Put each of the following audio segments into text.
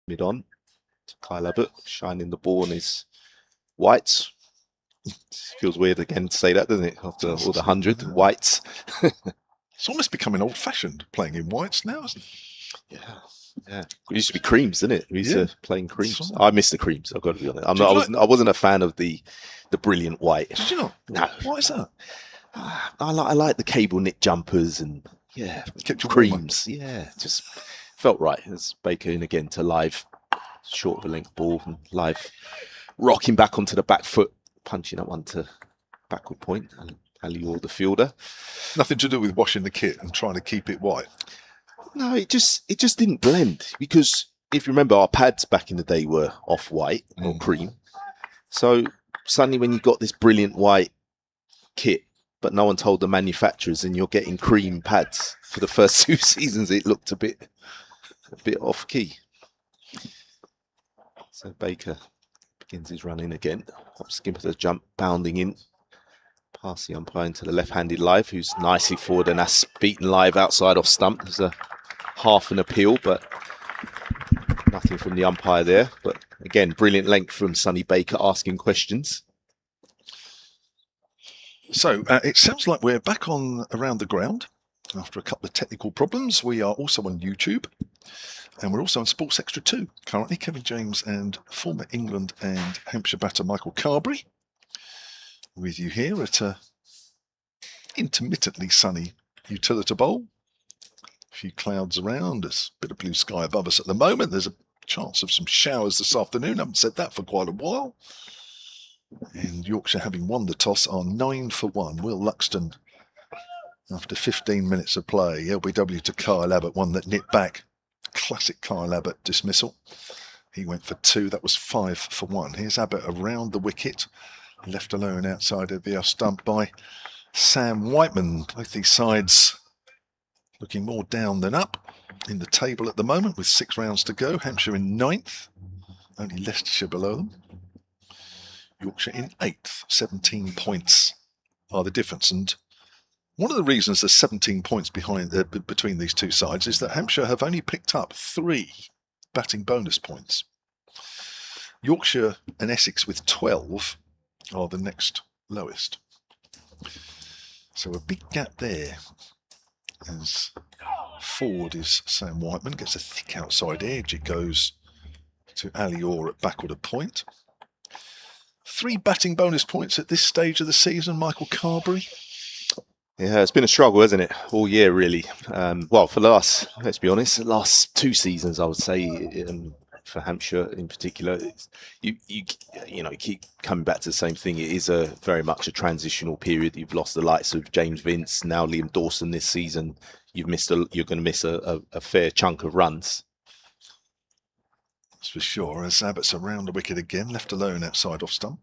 Mid on to Kyle Abbott, shining the ball on his whites. Feels weird again to say that, doesn't it? After all the 100 whites. It's almost becoming old-fashioned playing in whites now, isn't it? Yeah. It used to be creams, didn't it? We used to play in creams. I miss the creams, I've got to be honest. I wasn't a fan of the brilliant white. Did you not? No. What is that? I like the cable knit jumpers and creams. Yeah, just felt right. As Baker in again to live, short of a length ball and live, rocking back onto the back foot, punching that one to backward point. And Ali Orr, the fielder. Nothing to do with washing the kit and trying to keep it white. No, it just didn't blend, because if you remember, our pads back in the day were off white or cream. So suddenly, when you got this brilliant white kit, but no one told the manufacturers, and you're getting cream pads for the first 2 seasons, it looked a bit off key. So Baker begins his run in again. Hop skimper to jump, bounding in. Pass the umpire into the left-handed live, who's nicely forward, and that's beaten live outside off stump. There's a half an appeal, but nothing from the umpire there. But again, brilliant length from Sonny Baker asking questions. So it sounds like we're back on Around the Ground after a couple of technical problems. We are also on YouTube, and we're also on Sports Extra 2 currently. Kevin James and former England and Hampshire batter Michael Carberry with you here at a intermittently sunny Utilita Bowl. A few clouds around, there's a bit of blue sky above us at the moment. There's a chance of some showers this afternoon. I haven't said that for quite a while. And Yorkshire, having won the toss, are 9 for 1. Will Luxton, after 15 minutes of play, LBW to Kyle Abbott, one that knit back. Classic Kyle Abbott dismissal. He went for 2. That was 5 for 1. Here's Abbott around the wicket, left alone outside of the off stump by Sam Whiteman. Both these sides looking more down than up in the table at the moment, with 6 rounds to go. Hampshire in 9th, only Leicestershire below them. Yorkshire in 8th, 17 points are the difference. And one of the reasons there's 17 points between these two sides is that Hampshire have only picked up 3 batting bonus points. Yorkshire and Essex with 12 are the next lowest. So a big gap there, as forward is Sam Whiteman, gets a thick outside edge. It goes to Ali Orr at backward a point. 3 batting bonus points at this stage of the season, Michael Carberry. Yeah, it's been a struggle, hasn't it, all year really. Well, for the last, let's be honest, the last 2 seasons, I would say, for Hampshire in particular, you keep coming back to the same thing. It is very much a transitional period. You've lost the likes of James Vince, now Liam Dawson this season. You're going to miss a fair chunk of runs. That's for sure, as Abbott's around the wicket again, left alone outside off stump.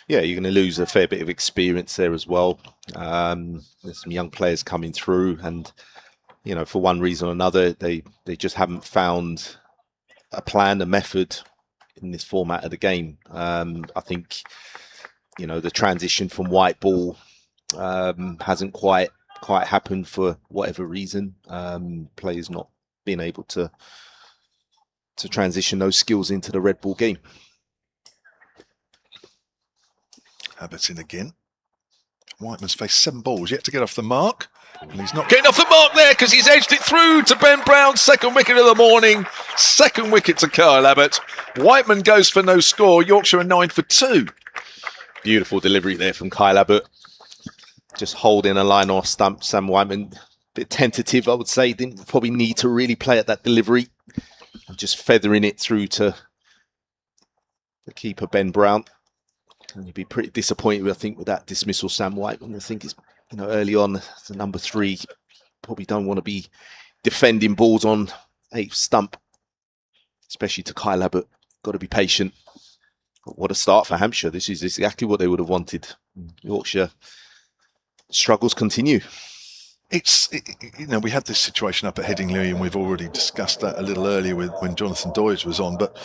Yeah, you're going to lose a fair bit of experience there as well. There's some young players coming through, and for one reason or another, they just haven't found a plan, a method in this format of the game. I think the transition from white ball hasn't quite happened for whatever reason. Players not being able to transition those skills into the red ball game. Abbott's in again. Whiteman's faced 7 balls, yet to get off the mark. And he's not getting off the mark there because he's edged it through to Ben Brown. 2nd wicket of the morning. 2nd wicket to Kyle Abbott. Whiteman goes for no score. Yorkshire are 9 for 2. Beautiful delivery there from Kyle Abbott. Just holding a line off stump. Sam Whiteman, a bit tentative, I would say. Didn't probably need to really play at that delivery. Just feathering it through to the keeper, Ben Brown. And you'd be pretty disappointed, I think, with that dismissal, Sam Whiteman. I think it's, early on, the number 3, probably don't want to be defending balls on 8th stump, especially to Kyle Abbott. Got to be patient. But what a start for Hampshire. This is exactly what they would have wanted. Yorkshire struggles continue. We had this situation up at Headingley, and we've already discussed that a little earlier when Jonathan Doidge was on, but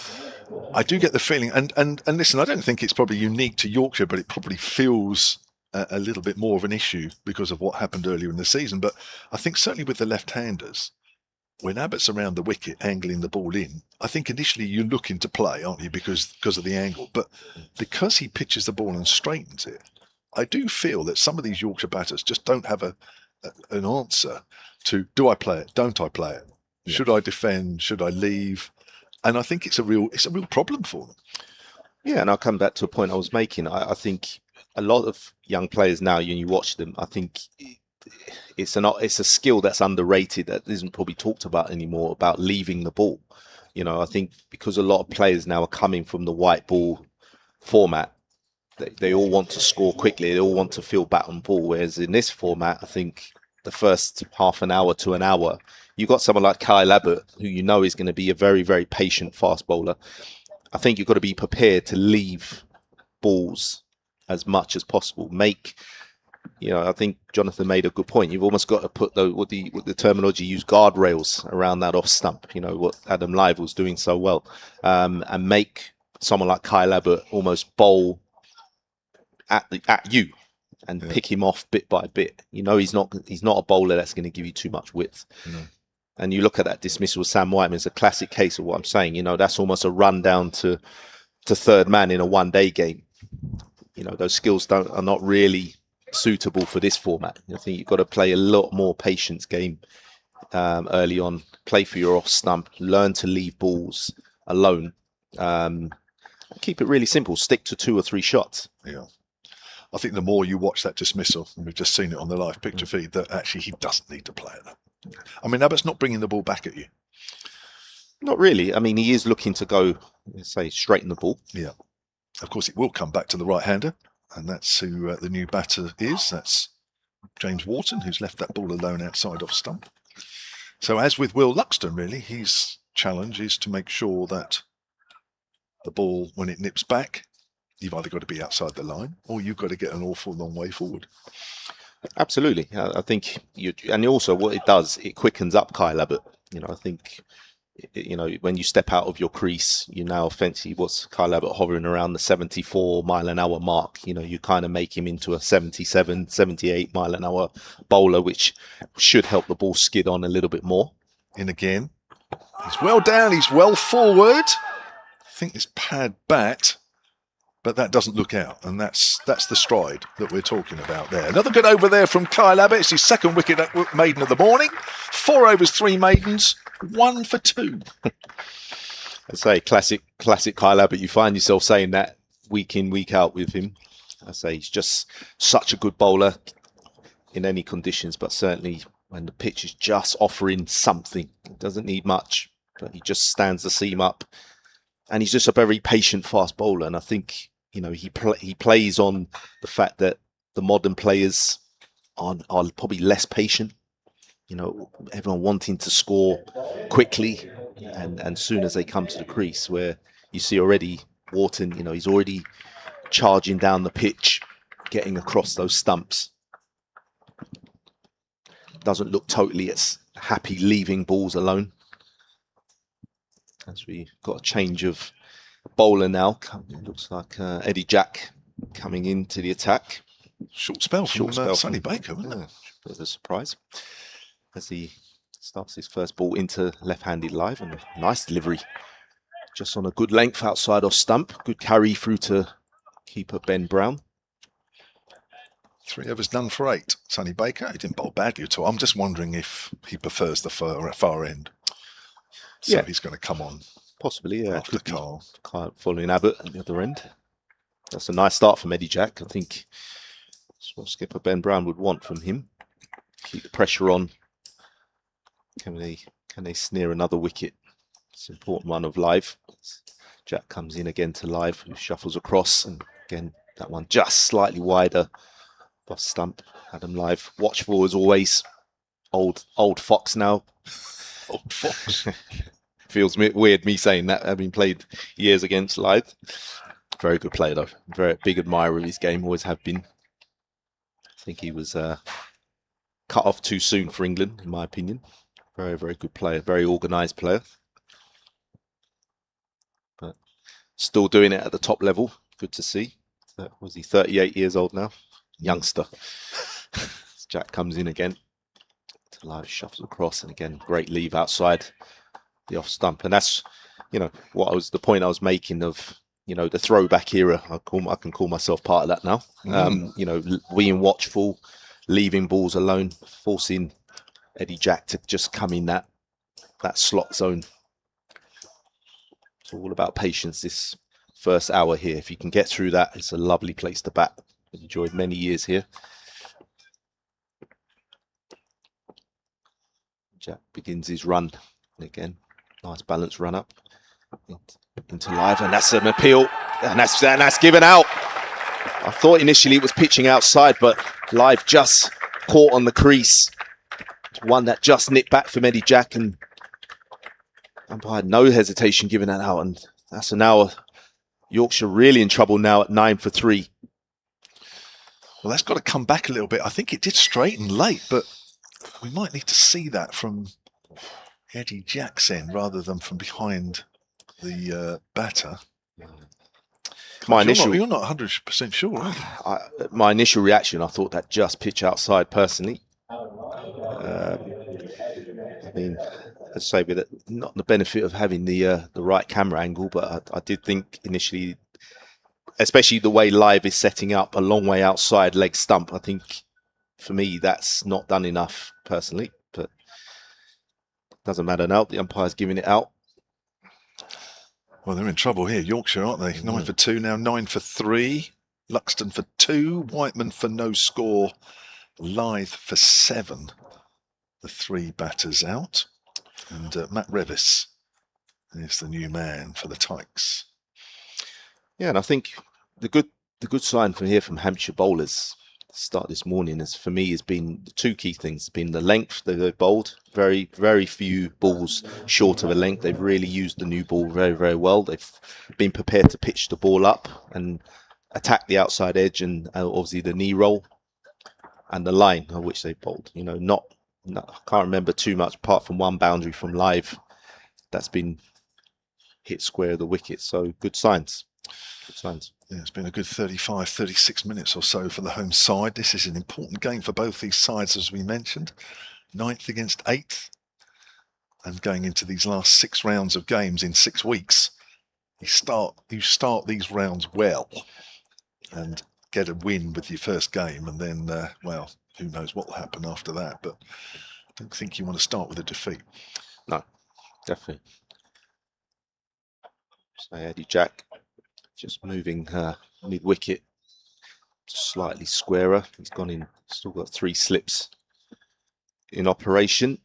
I do get the feeling, and listen, I don't think it's probably unique to Yorkshire, but it probably feels a little bit more of an issue because of what happened earlier in the season. But I think certainly with the left-handers, when Abbott's around the wicket angling the ball in, I think initially you're looking to play, aren't you, because of the angle. But because he pitches the ball and straightens it, I do feel that some of these Yorkshire batters just don't have an answer to, do I play it? Don't I play it? Yeah. Should I defend? Should I leave? And I think it's a real problem for them. Yeah, and I'll come back to a point I was making. I think a lot of young players now, when you watch them, I think it's a skill that's underrated, that isn't probably talked about anymore, about leaving the ball. I think because a lot of players now are coming from the white ball format, they all want to score quickly, they all want to feel bat on ball, whereas in this format, I think the first half an hour to an hour, you've got someone like Kyle Abbott, who is going to be a very, very patient fast bowler. I think you've got to be prepared to leave balls as much as possible. I think Jonathan made a good point. You've almost got to put with the terminology, use guardrails around that off stump. What Adam Lyve was doing so well, and make someone like Kyle Abbott almost bowl at you and pick him off bit by bit. He's not a bowler that's going to give you too much width. No. And you look at that dismissal with Sam Whiteman, it's a classic case of what I'm saying. That's almost a run down to third man in a one-day game. Those skills are not really suitable for this format. I think you've got to play a lot more patience game early on. Play for your off stump. Learn to leave balls alone. Keep it really simple. Stick to 2 or 3 shots. Yeah. I think the more you watch that dismissal, and we've just seen it on the live picture feed, that actually he doesn't need to play it. I mean, Abbott's not bringing the ball back at you. Not really. I mean, he is looking to go, say, straighten the ball. Yeah. Of course, it will come back to the right-hander, and that's who the new batter is. That's James Wharton, who's left that ball alone outside off stump. So as with Will Luxton, really, his challenge is to make sure that the ball, when it nips back, you've either got to be outside the line or you've got to get an awful long way forward. Absolutely. I think and also what it does, it quickens up Kyle Abbott. I think, when you step out of your crease, you now fancy what's Kyle Abbott hovering around the 74 mile an hour mark. You kind of make him into a 77, 78 mile an hour bowler, which should help the ball skid on a little bit more. In again. He's well down, he's well forward. I think this pad bat, but that doesn't look out, and that's the stride that we're talking about there. Another good over there from Kyle Abbott. It's his second wicket maiden of the morning. 4 overs, 3 maidens, 1 for 2. I say classic Kyle Abbott. You find yourself saying that week in, week out with him. I say he's just such a good bowler in any conditions, but certainly when the pitch is just offering something. It doesn't need much, but he just stands the seam up, and he's just a very patient fast bowler. And I think he plays on the fact that the modern players are probably less patient. Everyone wanting to score quickly and soon as they come to the crease, where you see already Wharton, he's already charging down the pitch, getting across those stumps. Doesn't look totally as happy leaving balls alone. As we got a change of bowler now, it looks like Eddie Jack coming into the attack. Short spell from Sonny Baker, wasn't it? Bit of a surprise as he starts his first ball into left-handed live, and a nice delivery just on a good length outside off stump. Good carry through to keeper Ben Brown. 3 overs, none for 8. Sonny Baker, he didn't bowl badly at all. I'm just wondering if he prefers the far end. So he's going to come on. Possibly, yeah. After Carl. Following Abbott at the other end. That's a nice start from Eddie Jack. I think that's what skipper Ben Brown would want from him. Keep the pressure on. Can they snare another wicket? It's an important one of Live. Jack comes in again to Live, who shuffles across, and again that one just slightly wider. Off stump. Adam Live, watchful as always. Old fox now. Old fox. Feels weird me saying that, having played years against Live. Very good player though. Very big admirer of his game, always have been. I think he was cut off too soon for England, in my opinion. Very, very good player, very organised player. But still doing it at the top level. Good to see. Was he 38 years old now? Youngster. Jack comes in again to Live shuffles across, and again, great leave outside the off stump. And that's, you know, the point I was making of, you know, the throwback era. I can call myself part of that now. You know, being watchful, leaving balls alone, forcing Eddie Jack to just come in that slot zone. It's all about patience this first hour here. If you can get through that, it's a lovely place to bat. I've enjoyed many years here. Jack begins his run. And again, nice balance run up into live, and that's an appeal, and that's given out. I thought initially it was pitching outside, but live just caught on the crease. One that just nipped back from Eddie Jack, and umpire had no hesitation giving that out, and that's an hour. Yorkshire really in trouble now at 9 for 3. Well, that's got to come back a little bit. I think it did straighten late, but we might need to see that from Eddie Jack's end rather than from behind the batter. You're not 100% sure, are you? My initial reaction, I thought that just pitch outside personally. I mean, let's say with it, not the benefit of having the right camera angle, but I did think initially, especially the way live is setting up a long way outside leg stump, I think for me that's not done enough personally, but doesn't matter now. The umpire's giving it out. Well, they're in trouble here, Yorkshire, aren't they? 9 for 2 now, 9 for 3. Luxton for 2, Whiteman for no score, Lythe for 7. The 3 batters out. And Matt Revis is the new man for the Tykes. Yeah, and I think the good sign from here from Hampshire bowlers start this morning is, for me, has been the 2 key things. Been the length they've bowled, very, very few balls short of a length. They've really used the new ball very, very well. They've been prepared to pitch the ball up and attack the outside edge, and obviously the knee roll and the line of which they bowled. You know, I can't remember too much apart from one boundary from live that's been hit square of the wicket. So good signs. Good signs. Yeah, it's been a good 35, 36 minutes or so for the home side. This is an important game for both these sides, as we mentioned. 9th against 8th. And going into these last 6 rounds of games in 6 weeks, you start these rounds well and get a win with your first game, and then, well, who knows what will happen after that. But I don't think you want to start with a defeat. No, definitely. So Eddie Jack just moving mid-wicket, slightly squarer. He's gone in, still got 3 slips in operation.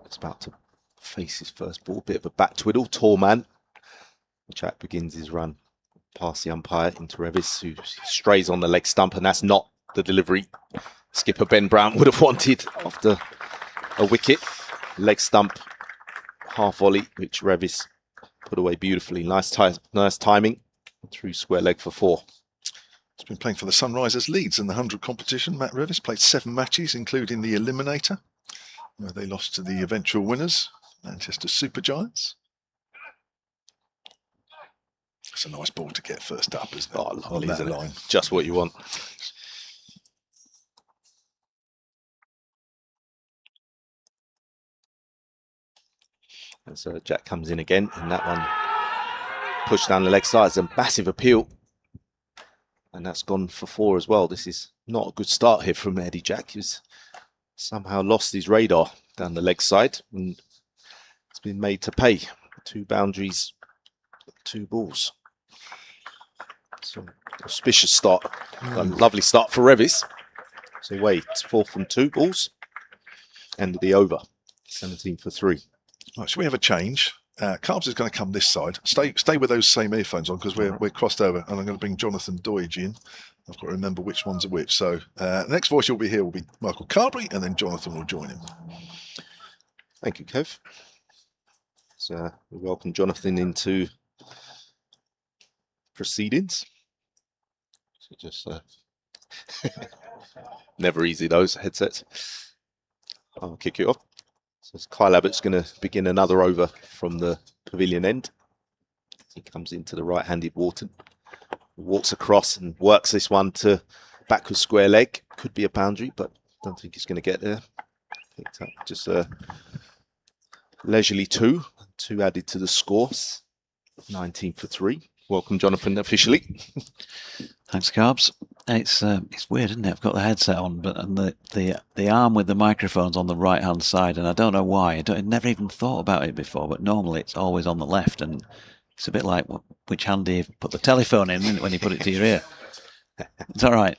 It's about to face his first ball, bit of a back twiddle, tall man. Jack begins his run past the umpire into Revis, who strays on the leg stump, and that's not the delivery skipper Ben Brown would have wanted after a wicket. Leg stump, half volley, which Revis put away beautifully. Nice timing through square leg for 4. He's been playing for the Sunrisers Leeds in the 100 competition. Matt Revis played 7 matches, including the Eliminator, where they lost to the eventual winners, Manchester Supergiants. It's a nice ball to get first up, isn't it? Oh, lovely, on that line. Just what you want. As Jack comes in again, and that one pushed down the leg side. It's a massive appeal, and that's gone for 4 as well. This is not a good start here from Eddie Jack. He's somehow lost his radar down the leg side, and it's been made to pay. 2 boundaries, 2 balls. So auspicious start. A lovely start for Revis. So wait, 4 from 2 balls. End of the over. 17 for 3. Right, so we have a change. Carbs is going to come this side. Stay with those same earphones on, because we're crossed over, and I'm going to bring Jonathan Doidge in. I've got to remember which ones are which. So the next voice you'll be here will be Michael Carberry, and then Jonathan will join him. Thank you, Kev. So we welcome Jonathan into proceedings. So just never easy, those headsets. I'll kick it off. So Kyle Abbott's going to begin another over from the pavilion end. He comes into the right-handed Wharton. walks across and works this one to back with square leg. Could be a boundary, but don't think he's going to get there. Picked up just a leisurely 2 added to the scores. 19 for 3. Welcome, Jonathan, officially. Thanks, Carbs. It's weird, isn't it? I've got the headset on, but and the arm with the microphone's on the right hand side, and I don't know why. I'd never even thought about it before, but normally it's always on the left, and it's a bit like which hand do you put the telephone in when you put it to your ear? It's all right.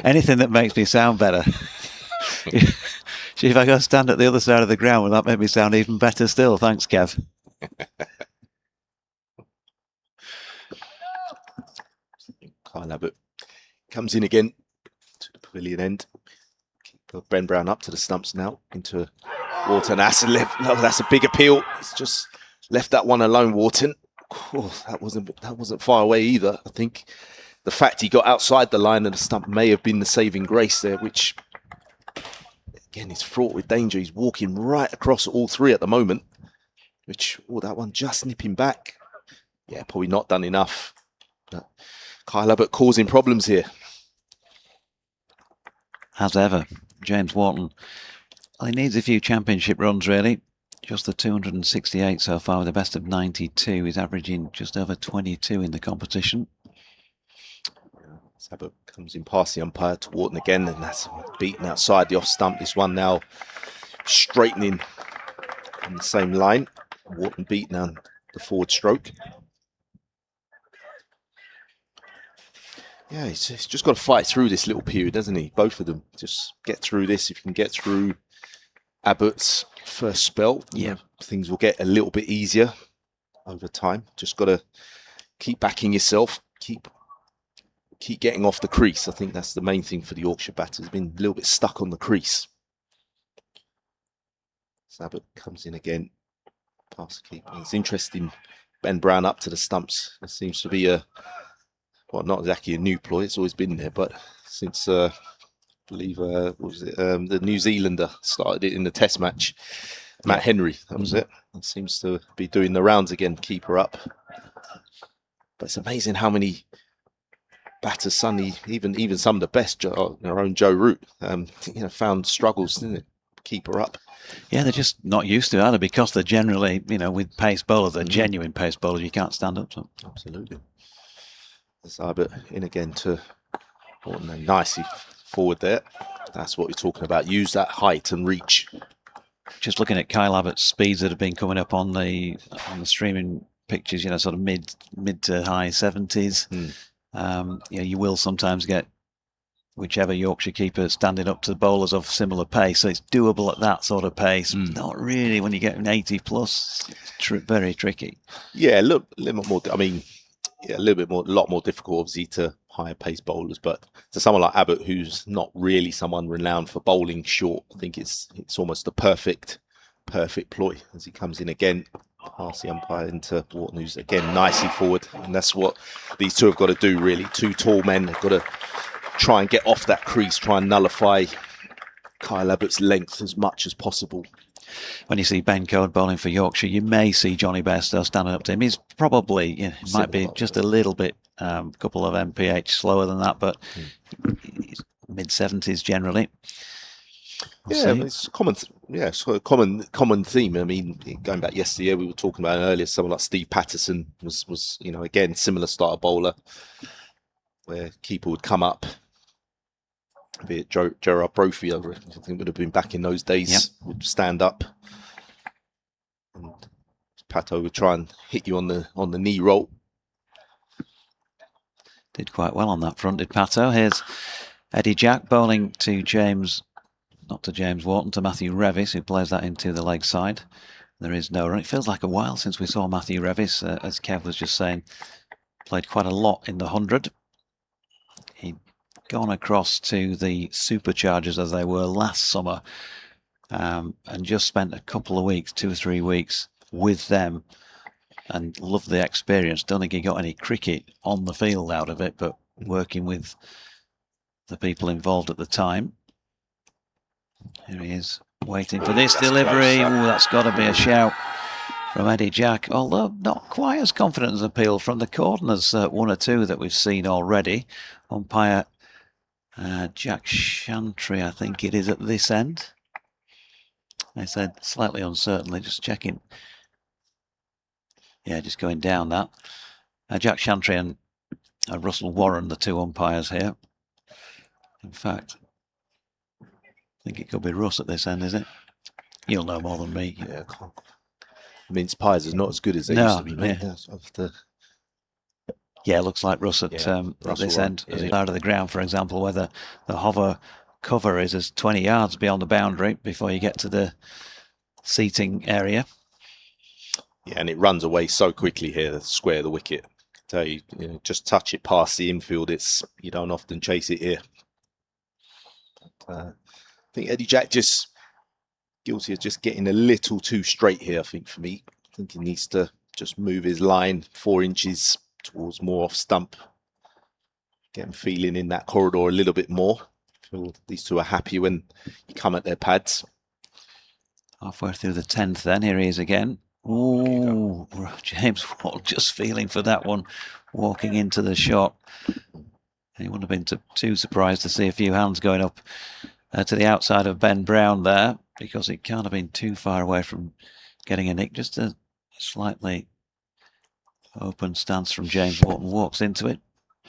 Anything that makes me sound better. See, if I go stand at the other side of the ground, will that make me sound even better still? Thanks, Kev. Kyle Abbott comes in again to the pavilion end. Keep Ben Brown up to the stumps now into Wharton. That's a big appeal. He's just left that one alone, Wharton. Oh, that wasn't far away either. I think the fact he got outside the line of the stump may have been the saving grace there, which again is fraught with danger. He's walking right across all 3 at the moment, which that one just nipping back. Yeah, probably not done enough. But Kyle Abbott causing problems here. As ever, James Wharton. Well, he needs a few championship runs, really. Just the 268 so far with a best of 92. He's averaging just over 22 in the competition. Abbott comes in past the umpire to Wharton again, and that's beaten outside the off stump. This one now straightening on the same line. Wharton beaten on the forward stroke. Yeah, he's just got to fight through this little period, doesn't he? Both of them. Just get through this. If you can get through Abbott's first spell, yeah, things will get a little bit easier over time. Just got to keep backing yourself. Keep getting off the crease. I think that's the main thing for the Yorkshire batters. Been a little bit stuck on the crease. So Abbott comes in again. Pass the keeper. It's interesting. Ben Brown up to the stumps. There seems to be well, not exactly a new ploy. It's always been there, but since I believe what was it? The New Zealander started it in the Test match. Matt Henry, that was it. It seems to be doing the rounds again. Keeper up. But it's amazing how many batters suddenly, even some of the best, our own Joe Root, found struggles, didn't it? Keeper up. Yeah, they're just not used to it either, because they're generally, with pace bowlers, they're genuine pace bowlers. You can't stand up to them. Absolutely. Abbott in again to Wharton, nicely forward there. That's what we're talking about. Use that height and reach. Just looking at Kyle Abbott's speeds that have been coming up on the streaming pictures, sort of mid to high 70s. You will sometimes get whichever Yorkshire keeper standing up to the bowlers of similar pace, so it's doable at that sort of pace. Not really when you get an 80 plus. It's very tricky. Yeah, a little bit more. I mean, yeah, a lot more difficult, obviously, to higher pace bowlers. But to someone like Abbott, who's not really someone renowned for bowling short, I think it's almost the perfect ploy as he comes in again. Past the umpire into Wharton, who's again nicely forward, and that's what these two have got to do. Really, 2 tall men have got to try and get off that crease, try and nullify Kyle Abbott's length as much as possible. When you see Ben Code bowling for Yorkshire, you may see Johnny Bairstow standing up to him. He's probably, might be just a little bit, couple of mph slower than that, but he's mid-70s generally. It's a common, common theme. I mean, going back yesterday, we were talking about earlier. Someone like Steve Patterson was again similar style bowler, where keeper would come up, be it Gerard Brophy, I think would have been back in those days. Would stand up, and Pato would try and hit you on the knee roll. Did quite well on that front, did Pato. Here's Eddie Jack bowling to James. Not to James Wharton, to Matthew Revis, who plays that into the leg side. There is no run. It feels like a while since we saw Matthew Revis, as Kev was just saying. Played quite a lot in the 100. He'd gone across to the Superchargers as they were last summer, and just spent a couple of weeks, 2 or 3 weeks, with them, and loved the experience. Don't think he got any cricket on the field out of it, but working with the people involved at the time. Here he is, waiting for this delivery. Oh, that's got to be a shout from Eddie Jack, although not quite as confident as appeal from the corners, one or two that we've seen already. Umpire Jack Chantry, I think it is at this end. I said slightly uncertainly, just checking. Yeah, just going down that. Jack Chantry and Russell Warren, the two umpires here. In fact, I think it could be Russ at this end, is it? You'll know more than me. Yeah, mince pies is not as good as they No, used to be, mate. yeah. Yeah, it looks like Russ at this end. As he's out of the ground, for example, whether the hover cover is as 20 yards beyond the boundary before you get to the seating area. Yeah, and it runs away so quickly here, square the wicket. So you know, just touch it past the infield. You don't often chase it here. I think Eddie Jack just guilty of just getting a little too straight here, I think, for me. I think he needs to just move his line 4 inches towards more off stump. Get him feeling in that corridor a little bit more. I feel these two are happy when you come at their pads. Halfway through the 10th then, here he is again. Oh, James Wall just feeling for that one, walking into the shot. He wouldn't have been too surprised to see a few hands going up to the outside of Ben Brown there, because it can't have been too far away from getting a nick. Just a slightly open stance from James Wharton, walks into it,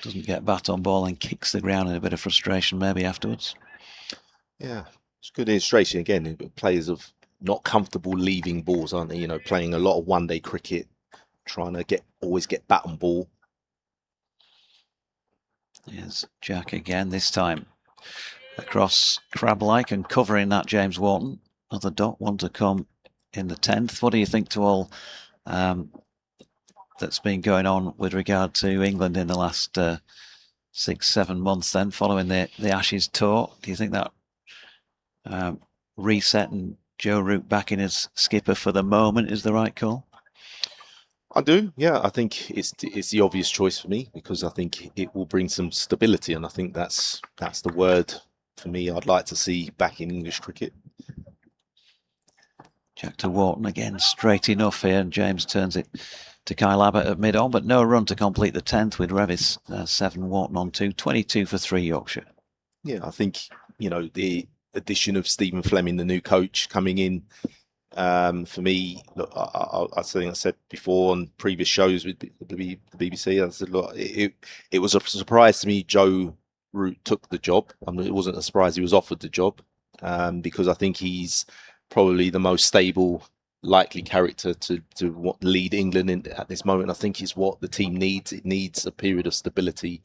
doesn't get bat on ball and kicks the ground in a bit of frustration maybe afterwards. Yeah, it's good illustration again. Players of not comfortable leaving balls, aren't they? You know, playing a lot of one-day cricket, trying to always get bat on ball. Here's Jack again, this time across crab-like and covering that James Wharton. Another dot, one to come in the 10th. What do you think to all that's been going on with regard to England in the last 6-7 months then, following the Ashes tour? Do you think that reset and Joe Root back in as skipper for the moment is the right call? I do, yeah. I think it's the obvious choice for me, because I think it will bring some stability, and I think that's the word for me I'd like to see back in English cricket. Jack to Wharton again, straight enough here, and James turns it to Kyle Abbott at mid-on, but no run to complete the 10th with Revis 7, Wharton on 2, 22 for 3 Yorkshire. Yeah, I think, you know, the addition of Stephen Fleming, the new coach, coming in, for me, look, I think I said before on previous shows with the BBC, I said, look, it was a surprise to me Joe Root took the job. I mean, it wasn't a surprise he was offered the job, because I think he's probably the most stable, likely character to lead England at this moment. I think is what the team needs. It needs a period of stability.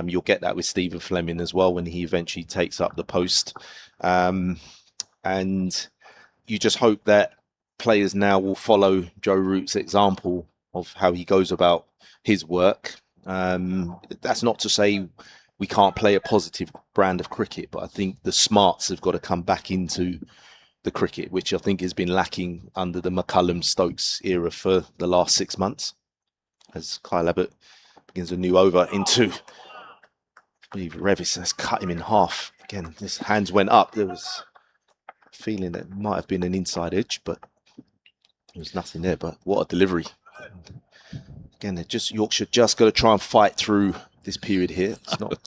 You'll get that with Stephen Fleming as well when he eventually takes up the post. And you just hope that players now will follow Joe Root's example of how he goes about his work. That's not to say we can't play a positive brand of cricket, but I think the smarts have got to come back into the cricket, which I think has been lacking under the McCullum-Stokes era for the last 6 months. As Kyle Abbott begins a new over into, I believe Revis has cut him in half. Again, his hands went up. There was a feeling that it might have been an inside edge, but there was nothing there. But what a delivery. Again, Yorkshire just got to try and fight through this period here. It's not.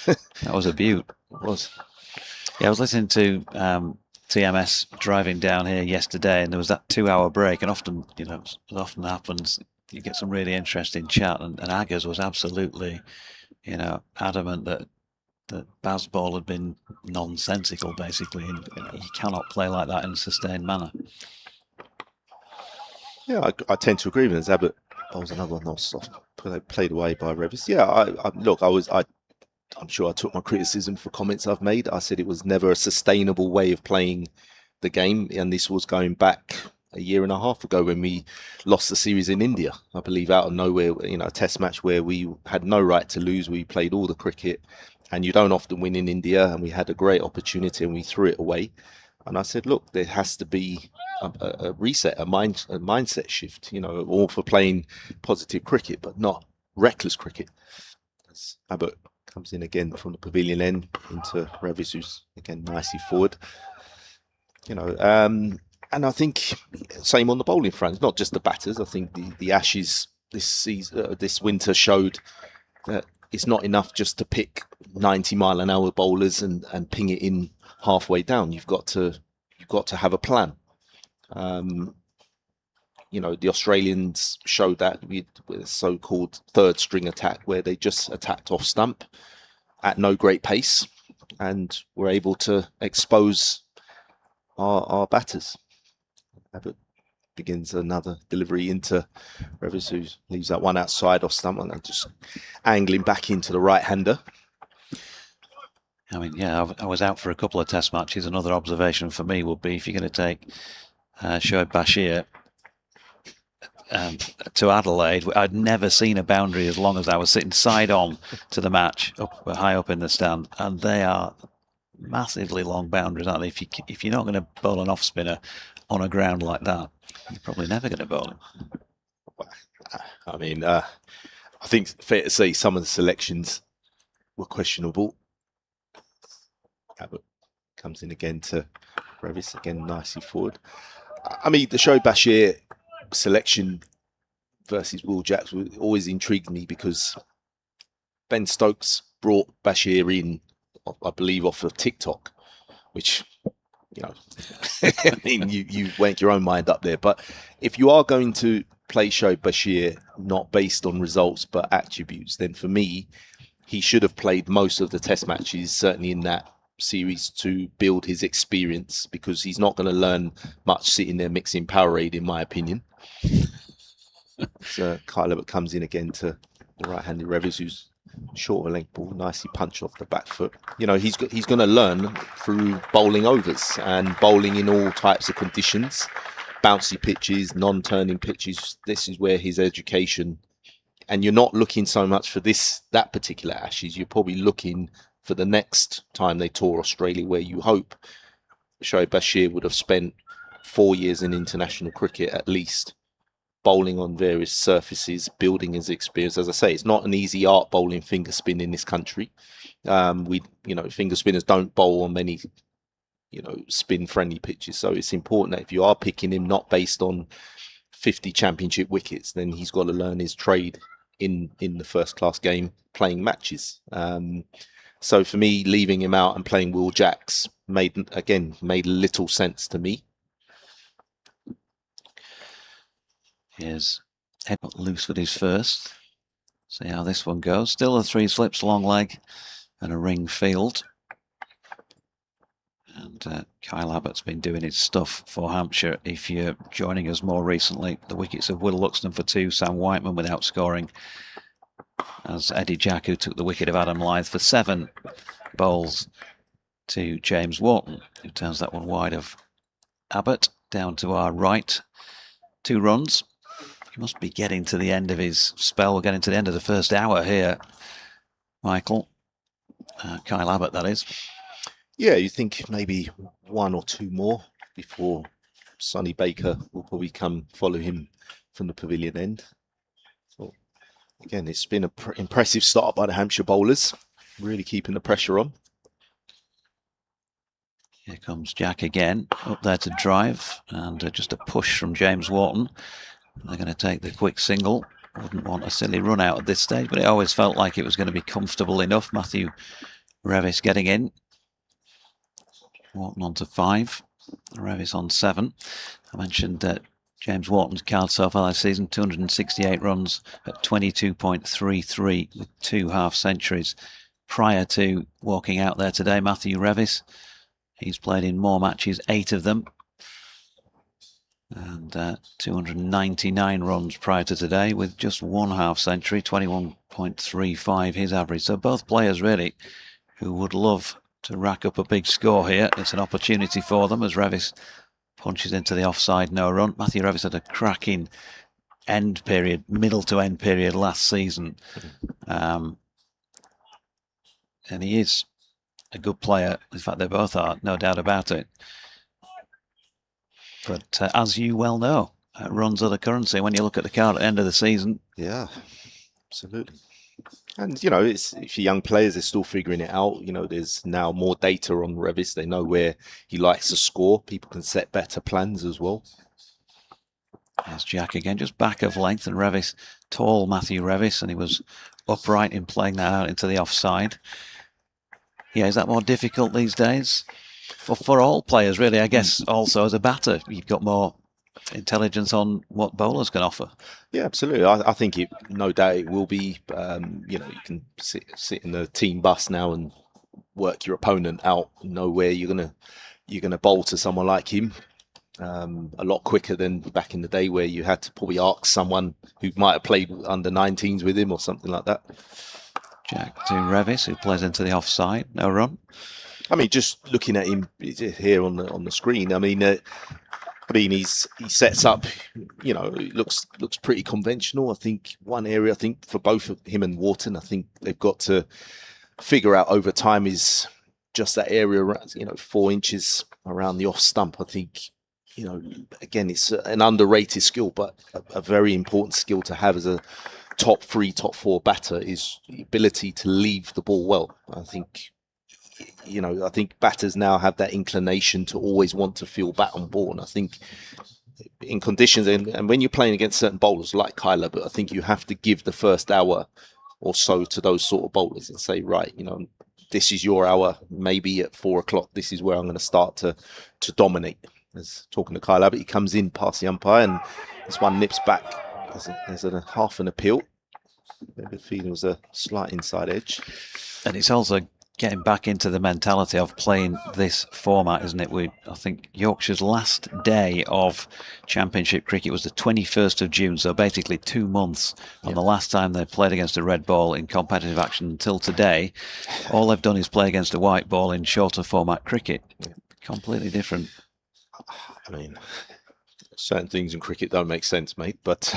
That was a beaut. It was. Yeah, I was listening to TMS driving down here yesterday, and there was that 2-hour break, and often, you know, as often happens, you get some really interesting chat, and Aggers was absolutely, you know, adamant that Bazball had been nonsensical, basically, and you cannot play like that in a sustained manner. Yeah, I tend to agree with Abbott. That was another one that was played away by Revis. Yeah, I'm sure I took my criticism for comments I've made. I said it was never a sustainable way of playing the game, and this was going back a year and a half ago when we lost the series in India. I believe out of nowhere, you know, a test match where we had no right to lose. We played all the cricket, and you don't often win in India, and we had a great opportunity and we threw it away. And I said, look, there has to be a reset, a mindset shift, you know, all for playing positive cricket, but not reckless cricket. As Abbott comes in again from the pavilion end into Revis, who's again nicely forward. You know, And I think same on the bowling front. It's not just the batters. I think the Ashes this season, this winter showed that it's not enough just to pick 90-mile-an-hour bowlers and ping it in halfway down. You've got to have a plan. You know, the Australians showed that with a so-called third string attack where they just attacked off stump at no great pace and were able to expose our batters. Abbott begins another delivery into Revis, who leaves that one outside off stump and just angling back into the right-hander. I mean, yeah, I was out for a couple of test matches. Another observation for me would be if you're going to take Shoaib Bashir to Adelaide, I'd never seen a boundary as long as I was sitting side on to the match, high up in the stand, and they are massively long boundaries, aren't they? If you're not going to bowl an off spinner on a ground like that, you're probably never going to bowl him. I mean, I think it's fair to say some of the selections were questionable. Abbott comes in again to Revis, again nicely forward. I mean, the Shoaib Bashir selection versus Will Jacks always intrigued me because Ben Stokes brought Bashir in, I believe, off of TikTok, which, you know, I mean, you went your own mind up there. But if you are going to play Shoaib Bashir not based on results but attributes, then for me, he should have played most of the test matches, certainly in that series, to build his experience, because he's not going to learn much sitting there mixing Powerade, in my opinion. So Kyle Abbott comes in again to the right-handed Revis, who's shorter length ball, nicely punched off the back foot. You know, he's going to learn through bowling overs and bowling in all types of conditions, bouncy pitches, non-turning pitches. This is where his education, and you're not looking so much for that particular Ashes, you're probably looking for the next time they tour Australia, where you hope Shoaib Bashir would have spent 4 years in international cricket at least, bowling on various surfaces, building his experience. As I say, it's not an easy art bowling finger spin in this country. Finger spinners don't bowl on many, spin-friendly pitches. So it's important that if you are picking him not based on 50 championship wickets, then he's got to learn his trade in the first-class game, playing matches. So for me, leaving him out and playing Will Jacks made little sense to me. Here's head loose with his first. See how this one goes. Still a 3 slips, long leg and a ring field. And Kyle Abbott's been doing his stuff for Hampshire. If you're joining us more recently, the wickets of Will Luxton for 2, Sam Whiteman without scoring, as Eddie Jack, who took the wicket of Adam Lyth for 7, bowls to James Wharton, who turns that one wide of Abbott. Down to our right, 2 runs. He must be getting to the end of his spell. We're getting to the end of the first hour here, Michael. Kyle Abbott, that is. Yeah, you think maybe 1 or 2 more before Sonny Baker will probably come follow him from the pavilion end. So, again, it's been an impressive start by the Hampshire bowlers, really keeping the pressure on. Here comes Jack again, up there to drive, and just a push from James Wharton. They're going to take the quick single. Wouldn't want a silly run out at this stage, but it always felt like it was going to be comfortable enough. Matthew Revis getting in. Wharton on to 5. Revis on 7. I mentioned that James Wharton's card so far this season, 268 runs at 22.33 with 2 half-centuries. Prior to walking out there today, Matthew Revis, he's played in more matches, 8 of them. And 299 runs prior to today with just 1 half-century, 21.35 his average. So both players really who would love to rack up a big score here. It's an opportunity for them as Revis punches into the offside no run. Matthew Revis had a cracking end period, middle to end period last season. And he is a good player. In fact, they both are, no doubt about it. But as you well know, runs are the currency when you look at the card at the end of the season. Yeah, absolutely. And, you know, it's if you're young players, they're still figuring it out. You know, there's now more data on Revis. They know where he likes to score. People can set better plans as well. There's Jack again, just back of length, and Revis, tall Matthew Revis, and he was upright in playing that out into the offside. Yeah, is that more difficult these days? For all players, really, I guess. Also, as a batter, you've got more intelligence on what bowlers can offer. Yeah, absolutely. I think it, no doubt it will be. You know, you can sit in the team bus now and work your opponent out, know where you're gonna bowl to someone like him. A lot quicker than back in the day where you had to probably ask someone who might have played under 19s with him or something like that. Jack to Revis, who plays into the offside, no run. I mean, just looking at him here on the screen, I mean, he sets up. You know, it looks pretty conventional. I think one area, I think for both of him and Wharton, I think they've got to figure out over time is just that area around, you know, 4 inches around the off stump. I think, you know, again, it's an underrated skill, but a very important skill to have as a top 3, top 4 batter is the ability to leave the ball well. I think, you know, I think batters now have that inclination to always want to feel bat on ball. And I think in conditions, and when you're playing against certain bowlers like Kyler, but I think you have to give the first hour or so to those sort of bowlers and say, right, you know, this is your hour. Maybe at 4 o'clock, this is where I'm going to start to dominate. As talking to Kyle Abbott, he comes in past the umpire, and this one nips back. There's a half an appeal. Maybe the feeling was a slight inside edge. And it's also getting back into the mentality of playing this format, isn't it? I think Yorkshire's last day of Championship cricket was the 21st of June, so basically 2 months on the last time they played against a red ball in competitive action until today. All they've done is play against a white ball in shorter format cricket. Completely different. I mean, certain things in cricket don't make sense, mate, but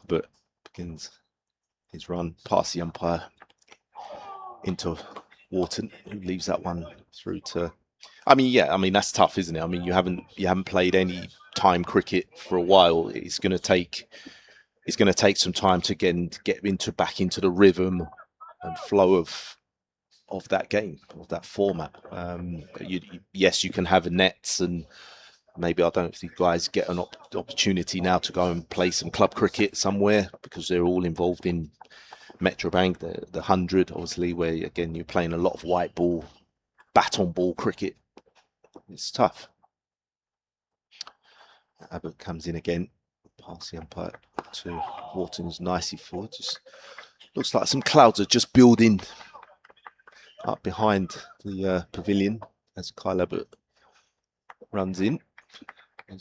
but begins his run past the umpire into Wharton, who leaves that one through to. I mean, yeah, I mean that's tough, isn't it? I mean, you haven't played any time cricket for a while. It's going to take some time to get back into the rhythm and flow of that game, of that format. Yes, you can have nets, and maybe I don't know if these guys get an opportunity now to go and play some club cricket somewhere because they're all involved in Metrobank, the 100, obviously, where again you're playing a lot of white ball, bat on ball cricket. It's tough. Abbott comes in again, past the umpire to Wharton, who's nicely forward. Just looks like some clouds are just building up behind the pavilion as Kyle Abbott runs in. I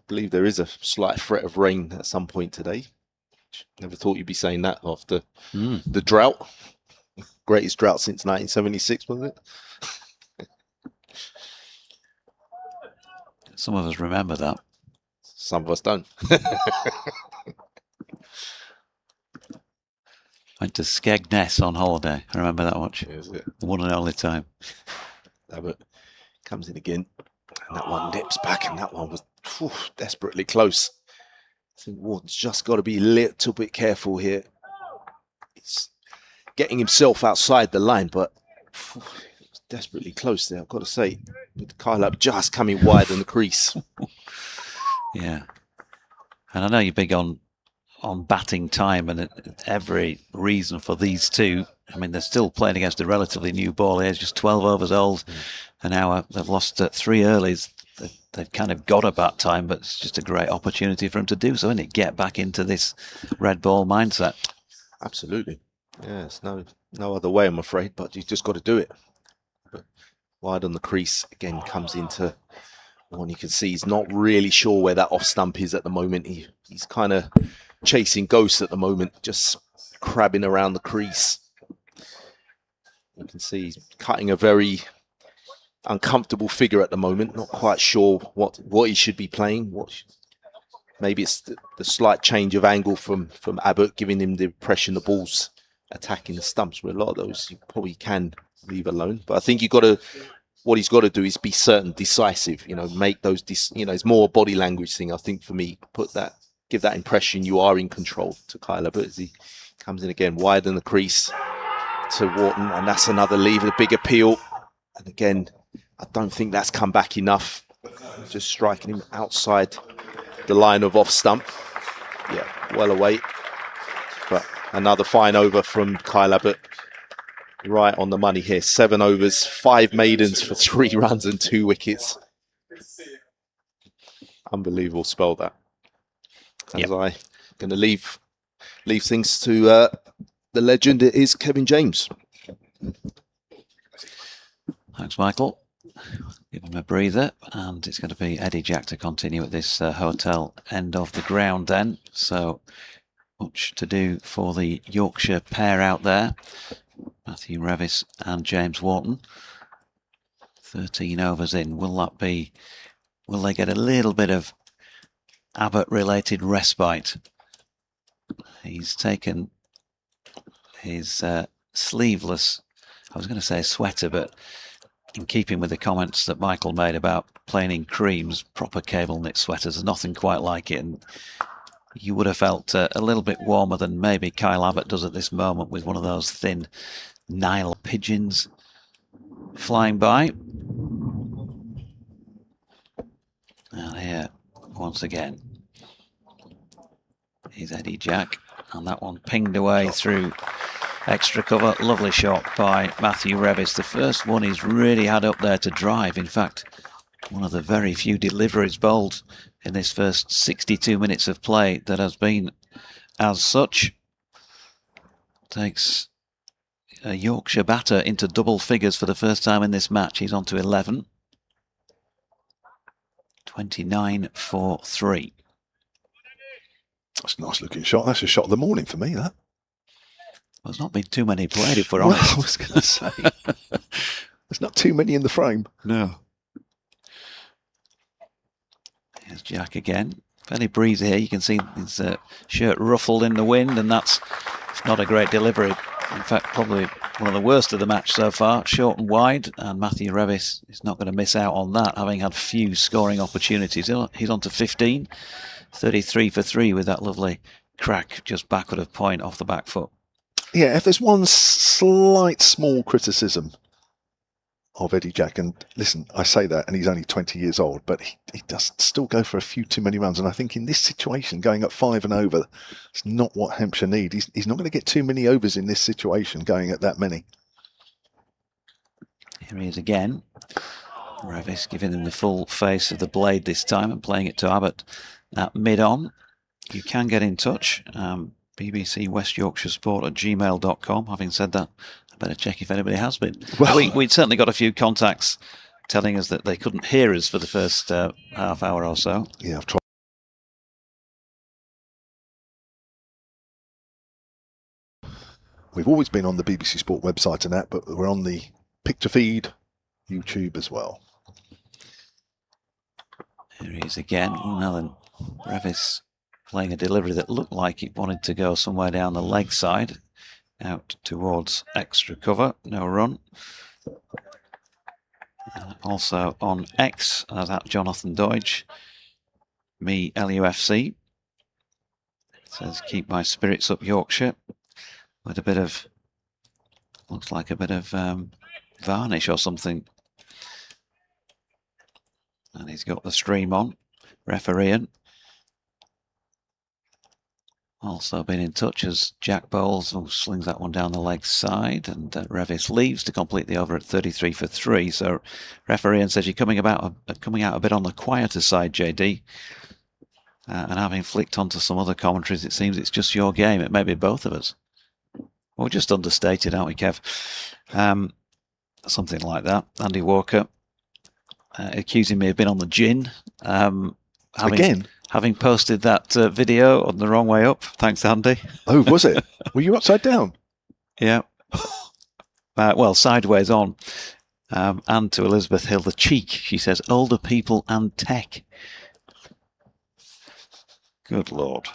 believe there is a slight threat of rain at some point today. Never thought you'd be saying that after the drought. Greatest drought since 1976, wasn't it? Some of us remember that. Some of us don't. Went to Skegness on holiday. I remember that much. Is it? One and only time. Abbott comes in again, and that one nips back, and that one was desperately close. I think Ward's just got to be a little bit careful here. He's getting himself outside the line, but it's desperately close there, I've got to say. With Kyle up just coming wide in the crease. Yeah. And I know you're big on batting time, and every reason for these two. I mean, they're still playing against a relatively new ball here, just 12 overs old. And now they've lost 3 earlies. They've kind of got a bat time, but it's just a great opportunity for them to do so, isn't it? Get back into this red ball mindset. Absolutely. Yeah, it's no other way, I'm afraid, but you've just got to do it. But wide on the crease, again, comes into one you can see he's not really sure where that off stump is at the moment. He's kind of chasing ghosts at the moment, just crabbing around the crease. You can see he's cutting a very uncomfortable figure at the moment, not quite sure what he should be playing. Maybe it's the slight change of angle from Abbott, giving him the impression the ball's attacking the stumps, where a lot of those you probably can leave alone. But I think what he's got to do is be certain, decisive, make those, it's more a body language thing, I think, for me. give that impression you are in control to Kyler. But as he comes in again, wide in the crease to Wharton, and that's another lever, the big appeal. And again, I don't think that's come back enough. Just striking him outside the line of off stump. Yeah, well away. But another fine over from Kyler, but right on the money here. 7 overs, 5 maidens for 3 runs and 2 wickets. Unbelievable spell that. As I'm going to leave things to the legend. It is Kevin James. Thanks, Michael. Give him a breather, and it's going to be Eddie Jack to continue at this hotel end of the ground then. So much to do for the Yorkshire pair out there, Matthew Revis and James Wharton. 13 overs in. Will they get a little bit of Abbott-related respite? He's taken his sleeveless, I was going to say sweater, but in keeping with the comments that Michael made about playing in creams, proper cable knit sweaters, there's nothing quite like it. And you would have felt a little bit warmer than maybe Kyle Abbott does at this moment with one of those thin Nile pigeons flying by. And here, once again, is Eddie Jack. And that one pinged away through extra cover. Lovely shot by Matthew Revis. The first one he's really had up there to drive. In fact, one of the very few deliveries bowled in this first 62 minutes of play that has been as such. Takes a Yorkshire batter into double figures for the first time in this match. He's on to 11. 29 for 3. That's a nice looking shot. That's a shot of the morning for me, that. There's not been too many played, if we're honest. I was going to say. There's not too many in the frame. No. Here's Jack again. Fairly breezy here. You can see his shirt ruffled in the wind, and it's not a great delivery. In fact, probably one of the worst of the match so far. Short and wide, and Matthew Revis is not going to miss out on that, having had few scoring opportunities. He's on to 15. 33 for 3 with that lovely crack just backward of point off the back foot. Yeah, if there's one slight small criticism of Eddie Jack, and listen, I say that, and he's only 20 years old, but he does still go for a few too many runs. And I think in this situation, going at 5 and over, it's not what Hampshire need. He's not going to get too many overs in this situation, going at that many. Here he is again. Revis giving him the full face of the blade this time and playing it to Abbott at mid-on. You can get in touch. BBC West Yorkshire Sport at gmail.com. Having said that, I better check if anybody has been. Well, we'd certainly got a few contacts telling us that they couldn't hear us for the first half hour or so. Yeah, I've tried. We've always been on the BBC Sport website and that, but we're on the picture feed, YouTube as well. Here he is again. Now then, Revis playing a delivery that looked like it wanted to go somewhere down the leg side, out towards extra cover. No run. Also on X, as at Jonathan Deutsch, me LUFC. It says, keep my spirits up, Yorkshire, with a bit of, looks like a bit of varnish or something. And he's got the stream on, refereeing. Also been in touch as Jack Bowles, who slings that one down the leg side, and Revis leaves to complete the over at 33 for 3. So refereeing says you're coming out a bit on the quieter side, JD. And having flicked onto some other commentaries, it seems it's just your game. It may be both of us. We're just understated, aren't we, Kev? Something like that. Andy Walker accusing me of being on the gin. Again? Having posted that video on the wrong way up. Thanks, Andy. Oh, was it? Were you upside down? Yeah. Well, sideways on. And to Elizabeth Hill, the cheek. She says, older people and tech. Good Lord.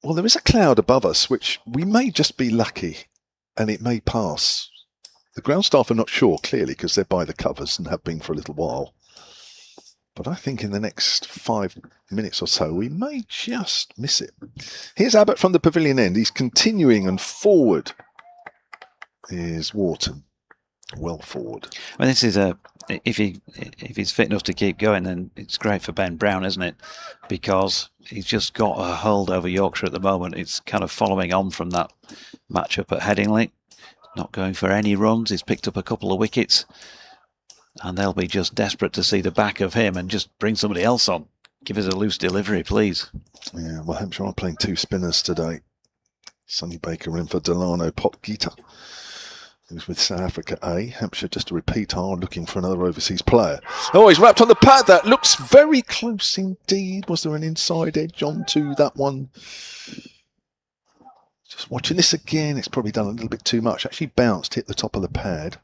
Well, there is a cloud above us, which we may just be lucky, and it may pass. The ground staff are not sure, clearly, because they're by the covers and have been for a little while. But I think in the next 5 minutes or so, we may just miss it. Here's Abbott from the pavilion end. He's continuing, and forward is Wharton. Well forward. Well, this is if he's fit enough to keep going, then it's great for Ben Brown, isn't it? Because he's just got a hold over Yorkshire at the moment. It's kind of following on from that matchup at Headingley. Not going for any runs. He's picked up a couple of wickets, and they'll be just desperate to see the back of him and just bring somebody else on. Give us a loose delivery, please. Yeah, well, Hampshire are playing 2 spinners today. Sonny Baker in for Delano Potgieter, who's with South Africa A. Hampshire, just to repeat, are looking for another overseas player. Oh, he's wrapped on the pad. That looks very close indeed. Was there an inside edge onto that one? Just watching this again, it's probably done a little bit too much. Actually bounced, hit the top of the pad.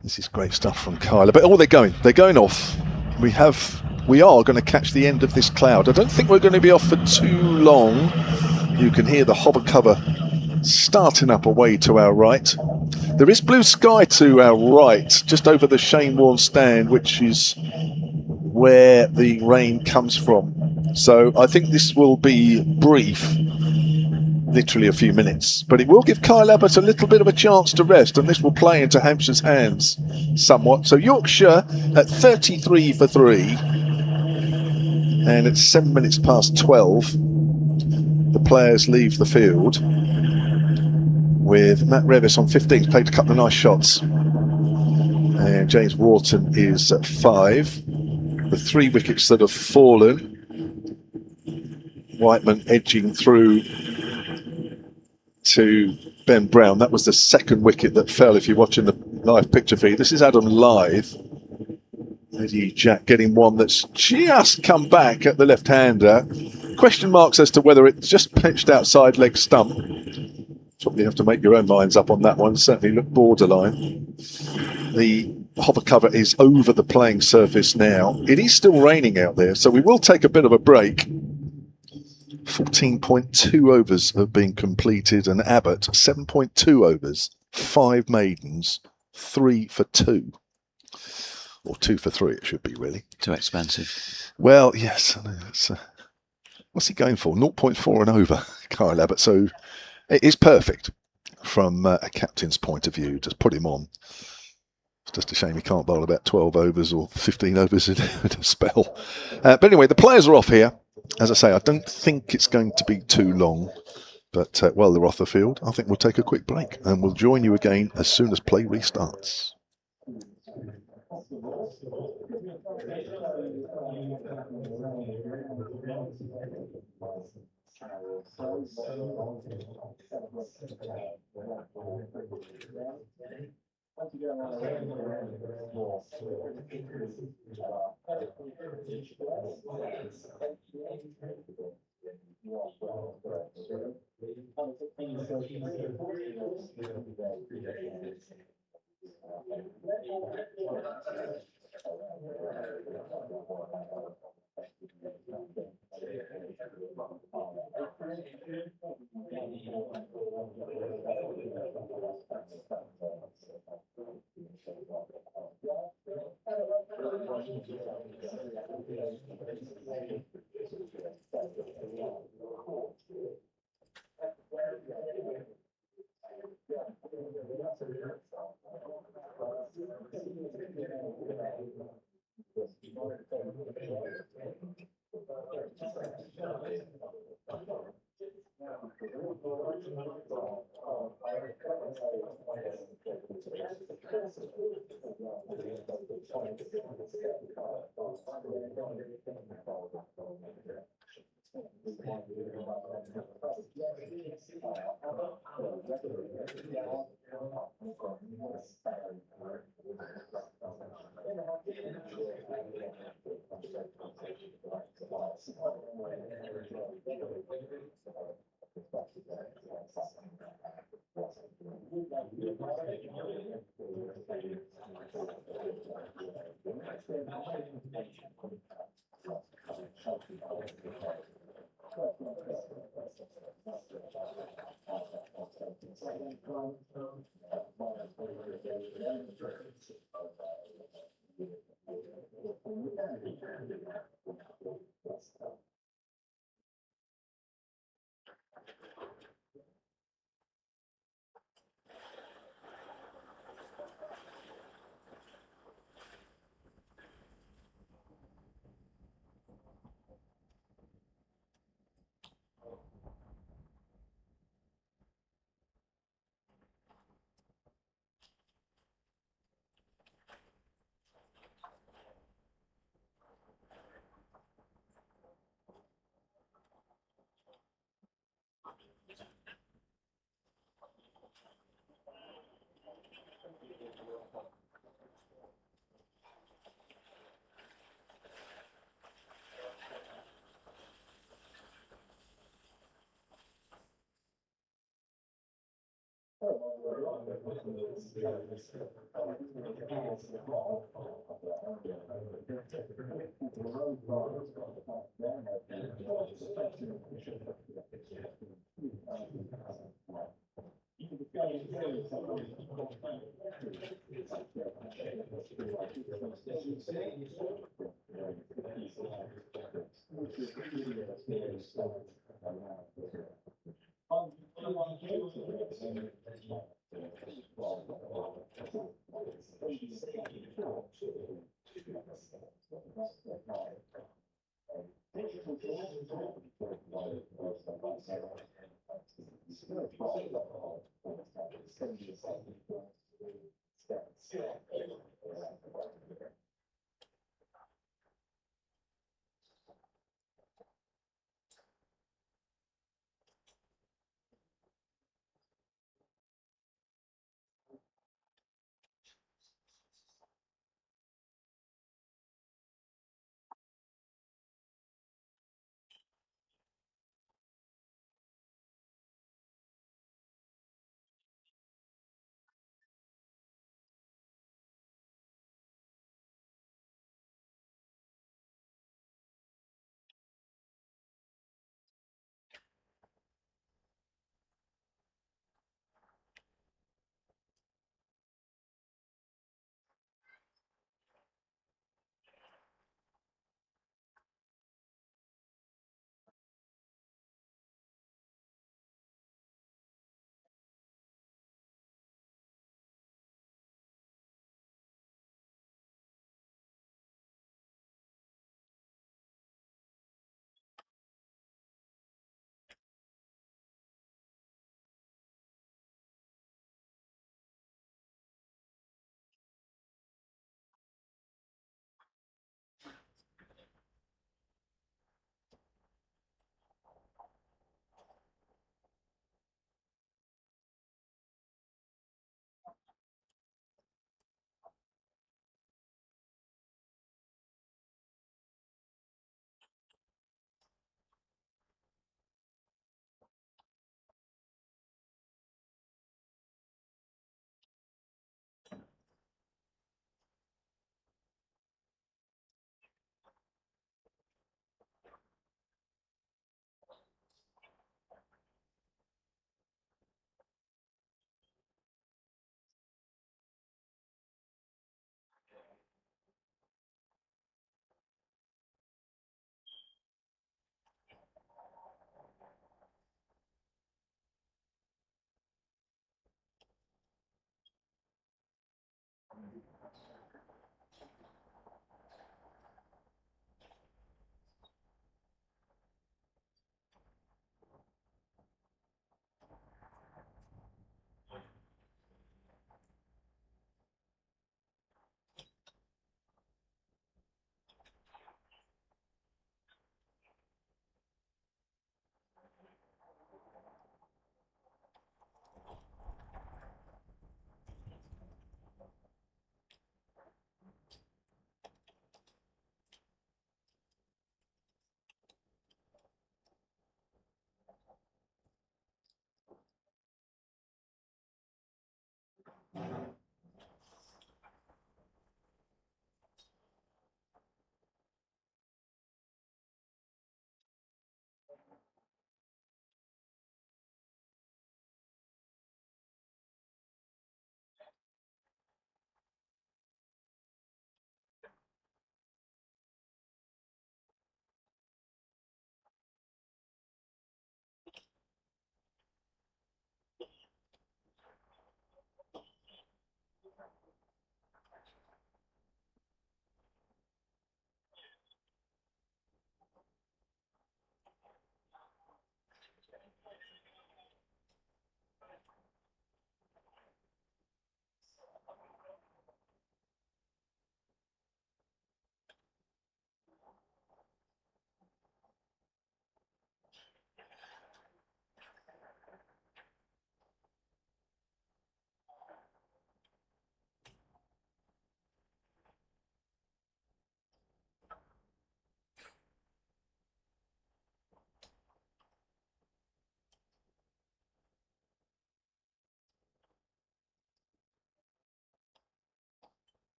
This is great stuff from Kyler. But they're going off. We are going to catch the end of this cloud. I don't think we're going to be off for too long. You can hear the hover cover starting up away to our right. There is blue sky to our right, just over the Shane Warne stand, which is where the rain comes from. So I think this will be brief, literally a few minutes, but it will give Kyle Abbott a little bit of a chance to rest, and this will play into Hampshire's hands somewhat. So Yorkshire at 33 for 3, and it's 7 minutes past 12. The players leave the field with Matt Revis on 15. He's played a couple of nice shots, and James Wharton is at 5. The 3 wickets that have fallen, Whiteman edging through to Ben Brown. That was the 2nd wicket that fell, if you're watching the live picture feed. This is Adam Lyth. Eddie Jack getting one that's just come back at the left-hander. Question marks as to whether it's just pitched outside leg stump. Probably have to make your own minds up on that one. Certainly looked borderline. The hover cover is over the playing surface now. It is still raining out there, so we will take a bit of a break. 14.2 overs have been completed, and Abbott 7.2 overs, 5 maidens, 3 for 2. Or 2 for 3 it should be, really. Too expensive. Well, yes. I know, what's he going for? 0.4 and over, Kyle Abbott. So it is perfect from a captain's point of view. Just put him on. It's just a shame he can't bowl about 12 overs or 15 overs in a spell. But anyway, the players are off here. As I say, I don't think it's going to be too long. But while they're off the field, I think we'll take a quick break, and we'll join you again as soon as play restarts.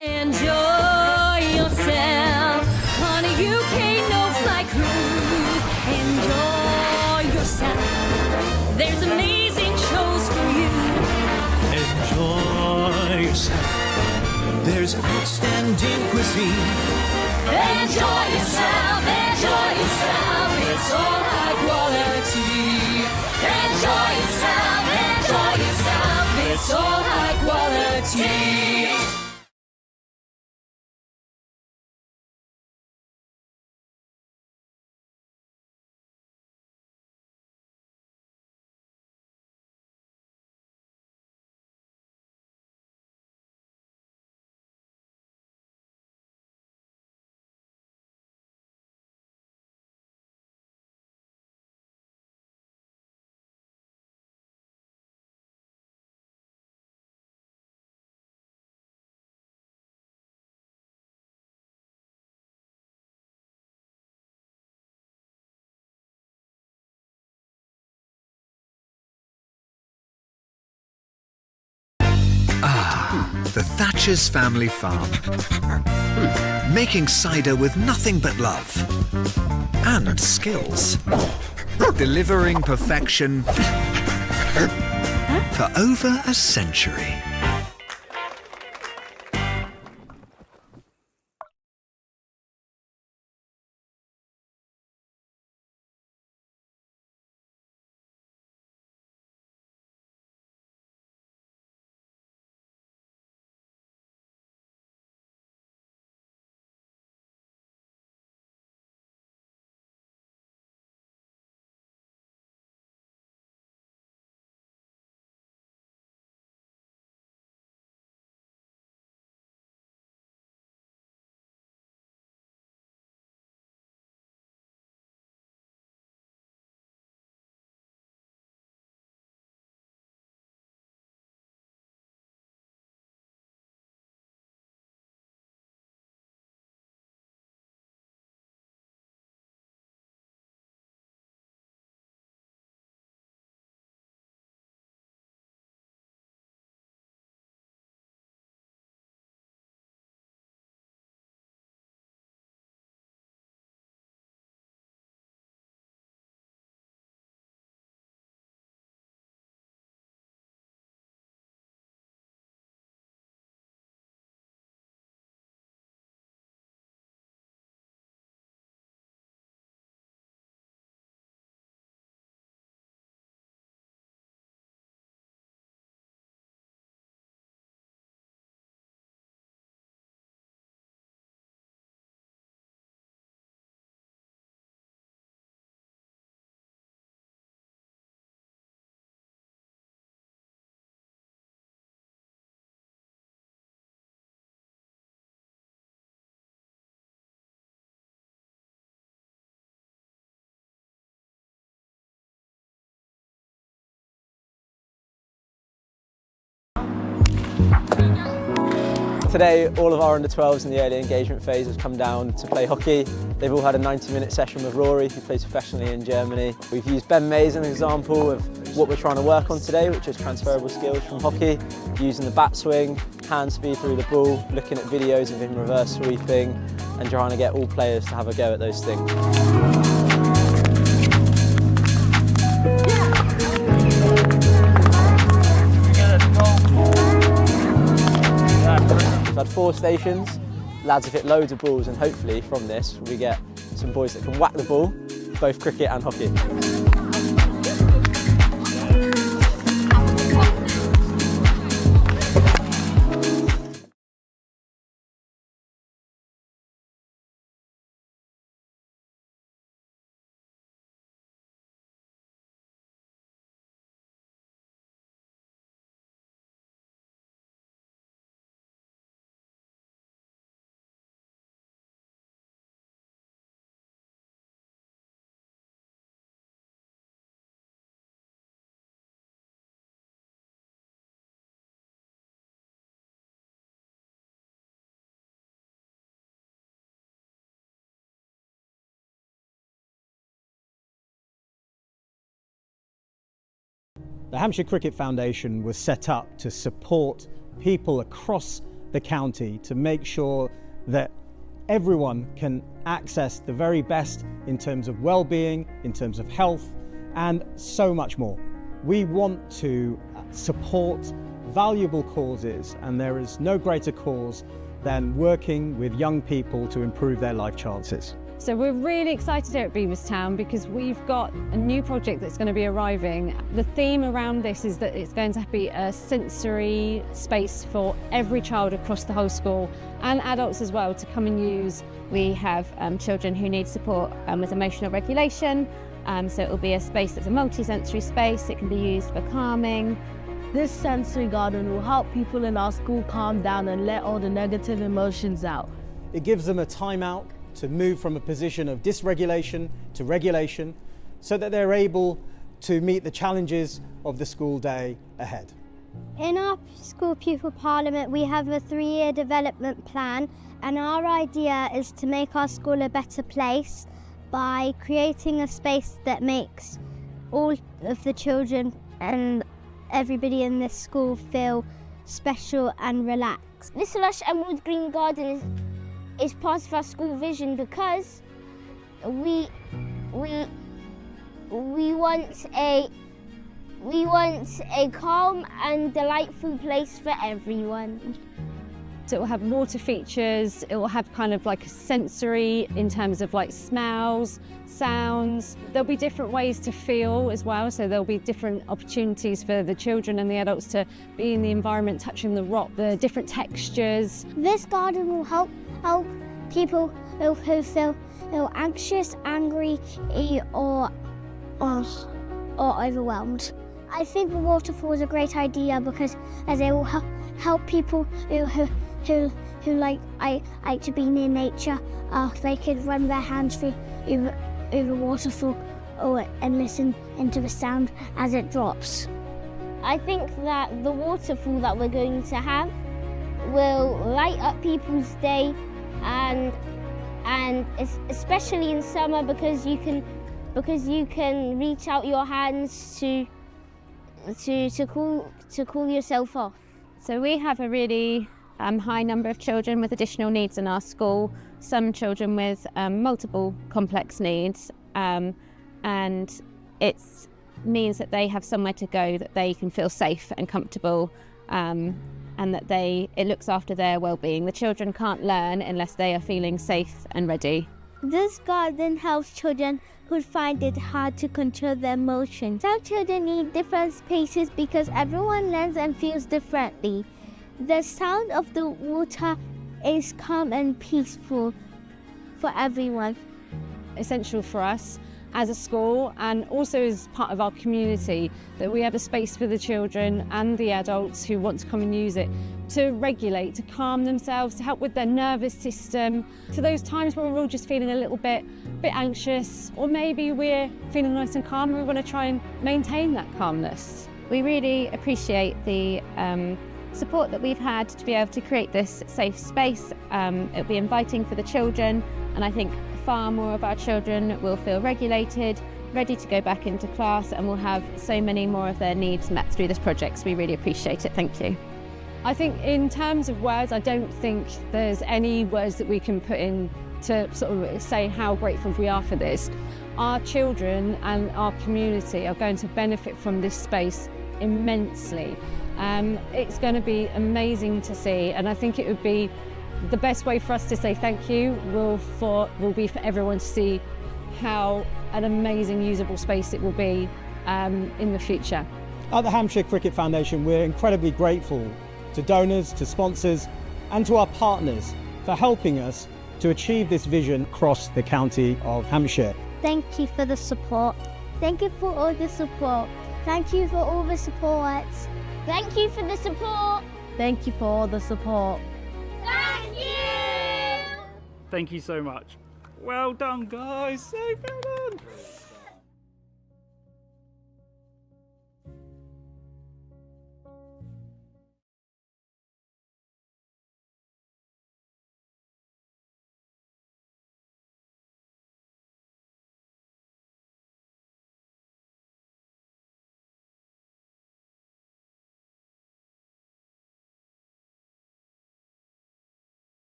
Enjoy yourself on a UK no-fly cruise. Enjoy yourself. There's amazing shows for you. Enjoy yourself. There's outstanding cuisine. Enjoy yourself. Enjoy yourself. It's all high quality. Enjoy yourself. Enjoy yourself. It's all high quality. The Thatcher's family farm. Making cider with nothing but love and skills. Delivering perfection for over a century. Today, all of our under-12s in the early engagement phase have come down to play hockey. They've all had a 90-minute session with Rory, who plays professionally in Germany. We've used Ben May as an example of what we're trying to work on today, which is transferable skills from hockey, using the bat swing, hand speed through the ball, looking at videos of him reverse sweeping, and trying to get all players to have a go at those things. We've had 4 stations, lads have hit loads of balls, and hopefully from this we get some boys that can whack the ball, both cricket and hockey. The Hampshire Cricket Foundation was set up to support people across the county to make sure that everyone can access the very best in terms of well-being, in terms of health, and so much more. We want to support valuable causes, and there is no greater cause than working with young people to improve their life chances. So we're really excited here at Beaverstown because we've got a new project that's going to be arriving. The theme around this is that it's going to be a sensory space for every child across the whole school and adults as well to come and use. We have children who need support with emotional regulation, so it will be a space that's a multi-sensory space. It can be used for calming. This sensory garden will help people in our school calm down and let all the negative emotions out. It gives them a time out to move from a position of dysregulation to regulation so that they're able to meet the challenges of the school day ahead. In our school pupil parliament we have a 3-year development plan, and our idea is to make our school a better place by creating a space that makes all of the children and everybody in this school feel special and relaxed. This lush emerald green garden is part of our school vision because we want a calm and delightful place for everyone. So it will have water features, it will have kind of like a sensory in terms of like smells, sounds. There'll be different ways to feel as well, so there'll be different opportunities for the children and the adults to be in the environment, touching the rock, the different textures. This garden will help people who feel anxious, angry, or overwhelmed. I think the waterfall is a great idea because as it will help people who like to be near nature. They could run their hands through the waterfall and listen into the sound as it drops. I think that the waterfall that we're going to have will light up people's day, and especially in summer because you can reach out your hands to cool yourself off. So we have a really high number of children with additional needs in our school, some children with multiple complex needs, and it means that they have somewhere to go, that they can feel safe and comfortable, and that it looks after their well-being. The children can't learn unless they are feeling safe and ready. This garden helps children who find it hard to control their emotions. Some children need different spaces because everyone learns and feels differently. The sound of the water is calm and peaceful for everyone. Essential for us as a school and also as part of our community that we have a space for the children and the adults who want to come and use it to regulate, to calm themselves, to help with their nervous system. For those times where we're all just feeling a little bit anxious, or maybe we're feeling nice and calm and we want to try and maintain that calmness. We really appreciate the support that we've had to be able to create this safe space. It'll be inviting for the children, and I think far more of our children will feel regulated ready to go back into class, and will have so many more of their needs met through this project. So we really appreciate it. Thank you. I think in terms of words, I don't think there's any words that we can put in to sort of say how grateful we are for this. Our children and our community are going to benefit from this space immensely. It's going to be amazing to see, and I think it would be the best way for us to say thank you will be for everyone to see how an amazing usable space it will be in the future. At the Hampshire Cricket Foundation, we're incredibly grateful to donors, to sponsors and to our partners for helping us to achieve this vision across the county of Hampshire. Thank you for the support. Thank you for all the support. Thank you for all the support. Thank you for the support. Thank you for all the support. Thank you. Thank you so much. Well done, guys. So well done.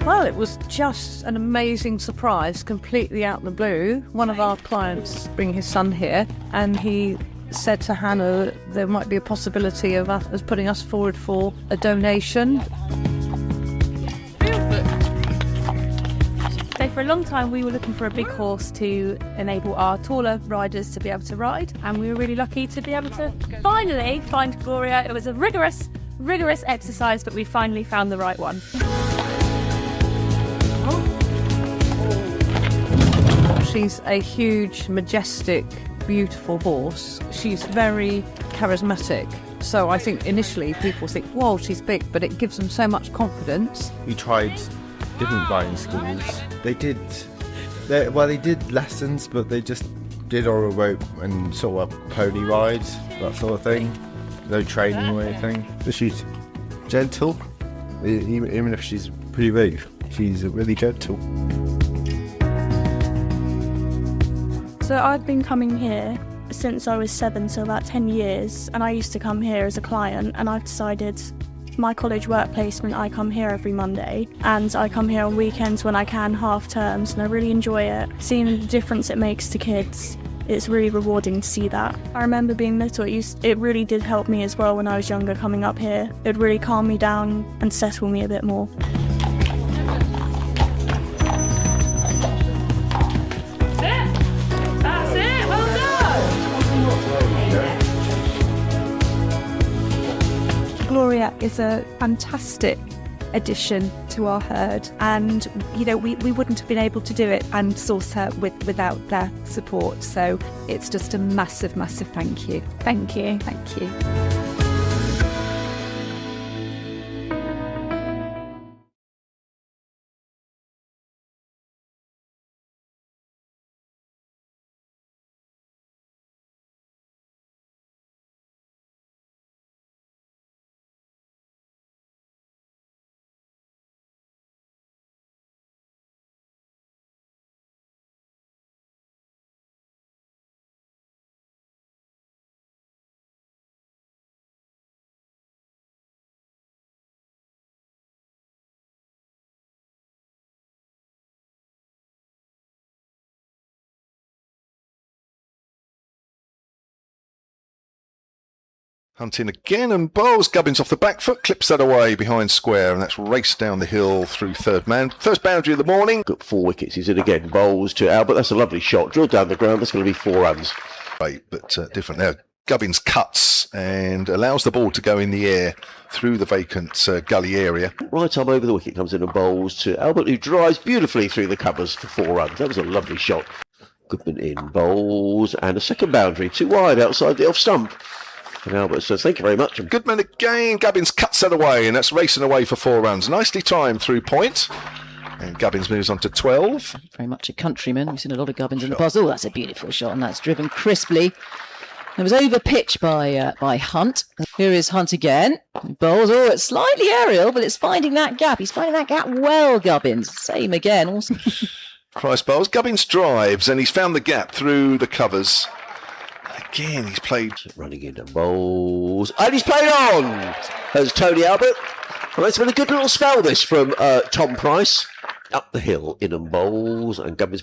Well, it was just an amazing surprise, completely out of the blue. One of our clients bring his son here, and he said to Hannah there might be a possibility of us putting us forward for a donation. So for a long time we were looking for a big horse to enable our taller riders to be able to ride, and we were really lucky to be able to finally find Gloria. It was a rigorous exercise, but we finally found the right one. She's a huge, majestic, beautiful horse. She's very charismatic. So I think initially people think, whoa, she's big, but it gives them so much confidence. We tried different riding schools. They did lessons, but they just did on a rope and sort of pony rides, that sort of thing. No training or anything. But she's gentle, even if she's pretty big. She's really gentle. So I've been coming here since I was 7, so about 10 years, and I used to come here as a client, and I've decided my college work placement, I come here every Monday, and I come here on weekends when I can, half terms, and I really enjoy it. Seeing the difference it makes to kids, it's really rewarding to see that. I remember being little, it really did help me as well when I was younger coming up here. It would really calm me down and settle me a bit more. Gloria is a fantastic addition to our herd, and we wouldn't have been able to do it and source her without their support, so it's just a massive thank you. Thank you. Hunting again, and Bowles, Gubbins off the back foot, clips that away behind square, and that's raced down the hill through third man. First boundary of the morning. Got 4 wickets. He's in again. Bowles to Albert. That's a lovely shot. Drilled down the ground. That's going to be 4 runs. Right, but different now. Gubbins cuts and allows the ball to go in the air through the vacant gully area. Right arm over the wicket comes in and bowls to Albert, who drives beautifully through the covers for 4 runs. That was a lovely shot. Goodman in bowls and a second boundary, 2 wide outside the off stump. And Albert says, thank you very much. Goodman again, Gubbins cuts that away, and that's racing away for 4 runs. Nicely timed through point. And Gubbins moves on to 12. Very much a countryman. We've seen a lot of Gubbins in the past. Oh, that's a beautiful shot, and that's driven crisply. It was over pitch by Hunt. Here is Hunt again. Bowls. Oh, it's slightly aerial, but it's finding that gap. He's finding that gap well, Gubbins. Same again. Also. Price bowls. Gubbins drives, and he's found the gap through the covers. Again, he's played. Running into bowls. And he's played on! There's Tony Albert. Well, it's been a good little spell, this, from Tom Price. Up the hill, in and bowls, and Gubbins.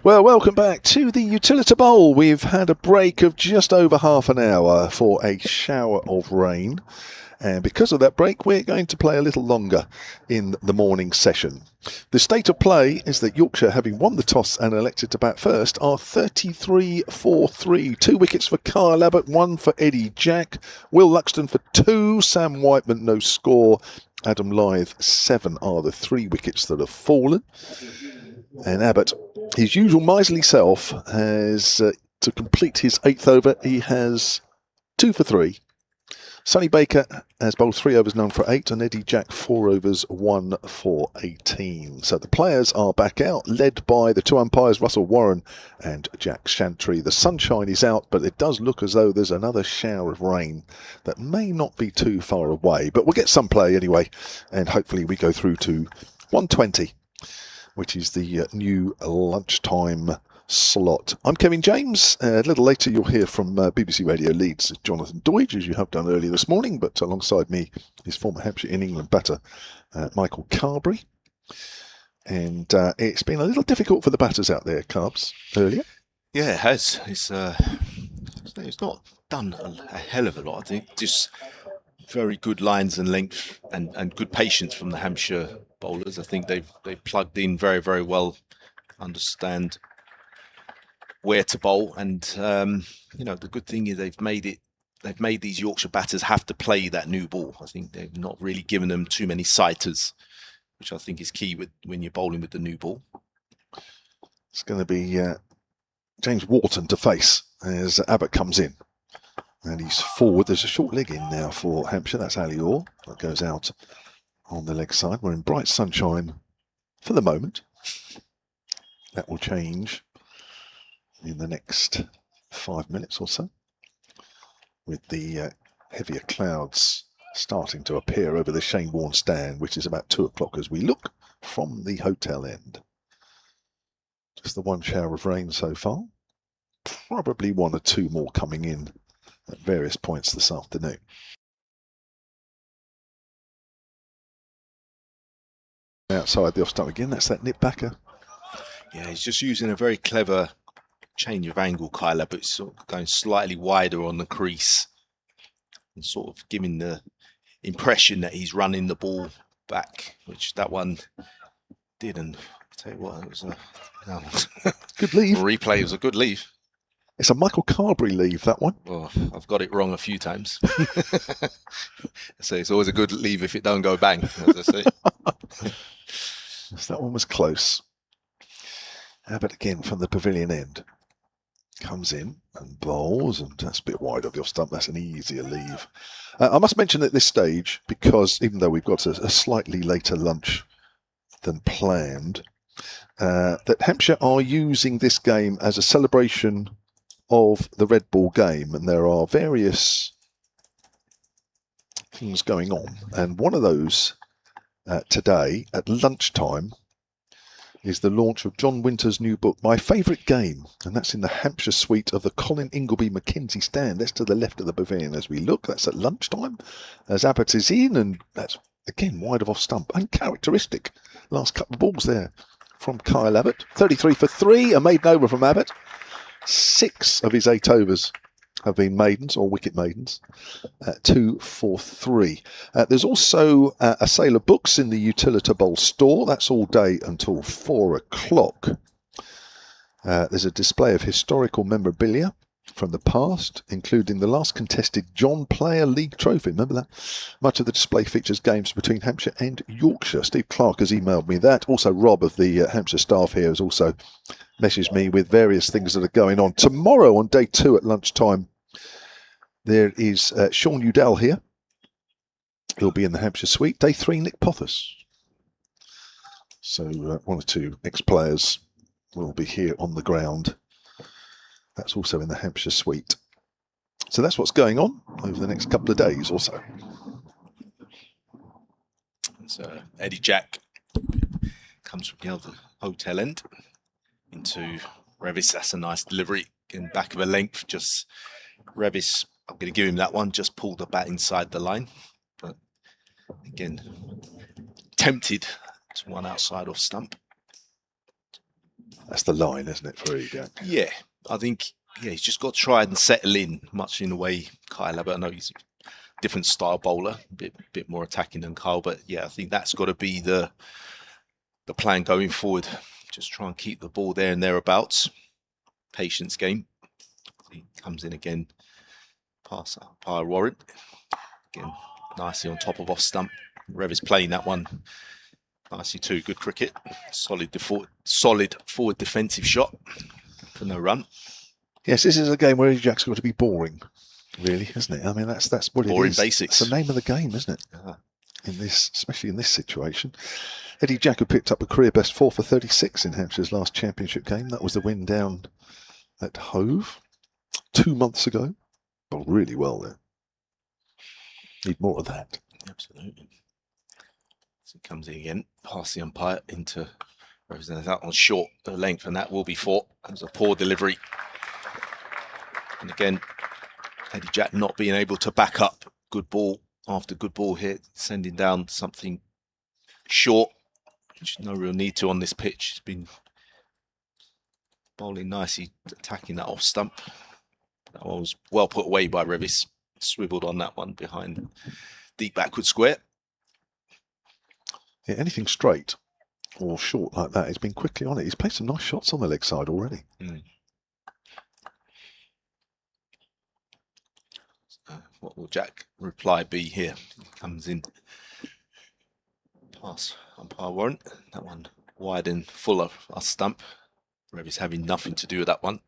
Well, welcome back to the Utilita Bowl. We've had a break of just over half an hour for a shower of rain. And because of that break, we're going to play a little longer in the morning session. The state of play is that Yorkshire, having won the toss and elected to bat first, are 33-4-3. 2 wickets for Kyle Abbott, 1 for Eddie Jack. Will Luxton for 2. Sam Whiteman, no score. Adam Lyth, 7 are the 3 wickets that have fallen. And Abbott, his usual miserly self, has to complete his 8th over. He has 2 for 3. Sonny Baker has bowled 3 overs, none for 8, and Eddie Jack 4 overs, 1 for 18. So the players are back out, led by the 2 umpires, Russell Warren and Jack Shantry. The sunshine is out, but it does look as though there's another shower of rain that may not be too far away. But we'll get some play anyway, and hopefully we go through to 1:20, which is the new lunchtime slot. I'm Kevin James. A little later you'll hear from BBC Radio Leeds' Jonathan Doidge, as you have done earlier this morning, but alongside me is former Hampshire in England batter Michael Carberry. And it's been a little difficult for the batters out there, Carbs, earlier. Yeah, it has. It's not done a hell of a lot, I think. Just very good lines and length and good patience from the Hampshire bowlers. I think they've plugged in very, very well, understand where to bowl, and the good thing is they've made these Yorkshire batters have to play that new ball. I think they've not really given them too many sighters, which I think is key when you're bowling with the new ball. It's going to be James Wharton to face as Abbott comes in, and he's forward. There's a short leg in now for Hampshire. That's Ali Orr that goes out on the leg side. We're in bright sunshine for the moment. That will change in the next 5 minutes or so, with the heavier clouds starting to appear over the Shane Warne stand, which is about 2 o'clock as we look from the hotel end. Just the 1 shower of rain so far. Probably 1 or 2 more coming in at various points this afternoon. Outside the off stump again, that's that nip backer. Yeah, he's just using a very clever change of angle, Kyler, but sort of going slightly wider on the crease and sort of giving the impression that he's running the ball back, which that one did. And I'll tell you what, it was a good leave. Replay was a good leave. It's a Michael Carberry leave, that one. Well, I've got it wrong a few times. So it's always a good leave if it don't go bang, as I say. Yes, that one was close. Abbott again from the pavilion end. Comes in and bowls, and that's a bit wide of your stump. That's an easier leave. I must mention at this stage, because even though we've got a slightly later lunch than planned, that Hampshire are using this game as a celebration of the red ball game, and there are various things going on. And one of those today at lunchtime is the launch of John Winter's new book, My Favourite Game, and that's in the Hampshire suite of the Colin Ingleby Mackenzie stand. That's to the left of the pavilion as we look. That's at lunchtime as Abbott is in, and that's again wide of off stump. Uncharacteristic last couple of balls there from Kyle Abbott. 33 for 3, a maiden over from Abbott. 6 of his 8 overs have been maidens or wicket maidens. 2 for 3. There's also a sale of books in the Utilita Bowl store. That's all day until 4 o'clock. There's a display of historical memorabilia from the past, including the last contested John Player League trophy. Remember that? Much of the display features games between Hampshire and Yorkshire. Steve Clark has emailed me that. Also, Rob of the Hampshire staff here has also messaged me with various things that are going on. Tomorrow on day 2 at lunchtime, there is Sean Udell here. He'll be in the Hampshire suite. Day 3, Nick Pothers. So 1 or 2 ex-players will be here on the ground. That's also in the Hampshire suite. So that's what's going on over the next couple of days or so. So Eddie Jack comes from the other hotel end into Revis. That's a nice delivery in back of a length. Just Revis, I'm going to give him that one, just pulled the bat inside the line. But again, tempted to one outside off stump. That's the line, isn't it, for Eddie Jack? Yeah, I think he's just got to try and settle in, much in the way Kyle Abbott. I know he's a different style bowler, a bit more attacking than Kyle, but yeah, I think that's got to be the plan going forward. Just try and keep the ball there and thereabouts. Patience game. He comes in again, pass umpire Warren. Again, nicely on top of off stump. Rev is playing that one nicely too. Good cricket. Solid forward defensive shot for no run. Yes, this is a game where Eddie Jack's got to be boring, really, isn't it? I mean, that's what Boring it is. basics. It's the name of the game, isn't it? Yeah. In this, especially in this situation. Eddie Jack had picked up a career best 4 for 36 in Hampshire's last championship game. That was the win down at Hove 2 months ago. Bowled really well there. Need more of that. Absolutely. So it comes in again, past the umpire into represents that on short the length, and that will be fought. That was a poor delivery. And again, Eddie Jack not being able to back up. Good ball after good ball here, sending down something short, which no real need to on this pitch. He's been bowling nicely, attacking that off stump. That one was well put away by Revis. Swiveled on that one behind deep backward square. Yeah, anything straight or short like that, he's been quickly on it. He's played some nice shots on the leg side already. What will Jack reply be here? He comes in past umpire Warren. That one wide and full of a stump. Revis having nothing to do with that one.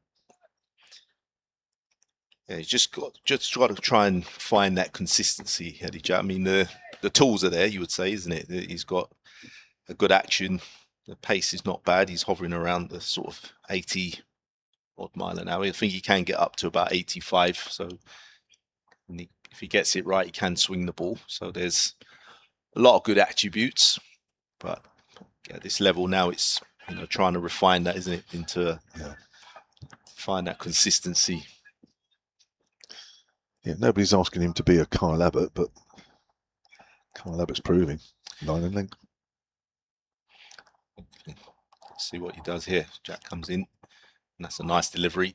Yeah, he's just got to try and find that consistency, Eddie Jack. I mean, the tools are there, you would say, isn't it? He's got a good action. The pace is not bad. He's hovering around the sort of 80 odd mile an hour. I think he can get up to about 85. So if he gets it right, he can swing the ball. So there's a lot of good attributes. But at this level now, it's trying to refine that, isn't it? Into find that consistency. Yeah, nobody's asking him to be a Kyle Abbott, but Kyle Abbott's proving line and length. Let's see what he does here. Jack comes in, and that's a nice delivery.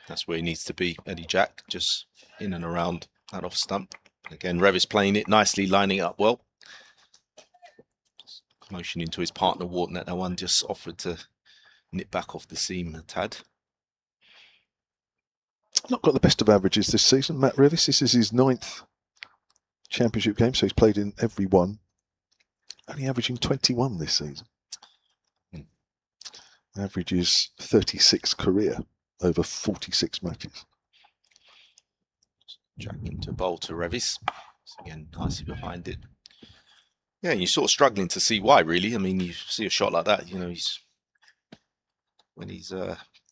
That's where he needs to be, Eddie Jack, just in and around that off stump. Again, Rev is playing it nicely, lining it up well. Motion into his partner, Wharton, that one just offered to nip back off the seam a tad. Not got the best of averages this season, Matt Revis. This is his 9th championship game, so he's played in every one. Only averaging 21 this season. Average is 36 career over 46 matches. Jack into bowl to Revis. Again, nicely behind it. Yeah, you're sort of struggling to see why, really. I mean, you see a shot like that, when he's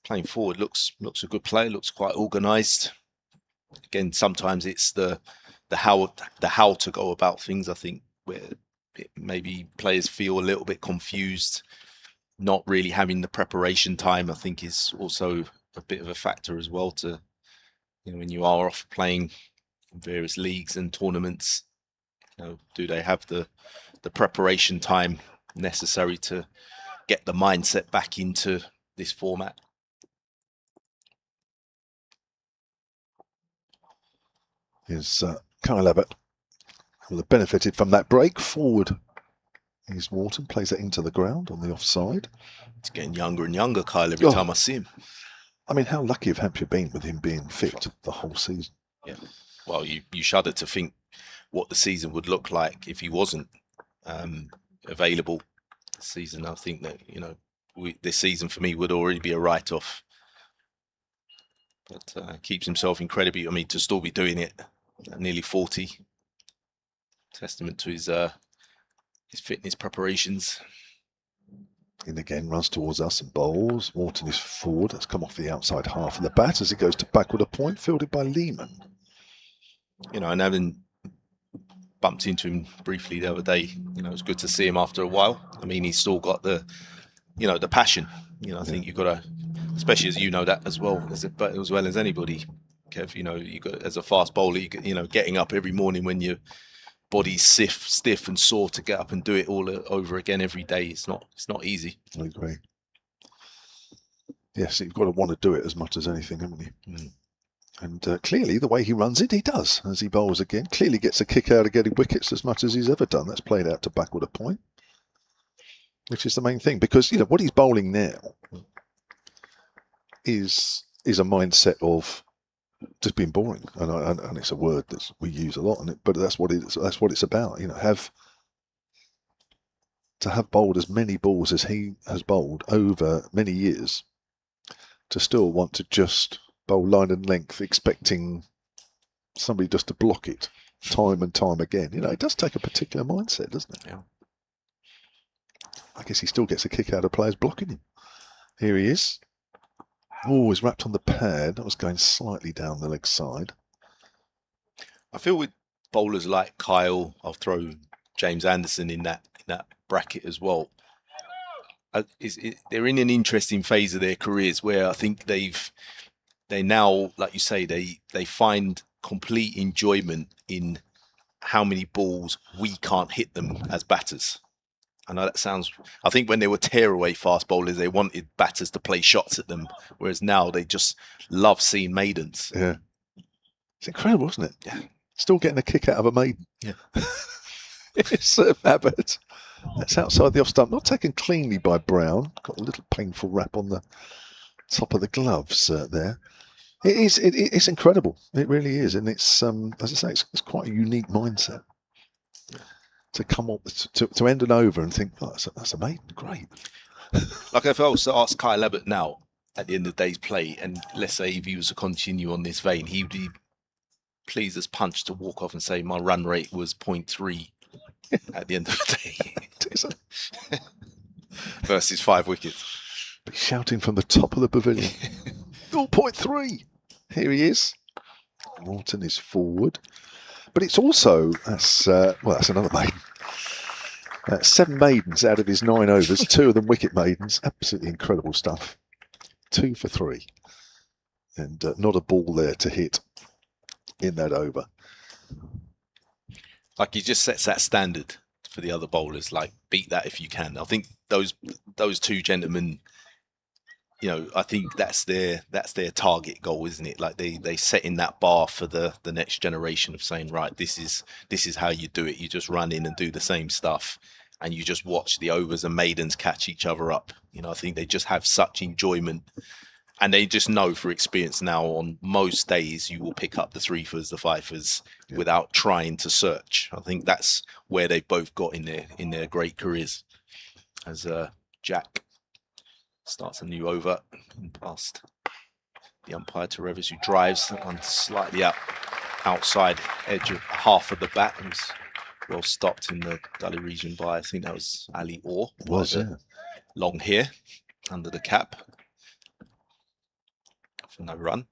playing forward, looks a good player, looks quite organised. Again, sometimes it's the how to go about things. I think where maybe players feel a little bit confused, not really having the preparation time. I think is also a bit of a factor as well. To when you are off playing in various leagues and tournaments, do they have the preparation time necessary to get the mindset back into this format? Is Kyle Abbott will have benefited from that break. Forward is Wharton, plays it into the ground on the offside. It's getting younger and younger, Kyle, every time I see him. I mean, how lucky have Hampshire been with him being fit the whole season? Yeah. Well, you shudder to think what the season would look like if he wasn't available this season. I think that, this season for me would already be a write-off. But keeps himself incredibly, to still be doing it at nearly 40. Testament to his fitness preparations. In again, runs towards us and bowls. Wharton is forward. That's come off the outside half of the bat as it goes to backward a point, fielded by Lehman. And having bumped into him briefly the other day, it was good to see him after a while. I mean, he's still got the passion. I think you've got to, especially as that as well as anybody, Kev. You got as a fast bowler, getting up every morning when your body's stiff and sore to get up and do it all over again every day. It's not easy. I agree. Yes, you've got to want to do it as much as anything, haven't you? And clearly, the way he runs it, he does, as he bowls again. Clearly gets a kick out of getting wickets as much as he's ever done. That's played out to backward a point, which is the main thing. Because, you know, what he's bowling now is a mindset of just being boring. And it's a word that we use a lot, but that's what it's about. You know, to have bowled as many balls as he has bowled over many years, to still want to just bowl line and length, expecting somebody just to block it time and time again. You know, it does take a particular mindset, doesn't it? Yeah. I guess he still gets a kick out of players blocking him. Here he is. Oh, he's wrapped on the pad. That was going slightly down the leg side. I feel with bowlers like Kyle, I'll throw James Anderson in that bracket as well. They're in an interesting phase of their careers where I think they now, like you say, they find complete enjoyment in how many balls we can't hit them as batters. I know that sounds, I think when they were tearaway fast bowlers, they wanted batters to play shots at them, whereas now they just love seeing maidens. Yeah. It's incredible, isn't it? Yeah. Still getting a kick out of a maiden. Yeah. It's a habit. That's outside the off stump, not taken cleanly by Brown. Got a little painful wrap on the top of the gloves there. It's incredible. It really is, and it's as I say, it's quite a unique mindset to come up to end an over and think, oh, that's a maiden, great. Like if I was to ask Kyle Abbott now at the end of the day's play, and let's say if he was to continue on this vein, he would be pleased as punch to walk off and say my run rate was 0.3 at the end of the day versus 5 wickets. Be shouting from the top of the pavilion. 0.3. Here he is. Morton is forward, but it's also that's another maiden. 7 maidens out of his 9 overs, 2 of them wicket maidens. Absolutely incredible stuff. 2 for 3, and not a ball there to hit in that over. Like he just sets that standard for the other bowlers. Like beat that if you can. I think those 2 gentlemen, you know, I think that's their target goal, isn't it? Like they set in that bar for the next generation of saying, right, this is how you do it. You just run in and do the same stuff, and you just watch the overs and maidens catch each other up. You know, I think they just have such enjoyment, and they just know for experience now on most days you will pick up the 3-fers, the 5-fers without trying to search. I think that's where they both got in their great careers. As Jack starts a new over past the umpire to Revis, who drives that one slightly outside edge of half of the bat. It was well stopped in the gully region by, I think that was Ali Orr. Long hair under the cap for no run.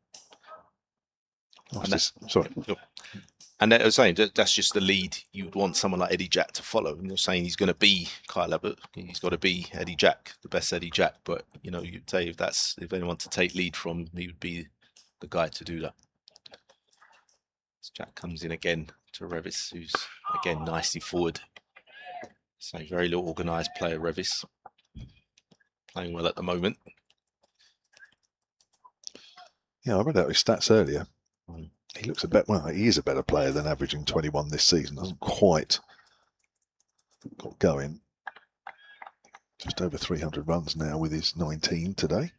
And I was saying that's just the lead you would want someone like Eddie Jack to follow. And you're saying he's going to be Kyle Abbott, he's got to be Eddie Jack, the best Eddie Jack. But you know, you'd say if anyone to take lead from, he would be the guy to do that. As Jack comes in again to Revis, who's again nicely forward. So very little organised player, Revis, playing well at the moment. Yeah, I read out his stats earlier. He looks he is a better player than averaging 21 this season. Hasn't quite got going. Just over 300 runs now with his 19 today.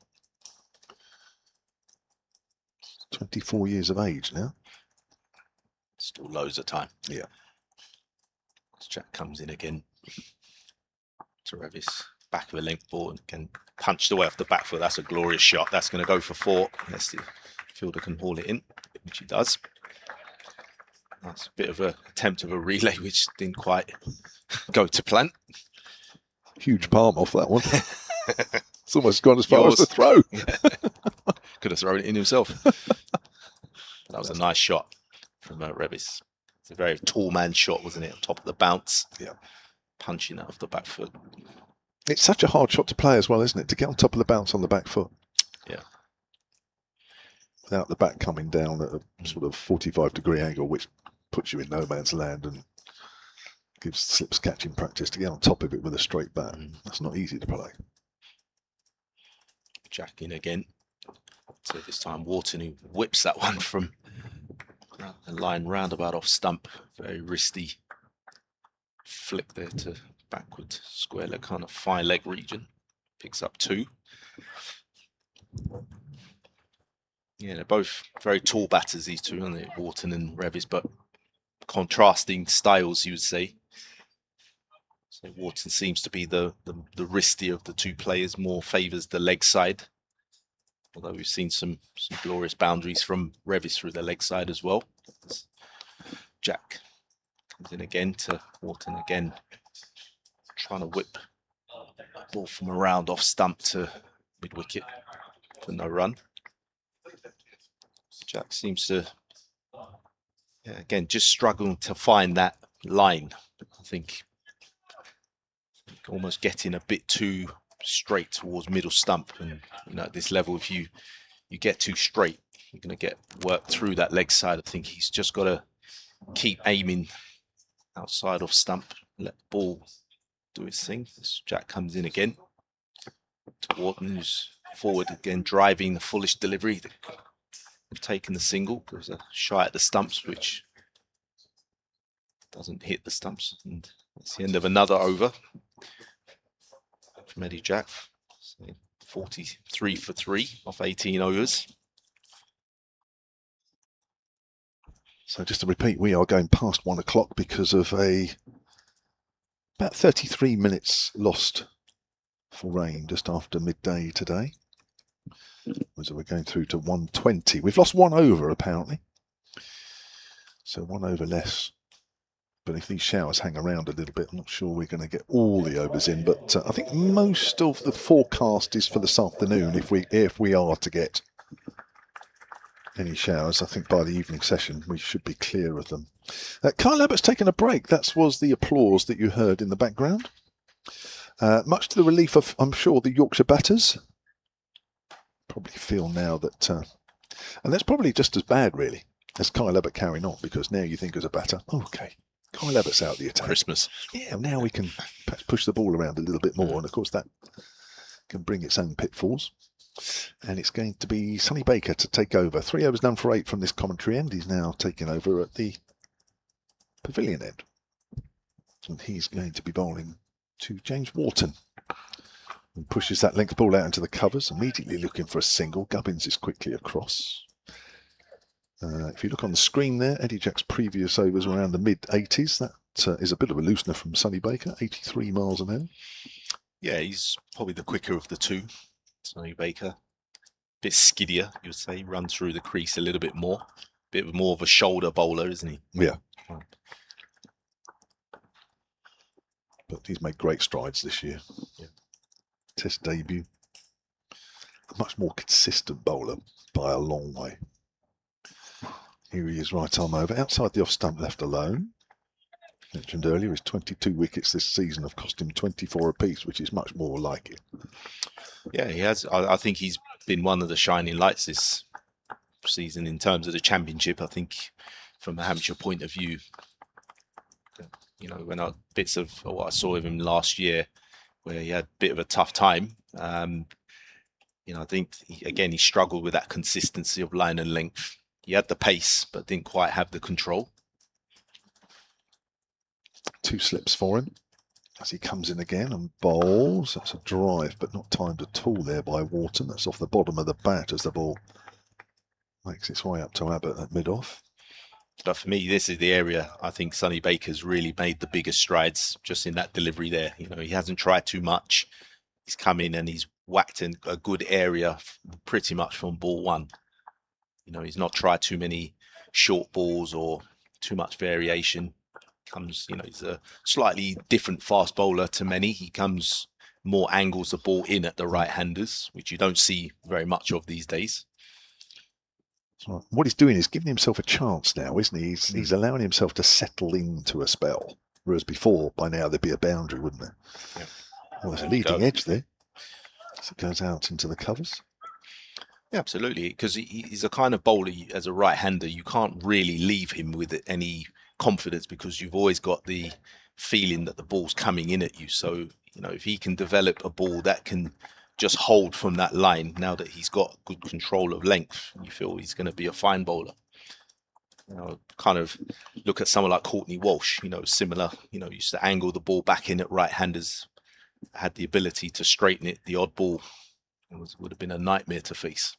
24 years of age now. Still loads of time. Yeah. As Jack comes in again to Revis, back of a length ball and can punch the way off the back foot. That's a glorious shot. That's going to go for 4. Unless the fielder can haul it in, which he does. That's a bit of an attempt of a relay, which didn't quite go to plan. Huge palm off that one. It's almost gone as far as the throw. Could have thrown it in himself. That was a nice shot from Revis. It's a very tall man shot, wasn't it? On top of the bounce. Yeah. Punching that off the back foot. It's such a hard shot to play as well, isn't it? To get on top of the bounce on the back foot. Yeah. Without the back coming down at a sort of 45-degree angle, which puts you in no man's land and gives slips catching practice to get on top of it with a straight bat. That's not easy to play. Jack in again. So this time Wharton, who whips that one from the line roundabout off stump. Very wristy flick there to backward square leg, kind of fine leg region. Picks up 2. Yeah, they're both very tall batters, these two, aren't they? Wharton and Revis, but contrasting styles, you would say. So Wharton seems to be the wristy of the two players, more favours the leg side. Although we've seen some glorious boundaries from Revis through the leg side as well. Jack comes in again to Wharton again, trying to whip ball from around off stump to mid wicket for no run. Jack seems to, again, just struggling to find that line. I think almost getting a bit too straight towards middle stump, and at this level, if you get too straight, you're going to get worked through that leg side. I think he's just got to keep aiming outside of stump, let the ball do its thing. This Jack comes in again to Wharton, who's forward again, driving the foolish delivery. They've taken the single. There's a shot at the stumps, which doesn't hit the stumps, and it's the end of another over from Eddie Jack. So 43 for 3 off 18 overs. So just to repeat, we are going past 1 o'clock because of about 33 minutes lost for rain just after midday today. So we're going through to 120. We've lost 1 over apparently. So 1 over less. But if these showers hang around a little bit, I'm not sure we're going to get all the overs in. But I think most of the forecast is for this afternoon. If we are to get any showers, I think by the evening session we should be clear of them. Kyle Abbott's taken a break. That was the applause that you heard in the background. Much to the relief of, I'm sure, the Yorkshire batters. Probably feel now that, and that's probably just as bad really as Kyle Abbott carrying on, because now you think as a batter, okay, Kyle Abbott's out the attack. Christmas. Yeah, now we can perhaps push the ball around a little bit more, and of course that can bring its own pitfalls. And it's going to be Sonny Baker to take over. 3 overs done for 8 from this commentary end. He's now taking over at the pavilion end. And he's going to be bowling to James Wharton. And pushes that length ball out into the covers, immediately looking for a single. Gubbins is quickly across. If you look on the screen there, Eddie Jack's previous overs were around the mid-80s. That is a bit of a loosener from Sonny Baker, 83 miles an hour. Yeah, he's probably the quicker of the two. Sonny Baker, a bit skiddier, you would say. Runs through the crease a little bit more. Bit more of a shoulder bowler, isn't he? Yeah. But he's made great strides this year. Yeah. Test debut. A much more consistent bowler by a long way. Here he is, right arm over, outside the off stump, left alone. Mentioned earlier, his 22 wickets this season have cost him 24 apiece, which is much more like it. Yeah, he has. I think he's been one of the shining lights this season in terms of the championship. I think from a Hampshire point of view, when bits of what I saw of him last year, where he had a bit of a tough time. I think he struggled with that consistency of line and length. He had the pace, but didn't quite have the control. 2 slips for him as he comes in again and bowls. That's a drive, but not timed at all there by Wharton. That's off the bottom of the bat as the ball makes its way up to Abbott at mid-off. But for me, this is the area I think Sonny Baker's really made the biggest strides just in that delivery there. He hasn't tried too much. He's come in and he's whacked in a good area pretty much from ball 1. He's not tried too many short balls or too much variation. He's a slightly different fast bowler to many. He comes more angles the ball in at the right-handers, which you don't see very much of these days. So what he's doing is giving himself a chance now, isn't he? He's allowing himself to settle into a spell, whereas before, by now, there'd be a boundary, wouldn't there? Yeah. Well, there's a leading edge there. As it goes out into the covers. Yeah, absolutely, because he's a kind of bowler, as a right-hander, you can't really leave him with any confidence because you've always got the feeling that the ball's coming in at you. So, if he can develop a ball that can just hold from that line now that he's got good control of length. You feel he's going to be a fine bowler. Kind of look at someone like Courtney Walsh, similar, used to angle the ball back in at right-handers, had the ability to straighten it. The odd ball would have been a nightmare to face.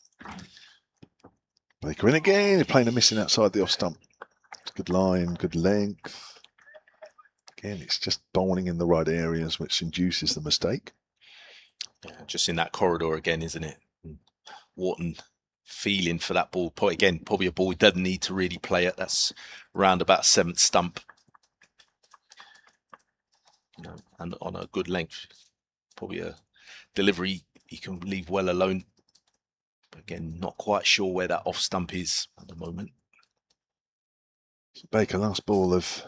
Baker in again, playing a missing outside the off stump. Good line, good length. Again, it's just bowling in the right areas, which induces the mistake. Yeah, just in that corridor again, isn't it? Wharton feeling for that ball. Again, probably a ball he doesn't need to really play at. That's round about 7th stump. And on a good length. Probably a delivery he can leave well alone. But again, not quite sure where that off stump is at the moment. Baker, last ball of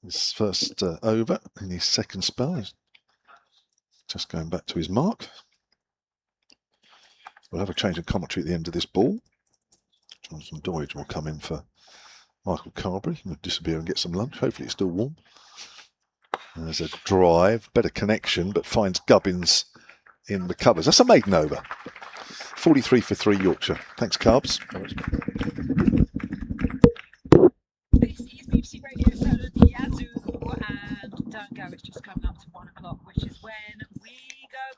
his first over in his second spell. He's just going back to his mark. We'll have a change of commentary at the end of this ball. Jonathan Doidge will come in for Michael Carberry. He'll disappear and get some lunch. Hopefully it's still warm. And there's a drive, better connection, but finds Gubbins in the covers. That's a maiden over. 43 for 3 Yorkshire. Thanks, Carbs. This is BBC Radio Solo the Yazoo, and don't go, it's just coming up to 1 o'clock, which is when we go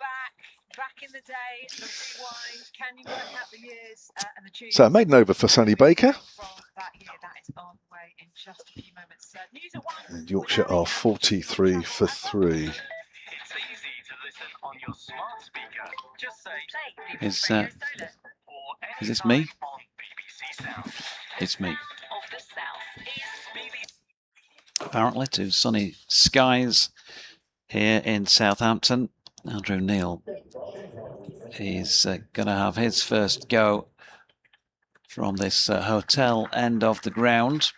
back in the day, the rewind. Can you work out the years and the tunes? So, maiden over for Sonny Baker. From that year, that is on the way in just a few moments. News at 1. And Yorkshire are 43 for 3. Is this me? It's me. Apparently to sunny skies here in Southampton. Andrew Neil is going to have his first go from this hotel end of the ground.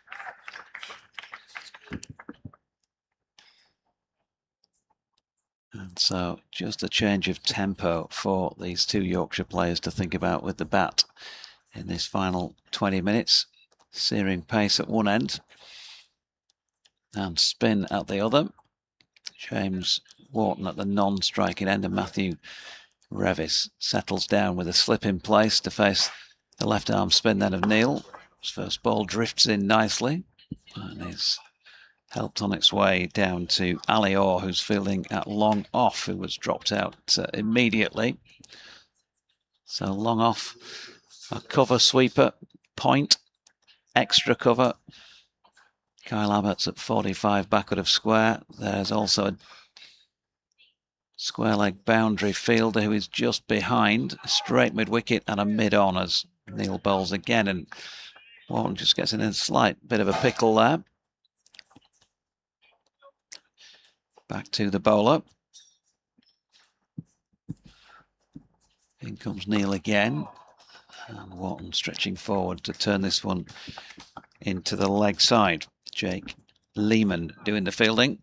And so just a change of tempo for these two Yorkshire players to think about with the bat in this final 20 minutes. Searing pace at one end and spin at the other. James Wharton at the non-striking end, and Matthew Revis settles down with a slip in place to face the left arm spin then of Neil. His first ball drifts in nicely and is helped on its way down to Ali Orr, who's fielding at long off, who was dropped out immediately. So long off, a cover sweeper, point, extra cover. Kyle Abbott's at 45 backward of square. There's also a square leg boundary fielder who is just behind, straight mid-wicket and a mid-on as Neil bowls again, and Wharton just gets in a slight bit of a pickle there. Back to the bowler. In comes Neil again. And Wharton stretching forward to turn this one into the leg side. Jake Lehman doing the fielding.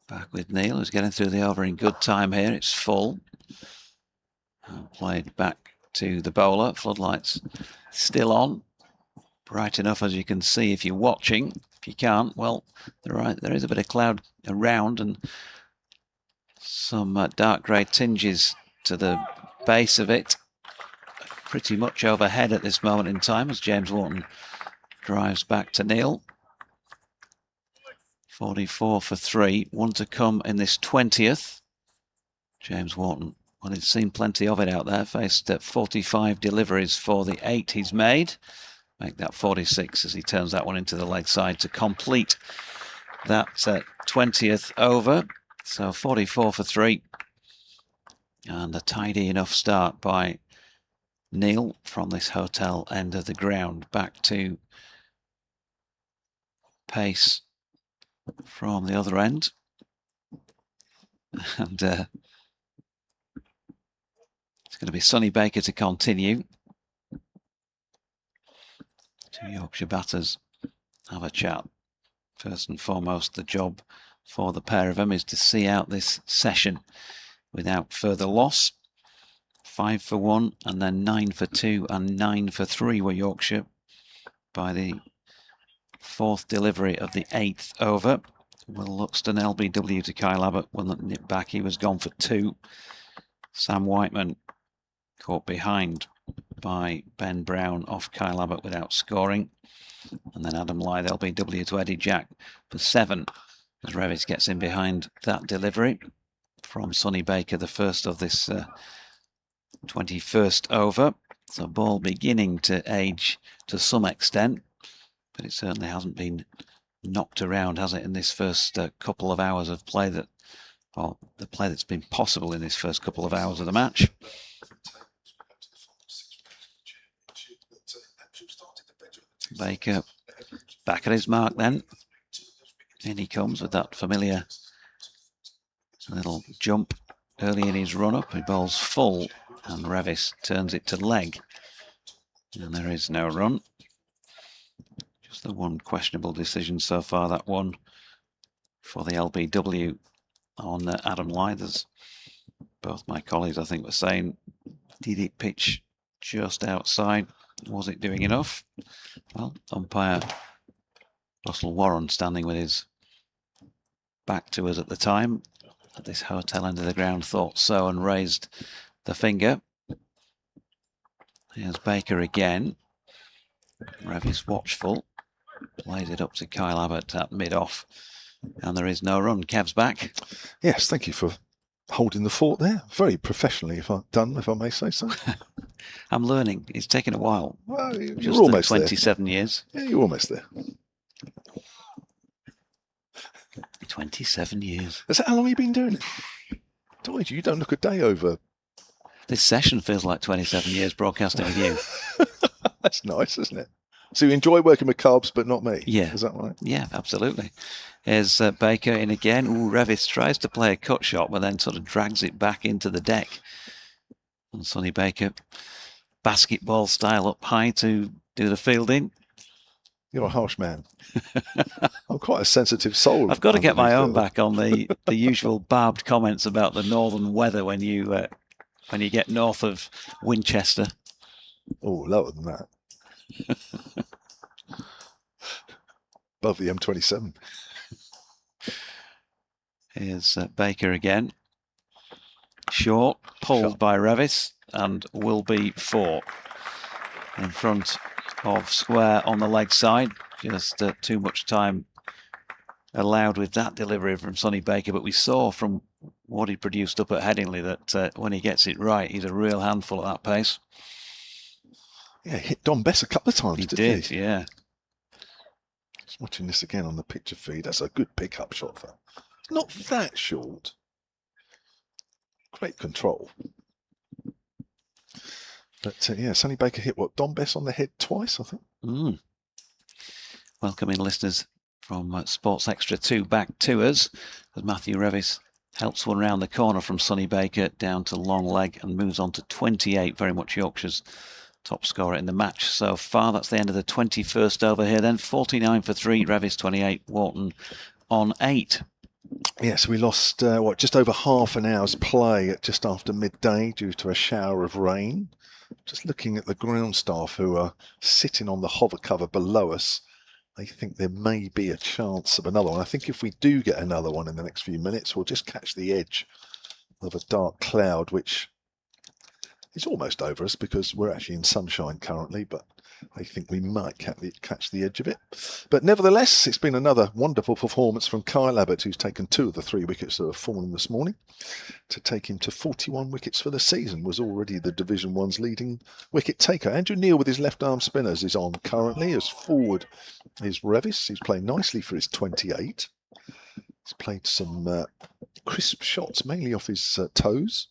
Back with Neil, who's getting through the over in good time here. It's full. Played back to the bowler. Floodlights still on. Bright enough as you can see if you're watching. If you can't, well, there is a bit of cloud around and some dark grey tinges to the base of it. Pretty much overhead at this moment in time as James Wharton drives back to Neil. 44 for 3. One to come in this 20th. James Wharton, well, he's seen plenty of it out there. Faced 45 deliveries for the 8 he's made. Make that 46 as he turns that one into the leg side to complete that 20th over. So 44 for 3. And a tidy enough start by Neil from this hotel end of the ground. Back to pace from the other end. And it's going to be Sonny Baker to continue. Two Yorkshire batters have a chat. First and foremost, the job for the pair of them is to see out this session without further loss. 5 for 1 and then 9 for 2 and 9 for 3 were Yorkshire by the Fourth delivery of the 8th over. Will Luxton LBW to Kyle Abbott. Will not nip back. He was gone for 2. Sam Whiteman caught behind by Ben Brown off Kyle Abbott without scoring. And then Adam Lythe LBW to Eddie Jack for 7 as Revis gets in behind that delivery from Sonny Baker, the first of this 21st over. So ball beginning to age to some extent, but it certainly hasn't been knocked around, has it, in this first couple of hours of play or the play that's been possible in this first couple of hours of the match. Baker back at his mark then. In he comes with that familiar little jump early in his run-up. He bowls full and Revis turns it to leg. And there is no run. Just the one questionable decision so far, that one for the LBW on Adam Lythe. As both my colleagues, I think, were saying, did it pitch just outside? Was it doing enough? Well, umpire Russell Warren, standing with his back to us at the time, at this hotel end of the ground, thought so and raised the finger. Here's Baker again. Revis watchful. Plays it up to Kyle Abbott at mid-off. And there is no run. Kev's back. Yes, thank you for holding the fort there. Very professionally, if I may say so. I'm learning. It's taken a while. Well, you're just almost 27 years. Yeah, you're almost there. 27 years. Is that how long you've been doing it? Dwight, you don't look a day over. This session feels like 27 years broadcasting with you. That's nice, isn't it? So you enjoy working with Carbs, but not me? Yeah. Is that right? Yeah, absolutely. Here's Baker in again. Ooh, Revis tries to play a cut shot, but then sort of drags it back into the deck. And Sonny Baker, basketball style up high to do the fielding. You're a harsh man. I'm quite a sensitive soul. I've got to get my own back on the usual barbed comments about the northern weather when you get north of Winchester. Oh, lower than that. Above the M27. Here's Baker again. Short, pulled by Revis, and will be 4 in front of square on the leg side. Just too much time allowed with that delivery from Sonny Baker, but we saw from what he produced up at Headingley that when he gets it right, he's a real handful at that pace. Yeah, hit Don Bess a couple of times. He did, yeah. Just watching this again on the picture feed. That's a good pickup shot for. Not that short. Great control. But yeah, Sonny Baker hit what? Don Bess on the head twice, I think. Welcoming listeners from Sports Extra 2 back to us as Matthew Revis helps one round the corner from Sonny Baker down to long leg and moves on to 28. Very much Yorkshire's top scorer in the match so far. That's the end of the 21st over here then. 49 for 3, Revis 28, Wharton on 8. Yes, we lost, just over half an hour's play at just after midday due to a shower of rain. Just looking at the ground staff who are sitting on the hover cover below us, they think there may be a chance of another one. I think if we do get another one in the next few minutes, we'll just catch the edge of a dark cloud, which is almost over us because we're actually in sunshine currently, but I think we might catch the edge of it. But nevertheless, it's been another wonderful performance from Kyle Abbott, who's taken 2 of the 3 wickets that have fallen this morning. To take him to 41 wickets for the season, was already the Division 1's leading wicket taker. Andrew Neil with his left-arm spinners is on currently. As forward is Revis. He's playing nicely for his 28. He's played some crisp shots, mainly off his toes,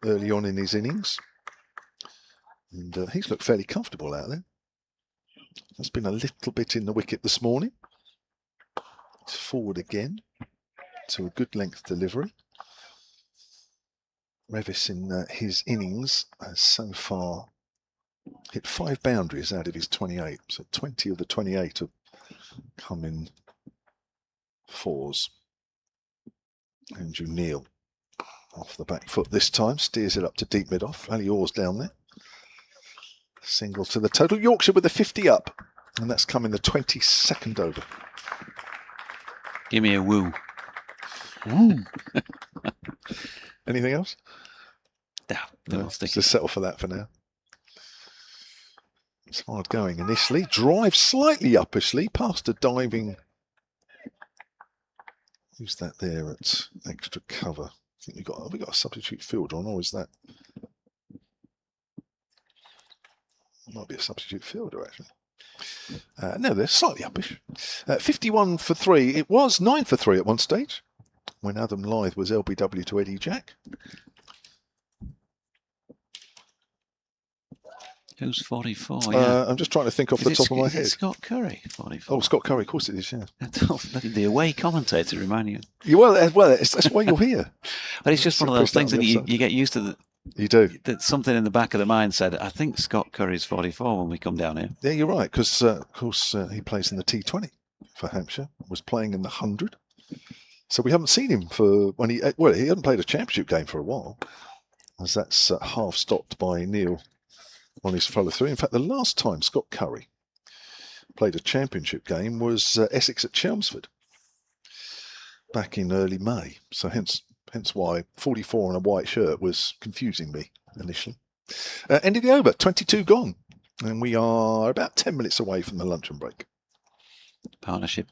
early on in his innings. And he's looked fairly comfortable out there. There's been a little bit in the wicket this morning. He's forward again to a good length delivery. Revis in his innings has so far hit 5 boundaries out of his 28. So 20 of the 28 have come in 4s. Andrew Neil off the back foot this time, steers it up to deep mid-off. Ali Orr's down there. Single to the total. Yorkshire with a 50 up. And that's come in the 22nd over. Give me a woo. Woo. Anything else? Yeah, No, just settle for that for now. It's hard going initially. Drive slightly uppishly past a diving. Who's that there at extra cover? I think have we got a substitute fielder on, or is that? Might be a substitute fielder actually. No, they're slightly uppish. 51 for 3. It was 9 for 3 at one stage when Adam Lythe was LBW to Eddie Jack. Who's 44? Yeah. I'm just trying to think off the top of my head. Scott Curry, 44. Oh, Scott Curry, of course it is, yeah. The away commentator remind you. That's why you're here. But it's just one of those things that you get used to. You do. That something in the back of the mind said, I think Scott Curry's 44 when we come down here. Yeah, you're right, because of course he plays in the T20 for Hampshire, was playing in the 100. So we haven't seen him for when he hadn't played a championship game for a while, as that's half stopped by Neil on his follow through. In fact, the last time Scott Curry played a championship game was Essex at Chelmsford back in early May. So hence why 44 on a white shirt was confusing me initially. End of the over, 22 gone, and we are about 10 minutes away from the luncheon break. Partnership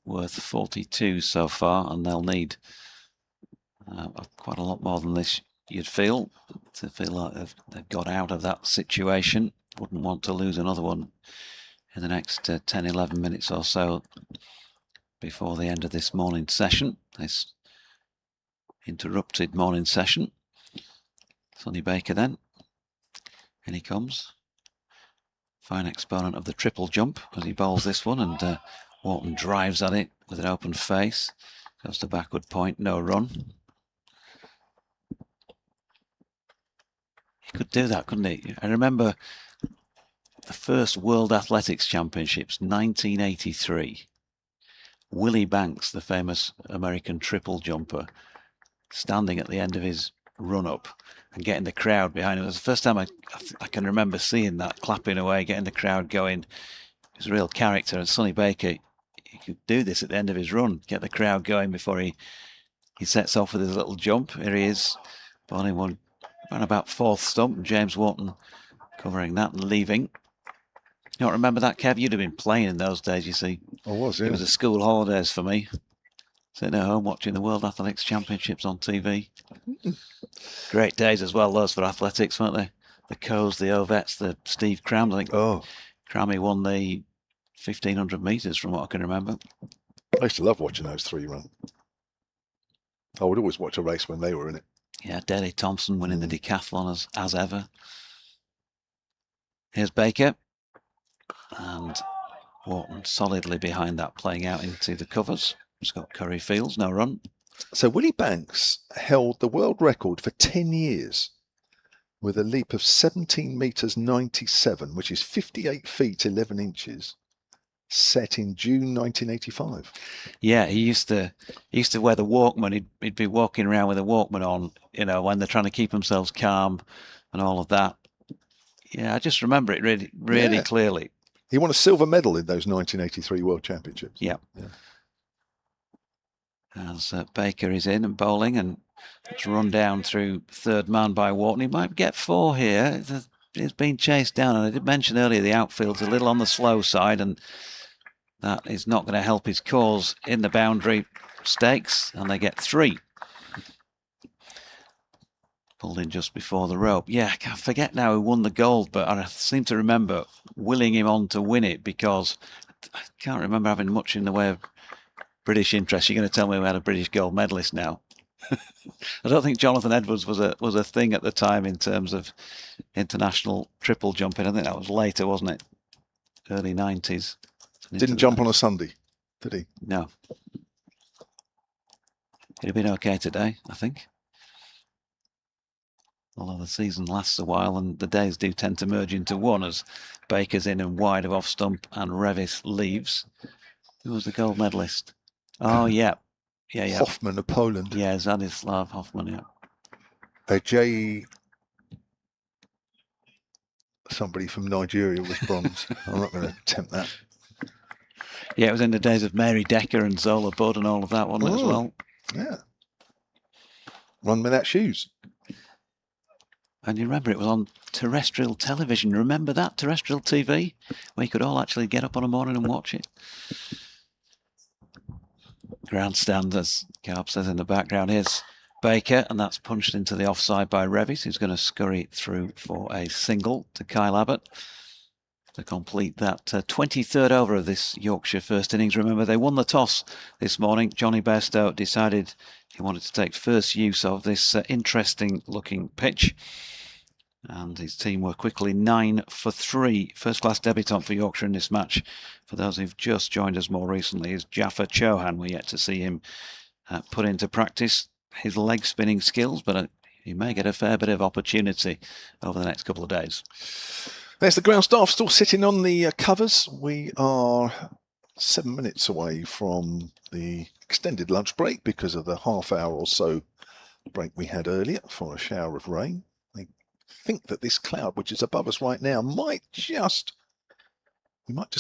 worth 42 so far, and they'll need quite a lot more than this, you'd feel, to feel like they've got out of that situation. Wouldn't want to lose another one in the next 10, 11 minutes or so before the end of this morning session, this interrupted morning session. Sonny Baker then, in he comes. Fine exponent of the triple jump as he bowls this one, and Wharton drives at it with an open face. Goes to backward point, no run. He could do that, couldn't he? I remember the first World Athletics Championships, 1983. Willie Banks, the famous American triple jumper, standing at the end of his run-up and getting the crowd behind him. It was the first time I can remember seeing that, clapping away, getting the crowd going. He was a real character, and Sonny Baker, he could do this at the end of his run, get the crowd going before he sets off with his little jump. Here he is, bowling one around about fourth stump, and James Wharton covering that and leaving. You don't remember that, Kev? You'd have been playing in those days, you see. I was, yeah. It was a school holidays for me. Sitting at home watching the World Athletics Championships on TV. Great days as well, those for athletics, weren't they? The Coes, the Ovets, the Steve Cram. I think Crammy won the 1500 metres from what I can remember. I used to love watching those three run. I would always watch a race when they were in it. Yeah, Daley Thompson winning the decathlon as ever. Here's Baker. And Wharton solidly behind that, playing out into the covers. Scott Curry fields, no run. So Willie Banks held the world record for 10 years with a leap of 17 metres 97, which is 58 feet 11 inches, set in June 1985. Yeah, he used to wear the Walkman. He'd be walking around with a Walkman on, you know, when they're trying to keep themselves calm and all of that. Yeah, I just remember it really clearly. He won a silver medal in those 1983 World Championships. Yeah. As Baker is in and bowling, and it's run down through third man by Wharton. He might get four here. He's been chased down, and I did mention earlier the outfield's a little on the slow side, and that is not going to help his cause in the boundary stakes, and they get three. Pulled in just before the rope. Yeah, I forget now who won the gold, but I seem to remember willing him on to win it, because I can't remember having much in the way of British interest. You're going to tell me we had a British gold medalist now. I don't think Jonathan Edwards was a thing at the time in terms of international triple jumping. I think that was later, wasn't it? Early 90s. Didn't jump on a Sunday, did he? No. He'd have been okay today, I think. Although the season lasts a while and the days do tend to merge into one as Baker's in and wide of off stump and Revis leaves. Who was the gold medalist? Oh, yeah. Hoffman of Poland. Yeah, Zadislav Hoffman, yeah. J. somebody from Nigeria was bronze. I'm not going to attempt that. Yeah, it was in the days of Mary Decker and Zola Budd and all of that, wasn't it, as well? Yeah. Run without shoes. And you remember it was on terrestrial television. Remember that, terrestrial TV? Where you could all actually get up on a morning and watch it. Grandstand, as Carp says in the background. Here's Baker, and that's punched into the offside by Revis, who's going to scurry through for a single to Kyle Abbott to complete that 23rd over of this Yorkshire first innings. Remember, they won the toss this morning. Johnny Bairstow decided he wanted to take first use of this interesting-looking pitch. And his team were quickly 9 for 3. First-class debutant for Yorkshire in this match. For those who've just joined us more recently, is Jaffa Chauhan. We're yet to see him put into practice his leg-spinning skills, but he may get a fair bit of opportunity over the next couple of days. There's the ground staff still sitting on the covers. We are 7 minutes away from the extended lunch break because of the half-hour or so break we had earlier for a shower of rain. I think that this cloud, which is above us right now, we might just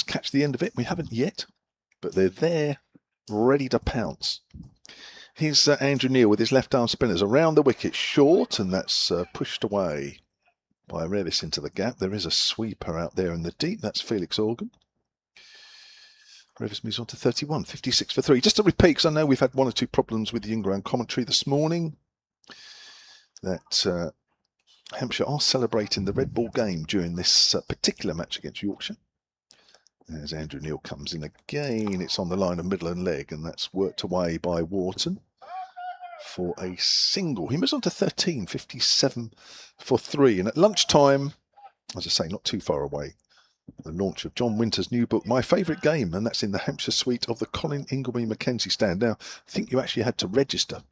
catch the end of it. We haven't yet, but they're there, ready to pounce. Here's Andrew Neil with his left-arm spinners around the wicket, short, and that's pushed away by Revis into the gap. There is a sweeper out there in the deep. That's Felix Organ. Revis moves on to 31, 56 for 3. Just to repeat, because I know we've had one or two problems with the in-ground commentary this morning, that Hampshire are celebrating the red ball game during this particular match against Yorkshire. As Andrew Neil comes in again, it's on the line of middle and leg, and that's worked away by Wharton for a single. He moves on to 13, 57 for 3. And at lunchtime, as I say, not too far away, the launch of John Winter's new book, My Favourite Game, and that's in the Hampshire suite of the Colin Ingleby Mackenzie stand. Now, I think you actually had to register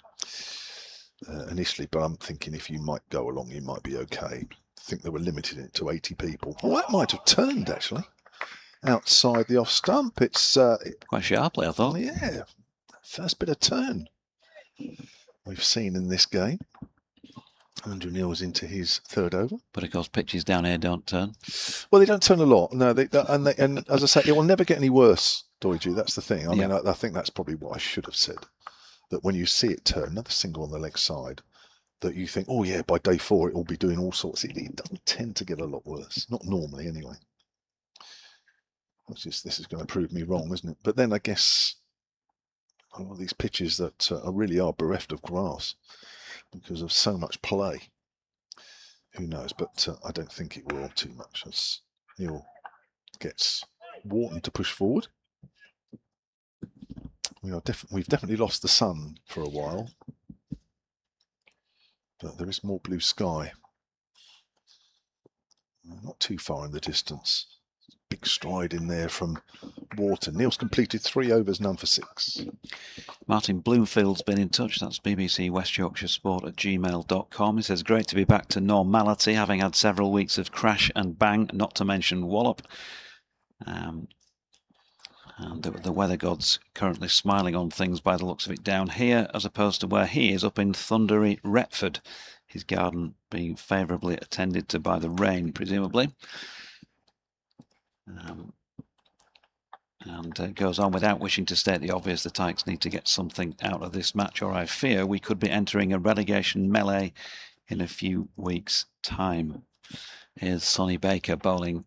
initially, but I'm thinking if you might go along, you might be okay. I think they were limiting it to 80 people. Oh, that might have turned, actually. Outside the off stump, it's quite sharply, I thought. Yeah, first bit of turn we've seen in this game. Andrew Neil's into his third over. But of course, pitches down here don't turn. Well, they don't turn a lot. No, and as I say, it will never get any worse, Doiju. That's the thing. I mean, I think that's probably what I should have said. That when you see it turn, another single on the leg side, that you think, oh yeah, by day 4 it will be doing all sorts. It doesn't tend to get a lot worse. Not normally, anyway. This is going to prove me wrong, isn't it? But then I guess a lot of these pitches that really are bereft of grass because of so much play. Who knows? But I don't think it will too much as Neil gets Wharton to push forward. We've definitely lost the sun for a while, but there is more blue sky. Not too far in the distance. Big stride in there from Wharton. Neil's completed 3 overs, none for 6. Martin Bloomfield's been in touch. That's BBC West Yorkshire Sport at gmail.com. He says, great to be back to normality, having had several weeks of crash and bang, not to mention wallop. And the weather god's currently smiling on things by the looks of it down here, as opposed to where he is up in thundery Retford. His garden being favourably attended to by the rain, presumably. And it goes on without wishing to state the obvious. The Tykes need to get something out of this match, or I fear we could be entering a relegation melee in a few weeks' time. Here's Sonny Baker bowling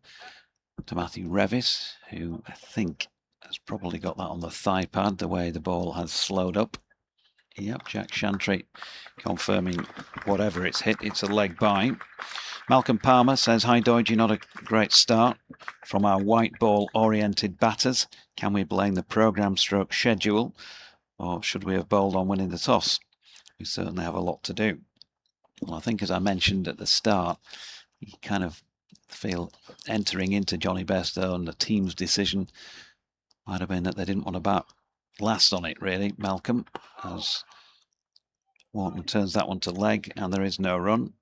to Matthew Revis, who I think has probably got that on the thigh pad, the way the ball has slowed up. Yep, Jack Shantry confirming whatever it's hit, it's a leg by. Malcolm Palmer says, hi Doidgy, not a great start from our white ball oriented batters. Can we blame the programme stroke schedule, or should we have bowled on winning the toss? We certainly have a lot to do. Well, I think as I mentioned at the start, you kind of feel entering into Johnny Bairstow and the team's decision might have been that they didn't want to bat last on it, really, Malcolm, as Wharton turns that one to leg and there is no run.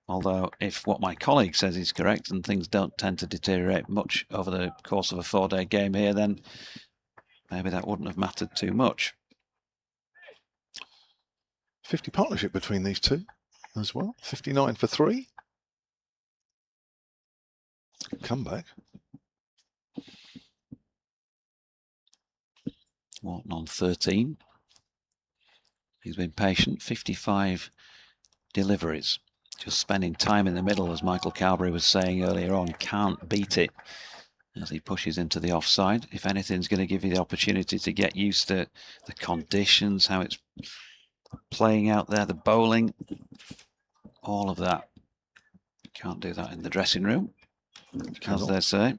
Although if what my colleague says is correct and things don't tend to deteriorate much over the course of a 4-day game here, then maybe that wouldn't have mattered too much. 50 partnership between these two as well. 59 for 3. Comeback. Wharton on 13. He's been patient, 55 deliveries. Just spending time in the middle, as Michael Cowbury was saying earlier on. Can't beat it as he pushes into the offside. If anything's going to give you the opportunity to get used to the conditions, how it's playing out there, the bowling, all of that. You can't do that in the dressing room, as they say.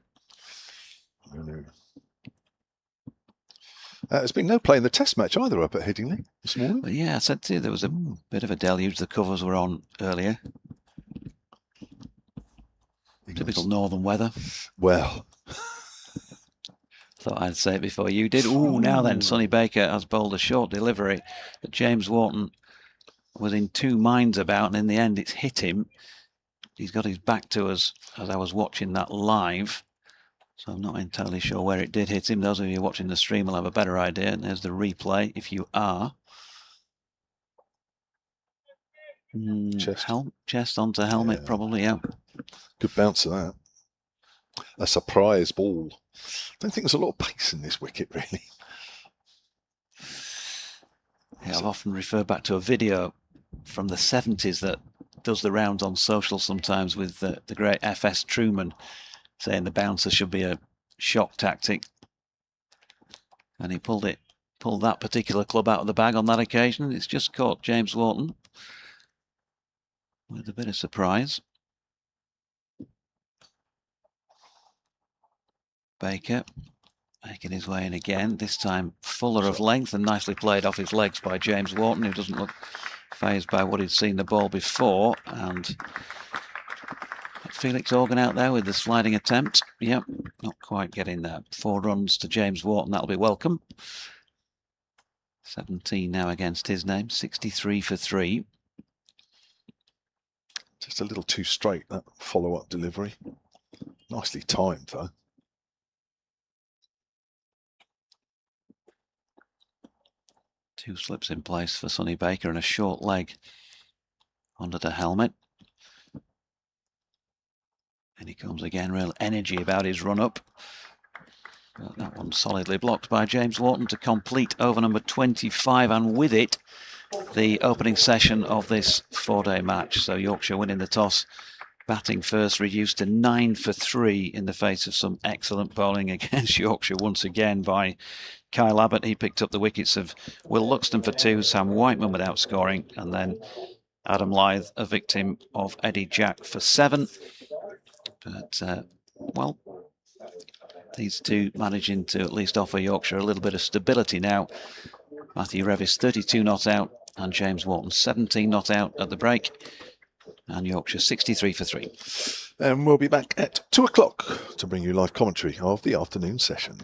There's been no play in the test match either up at Headingley this morning. But yeah, I said to you, there was a bit of a deluge. The covers were on earlier. Typical northern weather. Well, thought I'd say it before you did. Ooh, now then, Sonny Baker has bowled a short delivery that James Wharton was in two minds about, and in the end it's hit him. He's got his back to us as I was watching that live, so I'm not entirely sure where it did hit him. Those of you watching the stream will have a better idea, and there's the replay if you are. Chest onto helmet, probably, yeah. Good bounce of that. A surprise ball. Don't think there's a lot of pace in this wicket, really. Yeah, I've often referred back to a video from the 70s that does the rounds on social sometimes with the great F.S. Truman saying the bouncer should be a shock tactic. And he pulled that particular club out of the bag on that occasion. It's just caught James Wharton with a bit of surprise. Baker making his way in again, this time fuller of length and nicely played off his legs by James Wharton, who doesn't look fazed by what he'd seen the ball before. And Felix Organ out there with the sliding attempt. Yep, not quite getting there. 4 runs to James Wharton, that'll be welcome. 17 now against his name, 63 for 3. Just a little too straight, that follow-up delivery. Nicely timed, though. Two slips in place for Sonny Baker and a short leg under the helmet. And he comes again, real energy about his run-up. But that one solidly blocked by James Wharton to complete over number 25, and with it, the opening session of this 4-day match. So Yorkshire winning the toss, batting first, reduced to 9 for 3 in the face of some excellent bowling against Yorkshire once again by Kyle Abbott. He picked up the wickets of Will Luxton for 2, Sam Whiteman without scoring, and then Adam Lyth, a victim of Eddie Jack, for 7. But, well, these two managing to at least offer Yorkshire a little bit of stability now. Matthew Revis 32 not out, and James Wharton 17 not out at the break. And Yorkshire 63 for 3. And we'll be back at 2 o'clock to bring you live commentary of the afternoon session.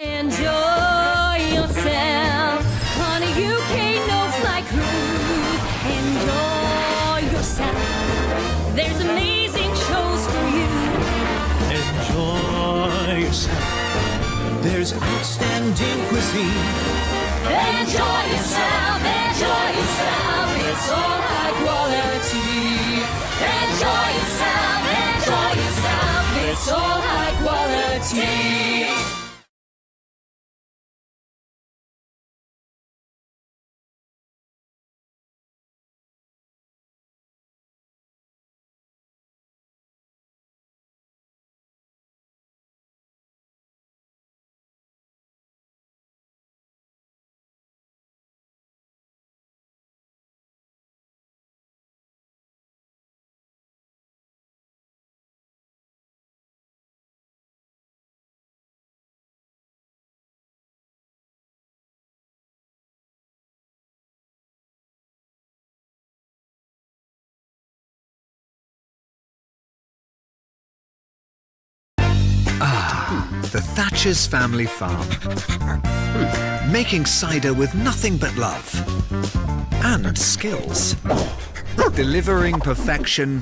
Enjoy yourself on a UK no-fly cruise. Enjoy yourself. There's amazing shows for you. Enjoy yourself. There's outstanding cuisine. Enjoy yourself. Enjoy yourself. It's all high quality. Enjoy yourself. Enjoy yourself. It's all high quality. Thatcher's family farm. Making cider with nothing but love and skills. Delivering perfection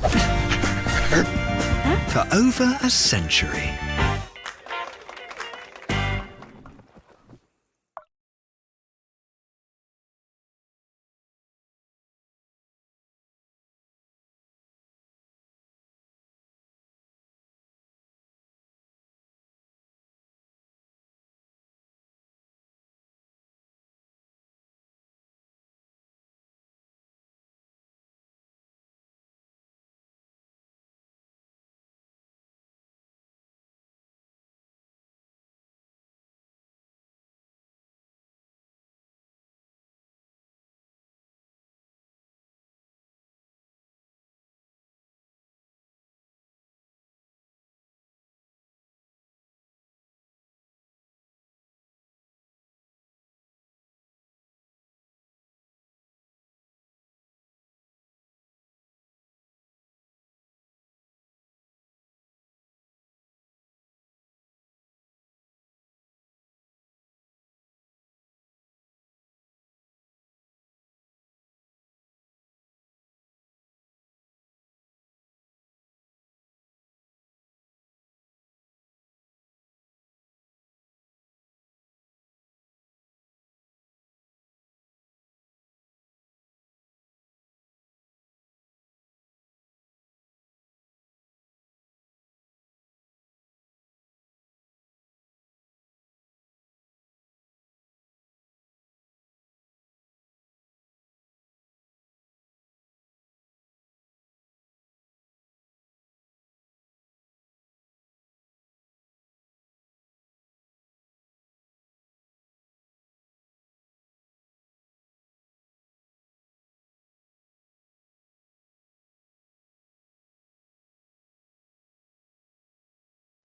for over a century.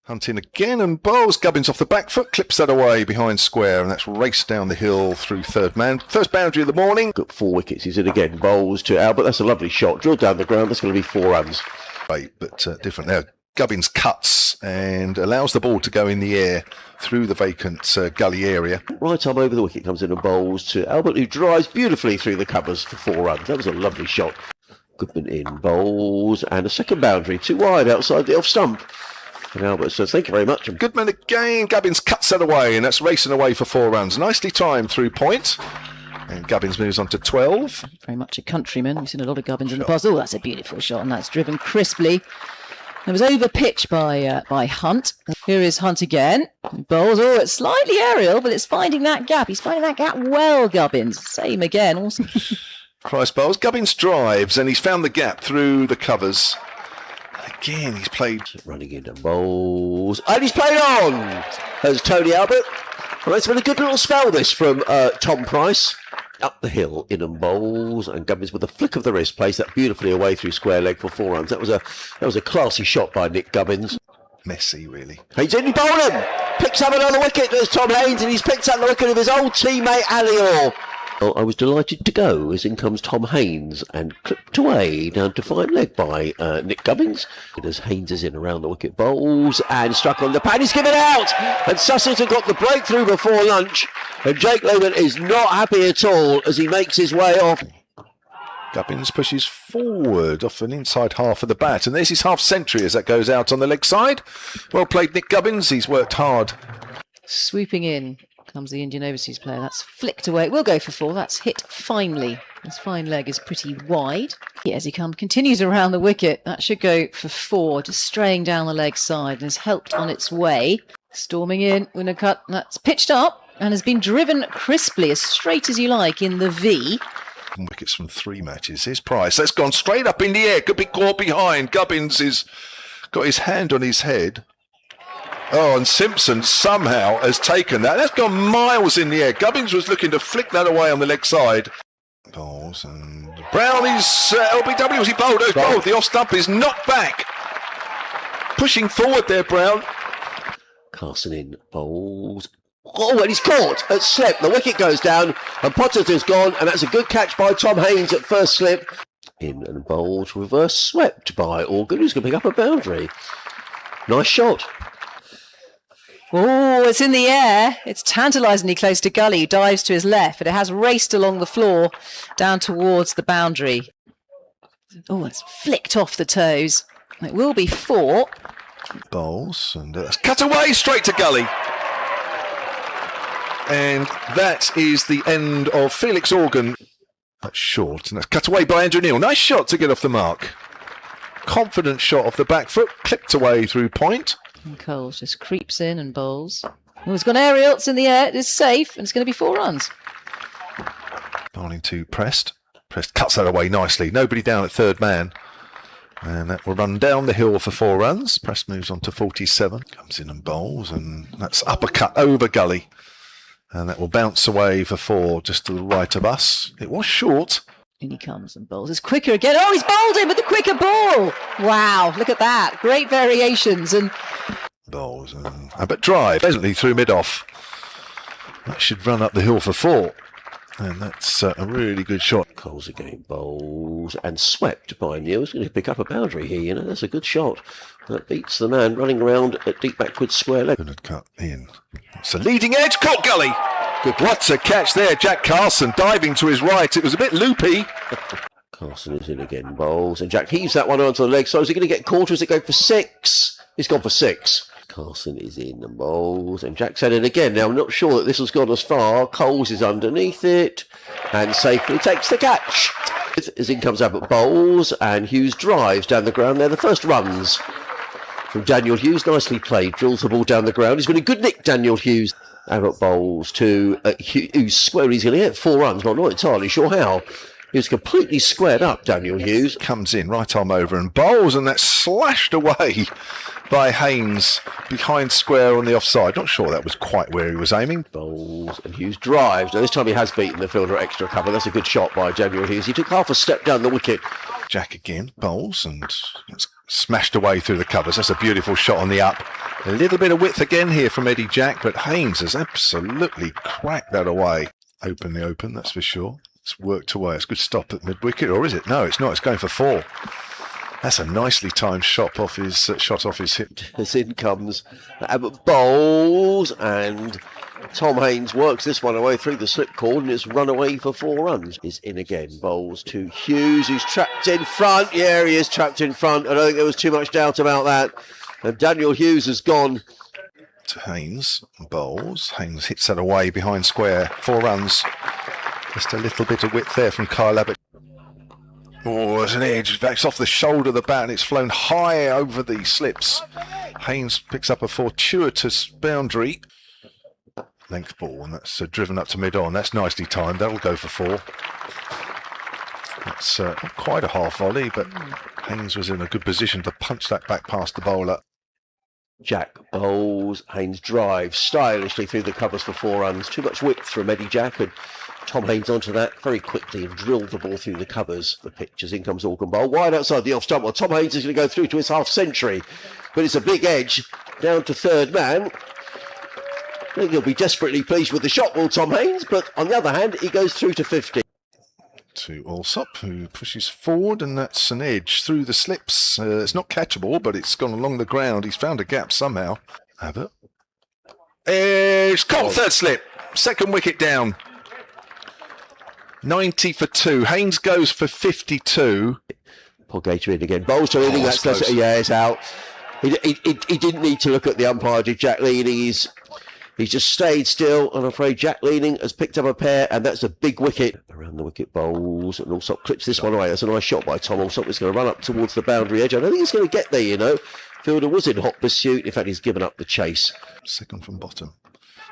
Hunting again, and bowls. Gubbins off the back foot, clips that away behind square, and that's raced down the hill through third man. First boundary of the morning. Got 4 wickets. He's in again. Bowls to Albert. That's a lovely shot. Drilled down the ground. That's going to be 4 runs. Right, but different now. Gubbins cuts and allows the ball to go in the air through the vacant gully area. Right arm over the wicket comes in and bowls to Albert, who drives beautifully through the covers for 4 runs. That was a lovely shot. Goodman in bowls, and a second boundary, 2 wide outside the off stump. And Albert says, thank you very much. Goodman again. Gubbins cuts that away, and that's racing away for 4 runs. Nicely timed through point. And Gubbins moves on to 12. Very much a countryman. We've seen a lot of Gubbins in the past. Oh, that's a beautiful shot, and that's driven crisply. It was over pitch by Hunt. Here is Hunt again. Bowls. Oh, it's slightly aerial, but it's finding that gap. He's finding that gap well, Gubbins. Same again. Also. Price bowls. Gubbins drives, and he's found the gap through the covers. Again, he's played. Running into bowls. And he's played on! As Tony Albert. Well, it's been a good little spell, this, from Tom Price. Up the hill, in and bowls, and Gubbins with a flick of the wrist plays that beautifully away through square leg for 4 runs. That was a classy shot by Nick Gubbins. Messy, really. Haynes in, bowled him! Picks up another wicket. There's Tom Haynes, and he's picked up the wicket of his old teammate Ali Orr. Well, I was delighted to go, as in comes Tom Haynes, and clipped away down to fine leg by Nick Gubbins. As Haynes is in around the wicket, bowls, and struck on the pad. He's given out! And Sussington got the breakthrough before lunch, and Jake Lehman is not happy at all as he makes his way off. Gubbins pushes forward off an inside half of the bat, and there's his half century as that goes out on the leg side. Well played, Nick Gubbins. He's worked hard. Swooping in comes the Indian overseas player. That's flicked away. We'll go for 4. That's hit finely. His fine leg is pretty wide. As he continues around the wicket, that should go for 4, just straying down the leg side, and has helped on its way. Storming in, winner cut. That's pitched up and has been driven crisply, as straight as you like, in the V. Wickets from 3 matches. Here's Price. That's gone straight up in the air. Could be caught behind. Gubbins has got his hand on his head. Oh, and Simpson somehow has taken that. That's gone miles in the air. Gubbins was looking to flick that away on the leg side. Bowls, and Brown is LBW. Was he bowled? Oh, bowled. The off stump is knocked back. Pushing forward there, Brown. Carson in bowls. Oh, and he's caught at slip. The wicket goes down, and Potterton's gone, and that's a good catch by Tom Haynes at first slip. In and bowled, reverse swept by Organ, who's going to pick up a boundary. Nice shot. Oh, it's in the air. It's tantalisingly close to Gully, who dives to his left, but it has raced along the floor down towards the boundary. Oh, it's flicked off the toes. It will be 4. Bowls, and that's cut away straight to Gully. And that is the end of Felix Organ. That's short, and that's cut away by Andrew Neil. Nice shot to get off the mark. Confident shot off the back foot, clipped away through point. And Coles just creeps in and bowls. Oh, it's gone aerial, it's in the air, it's safe, and it's going to be 4 runs. Bowling to Prest. Prest cuts that away nicely. Nobody down at third man. And that will run down the hill for 4 runs. Prest moves on to 47. Comes in and bowls, and that's uppercut over Gully. And that will bounce away for 4 just to the right of us. It was short. In he comes and bowls. It's quicker again. Oh, he's bowled in with the quicker ball. Wow, look at that. Great variations. And bowls, but drive pleasantly through mid-off. That should run up the hill for 4. And that's a really good shot. Coles again, bowls and swept by Neil. He's going to pick up a boundary here, you know. That's a good shot. That beats the man running around at deep backwards square leg. Good cut in. It's a leading edge. Caught Gully. Good. What's a catch there? Jack Carson diving to his right. It was a bit loopy. Carson is in again, bowls. And Jack heaves that one onto the leg. So is he going to get caught or is it going for 6? He's gone for 6. Carson is in and bowls. And Jack's had it again. Now, I'm not sure that this has gone as far. Coles is underneath it and safely takes the catch. As in comes Abbott bowls and Hughes drives down the ground. They're the first runs from Daniel Hughes. Nicely played. Drills the ball down the ground. He's been a good nick, Daniel Hughes. Abbott bowls to Hughes square. He's going to get 4 runs, but I'm not entirely sure how. He was completely squared up, Daniel Hughes. Comes in, right arm over and bowls, and that's slashed away by Haynes behind square on the offside. Not sure that was quite where he was aiming. Bowls and Hughes drives. Now this time he has beaten the fielder extra cover. That's a good shot by Daniel Hughes. He took half a step down the wicket. Jack again, bowls, and it's smashed away through the covers. That's a beautiful shot on the up. A little bit of width again here from Eddie Jack, but Haynes has absolutely cracked that away. Openly open, that's for sure. It's worked away. It's a good stop at mid-wicket, or is it? No, it's not. It's going for 4. That's a nicely timed shot off his hip. As in comes Abbott bowls, and Tom Haynes works this one away through the slip cord, and it's run away for 4 runs. Is in again. Bowls to Hughes, who's trapped in front. Yeah, he is trapped in front. I don't think there was too much doubt about that. And Daniel Hughes has gone. To Haynes, bowls. Haynes hits that away behind square. 4 runs. Just a little bit of width there from Kyle Abbott. Oh, there's an edge. Backs off the shoulder of the bat and it's flown high over the slips. Haynes picks up a fortuitous boundary. Length ball, and that's driven up to mid-on. That's nicely timed. That'll go for 4. That's not quite a half volley, but Haynes was in a good position to punch that back past the bowler. Jack bowls, Haynes drives stylishly through the covers for 4 runs. Too much width from Eddie Jack, and Tom Haynes onto that very quickly and drilled the ball through the covers. The pitch as in comes Organ Bowl, wide outside the off stump. Well, Tom Haynes is going to go through to his half century, but it's a big edge down to third man. I think he'll be desperately pleased with the shot, will Tom Haynes, but on the other hand, he goes through to 50. To Allsop, who pushes forward, and that's an edge through the slips. It's not catchable, but it's gone along the ground. He's found a gap somehow. Abbott. It's caught, third slip. Second wicket down. 90 for 2. Haynes goes for 52. Gator in again. Bowls to Leaning. That's close. Yeah, it's out. He didn't need to look at the umpire, did Jack Leaning? He's just stayed still. I'm afraid Jack Leaning has picked up a pair, and that's a big wicket. Around the wicket bowls, and Allsop clips this one away. That's a nice shot by Tom Allsop. It's going to run up towards the boundary edge. I don't think he's going to get there, you know. Fielder was in hot pursuit. In fact, he's given up the chase. Second from bottom.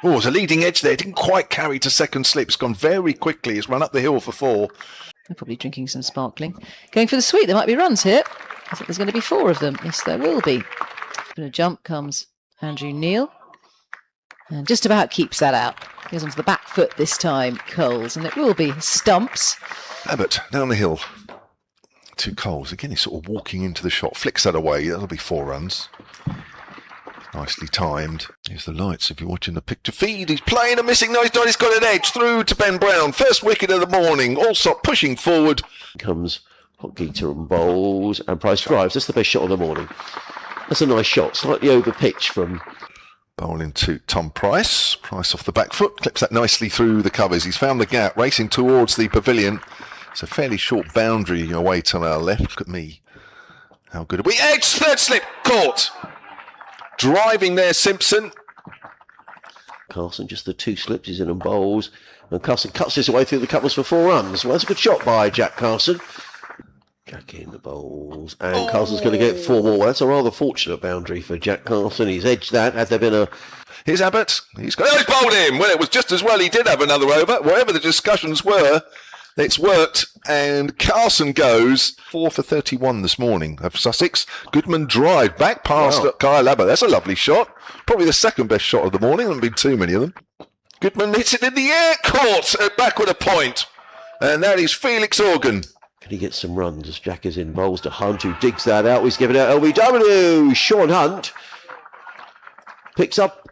Oh, there's a leading edge there. Didn't quite carry to second slip. It's gone very quickly. It's run up the hill for 4. They're probably drinking some sparkling. Going for the sweep. There might be runs here. I think there's going to be 4 of them. Yes, there will be. But a jump comes Andrew Neil. And just about keeps that out. Goes onto the back foot this time, Coles. And it will be stumps. Abbott down the hill to Coles. Again, he's sort of walking into the shot. Flicks that away. That'll be 4 runs. Nicely timed. Here's the lights if you're watching the picture feed. He's playing a missing. No, he's not. He's got an edge through to Ben Brown. First wicket of the morning. Allsop pushing forward. Comes Gator and bowls, and Price drives. That's the best shot of the morning. That's a nice shot. Slightly over pitch from Bowling to Tom Price. Price off the back foot, clips that nicely through the covers. He's found the gap, racing towards the pavilion. It's a fairly short boundary away to our left. Look at me. How good are we? Edge, third slip, caught. Driving there, Simpson. Carson, just the 2 slips, he's in and bowls. And Carson cuts his way through the covers for 4 runs. Well, that's a good shot by Jack Carson. Jack in the bowls, and Carson's going to get 4 more. Well, that's a rather fortunate boundary for Jack Carson. He's edged that. Had there been a... Here's Abbott. He's bowled him. Well, it was just as well he did have another over. Whatever the discussions were, it's worked. And Carson goes 4 for 31 this morning of Sussex. Goodman drive back past Kyle Abbott. That's a lovely shot. Probably the second best shot of the morning. There haven't been too many of them. Goodman hits it in the air. Caught at backward a point. And that is Felix Organ. Can he get some runs as Jack is in bowls to Hunt, who digs that out. He's giving out LBW. Sean Hunt picks up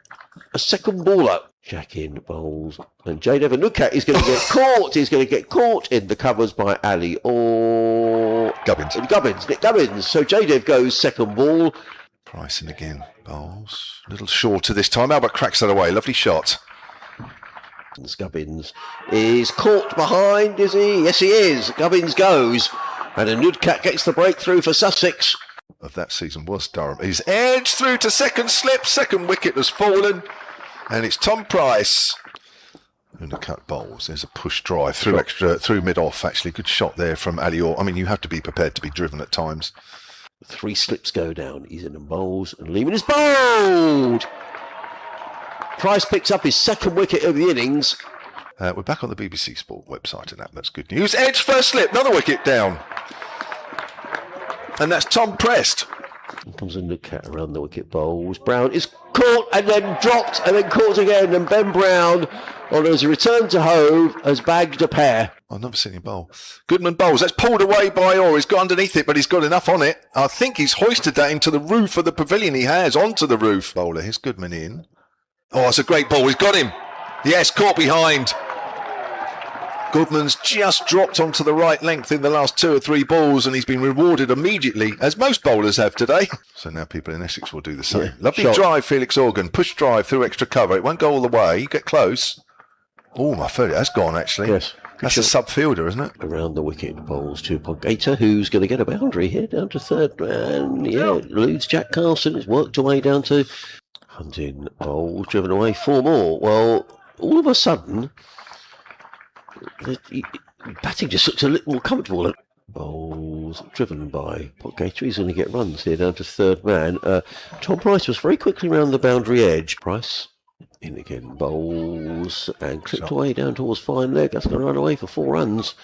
a second baller. Jack in bowls. And Jade Evanukat is going to get caught. He's going to get caught in the covers by Ali or Nick Gubbins. So Jadev goes second ball. Price in again. Bowls. A little shorter this time. Albert cracks that away. Lovely shot. Gubbins is caught behind, is he? Yes, he is. Gubbins goes. And a Nudcat gets the breakthrough for Sussex. Of that season was Durham. He's edged through to second slip. Second wicket has fallen. And it's Tom Price. Nudcat bowls. There's a push drive through mid-off, actually. Good shot there from Alior. I mean, you have to be prepared to be driven at times. 3 slips go down. He's in and bowls. And Lehman is bowled. Price picks up his second wicket of the innings. We're back on the BBC Sport website and that's good news. Edge first slip, another wicket down. And that's Tom Prest. Here comes a Nudcat around the wicket bowls. Brown is caught and then dropped and then caught again. And Ben Brown, on his return to home, has bagged a pair. I've never seen him bowl. Goodman bowls. That's pulled away by Orr. He's got underneath it, but he's got enough on it. I think he's hoisted that into the roof of the pavilion. He has, onto the roof. Bowler, here's Goodman in. Oh, it's a great ball. He's got him. Yes, caught behind. Goodman's just dropped onto the right length in the last 2 or 3 balls, and he's been rewarded immediately, as most bowlers have today. So now people in Essex will do the same. Yeah, lovely drive, Felix Organ. Push drive through extra cover. It won't go all the way. Get close. Oh, my foot. That's gone, actually. Yes. That's a sub-fielder, isn't it? Around the wicket bowls to Podgator, who's going to get a boundary here down to third man. Yeah, eludes Jack Carson. It's worked away down to Hunting. Oh, driven away 4 more. Well, all of a sudden, batting just looks a little more comfortable. Bowls driven by Podgator. He's going to get runs here down to third man. Tom Price was very quickly around the boundary edge. Price in again. Bowls and clipped away down towards fine leg. That's going to run away for 4 runs.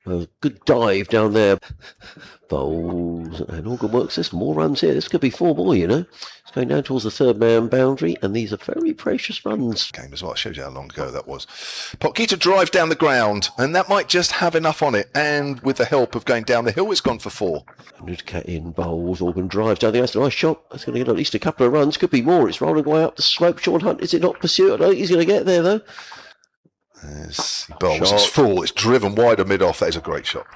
A good dive down there. Bowls and Organ works this. More runs here. This could be 4 more, you know. It's going down towards the third man boundary, and these are very precious runs. Game as well. It shows you how long ago that was. Podgator drive down the ground, and that might just have enough on it. And with the help of going down the hill, it's gone for 4. Nudcat in bowls. Organ drives down the ice. Nice shot. That's going to get at least a couple of runs. Could be more. It's rolling away up the slope. Sean Hunt, is it not pursuit? I don't think he's going to get there, though. Yes, he bowls. It's full. It's driven wider mid-off. That is a great shot.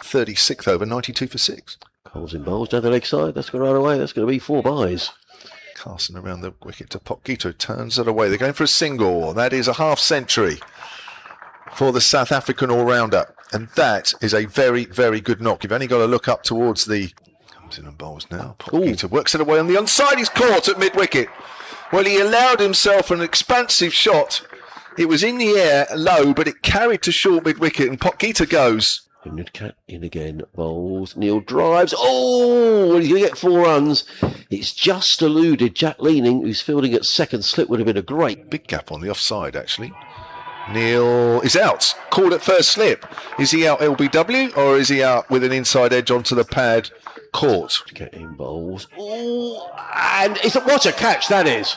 36th over, 92 for 6. Coles in bowls down the leg side. That's going to run away. That's going to be 4 byes. Carson around the wicket to Podgator. Turns it away. They're going for a single. That is a half century for the South African all-rounder. And that is a very, very good knock. You've only got to look up towards the... Comes in and bowls now. Podgator works it away on the onside. He's caught at mid-wicket. Well, he allowed himself an expansive shot. It was in the air, low, but it carried to short mid-wicket, and Podgator goes. Nudcat in again, bowls, Neil drives, oh, he's going to get 4 runs. It's just eluded Jack Leaning, who's fielding at second slip, would have been a great. Big gap on the offside, actually. Neil is out, called at first slip. Is he out LBW, or is he out with an inside edge onto the pad, caught? Get in bowls, oh, and what a catch that is.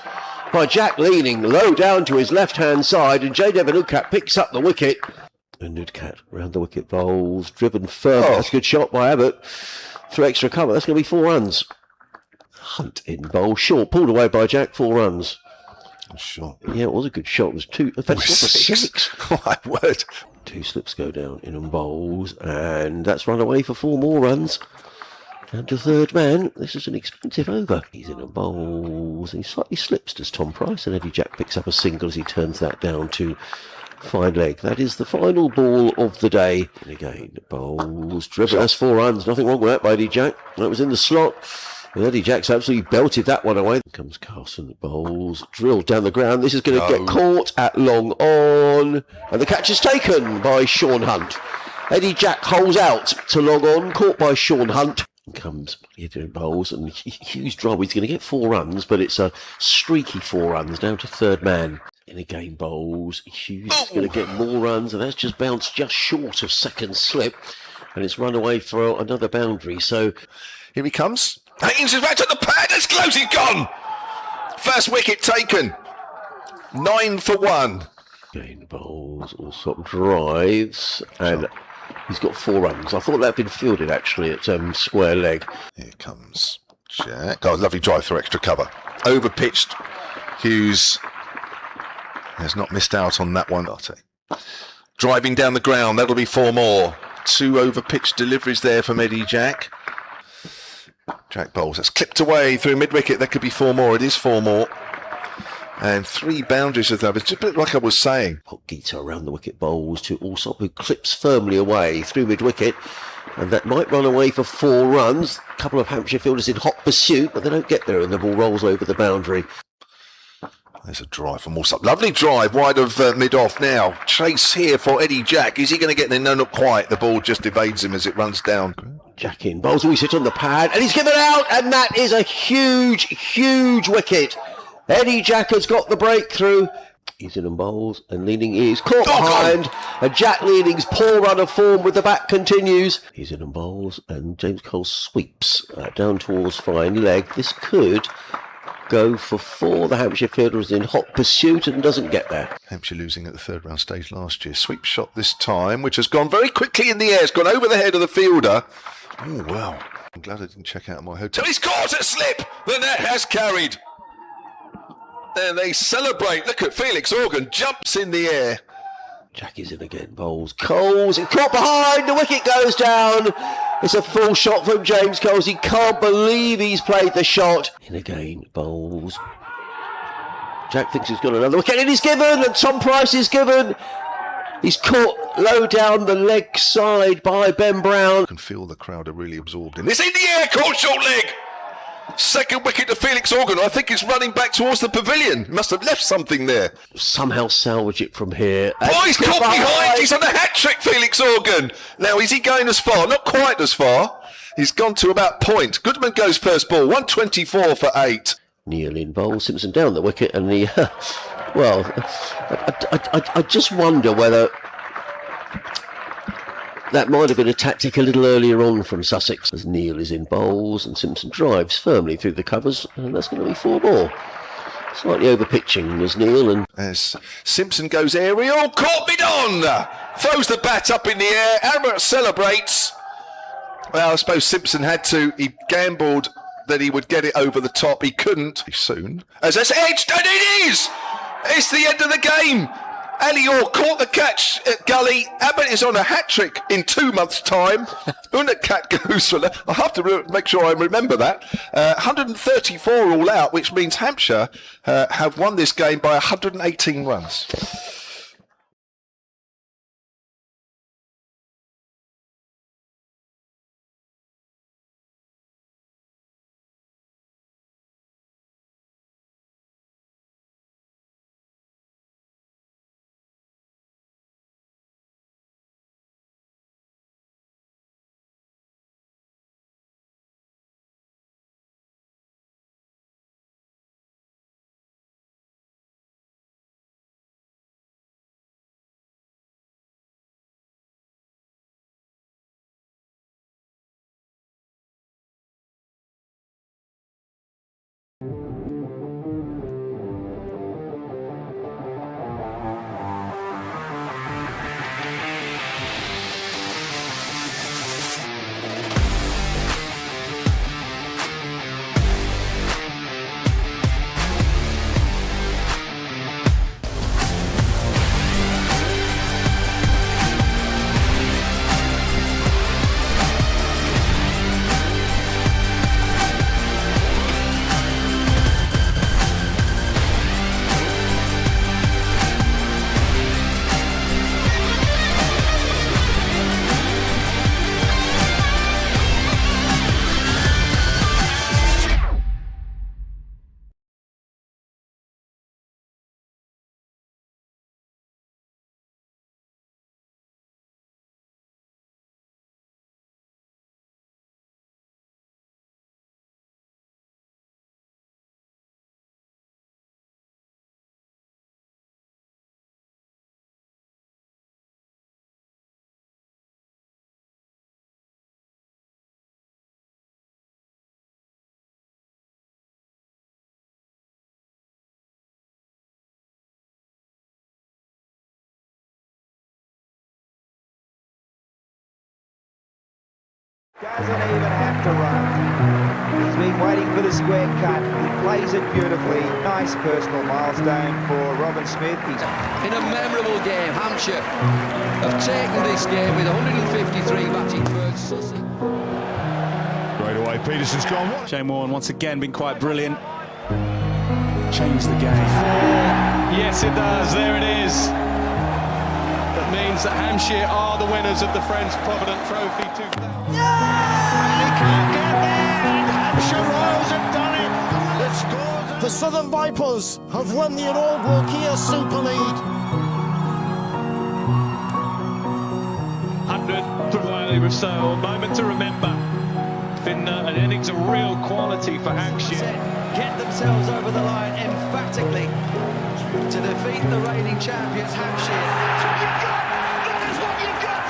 By Jack Leaning, low down to his left-hand side, and J. Devon Nudcat picks up the wicket. And Nudcat round the wicket bowls, driven further. That's a good shot by Abbott. Through extra cover, that's going to be 4 runs. Hunt in bowl, short, pulled away by Jack, 4 runs. Shot. Yeah, it was a good shot. It was 2. In fact, 6. My word. 2 slips go down in and bowls, and that's run away for 4 more runs. Down to third man. This is an expensive over. He's in a bowls. He slightly slips, does Tom Price, and Eddie Jack picks up a single as he turns that down to fine leg. That is the final ball of the day. And again, bowls, dribble. That's 4 runs. Nothing wrong with that by Eddie Jack. That was in the slot. And Eddie Jack's absolutely belted that one away. Here comes Carson. Bowls, drilled down the ground. This is going to get caught at long on. And the catch is taken by Sean Hunt. Eddie Jack holds out to long on, caught by Sean Hunt. Comes doing bowls, and Hughes drive. He's going to get 4 runs, but it's a streaky 4 runs down to third man. In a game, bowls. Hughes is going to get more runs, and that's just bounced just short of second slip, and it's run away for another boundary. So here he comes. Haynes is back to the pad. It's close. He's gone. First wicket taken. 9 for 1. Again, bowls, all sort of drives, and he's got 4 runs. I thought that had been fielded actually at square leg. Here comes Jack. Oh, lovely drive through extra cover. Over pitched. Hughes has not missed out on that one. Driving down the ground. That'll be 4 more. 2 over pitched deliveries there from Eddie Jack. Jack bowls. That's clipped away through mid wicket. That could be 4 more. It is 4 more. And 3 boundaries of that. It's just a bit like I was saying. Hot Gita around the wicket, bowls to Alsop, who clips firmly away through mid wicket, and that might run away for 4 runs. A couple of Hampshire fielders in hot pursuit, but they don't get there, and the ball rolls over the boundary. There's a drive from Alsop. Lovely drive wide of mid off now. Chase here for Eddie Jack. Is he going to get there? No, not quite. The ball just evades him as it runs down. Jack in. Bowls always hit on the pad, and he's given out, and that is a huge, huge wicket. Eddie Jack has got the breakthrough. He's in and bowls, and leaning is caught behind. And Jack Leaning's poor run of form with the bat continues. He's in and bowls, and James Cole sweeps down towards fine leg. This could go for 4. The Hampshire fielder is in hot pursuit and doesn't get there. Hampshire losing at the 3rd round stage last year. Sweep shot this time, which has gone very quickly in the air. It's gone over the head of the fielder. Oh, wow. I'm glad I didn't check out my hotel. He's caught a slip. The net has carried. And they celebrate. Look at Felix Organ, jumps in the air. Jack is in again, bowls. Coles, and caught behind, the wicket goes down. It's a full shot from James Coles. He can't believe he's played the shot. In again, bowls. Jack thinks he's got another wicket, and he's given, and Tom Price is given. He's caught low down the leg side by Ben Brown. You can feel the crowd are really absorbed in this. In the air, caught short leg. 2nd wicket to Felix Organ. I think it's running back towards the pavilion. Must have left something there. Somehow salvage it from here. Oh, he's caught behind. He's on a hat-trick, Felix Organ. Now, is he going as far? Not quite as far. He's gone to about point. Goodman goes first ball. 124 for 8. Neil in bowl. Simpson down the wicket. And the... well, I just wonder whether... that might have been a tactic a little earlier on from Sussex, as Neil is in bowls and Simpson drives firmly through the covers, and that's going to be 4 more. Slightly over pitching was Neil, and as Simpson goes aerial, caught mid-on, throws the bat up in the air. Albert celebrates. Well, I suppose Simpson had to. He gambled that he would get it over the top. He couldn't. Soon, as that's edged, and it is. It's the end of the game. Ali Orr caught the catch at Gully. Abbott is on a hat-trick in 2 months' time. Unakat goes for that. I have to make sure I remember that. 134 all out, which means Hampshire have won this game by 118 runs. Doesn't even have to run. He's been waiting for the square cut. He plays it beautifully. Nice personal milestone for Robin Smith. He's in a memorable game, Hampshire have taken this game with 153 batting first. Right away, Peterson's gone. Shane Warne once again been quite brilliant. Changed the game. Yes, it does. There it is. That means that Hampshire are the winners of the Friends Provident Trophy 2000. Hampshire Royals have done it. The Southern Vipers have won the inaugural Kia Super League. 100 from Wiley Rousseau, a moment to remember. Finner, an innings of real quality for Hampshire. Get themselves over the line emphatically to defeat the reigning champions, Hampshire. That is what you've got!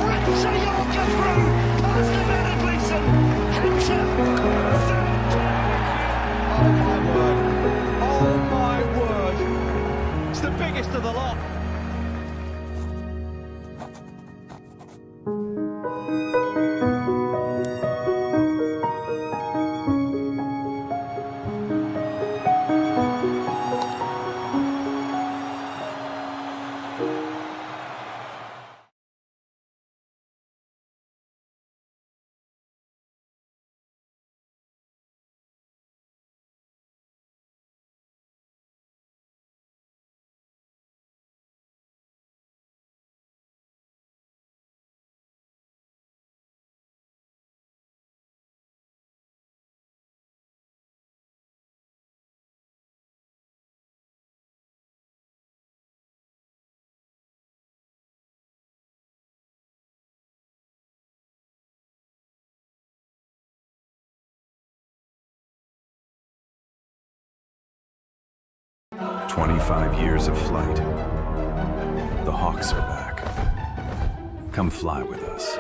Rothesay Yorkshire through past the Bennett Gleeson. Hampshire Oh my word! It's the biggest of the lot. "25 years of flight. The Hawks are back. Come fly with us."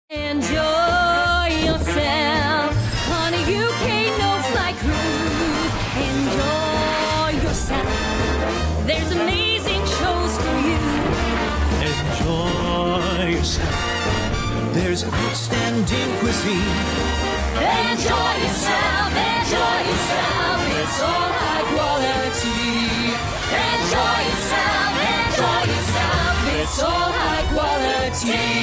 Enjoy yourself on a UK no-fly cruise. Enjoy yourself. There's amazing shows for you. Enjoy yourself. There's outstanding cuisine. Enjoy yourself. Enjoy yourself. It's all high quality. Enjoy yourself. Enjoy yourself. It's all high quality.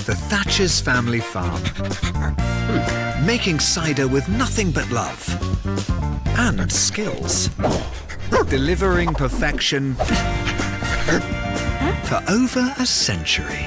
The Thatcher's Family Farm. Making cider with nothing but love and skills. Delivering perfection for over a century.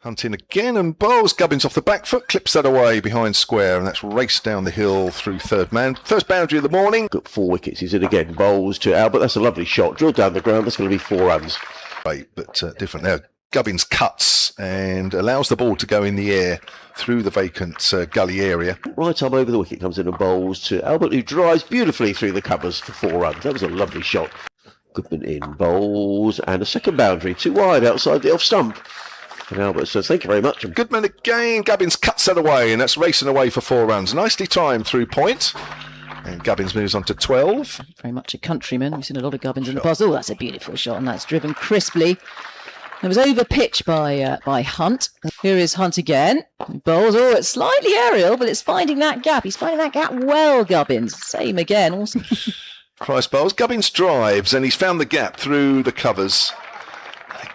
Hunting again and bowls. Gubbins off the back foot, clips that away behind square, and that's raced down the hill through third man. First boundary of the morning. Got 4 wickets. He's in again. Bowls to Albert. That's a lovely shot. Drilled down the ground. That's going to be 4 runs. Right, but different now. Gubbins cuts and allows the ball to go in the air through the vacant gully area. Right arm over the wicket comes in and bowls to Albert, who drives beautifully through the covers for 4 runs. That was a lovely shot. Goodman in bowls and a second boundary, 2 wide outside the off stump. And Albert says, thank you very much. Goodman again. Gubbins cuts that away, and that's racing away for 4 runs. Nicely timed through point. And Gubbins moves on to 12. Very much a countryman. We've seen a lot of Gubbins in the past. Oh, that's a beautiful shot, and that's driven crisply. It was over pitch by Hunt. Here is Hunt again. Bowls. Oh, it's slightly aerial, but it's finding that gap. He's finding that gap well, Gubbins. Same again. Awesome. Price bowls. Gubbins drives, and he's found the gap through the covers.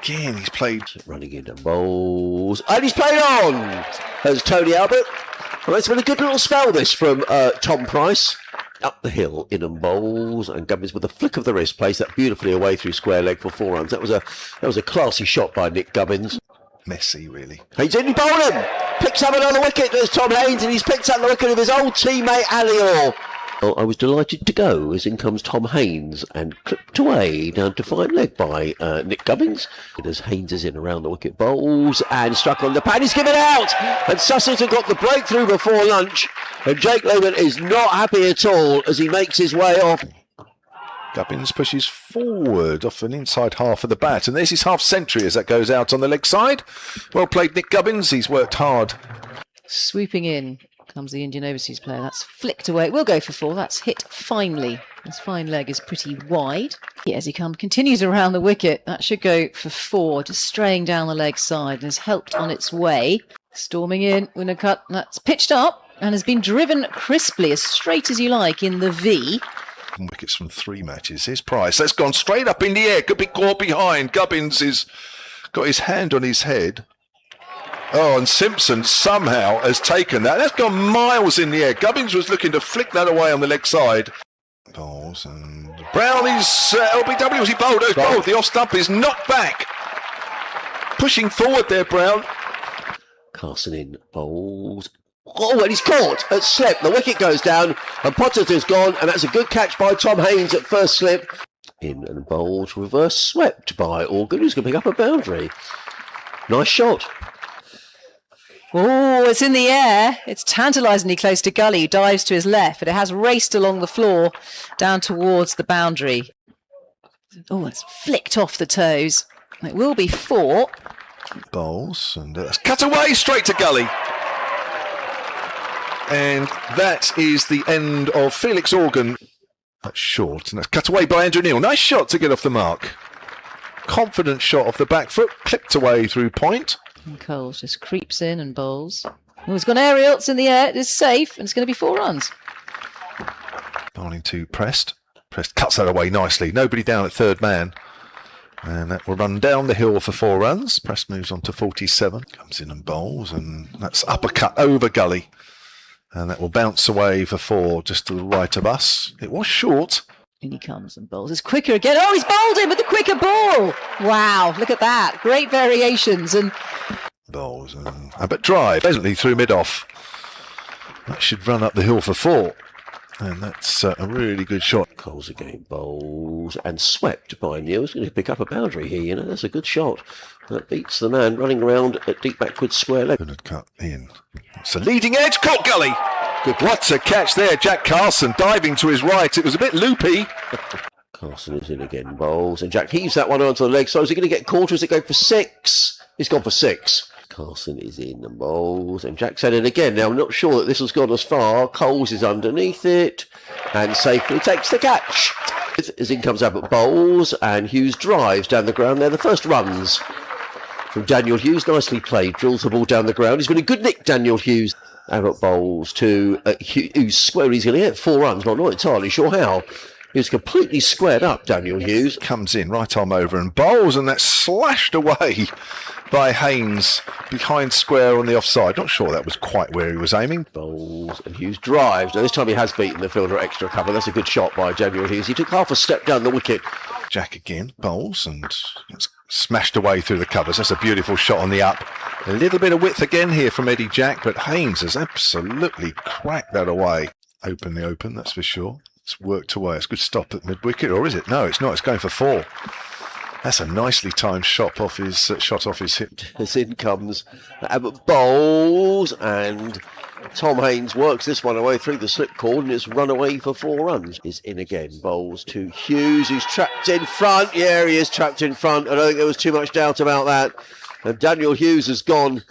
Again, he's played. Running into bowls. And he's played on! There's Tony Albert. Well, it's been a good little spell, this, from Tom Price. Up the hill, in and bowls, and Gubbins with a flick of the wrist plays that beautifully away through square leg for 4 runs. That was a classy shot by Nick Gubbins. Messy, really. He's in bowling, picks up another wicket. There's Tom Haynes, and he's picked up the wicket of his old teammate Ali Orr. Well, I was delighted to go as in comes Tom Haynes and clipped away down to fine leg by Nick Gubbins. As Haynes is in around the wicket, bowls and struck on the pad. He's given out, and Sussington got the breakthrough before lunch. And Jake Lehman is not happy at all as he makes his way off. Gubbins pushes forward off an inside half of the bat, and there's his half century as that goes out on the leg side. Well played, Nick Gubbins. He's worked hard. Swooping in comes the Indian overseas player. That's flicked away. It will go for 4. That's hit finely. His fine leg is pretty wide. Yeah, as he continues around the wicket, that should go for 4, just straying down the leg side, and has helped on its way. Storming in, winner cut. That's pitched up and has been driven crisply, as straight as you like, in the V. Wickets from 3 matches. Here's Price. That's gone straight up in the air. Could be caught behind. Gubbins has got his hand on his head. Oh, and Simpson somehow has taken that. That's gone miles in the air. Gubbins was looking to flick that away on the leg side. Bowls and Brown is LBW. Was he bowled? Oh, bowled. The off stump is knocked back. Pushing forward there, Brown. Carson in bowls. Oh, and he's caught at slip. The wicket goes down, and Potter's gone, and that's a good catch by Tom Haynes at first slip. In and bowls, reverse swept by Organ, who's going to pick up a boundary. Nice shot. Oh, it's in the air. It's tantalisingly close to Gully, who dives to his left, but it has raced along the floor down towards the boundary. Oh, it's flicked off the toes. It will be 4. Bowls, and that's cut away straight to Gully. And that is the end of Felix Organ. That's short, and that's cut away by Andrew Neil. Nice shot to get off the mark. Confident shot off the back foot, clipped away through point. And Coles just creeps in and bowls. Oh, it's gone aerial, it's in the air, it's safe, and it's going to be 4 runs. Bowling to Prest. Prest cuts that away nicely. Nobody down at third man. And that will run down the hill for 4 runs. Prest moves on to 47. Comes in and bowls, and that's uppercut over Gully. And that will bounce away for 4 just to the right of us. It was short. In he comes and bowls. It's quicker again. Oh, he's bowled him with the quicker ball. Wow, look at that. Great variations. And bowls and but drive pleasantly through mid-off. That should run up the hill for 4. And that's a really good shot. Coles again, bowls and swept by Neil. He's going to pick up a boundary here, you know. That's a good shot. That beats the man running around at deep backwards square leg. Good cut in. It's a leading edge. Caught Gully. Good. What a catch there. Jack Carson diving to his right. It was a bit loopy. Carson is in again, bowls, and Jack heaves that one onto the leg. So is he going to get caught or is it going for 6? He's gone for 6. Carson is in the bowls, and Jack's at it again. Now, I'm not sure that this has gone as far. Coles is underneath it and safely takes the catch. As in comes Abbott bowls, and Hughes drives down the ground. They're the first runs from Daniel Hughes. Nicely played. Drills the ball down the ground. He's been a good nick, Daniel Hughes. Abbott bowls to Hughes square. He's going to get 4 runs, but I'm not entirely sure how. He was completely squared up, Daniel Hughes. Comes in, right arm over and bowls, and that's slashed away by Haynes behind square on the offside. Not sure that was quite where he was aiming. Bowls, and Hughes drives. Now this time he has beaten the fielder extra cover. That's a good shot by Daniel Hughes. He took half a step down the wicket. Jack again, bowls, and it's smashed away through the covers. That's a beautiful shot on the up. A little bit of width again here from Eddie Jack, but Haynes has absolutely cracked that away. Openly open, that's for sure. It's worked away. It's a good stop at mid-wicket, or is it? No, it's not. It's going for 4. That's a nicely timed shot off his hip. As in comes Abbott bowls, and Tom Haynes works this one away through the slip cord, and it's run away for 4 runs. Is in again, bowls to Hughes, who's trapped in front. Yeah, he is trapped in front. I don't think there was too much doubt about that. And Daniel Hughes has gone.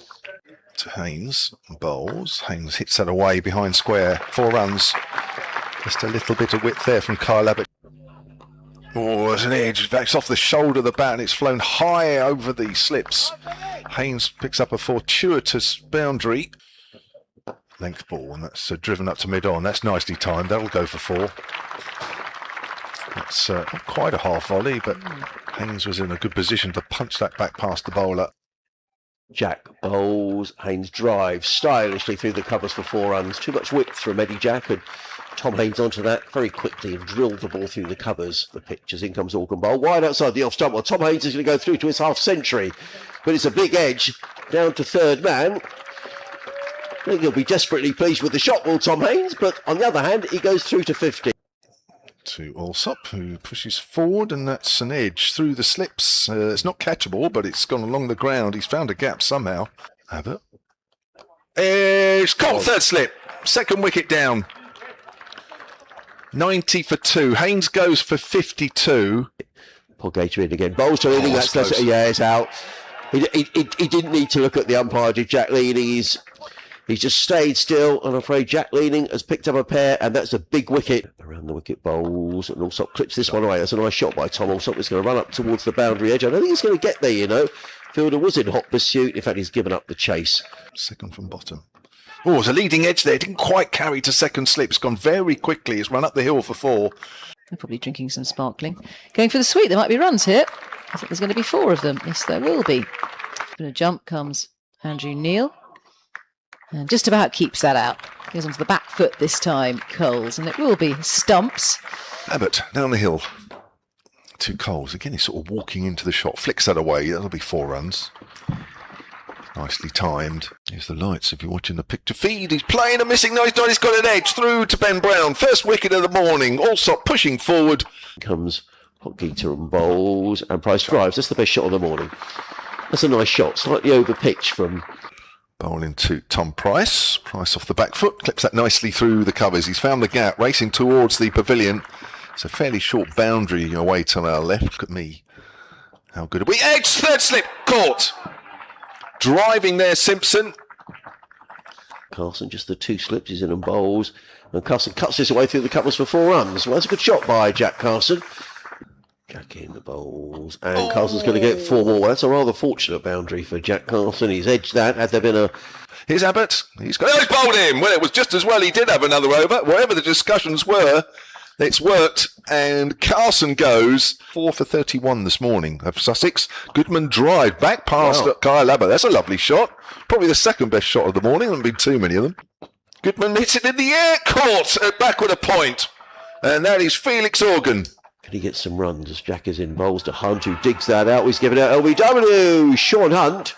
To Haynes, bowls. Haynes hits that away behind square. 4 runs. Just a little bit of width there from Kyle Abbott. Oh, there's an edge. That's off the shoulder of the bat, and it's flown high over the slips. Haynes picks up a fortuitous boundary. Length ball, and that's driven up to mid-on. That's nicely timed. That'll go for 4. That's not quite a half volley, but Haynes was in a good position to punch that back past the bowler. Jack bowls, Haynes drives stylishly through the covers for 4 runs. Too much width from Eddie Jack, and Tom Haynes onto that very quickly and drilled the ball through the covers. The pitches, in comes Organ Bowl, wide outside the off stump. Well, Tom Haynes is going to go through to his half century, but it's a big edge down to third man. I think he'll be desperately pleased with the shot, will Tom Haynes, but on the other hand, he goes through to 50. To Allsop, who pushes forward, and that's an edge through the slips. It's not catchable, but it's gone along the ground. He's found a gap somehow. Abbott. It's caught, third slip. Second wicket down. 90 for 2. Haynes goes for 52. Polgater in again. Bowls to Leading. That's close. Yeah, it's out. He didn't need to look at the umpire, did Jack Leading? He's just stayed still. I'm afraid Jack Leading has picked up a pair, and that's a big wicket. Around the wicket bowls, and Allsop clips this one away. That's a nice shot by Tom Allsop. It's going to run up towards the boundary edge. I don't think he's going to get there, you know. Fielder was in hot pursuit. In fact, he's given up the chase. Second from bottom. Oh, there's a leading edge there. Didn't quite carry to second slip. It's gone very quickly. It's run up the hill for 4. They're probably drinking some sparkling. Going for the sweep. There might be runs here. I think there's going to be 4 of them. Yes, there will be. Bit of jump comes Andrew Neil. And just about keeps that out. Goes onto the back foot this time, Coles. And it will be stumps. Abbott down the hill to Coles. Again, he's sort of walking into the shot. Flicks that away. That'll be 4 runs. Nicely timed. Here's the lights if you're watching the picture feed. He's playing a missing. No, he's not. He's got an edge through to Ben Brown. First wicket of the morning. Allsop pushing forward. Comes Polgater and bowls, and Price drives. That's the best shot of the morning. That's a nice shot. Slightly over pitch from... Bowling to Tom Price. Price off the back foot. Clips that nicely through the covers. He's found the gap. Racing towards the pavilion. It's a fairly short boundary away to our left. Look at me. How good are we? Edge! Third slip! Caught! Driving there, Simpson. Carson, just the 2 slips, he's in and bowls. And Carson cuts this away through the covers for 4 runs. Well, that's a good shot by Jack Carson. Jack in the bowls. And Carson's going to get 4 more. Well, that's a rather fortunate boundary for Jack Carson. He's edged that. Had there been a... Here's Abbott. He's bowled him. Well, it was just as well he did have another over. Wherever the discussions were, it's worked. And Carson goes 4 for 31 this morning of Sussex. Goodman drive back past Kyle Abbott. That's a lovely shot. Probably the second best shot of the morning. There haven't been too many of them. Goodman hits it in the air. Caught at backward a point. And that is Felix Organ. Can he get some runs as Jack is in bowls to Hunt, who digs that out. He's given out LBW. Sean Hunt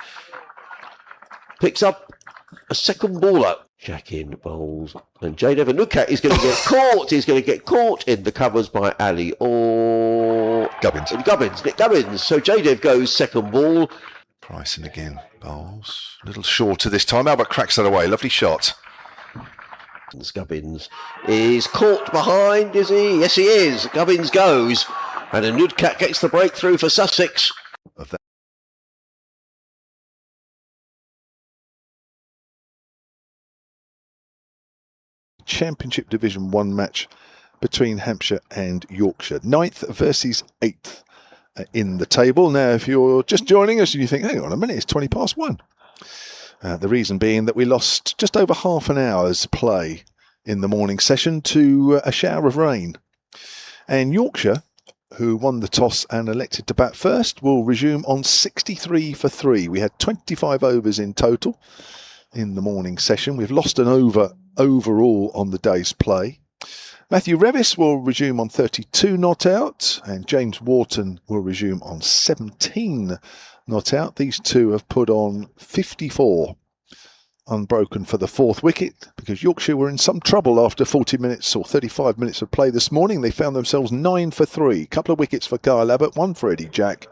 picks up a second baller. Jack in bowls. And Jade Evanuka is going to get caught. He's going to get caught in the covers by Ali or Nick Gubbins. So Jadev goes second ball. Price in again. Bowls. A little shorter this time. Albert cracks that away. Lovely shot. Gubbins is caught behind, is he? Yes, he is. Gubbins goes. And a Nudcat gets the breakthrough for Sussex. Championship Division 1 match between Hampshire and Yorkshire. 9th versus 8th in the table. Now, if you're just joining us and you think, hang on a minute, it's 20 past 1. The reason being that we lost just over half an hour's play in the morning session to a shower of rain. And Yorkshire, who won the toss and elected to bat first, will resume on 63 for 3. We had 25 overs in total in the morning session. We've lost an over overall on the day's play. Matthew Revis will resume on 32 not out, and James Wharton will resume on 17 not out. These two have put on 54 unbroken for the fourth wicket, because Yorkshire were in some trouble after 40 minutes or 35 minutes of play this morning. They found themselves 9 for 3. Couple of wickets for Kyle Abbott, 1 for Eddie Jack.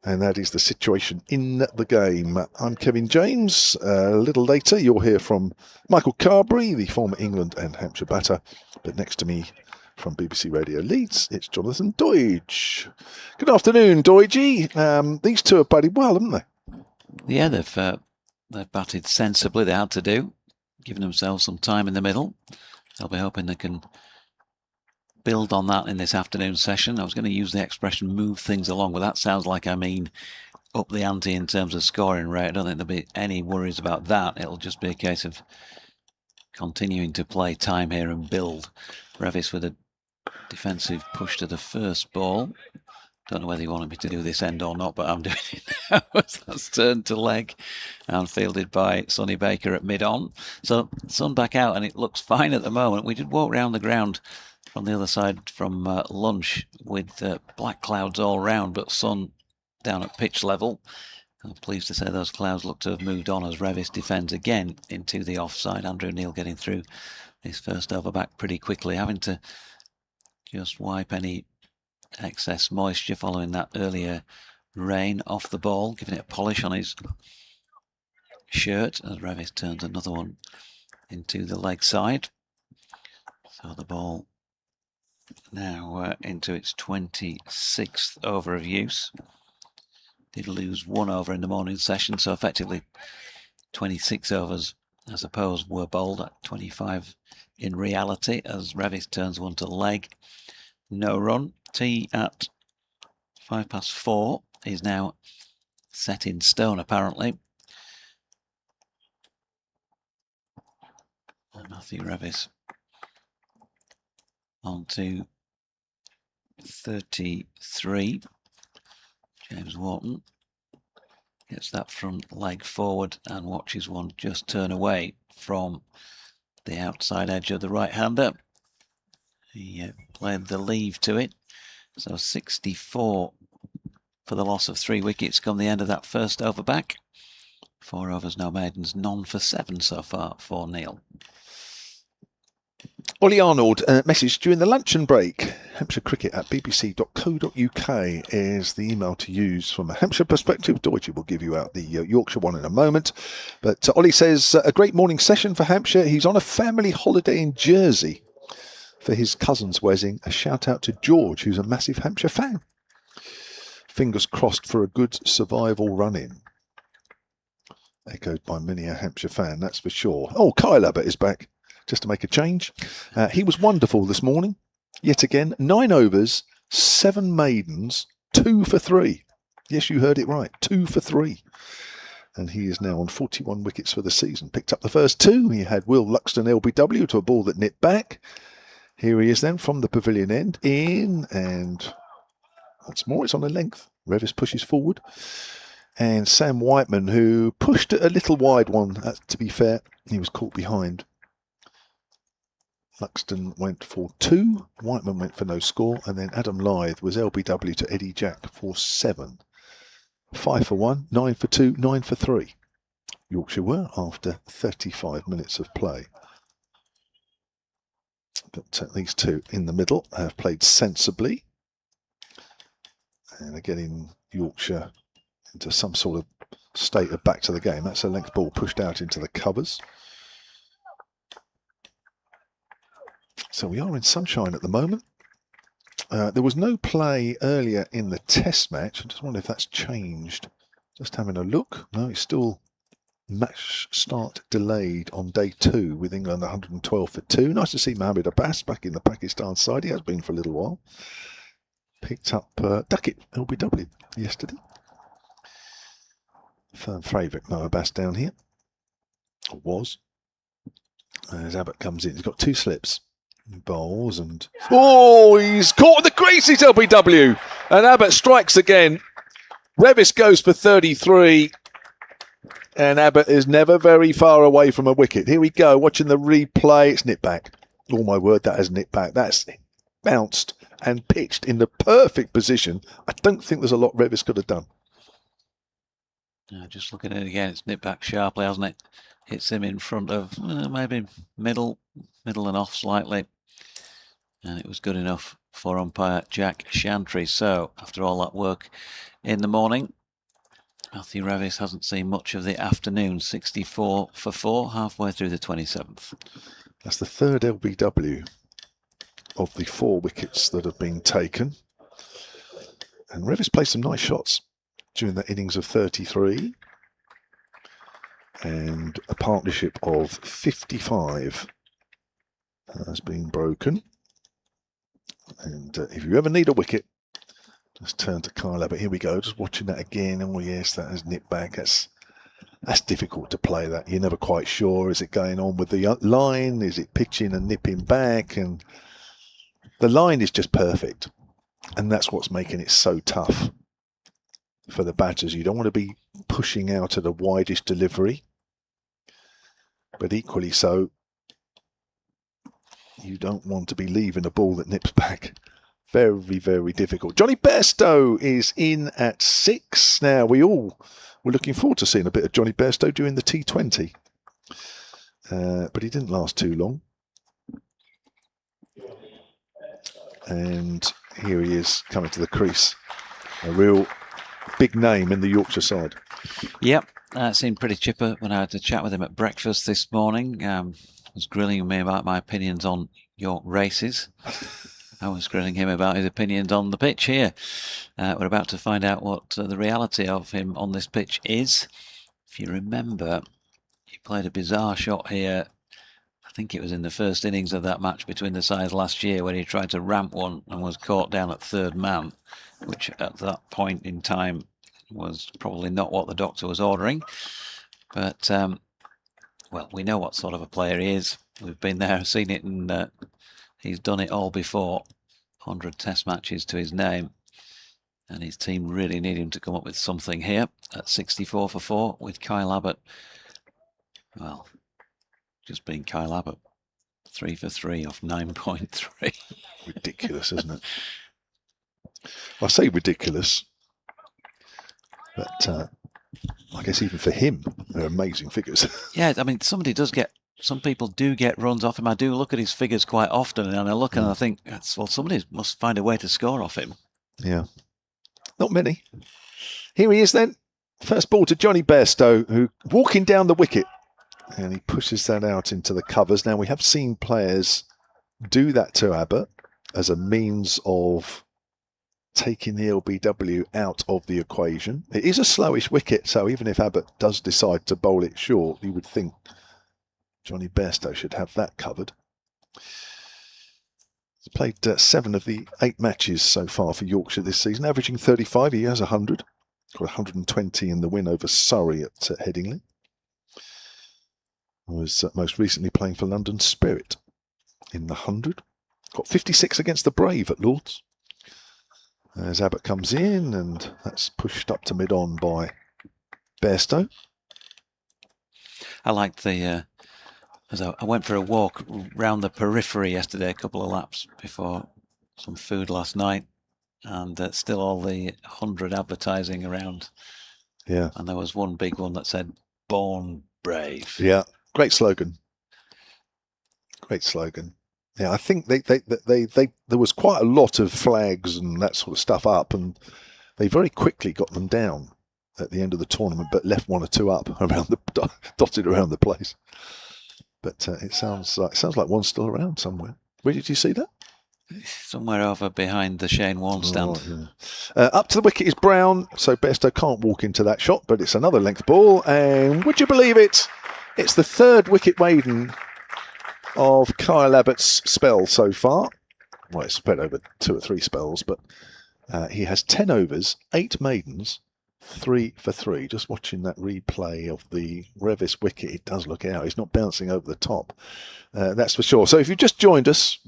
And that is the situation in the game. I'm Kevin James. A little later, you'll hear from Michael Carberry, the former England and Hampshire batter. But next to me from BBC Radio Leeds, it's Jonathan Doidge. Good afternoon, Doidgey. These two have batted well, haven't they? Yeah, they've batted sensibly. They had to do, giving themselves some time in the middle. They'll be hoping they can build on that in this afternoon session. I was going to use the expression move things along, but that sounds like I mean up the ante in terms of scoring rate. I don't think there'll be any worries about that. It'll just be a case of continuing to play time here and build. Revis with a defensive push to the first ball. Don't know whether you wanted me to do this end or not, but I'm doing it now. That's turned to leg and fielded by Sonny Baker at mid-on. So sun back out and it looks fine at the moment. We did walk around the ground from the other side from lunch with black clouds all round, but sun down at pitch level. I'm pleased to say those clouds look to have moved on as Revis defends again into the offside. Andrew Neil getting through his first over back pretty quickly, having to just wipe any excess moisture following that earlier rain off the ball, giving it a polish on his shirt as Revis turns another one into the leg side. So the ball now into its 26th over of use. Did lose 1 over in the morning session, so effectively 26 overs, I suppose, were bowled at 25 in reality as Revis turns one to leg. No run. Tea at 4:05 is now set in stone, apparently. And Matthew Revis on to 33. James Wharton gets that front leg forward and watches one just turn away from the outside edge of the right-hander. He played the leave to it. So 64 for the loss of 3 wickets come the end of that first over back. 4 overs, no maidens, none for 7 so far for Neil. Ollie Arnold, message during the luncheon break. Hampshire Cricket at bbc.co.uk is the email to use from a Hampshire perspective. Deutsche will give you out the Yorkshire one in a moment. But Ollie says, a great morning session for Hampshire. He's on a family holiday in Jersey for his cousin's wedding. A shout out to George, who's a massive Hampshire fan. Fingers crossed for a good survival run-in. Echoed by many a Hampshire fan, that's for sure. Oh, Kyle Abbott is back, just to make a change. He was wonderful this morning. Yet again, 9 overs, 7 maidens, 2 for 3. Yes, you heard it right, 2 for 3. And he is now on 41 wickets for the season. Picked up the first 2. He had Will Luxton LBW to a ball that nipped back. Here he is then from the pavilion end, in, and once more it's on a length. Revis pushes forward. And Sam Whiteman, who pushed a little wide one, to be fair, he was caught behind. Luxton went for 2, Whiteman went for no score, and then Adam Lyth was LBW to Eddie Jack for 7. 5 for 1, 9 for 2, 9 for 3. Yorkshire were after 35 minutes of play. But these two in the middle have played sensibly. And again in Yorkshire into some sort of state of back to the game. That's a length ball pushed out into the covers. So we are in sunshine at the moment. There was no play earlier in the test match. I just wonder if that's changed. Just having a look. No, it's still match start delayed on day 2 with England 112 for 2. Nice to see Mohamed Abbas back in the Pakistan side. He has been for a little while. Picked up Duckett, LBW, yesterday. Firm favourite, Mo Abbas down here. Or was. As Abbott comes in, he's got 2 slips. Bowls and... Oh, he's caught in the creases, LBW. And Abbott strikes again. Revis goes for 33. And Abbott is never very far away from a wicket. Here we go, watching the replay. It's nipped back. Oh my word, that has nipped back. That's bounced and pitched in the perfect position. I don't think there's a lot Revis could have done. Just looking at it again, it's nipped back sharply, hasn't it? Hits him in front of maybe middle and off slightly. And it was good enough for umpire Jack Chantry. So after all that work in the morning, Matthew Revis hasn't seen much of the afternoon. 64 for 4, halfway through the 27th. That's the third LBW of the 4 wickets that have been taken. And Revis played some nice shots during that innings of 33. And a partnership of 55 has been broken. And if you ever need a wicket, just turn to Kyle Abbott. Here we go, just watching that again. Oh yes, that has nipped back. That's difficult to play that. You're never quite sure. Is it going on with the line? Is it pitching and nipping back? And the line is just perfect. And that's what's making it so tough for the batters. You don't want to be pushing out at the widest delivery. But equally so, you don't want to be leaving a ball that nips back. Very, very difficult. Johnny Bairstow is in at 6. Now, we all were looking forward to seeing a bit of Johnny Bairstow during the T20. But he didn't last too long. And here he is coming to the crease. A real big name in the Yorkshire side. Yep, seemed pretty chipper when I had to chat with him at breakfast this morning. Was grilling me about my opinions on York races. I was grilling him about his opinions on the pitch here. We're about to find out what the reality of him on this pitch is. If you remember, he played a bizarre shot here. I think it was in the first innings of that match between the sides last year when he tried to ramp one and was caught down at third man, which at that point in time was probably not what the doctor was ordering. But, well, we know what sort of a player he is. We've been there and seen it, and he's done it all before. 100 test matches to his name. And his team really need him to come up with something here at 64 for 4 with Kyle Abbott. Well, just being Kyle Abbott. 3 for 3 off 9.3. Ridiculous, isn't it? I say ridiculous. But I guess even for him, they're amazing figures. Yeah, I mean, some people do get runs off him. I do look at his figures quite often, and I look and I think, well, somebody must find a way to score off him. Yeah. Not many. Here he is then. First ball to Johnny Bairstow, who walking down the wicket. And he pushes that out into the covers. Now, we have seen players do that to Abbott as a means of taking the LBW out of the equation. It is a slowish wicket, so even if Abbott does decide to bowl it short, you would think Johnny Bairstow should have that covered. He's played 7 of the 8 matches so far for Yorkshire this season, averaging 35. He has 100. Got 120 in the win over Surrey at Headingley. Was most recently playing for London Spirit in the 100. Got 56 against the Brave at Lords. As Abbott comes in, and that's pushed up to mid-on by Bairstow. I liked the... as I went for a walk round the periphery yesterday, a couple of laps before some food last night, and still all the 100 advertising around. Yeah. And there was one big one that said, "Born Brave." Yeah. Great slogan. Great slogan. Yeah, I think they there was quite a lot of flags and that sort of stuff up, and they very quickly got them down at the end of the tournament, but left 1 or 2 up around the dotted around the place. But it sounds like one's still around somewhere. Where did you see that? Somewhere over behind the Shane Warne stand. Oh, yeah. Up to the wicket is Brown, so Bairstow can't walk into that shot, but it's another length ball, and would you believe it? It's the 3rd wicket maiden of Kyle Abbott's spell so far. Well, it's spread over 2 or 3 spells, but he has 10 overs, 8 maidens, 3 for 3. Just watching that replay of the Revis wicket, it does look out. He's not bouncing over the top, that's for sure. So if you've just joined us,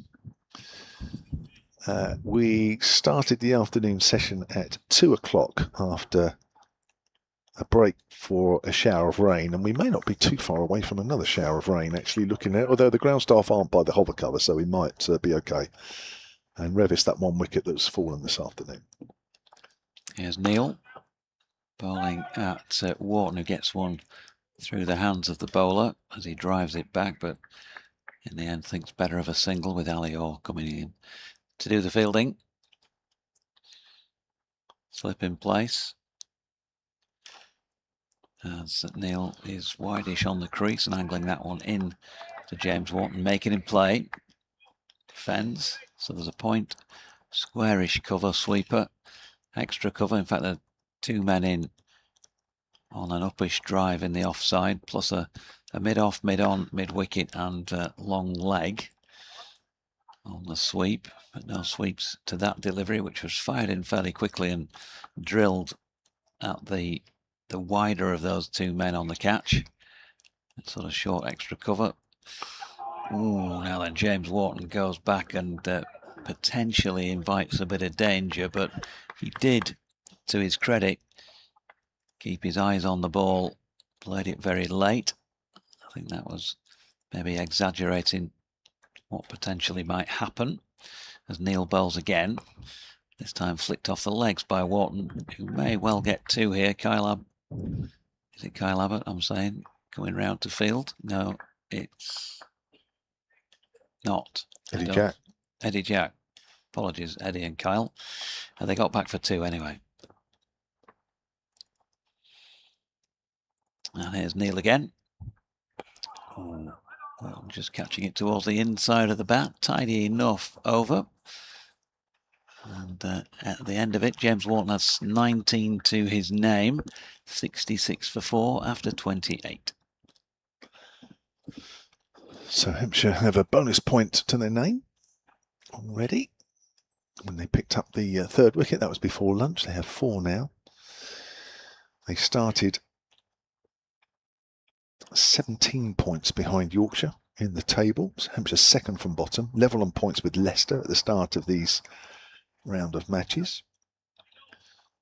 we started the afternoon session at 2 o'clock after a break for a shower of rain, and we may not be too far away from another shower of rain actually looking at it, although the ground staff aren't by the hover cover, so we might be okay. And Revis, that one wicket that's fallen this afternoon. Here's Neil bowling at Wharton, who gets one through the hands of the bowler as he drives it back, but in the end thinks better of a single with Ali Orr coming in to do the fielding. Slip in place as Neil is wideish on the crease and angling that one in to James Wharton, making him play. Defends, so there's a point. Squarish cover, sweeper, extra cover. In fact, there are 2 men in on an uppish drive in the offside, plus a mid-off, mid-on, mid-wicket and long leg on the sweep, but no sweeps to that delivery, which was fired in fairly quickly and drilled at the wider of those 2 men on the catch. It's sort of short extra cover. Ooh, now then James Wharton goes back and potentially invites a bit of danger, but he did, to his credit, keep his eyes on the ball, played it very late. I think that was maybe exaggerating what potentially might happen as Neil bowls again. This time flicked off the legs by Wharton, who may well get 2 here. Is it Kyle Abbott, I'm saying, coming round to field? No, it's not. Eddie Jack. Eddie Jack. Apologies, Eddie and Kyle. They got back for 2 anyway. And here's Neil again. Oh, well, just catching it towards the inside of the bat. Tidy enough over. And at the end of it, James Wharton has 19 to his name. 66 for 4 after 28. So Hampshire have a bonus point to their name already. When they picked up the 3rd wicket, that was before lunch. They have 4 now. They started 17 points behind Yorkshire in the table. So Hampshire's 2nd from bottom, level on points with Leicester at the start of these round of matches.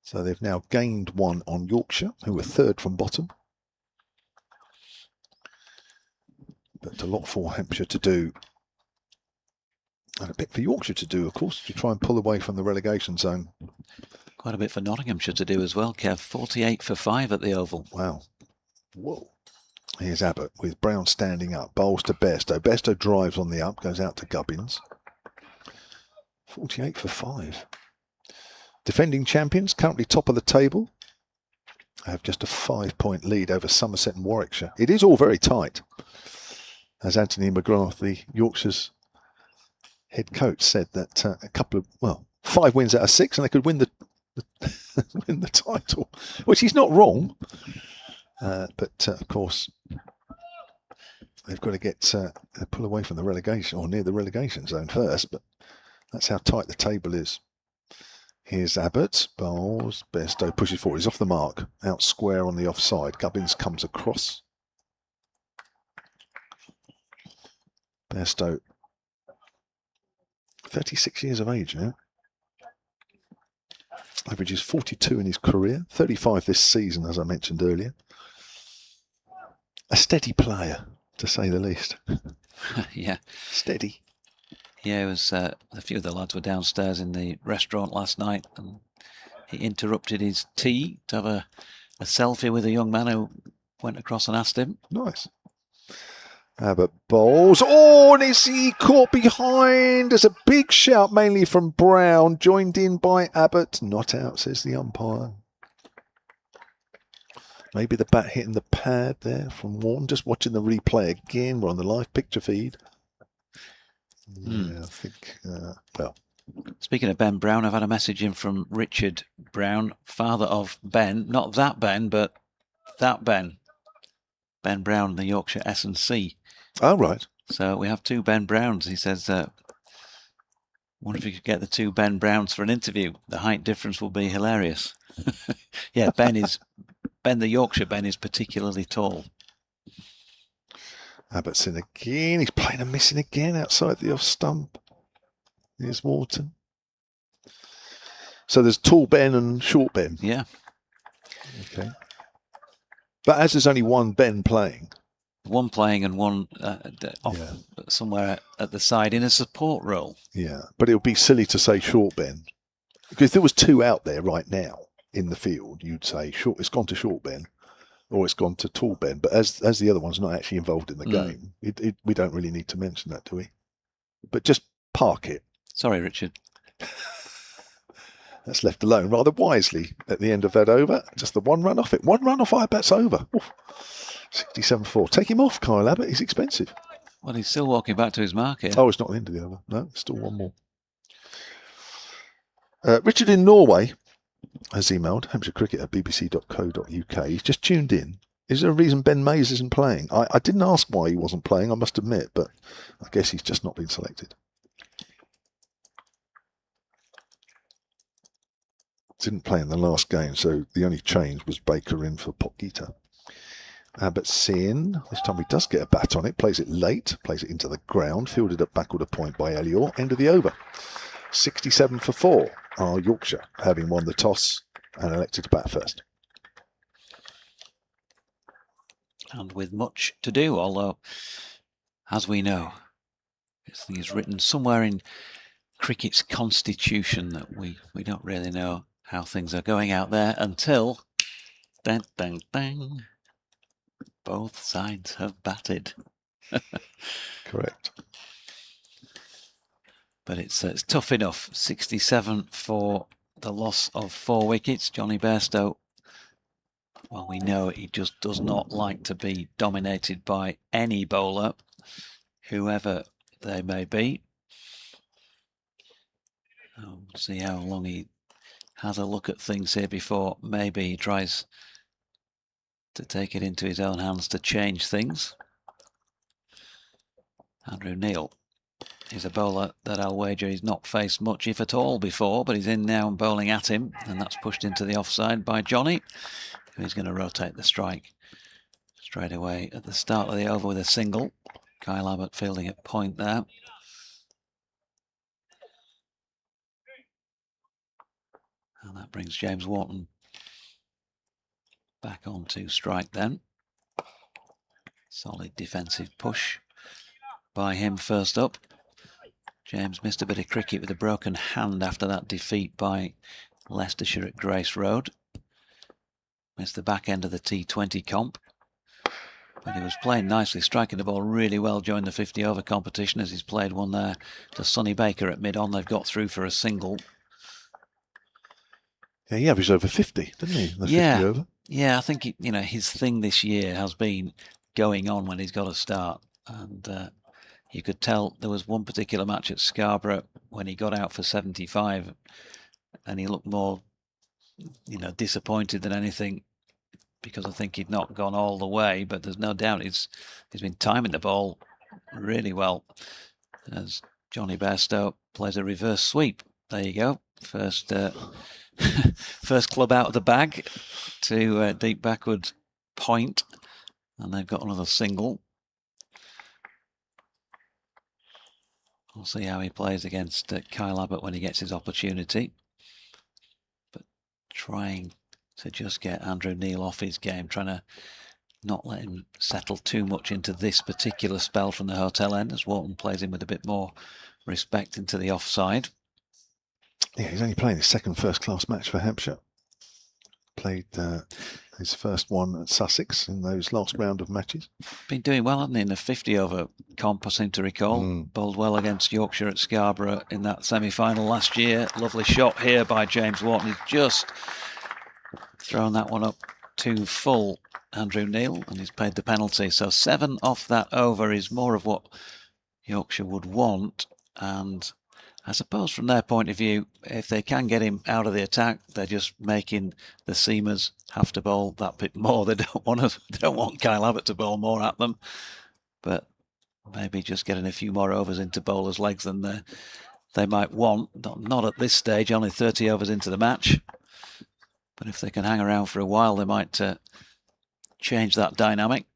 So they've now gained 1 on Yorkshire, who were 3rd from bottom. But a lot for Hampshire to do, and a bit for Yorkshire to do, of course, to try and pull away from the relegation zone. Quite a bit for Nottinghamshire to do as well, Kev. 48 for 5 at the Oval. Wow. Whoa. Here's Abbott with Brown standing up, bowls to Bairstow. Bairstow drives on the up, goes out to Gubbins. 48 for 5. Defending champions, currently top of the table, have just a 5-point lead over Somerset and Warwickshire. It is all very tight. As Anthony McGrath, the Yorkshire's head coach, said that a couple of, 5 wins out of 6 and they could win the win the title, which he's not wrong. But of course, they've got to get pull away from the relegation or near the relegation zone first. But that's how tight the table is. Here's Abbott, bowls, Bairstow pushes forward. He's off the mark, out square on the offside. Gubbins comes across. Bairstow, 36 years of age now. Averages 42 in his career, 35 this season, as I mentioned earlier. A steady player, to say the least. Yeah. Steady. Yeah, it was a few of the lads were downstairs in the restaurant last night and he interrupted his tea to have a selfie with a young man who went across and asked him. Nice. Abbott bowls. Oh, and is he caught behind? There's a big shout, mainly from Brown, joined in by Abbott. Not out, says the umpire. Maybe the bat hitting the pad there from Wharton. Just watching the replay again. We're on the live picture feed. Yeah, I think, well. Speaking of Ben Brown, I've had a message in from Richard Brown, father of Ben. Not that Ben, but that Ben. Ben Brown, the Yorkshire S&C. Oh, right. So we have 2 Ben Browns. He says, wonder if you could get the 2 Ben Browns for an interview. The height difference will be hilarious. Yeah, Ben, the Yorkshire Ben, is particularly tall. Abbott's in again. He's playing and missing again outside the off stump. Here's Wharton. So there's tall Ben and short Ben. Yeah. Okay. But as there's only one Ben playing. One playing and one off somewhere at the side in a support role. Yeah, but it would be silly to say short Ben. Because if there was 2 out there right now in the field, you'd say short. It's gone to short Ben, or it's gone to tall Ben. But as the other one's not actually involved in the game, we don't really need to mention that, do we? But just park it. Sorry, Richard. That's left alone rather wisely at the end of that over. Just the 1 run off it. 1 run off Ibat's over. 67-4. Take him off, Kyle Abbott. He's expensive. Well, he's still walking back to his mark here. Oh, it's not the end of the over. No, still 1 more. Richard in Norway has emailed hampshirecricket@bbc.co.uk. He's just tuned in. Is there a reason Ben Mays isn't playing? I didn't ask why he wasn't playing, I must admit, but I guess he's just not been selected. Didn't play in the last game, so the only change was Baker in for Potgieter. Abbott Sin, this time he does get a bat on it, plays it late, plays it into the ground, fielded at backward a point by Elior, end of the over. 67-4 are Yorkshire, having won the toss and elected to bat first. And with much to do, although, as we know, this thing is written somewhere in cricket's constitution that we don't really know how things are going out there until dang, dang, dang, both sides have batted. Correct. But it's tough enough. 67 for the loss of 4 wickets. Johnny Bairstow, well, we know he just does not like to be dominated by any bowler, whoever they may be. We'll see how long he has a look at things here before maybe he tries to take it into his own hands to change things. Andrew Neil is a bowler that I'll wager he's not faced much, if at all, before, but he's in now and bowling at him, and that's pushed into the offside by Johnny, who's going to rotate the strike straight away at the start of the over with a single. Kyle Abbott fielding at point there. And that brings James Wharton back on to strike then. Solid defensive push by him first up. James missed a bit of cricket with a broken hand after that defeat by Leicestershire at Grace Road. Missed the back end of the T20 comp. But he was playing nicely, striking the ball really well during the 50-over competition as he's played one there to Sonny Baker at mid-on. They've got through for a single. Yeah, he averaged over 50, didn't he? The 50 over. Yeah, I think his thing this year has been going on when he's got a start. And you could tell there was one particular match at Scarborough when he got out for 75 and he looked more, disappointed than anything, because I think he'd not gone all the way, but there's no doubt he's been timing the ball really well as Johnny Bairstow plays a reverse sweep. There you go. First club out of the bag to deep backward point, and they've got another single. We'll see how he plays against Kyle Abbott when he gets his opportunity. But trying to just get Andrew Neil off his game, trying to not let him settle too much into this particular spell from the hotel end, as Wharton plays him with a bit more respect into the offside. Yeah, he's only playing his second first-class match for Hampshire. Played his first one at Sussex in those last round of matches. Been doing well, hasn't he, in the 50-over comp, I seem to recall. Bowled well against Yorkshire at Scarborough in that semi-final last year. Lovely shot here by James Wharton. He's just thrown that one up to full, Andrew Neil, and he's paid the penalty. So 7 off that over is more of what Yorkshire would want, and I suppose from their point of view, if they can get him out of the attack, they're just making the seamers have to bowl that bit more. They don't want Kyle Abbott to bowl more at them, but maybe just getting a few more overs into bowlers' legs than they might want. Not at this stage, only 30 overs into the match. But if they can hang around for a while, they might change that dynamic.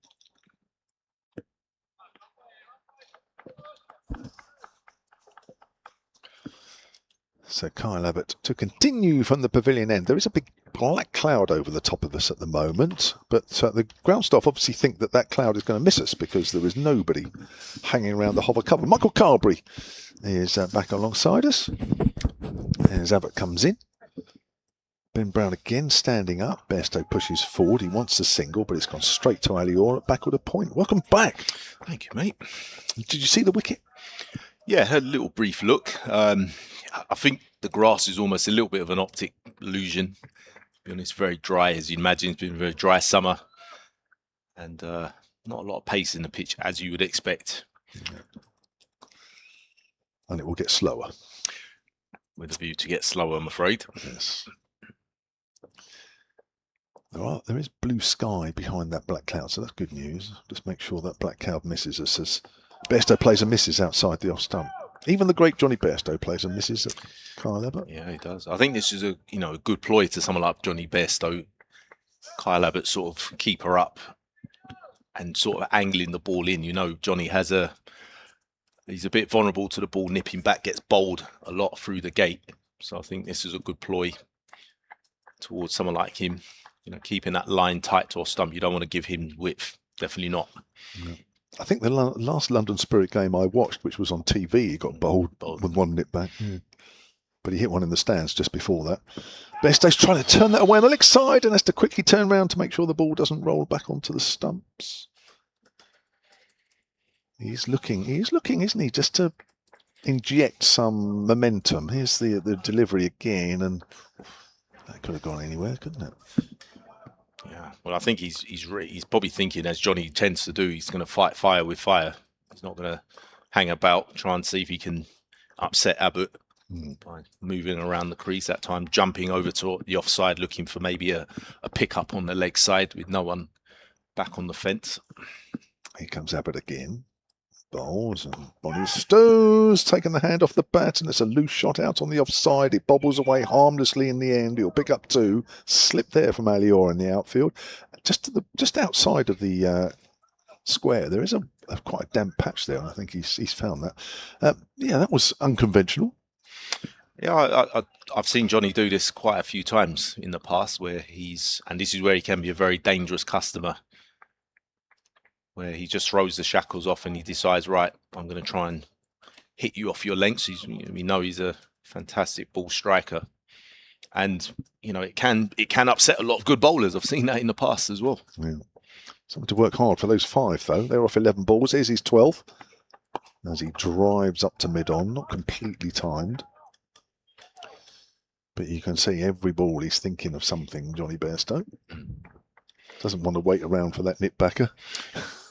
So Kyle Abbott to continue from the pavilion end. There is a big black cloud over the top of us at the moment, but the ground staff obviously think that that cloud is going to miss us because there is nobody hanging around the hover cover. Michael Carberry is back alongside us as Abbott comes in. Ben Brown again standing up. Bairstow pushes forward. He wants a single, but it's gone straight to Alior at backward a point. Welcome back. Thank you, mate. Did you see the wicket? Yeah, had a little brief look. I think the grass is almost a little bit of an optic illusion. To be honest, very dry, as you'd imagine. It's been a very dry summer. And not a lot of pace in the pitch, as you would expect. And it will get slower. With a view to get slower, I'm afraid. Yes. There is blue sky behind that black cloud, so that's good news. Just make sure that black cloud misses us as Bairstow plays and misses outside the off stump. Even the great Johnny Bairstow plays and misses at Kyle Abbott. Yeah, he does. I think this is a good ploy to someone like Johnny Bairstow. Kyle Abbott sort of keep her up and sort of angling the ball in. Johnny he's a bit vulnerable to the ball nipping back, gets bowled a lot through the gate. So I think this is a good ploy towards someone like him. Keeping that line tight to a stump. You don't want to give him width. Definitely not. No. I think the last London Spirit game I watched, which was on TV, he got bowled with one nip back. Yeah. But he hit one in the stands just before that. Bairstow's trying to turn that away on the leg side and has to quickly turn around to make sure the ball doesn't roll back onto the stumps. He's looking, isn't he, just to inject some momentum. Here's the delivery again, and that could have gone anywhere, couldn't it? Yeah, well, I think he's probably thinking, as Johnny tends to do, he's going to fight fire with fire. He's not going to hang about, try and see if he can upset Abbott by moving around the crease that time, jumping over to the offside, looking for maybe a pick-up on the leg side with no one back on the fence. Here comes Abbott again. Bowls and Bonnie Stowe's taken the hand off the bat, and it's a loose shot out on the offside. It bobbles away harmlessly in the end. He'll pick up two. Slip there from Alior in the outfield. Just outside of the square, there is a quite a damp patch there, and I think he's found that. Yeah, that was unconventional. Yeah, I've seen Johnny do this quite a few times in the past, and this is where he can be a very dangerous customer, where he just throws the shackles off and he decides, right, I'm going to try and hit you off your lengths. We know he's a fantastic ball striker, and it can upset a lot of good bowlers. I've seen that in the past as well. Yeah. Something to work hard for those 5 though. They're off 11 balls. Here's his 12 as he drives up to mid-on, not completely timed. But you can see every ball he's thinking of something, Johnny Bairstow. Doesn't want to wait around for that nip backer.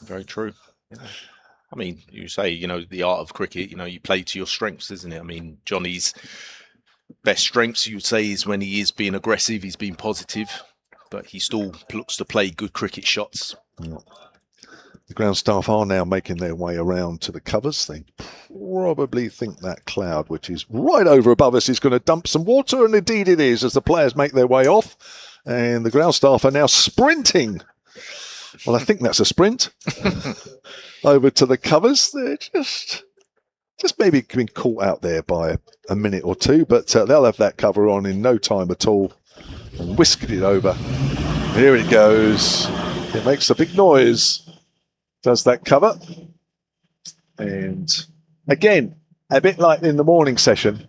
Very true. Yeah. I mean, you say, the art of cricket, you play to your strengths, isn't it? I mean, Johnny's best strengths, you would say, is when he is being aggressive, he's being positive, but he still looks to play good cricket shots. Yeah. The ground staff are now making their way around to the covers. They probably think that cloud, which is right over above us, is going to dump some water, and indeed it is, as the players make their way off. And the ground staff are now sprinting. Well, I think that's a sprint over to the covers. They're just maybe being caught out there by a minute or two, but they'll have that cover on in no time at all and whisk it over. Here it goes. It makes a big noise. Does that cover? And again, a bit like in the morning session,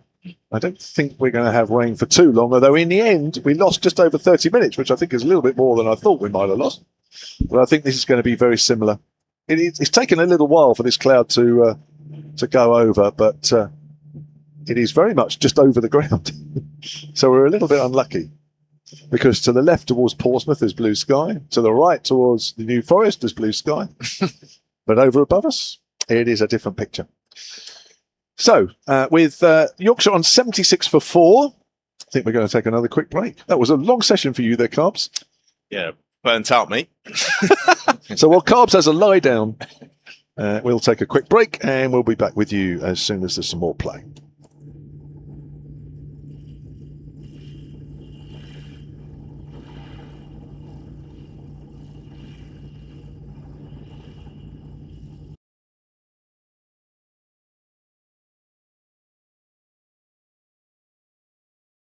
I don't think we're going to have rain for too long, although in the end, we lost just over 30 minutes, which I think is a little bit more than I thought we might have lost. But I think this is going to be very similar. It's taken a little while for this cloud to go over, but it is very much just over the ground. So we're a little bit unlucky, because to the left towards Portsmouth there's blue sky, to the right towards the New Forest there's blue sky, but over above us, it is a different picture. So, with Yorkshire on 76 for 4, I think we're going to take another quick break. That was a long session for you there, Carbs. Yeah, burnt out, mate. So while Carbs has a lie down, we'll take a quick break and we'll be back with you as soon as there's some more play.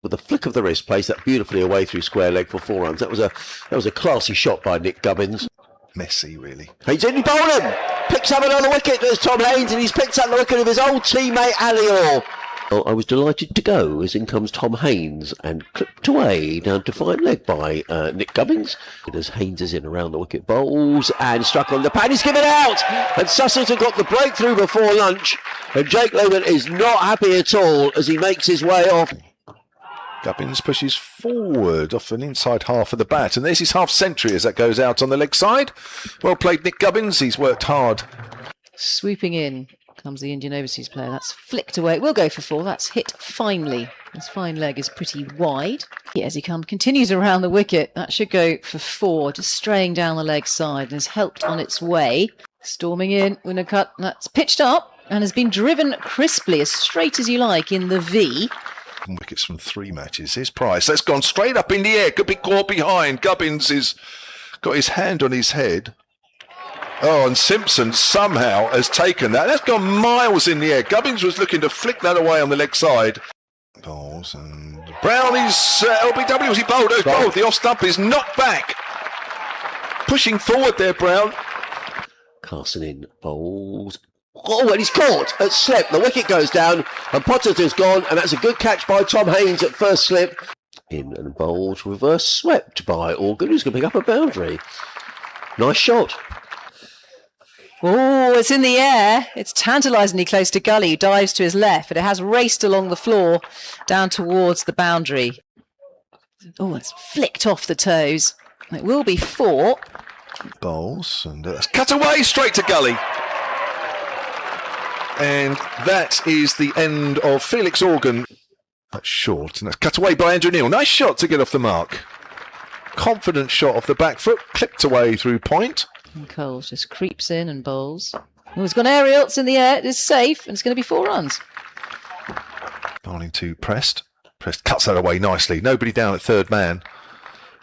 with a flick of the wrist, plays that beautifully away through square leg for 4 runs. That was a classy shot by Nick Gubbins. Messy, really. Haynes in bowling, picks up another wicket. There's Tom Haynes, and he's picked up the wicket of his old teammate Ali Orr. Well, I was delighted to go, as in comes Tom Haynes, and clipped away down to fine leg by Nick Gubbins. As Haynes is in around the wicket, bowls and struck on the pad. He's given out, and Sussington got the breakthrough before lunch. And Jake Lehman is not happy at all as he makes his way off. Gubbins pushes forward off an inside half of the bat, and there's his half century as that goes out on the leg side. Well played, Nick Gubbins. He's worked hard. Swooping in comes the Indian overseas player. That's flicked away. It will go for 4. That's hit finely. His fine leg is pretty wide. Yeah, as he continues around the wicket, that should go for 4, just straying down the leg side, and has helped on its way. Storming in, winner cut. That's pitched up and has been driven crisply, as straight as you like, in the V. Wickets from 3 matches. Here's Price. That's gone straight up in the air. Could be caught behind. Gubbins has got his hand on his head. Oh, and Simpson somehow has taken that. That's gone miles in the air. Gubbins was looking to flick that away on the leg side. Bowls and Brown is LBW. Was he bowled? Oh, bowled. The off stump is knocked back. Pushing forward there, Brown. Carson in, bowls. Oh, and he's caught at slip. The wicket goes down, and Potter's gone, and that's a good catch by Tom Haynes at first slip. In and bowled, reverse swept by Organ, who's going to pick up a boundary. Nice shot. Oh, it's in the air. It's tantalisingly close to Gully, who dives to his left, but it has raced along the floor down towards the boundary. Oh, it's flicked off the toes. It will be 4. Bowls, and that's cut away straight to Gully. And that is the end of Felix Organ. That's short, and that's cut away by Andrew Neil. Nice shot to get off the mark. Confident shot off the back foot, clipped away through point. And Coles just creeps in and bowls. Oh, he's gone aerial, it's in the air, it is safe, and it's going to be 4 runs. Bowling to Prest. Prest cuts that away nicely. Nobody down at third man.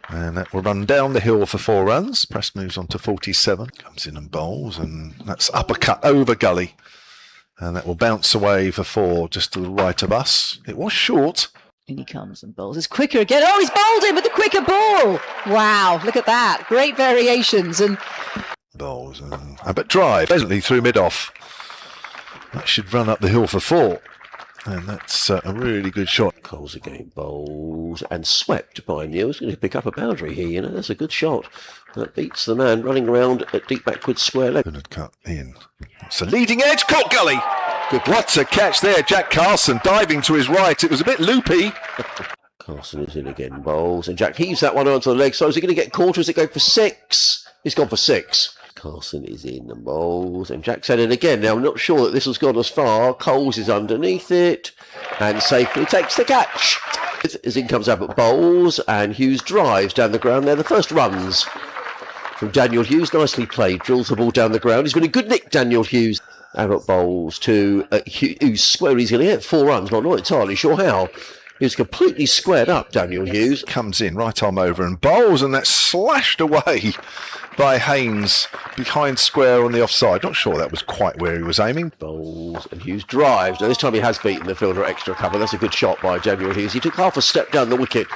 And that will run down the hill for 4 runs. Prest moves on to 47. Comes in and bowls, and that's uppercut over Gully. And that will bounce away for 4 just to the right of us. It was short. In he comes and bowls. It's quicker again. Oh, he's bowled him with the quicker ball. Wow, look at that. Great variations. And bowls, but drive pleasantly through mid-off. That should run up the hill for 4. And that's a really good shot. Coles again, bowls and swept by Neil. He's going to pick up a boundary here, you know. That's a good shot. That beats the man running around at deep backwards square leg. Good cut in. It's a leading edge. Caught Gully. Good. What's a catch there? Jack Carson diving to his right. It was a bit loopy. Carson is in again, bowls, and Jack heaves that one onto the leg. So is he going to get caught, or is it going for 6? He's gone for 6. Carson is in and bowls, and Jack's had it again. Now I'm not sure that this has gone as far. Coles is underneath it and safely takes the catch. As in comes Abbott bowls, and Hughes drives down the ground. They're the first runs from Daniel Hughes. Nicely played, drills the ball down the ground. He's been a good nick, Daniel Hughes. Abbott bowls to Hughes square. He's going to get 4 runs, but I'm not entirely sure how. He was completely squared up, Daniel Hughes. Comes in, right arm over and bowls, and that's slashed away by Haynes behind square on the offside. Not sure that was quite where he was aiming. Bowls, and Hughes drives. Now this time he has beaten the fielder extra cover. That's a good shot by Daniel Hughes. He took half a step down the wicket.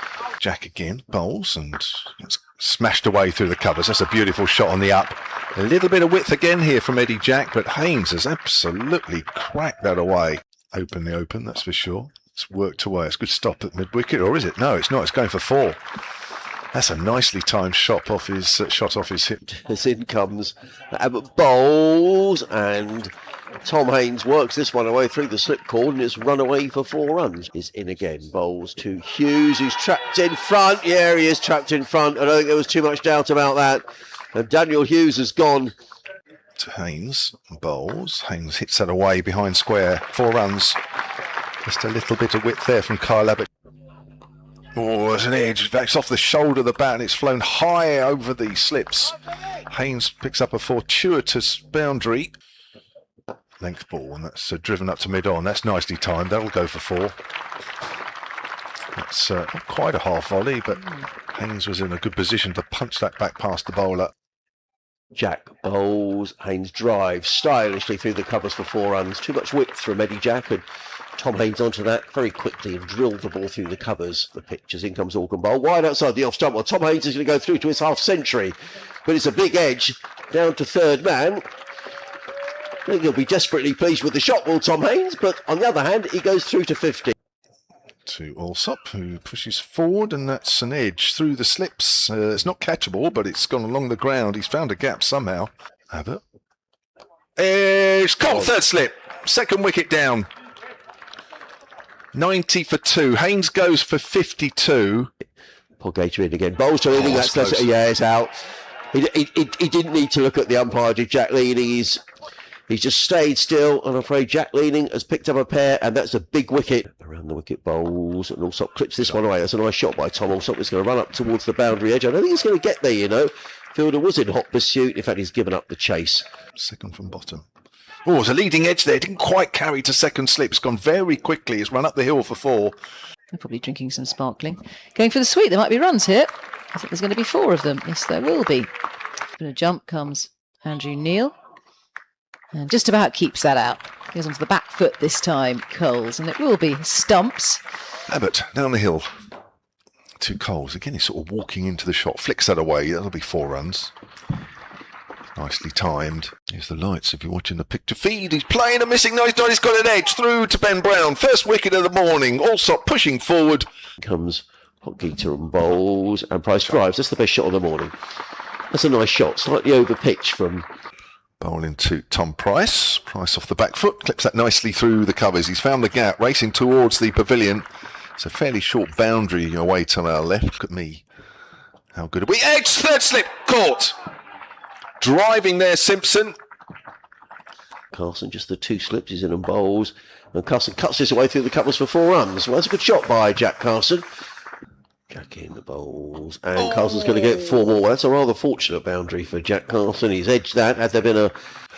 Jack again, bowls, and it's smashed away through the covers. That's a beautiful shot on the up. A little bit of width again here from Eddie Jack, but Haynes has absolutely cracked that away. Openly open, that's for sure. It's worked away. It's a good stop at mid-wicket, or is it? No, it's not. It's going for 4. That's a nicely timed shot off his hip. As in comes Abbott bowls, and Tom Haynes works this one away through the slip cord, and it's run away for 4 runs. Is in again, bowls to Hughes, who's trapped in front. Yeah, he is trapped in front. I don't think there was too much doubt about that. And Daniel Hughes has gone. To Haynes, bowls. Haynes hits that away behind square. 4 runs. Just a little bit of width there from Kyle Abbott. Oh, there's an edge. It's off the shoulder of the bat, and it's flown high over the slips. Haynes picks up a fortuitous boundary. Length ball, and that's driven up to mid-on. That's nicely timed. That'll go for 4. That's not quite a half volley, but Haynes was in a good position to punch that back past the bowler. Jack bowls, Haynes drives stylishly through the covers for 4 runs. Too much width from Eddie Jack, and Tom Haynes onto that very quickly and drilled the ball through the covers. The pitch as in comes Organ Bowl. Wide outside the off stump. Well, Tom Haynes is going to go through to his half century. But it's a big edge down to third man. I think he'll be desperately pleased with the shot, will Tom Haynes? But on the other hand, he goes through to 50. To Allsop, who pushes forward, and that's an edge through the slips. It's not catchable, but it's gone along the ground. He's found a gap somehow. Abbott. It's caught, third slip. Second wicket down. 90 for 2. Haynes goes for 52. Podgater in again. Bowls to Leaning. That's close. Yeah, it's out. He didn't need to look at the umpire, did Jack Leaning? He's just stayed still. I'm afraid Jack Leaning has picked up a pair, and that's a big wicket. Around the wicket Bowls, and Allsop clips this one away. That's a nice shot by Tom Allsop. It's going to run up towards the boundary edge. I don't think he's going to get there, you know. Fielder was in hot pursuit. In fact, he's given up the chase. Second from bottom. Oh, there's a leading edge there. Didn't quite carry to second slip. It's gone very quickly. It's run up the hill for 4. They're probably drinking some sparkling. Going for the sweep. There might be runs here. I think there's going to be 4 of them. Yes, there will be. In a jump comes Andrew Neil. And just about keeps that out. Goes onto the back foot this time, Coles. And it will be stumps. Abbott down the hill to Coles. Again, he's sort of walking into the shot. Flicks that away. That'll be 4 runs. Nicely timed. Here's the lights if you're watching the picture feed. He's playing a missing nice dot. He's got an edge through to Ben Brown. First wicket of the morning. Allsop pushing forward. Comes Podgater and Bowls, and Price drives. That's the best shot of the morning. That's a nice shot. Slightly over pitch from... Bowling to Tom Price. Price off the back foot. Clips that nicely through the covers. He's found the gap. Racing towards the pavilion. It's a fairly short boundary away to our left. Look at me. How good are we? Edge! Third slip! Caught! Driving there, Simpson. Carson, just the 2 slips. He's in and Bowls. And Carson cuts this away through the covers for 4 runs. Well, that's a good shot by Jack Carson. Jack in the Bowls. And Carson's going to get 4 more. Well, that's a rather fortunate boundary for Jack Carson. He's edged that. Had there been a...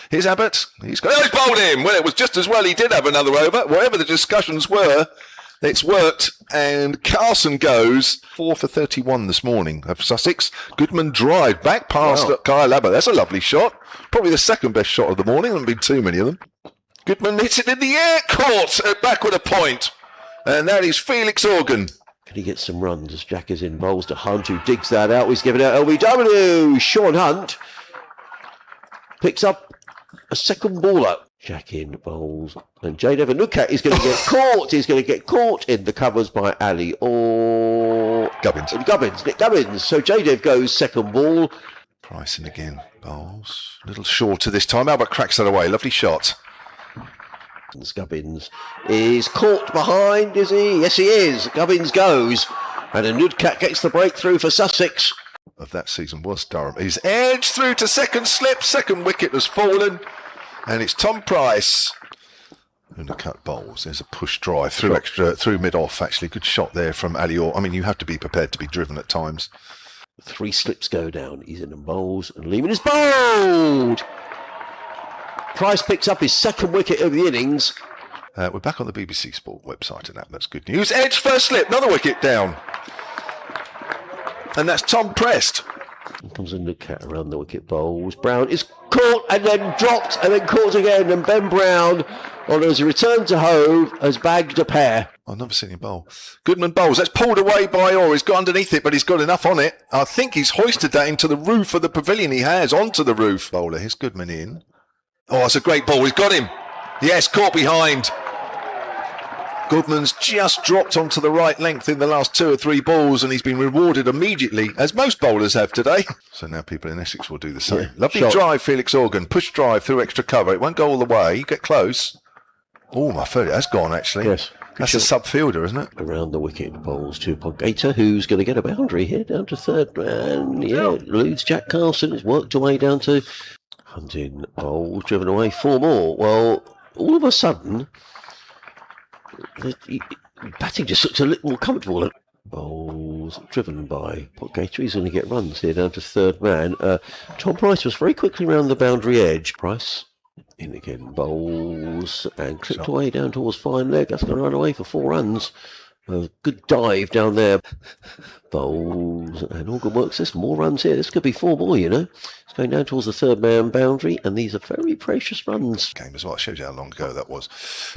Here's Abbott. He's bowled him. Well, it was just as well he did have another over. Whatever the discussions were, it's worked. And Carson goes 4 for 31 this morning of Sussex. Goodman drive back past Kyle Abbott. That's a lovely shot. Probably the second best shot of the morning. There haven't been too many of them. Goodman hits it in the air. Caught at backward a point. And that is Felix Organ. Can he get some runs as Jack is in? Bowls to Hunt, who digs that out. He's giving out LBW. Sean Hunt picks up a second baller. Jack in Bowls. And Jade Evanuka is going to get caught. He's going to get caught in the covers by Ali or Gubbins. Nick Gubbins. So Jadev goes second ball. Price in again. Bowls. A little shorter this time. Albert cracks that away. Lovely shot. Gubbins is caught behind, is he? Yes, he is. Gubbins goes. And a Nudcat gets the breakthrough for Sussex. Of that season was Durham. He's edged through to second slip. Second wicket has fallen. And it's Tom Price. Undercut Bowls. There's a push drive through mid-off, actually. Good shot there from Alior. I mean, you have to be prepared to be driven at times. 3 slips go down. He's in and Bowls. And Lehman is bowled. Price picks up his second wicket of the innings. We're back on the BBC Sport website, and that's good news. Edge first slip, another wicket down. And that's Tom Prest. Here comes a Nudcat around the wicket. Bowls. Brown is caught and then dropped and then caught again. And Ben Brown, on his return to home, has bagged a pair. I've never seen him bowl. Goodman bowls. That's pulled away by Orr. He's got underneath it, but he's got enough on it. I think he's hoisted that into the roof of the pavilion. He has, onto the roof. Bowler, here's Goodman in. Oh, it's a great ball. He's got him. Yes, caught behind. Goodman's just dropped onto the right length in the last 2 or 3 balls, and he's been rewarded immediately, as most bowlers have today. So now people in Essex will do the same. Yeah, lovely drive, Felix Organ. Push drive through extra cover. It won't go all the way. Get close. Oh, my foot. That's gone, actually. Yes. That's a sub-fielder, isn't it? Around the wicket, bowls to Podgater, who's going to get a boundary here, down to third man. Yeah, eludes Jack Carson. It's worked away down to Hunting. Bowls driven away 4 more. Well, all of a sudden, batting just looks a little more comfortable. Bowls driven by Podgater. He's going to get runs here down to third man. Tom Price was very quickly around the boundary edge. Price in again. Bowls and clipped away down towards fine leg. That's going to run away for 4 runs. A good dive down there. Bowls, and Organ works this. More runs here. This could be 4 more, you know. It's going down towards the third man boundary, and these are very precious runs. Game as well. It shows you how long ago that was.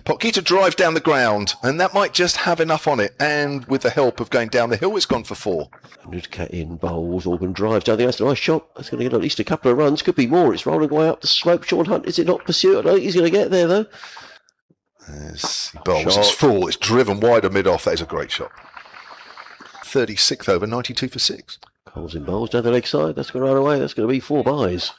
Potgieter drive down the ground, and that might just have enough on it. And with the help of going down the hill, it's gone for 4. Nudcat in bowls. Organ drives down the ice. Nice shot. That's going to get at least a couple of runs. Could be more. It's rolling away up the slope. Sean Hunt, is it not pursuit? I don't think he's going to get there, though. Yes, he bowls. It's full. It's driven wider mid-off. That is a great shot. 36th over, 92 for 6. Coles in bowls down the leg side. That's going to run away. That's going to be 4 byes.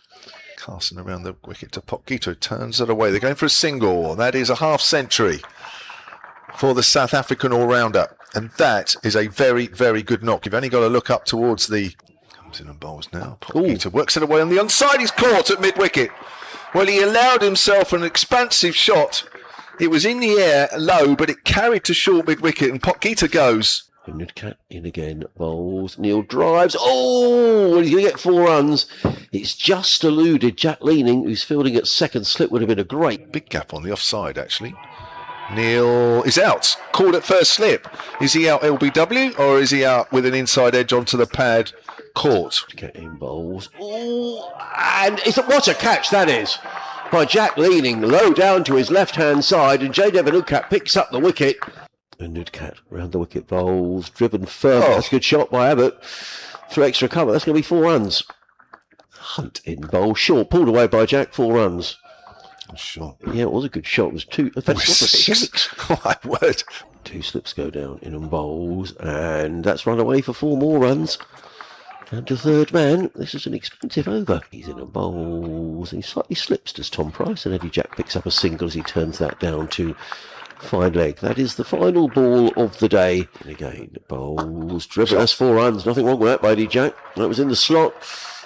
Carson around the wicket to Potgieter. Turns it away. They're going for a single. That is a half century for the South African all-rounder. And that is a very, very good knock. You've only got to look up towards the... Comes in and bowls now. Potgieter works it away on the onside. He's caught at mid-wicket. Well, he allowed himself an expansive shot. It was in the air, low, but it carried to short mid-wicket, and Potgieter goes. Nudcat in again, bowls. Neil drives. Oh, he's going to get 4 runs. It's just eluded Jack Leaning, who's fielding at second slip. Would have been a great big gap on the offside, actually. Neil is out, called at first slip. Is he out LBW, or is he out with an inside edge onto the pad? Caught. Get in bowls. Oh, and what a catch that is by Jack Leaning, low down to his left-hand side, and J. Devon Nudcat picks up the wicket. And Nudcat round the wicket, bowls, driven firm. That's a good shot by Abbott. Through extra cover, that's going to be 4 runs. Hunt in bowl, short, pulled away by Jack, 4 runs. Shot. Yeah, it was a good shot. It was 2. In fact, 6. My word. 2 slips go down in and bowls, and that's run away for 4 more runs. And to third man, this is an expensive over. He's in a bowls, and he slightly slips, does Tom Price, and Eddie Jack picks up a single as he turns that down to fine leg. That is the final ball of the day. And again, bowls, driven. That's 4 runs. Nothing wrong with that by Eddie Jack. That was in the slot.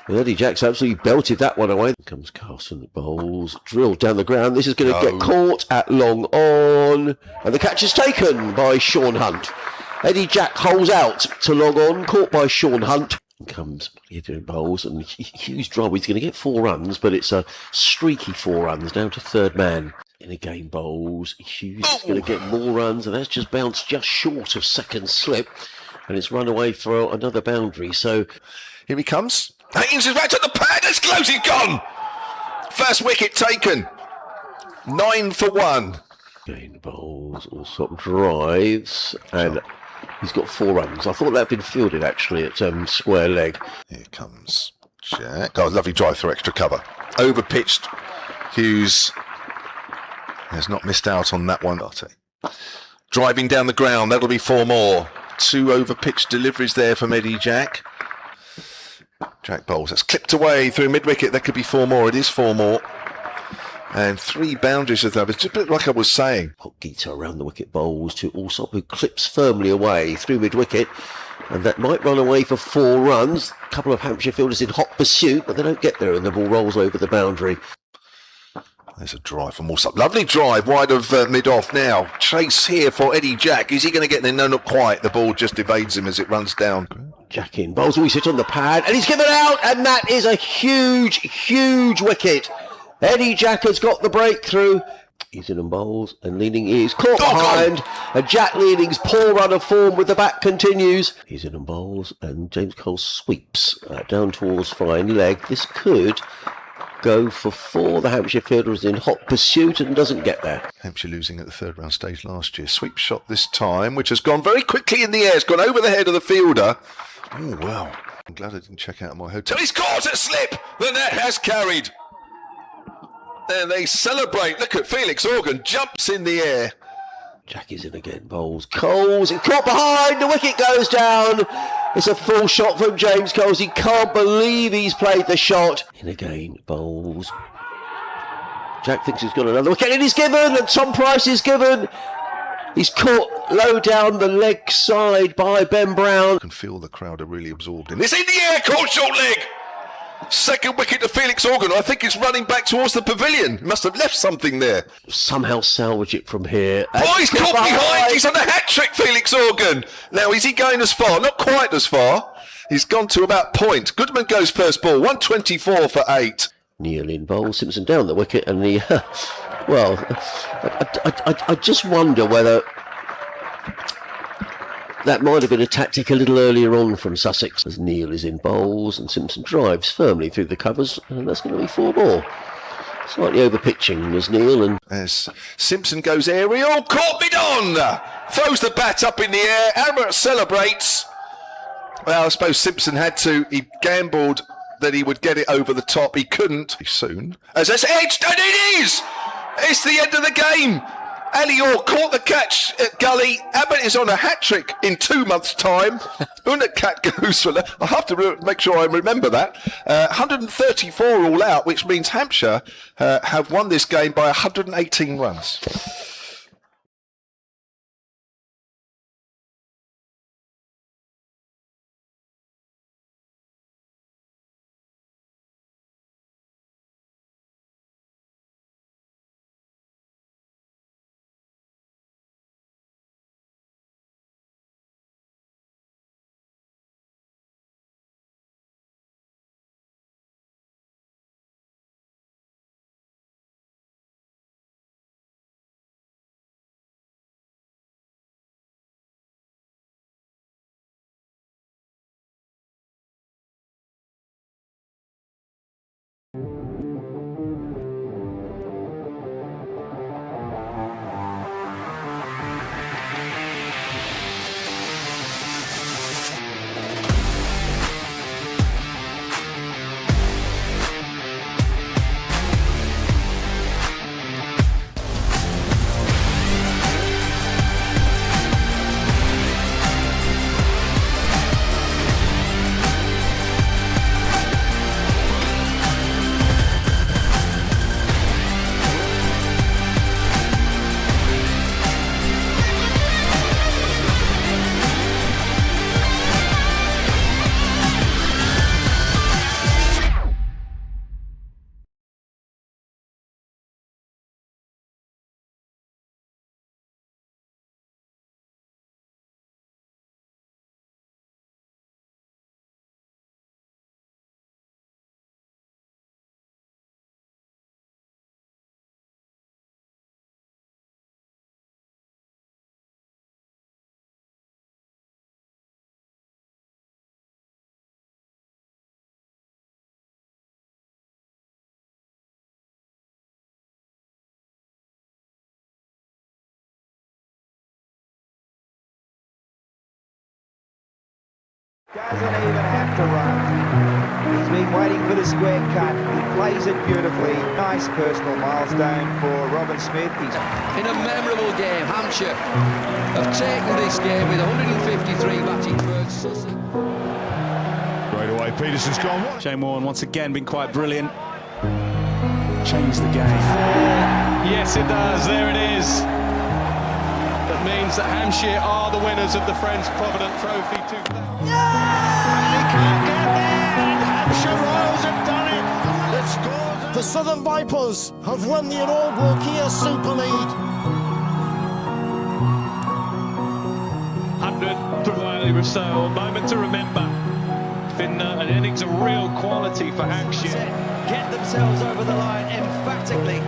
And Eddie Jack's absolutely belted that one away. Here comes Carson, bowls, drilled down the ground. This is going to get caught at long on. And the catch is taken by Sean Hunt. Eddie Jack holds out to long on, caught by Sean Hunt. Comes doing bowls, and Hughes drop. He's going to get 4 runs, but it's a streaky 4 runs down to third man. In a game, bowls. Hughes is going to get more runs, and that's just bounced just short of second slip, and it's run away for another boundary. So here he comes. Haynes is back to the pad. It's close. He's gone. First wicket taken. 9 for 1. Again, bowls, all sort of drives, and he's got 4 runs. I thought that had been fielded actually at square leg. Here comes Jack. Oh, lovely drive through extra cover. Over pitched. Hughes has not missed out on that one. Driving down the ground, that'll be 4 more. 2 over pitched deliveries there from Eddie Jack. Jack bowls. That's clipped away through mid wicket. That could be 4 more. It is 4 more. And 3 boundaries of that. It's just a bit like I was saying. Potgieter around the wicket, bowls to Alsop, who clips firmly away through mid wicket. And that might run away for 4 runs. A couple of Hampshire fielders in hot pursuit, but they don't get there, and the ball rolls over the boundary. There's a drive from Alsop. Lovely drive wide of mid-off now. Chase here for Eddie Jack. Is he going to get there? No, not quite. The ball just evades him as it runs down. Jack in. Bowles always hit on the pad, and he's given out, and that is a huge, huge wicket. Eddie Jack has got the breakthrough. He's in and bowls, and Leaning is caught behind, and Jack Leaning's poor run of form with the bat continues. He's in and bowls, and James Cole sweeps down towards fine leg. This could go for 4. The Hampshire fielder is in hot pursuit and doesn't get there. Hampshire losing at the 3rd round stage last year. Sweep shot this time, which has gone very quickly in the air. It's gone over the head of the fielder. Oh, wow. I'm glad I didn't check out my hotel. He's caught a slip. The net has carried. And they celebrate. Look at Felix Organ. Jumps in the air. Jack is in again. Bowls. Coles. And caught behind. The wicket goes down. It's a full shot from James Coles. He can't believe he's played the shot. In again. Bowls. Jack thinks he's got another wicket. And he's given. And Tom Price is given. He's caught low down the leg side by Ben Brown. You can feel the crowd are really absorbed in this. In the air. Caught short leg. Second wicket to Felix Organ. I think it's running back towards the pavilion. Must have left something there. Somehow salvage it from here. Oh, he's caught behind. He's on a hat-trick, Felix Organ. Now, is he going as far? Not quite as far. He's gone to about point. Goodman goes first ball. 124 for 8. Neil in bowl. Simpson down the wicket. And the... well, I just wonder whether... that might have been a tactic a little earlier on from Sussex, as Neil is in bowls and Simpson drives firmly through the covers, and that's going to be 4 more. Slightly over pitching was Neil, and as Simpson goes aerial, caught mid on, throws the bat up in the air. Albert celebrates. Well, I suppose Simpson had to. He gambled that he would get it over the top. He couldn't. Soon, as it's edged, and it is. It's the end of the game. Ali Orr caught the catch at Gully. Abbott is on a hat-trick in 2 months' time. Cat goes for that. I have to make sure I remember that. 134 all out, which means Hampshire have won this game by 118 runs. Doesn't even have to run. He's been waiting for the square cut. He plays it beautifully. Nice personal milestone for Robin Smith. He's in a memorable game, Hampshire have taken this game with 153 batting first. Right away, Peterson's gone. Shane Warne once again been quite brilliant. Changed the game. Yes, it does. There it is. That means that Hampshire are the winners of the Friends Provident Trophy 2000. Hampshire Royals have done it. The Southern Vipers have won the inaugural Kia Super League. 100 from Riley Rousseau, a moment to remember. Finner, an innings of real quality for Hampshire. Get themselves over the line emphatically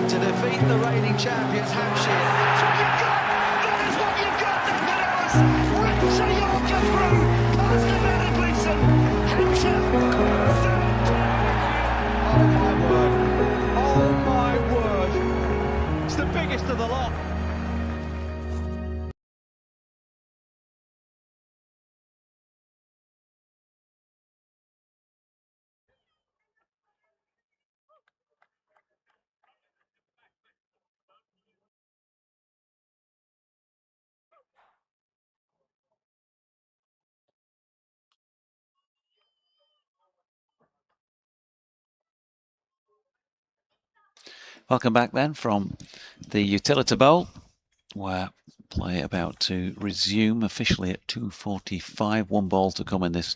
to defeat the reigning champions, Hampshire. That's what you've got! That is what you've got! Rothesay Yorkshire through! Past the Bennett Gleeson! Hampshire! Oh my word! It's the biggest of the lot. Welcome back then from the Utilita Bowl, where play about to resume officially at 2:45. 1 ball to come in this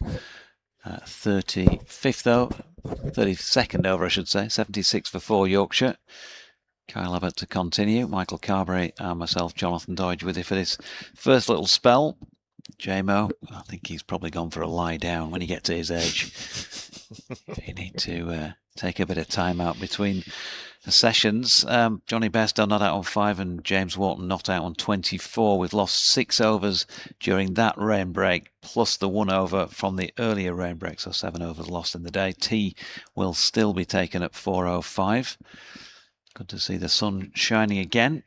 32nd over, I should say. 76 for 4 Yorkshire. Kyle Abbott to continue. Michael Carberry and myself, Jonathan Dodge, with you for this first little spell. JMO, I think he's probably gone for a lie down when you get to his age. You need to take a bit of time out between sessions. Johnny Bairstow not out on 5 and James Wharton not out on 24. We've lost 6 overs during that rain break, plus the 1 over from the earlier rain break, so 7 overs lost in the day. Tea will still be taken at 4:05. Good to see the sun shining again.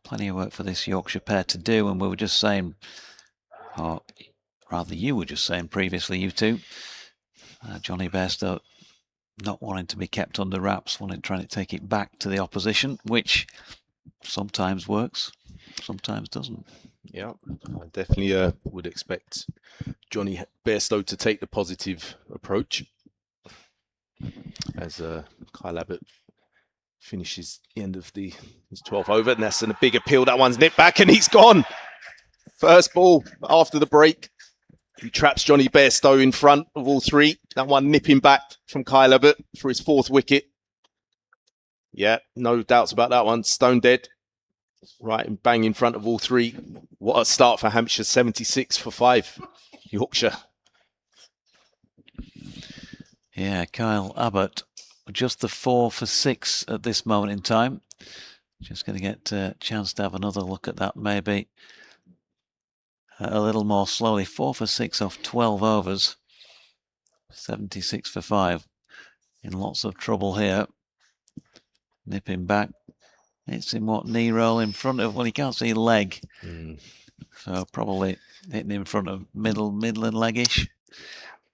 Plenty of work for this Yorkshire pair to do, and we were just saying, or rather you were just saying previously, you two, Johnny Bairstow not wanting to be kept under wraps, trying to take it back to the opposition, which sometimes works, sometimes doesn't. Yeah, I definitely would expect Johnny Bairstow to take the positive approach as Kyle Abbott finishes the end of his 12th over, and that's a big appeal. That one's nipped back and he's gone. First ball after the break. He traps Johnny Bairstow in front of all 3. That one nipping back from Kyle Abbott for his 4th wicket. Yeah, no doubts about that one. Stone dead. Right and bang in front of all 3. What a start for Hampshire. 76 for 5. Yorkshire. Yeah, Kyle Abbott, just the 4 for 6 at this moment in time. Just going to get a chance to have another look at that maybe a little more slowly. 4 for 6 off 12 overs. 76 for 5. In lots of trouble here. Nipping back. It's in what, knee roll in front of, well, you can't see leg. So probably hitting in front of middle and leggish.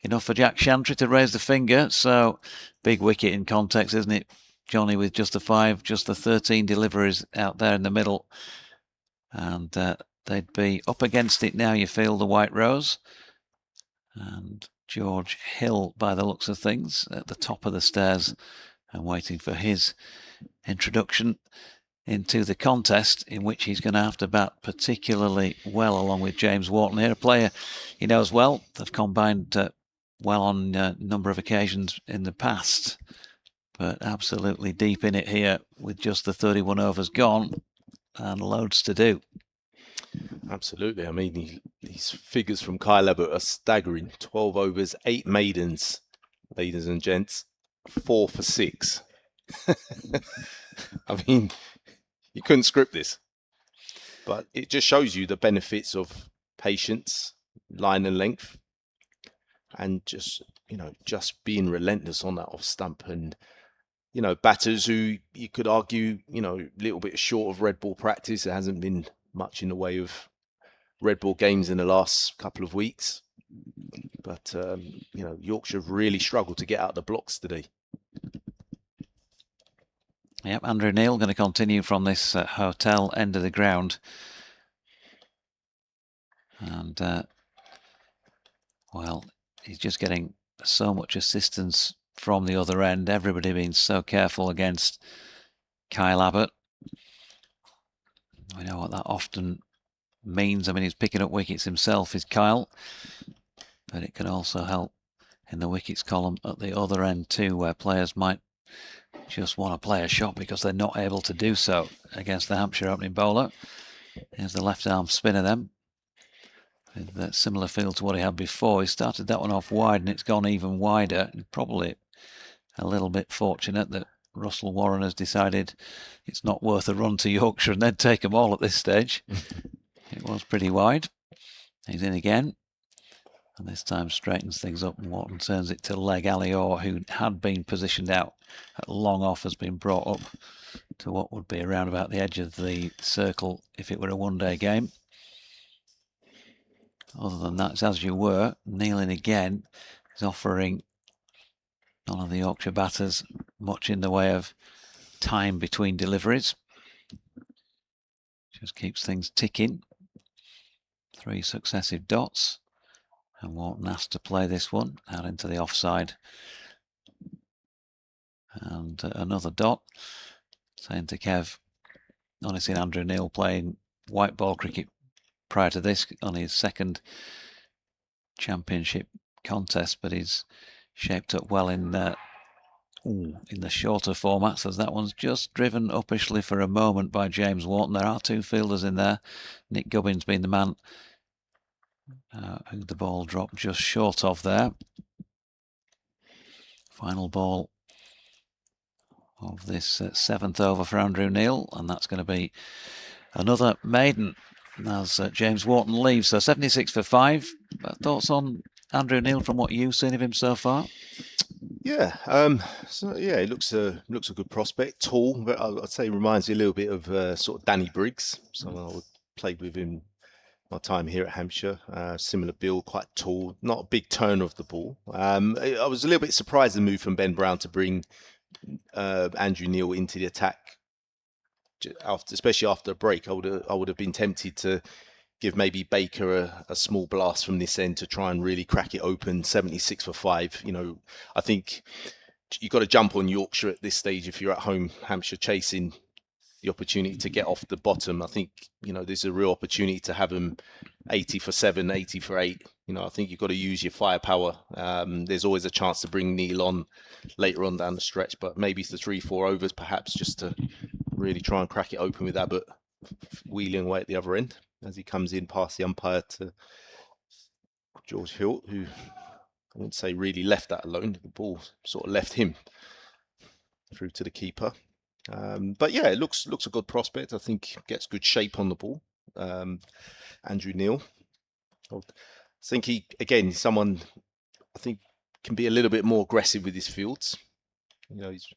Enough for Jack Chantry to raise the finger. So big wicket in context, isn't it? Johnny with just the 5, just the 13 deliveries out there in the middle. And they'd be up against it now, you feel, the White Rose. And George Hill, by the looks of things, at the top of the stairs and waiting for his introduction into the contest, in which he's going to have to bat particularly well along with James Wharton here, a player he knows well. They've combined well on a number of occasions in the past, but absolutely deep in it here with just the 31 overs gone and loads to do. Absolutely. I mean, these figures from Kyle Abbott are staggering. 12 overs, 8 maidens, ladies and gents, 4 for 6. I mean, you couldn't script this, but it just shows you the benefits of patience, line and length, and just being relentless on that off stump. And batters who you could argue a little bit short of red ball practice. There hasn't been much in the way of red ball games in the last couple of weeks, but Yorkshire have really struggled to get out of the blocks today. Yep, Andrew Neil going to continue from this hotel end of the ground. And, well, he's just getting so much assistance from the other end. Everybody being so careful against Kyle Abbott. We know what that often means. I mean, he's picking up wickets himself, is Kyle. But it can also help in the wickets column at the other end too, where players might just want to play a shot because they're not able to do so against the Hampshire opening bowler. Here's the left arm spinner then, with that similar feel to what he had before. He started that one off wide and it's gone even wider. Probably a little bit fortunate that Russell Warren has decided it's not worth a run to Yorkshire and then take them all at this stage. It was pretty wide. He's in again. And this time straightens things up and Wharton turns it to leg. Ali Orr, who had been positioned out at long off, has been brought up to what would be around about the edge of the circle if it were a one-day game. Other than that, it's as you were. Kneeling again is offering none of the Yorkshire batters much in the way of time between deliveries. Just keeps things ticking. 3 successive dots. And Wharton asked to play this one out into the offside. And another dot. Saying to Kev, only seen Andrew Neil playing white ball cricket prior to this on his second championship contest, but he's shaped up well in the shorter formats, as that one's just driven uppishly for a moment by James Wharton. There are 2 fielders in there. Nick Gubbins being the man who the ball dropped just short of there. Final ball of this 7th over for Andrew Neil, and that's going to be another maiden as James Wharton leaves. So 76 for 5. Thoughts on Andrew Neil from what you've seen of him so far? Yeah, so yeah, it looks a good prospect. Tall, but I'd say reminds me a little bit of sort of Danny Briggs. So I would play with him my time here at Hampshire. Similar build, quite tall, not a big turner of the ball. I was a little bit surprised the move from Ben Brown to bring Andrew Neil into the attack, especially after a break. I would have been tempted to give maybe Baker a small blast from this end to try and really crack it open. 76 for 5. You know, I think you've got to jump on Yorkshire at this stage if you're at home, Hampshire, chasing the opportunity to get off the bottom. I think, you know, there's a real opportunity to have them 80 for 7, 80 for 8. You know, I think you've got to use your firepower. There's always a chance to bring Neil on later on down the stretch, but maybe it's the 3-4 overs perhaps, just to really try and crack it open with Abbott wheeling away at the other end as he comes in past the umpire to George Hill, who I wouldn't say really left that alone. The ball sort of left him through to the keeper. But yeah, it looks a good prospect. I think gets good shape on the ball. Andrew Neil. I think he, again, someone I think can be a little bit more aggressive with his fields. You know, he's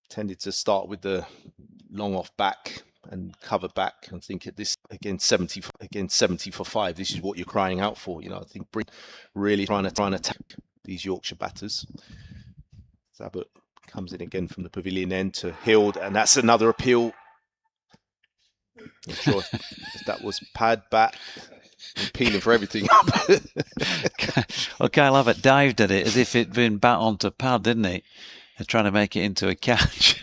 tended to start with the long off back and cover back. I think at this, again 70 for 5, this is what you're crying out for. You know, I think really trying to attack these Yorkshire batters. Abbott comes in again from the pavilion end to Hild, and that's another appeal. Not sure if that was pad, bat, appealing for everything. Well, Kyle Abbott dived at it as if it'd been bat onto pad, didn't he? And trying to make it into a catch.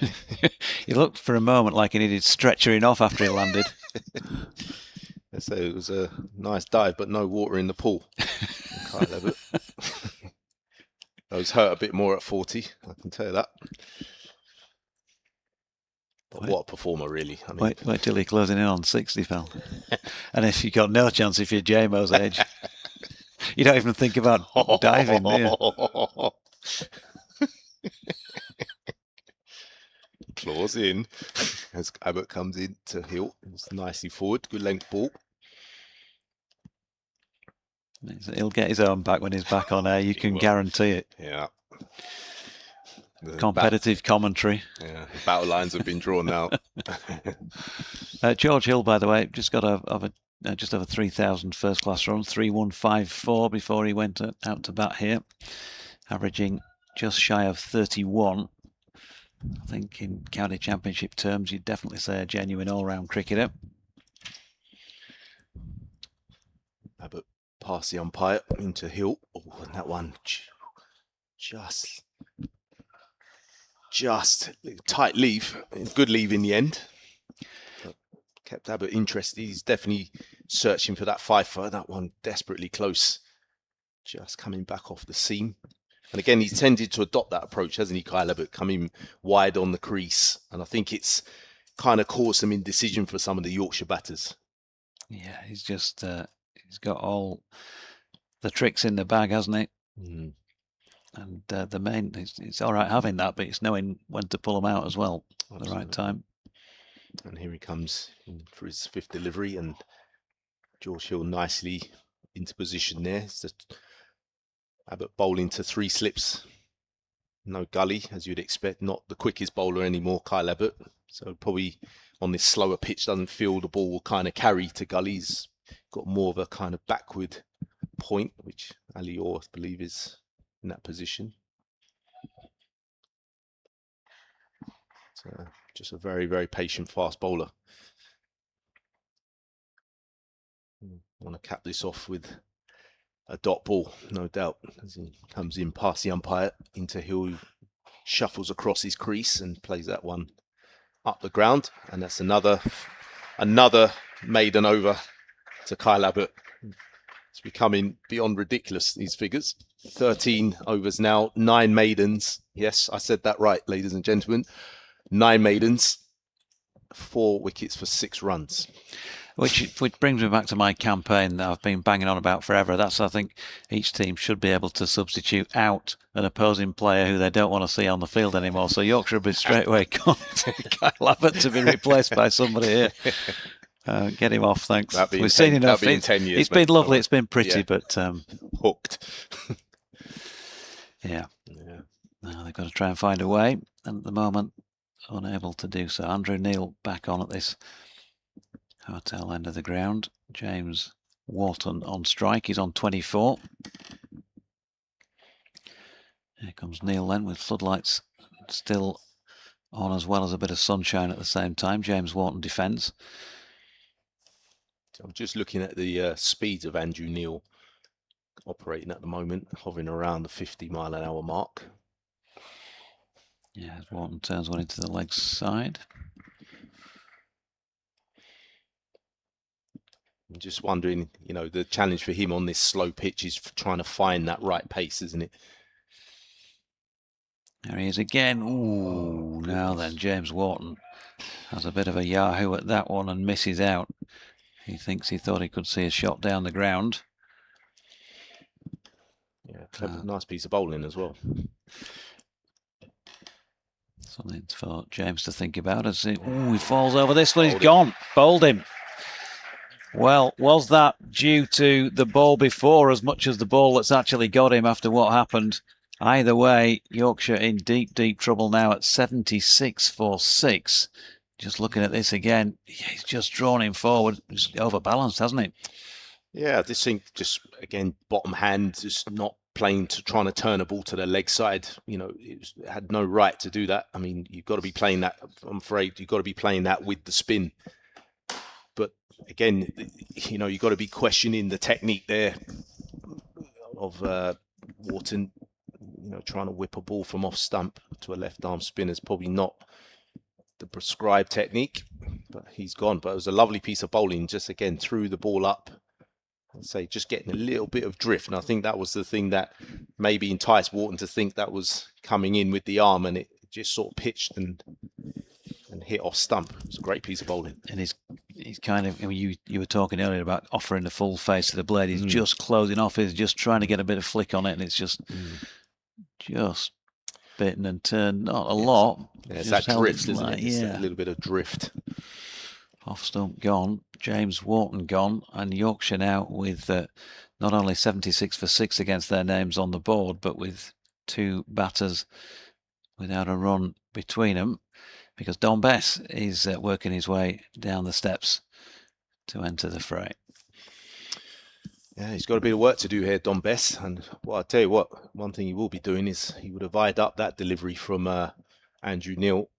He looked for a moment like he needed stretchering off after he landed. So it was a nice dive, but no water in the pool. Kyle Abbott. I was hurt a bit more at 40, I can tell you that. But what a performer, really. I mean, wait till you're closing in on 60, pal. And if you've got no chance if you're JMO's age, you don't even think about diving, do you? Claws in as Abbott comes in to Hill. It's nicely forward, good length ball. He'll get his own back when he's back on air, you can guarantee it. Yeah. Competitive commentary. Yeah, the battle lines have been drawn now. George Hill, by the way, just got just over 3,000 first class runs, 3,154 before he went out to bat here, averaging just shy of 31. I think in county championship terms, you'd definitely say a genuine all-round cricketer. Abbott past the umpire into Hill. Oh, and that one just tight leave, good leave in the end. But kept Abbott interested. He's definitely searching for that 5-4. That one desperately close, just coming back off the seam. And again, he's tended to adopt that approach, hasn't he, Kyle Abbott, coming wide on the crease. And I think it's kind of caused some indecision for some of the Yorkshire batters. Yeah, he's just, he's got all the tricks in the bag, hasn't he? Mm. And the main, it's all right having that, but it's knowing when to pull them out as well at the right time. And here he comes for his 5th delivery, and George Hill nicely into position there. It's just Abbott bowling to 3 slips, no gully, as you'd expect. Not the quickest bowler anymore, Kyle Abbott. So probably on this slower pitch doesn't feel the ball will kind of carry to gullies. Got more of a kind of backward point, which Ali Orr, I believe, is in that position. So just a very, very patient fast bowler. Want to cap this off with a dot ball, no doubt, as he comes in past the umpire into Hill, who shuffles across his crease and plays that one up the ground. And that's another maiden over to Kyle Abbott. It's becoming beyond ridiculous, these figures. 13 overs now, 9 maidens. Yes, I said that right, ladies and gentlemen. 9 maidens, 4 wickets for 6 runs. Which brings me back to my campaign that I've been banging on about forever. That's, I think, each team should be able to substitute out an opposing player who they don't want to see on the field anymore. So Yorkshire will be straight away calling Kyle Abbott to be replaced by somebody here. Get him off, thanks. We've seen enough. In 10 years, it's been lovely. It's been pretty, but hooked. Yeah. Now they've got to try and find a way, and at the moment, unable to do so. Andrew Neil back on at this hotel end of the ground. James Wharton on strike. He's on 24. Here comes Neil then with floodlights still on, as well as a bit of sunshine at the same time. James Wharton defends. I'm just looking at the speeds of Andrew Neil operating at the moment, hovering around the 50-mile-an-hour mark. Yeah, as Wharton turns one into the leg side. I'm just wondering, you know, the challenge for him on this slow pitch is trying to find that right pace, isn't it? There he is again. Ooh, now then, James Wharton has a bit of a yahoo at that one and misses out. He thinks he thought he could see a shot down the ground. Yeah, clever, nice piece of bowling as well. Something for James to think about as he falls over this one. He's gone. Bowled him. Well, was that due to the ball before as much as the ball that's actually got him after what happened? Either way, Yorkshire in deep, deep trouble now at 76 for 6. Just looking at this again, he's just drawn him forward. He's overbalanced, hasn't he? Yeah, this thing just, again, bottom hand, just not playing to trying to turn a ball to the leg side. You know, it had no right to do that. I mean, you've got to be playing that. I'm afraid you've got to be playing that with the spin. But again, you know, you've got to be questioning the technique there of Wharton. You know, trying to whip a ball from off stump to a left arm spin is probably not the prescribed technique, but he's gone. But it was a lovely piece of bowling, just again threw the ball up. I'd say just getting a little bit of drift, and I think that was the thing that maybe enticed Wharton to think that was coming in with the arm, and it just sort of pitched and hit off stump. It was a great piece of bowling. And he's kind of, I mean, you were talking earlier about offering the full face to the blade. He's just closing off. He's just trying to get a bit of flick on it, and it's just bitten and turned. Not a lot. Yeah, it's that drift, isn't it? It's a little bit of drift. Off stump gone. James Wharton gone, and Yorkshire now with not only 76 for 6 against their names on the board, but with 2 batters without a run between them, because Don Bess is working his way down the steps to enter the fray. Yeah, he's got a bit of work to do here, Don Bess. And well, I'll tell you what, one thing he will be doing is he would have eyed up that delivery from Andrew Neil.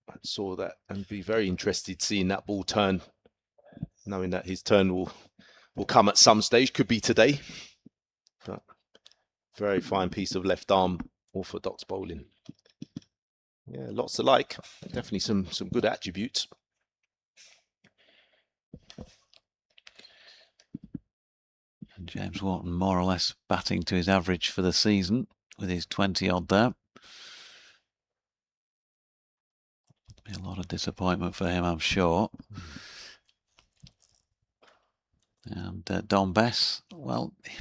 I saw that and be very interested seeing that ball turn, knowing that his turn will come at some stage, could be today. But very fine piece of left arm orthodox bowling. Yeah, lots to like. Definitely some good attributes. And James Wharton more or less batting to his average for the season with his 20 odd there. Be a lot of disappointment for him, I'm sure. And Don Bess, well, he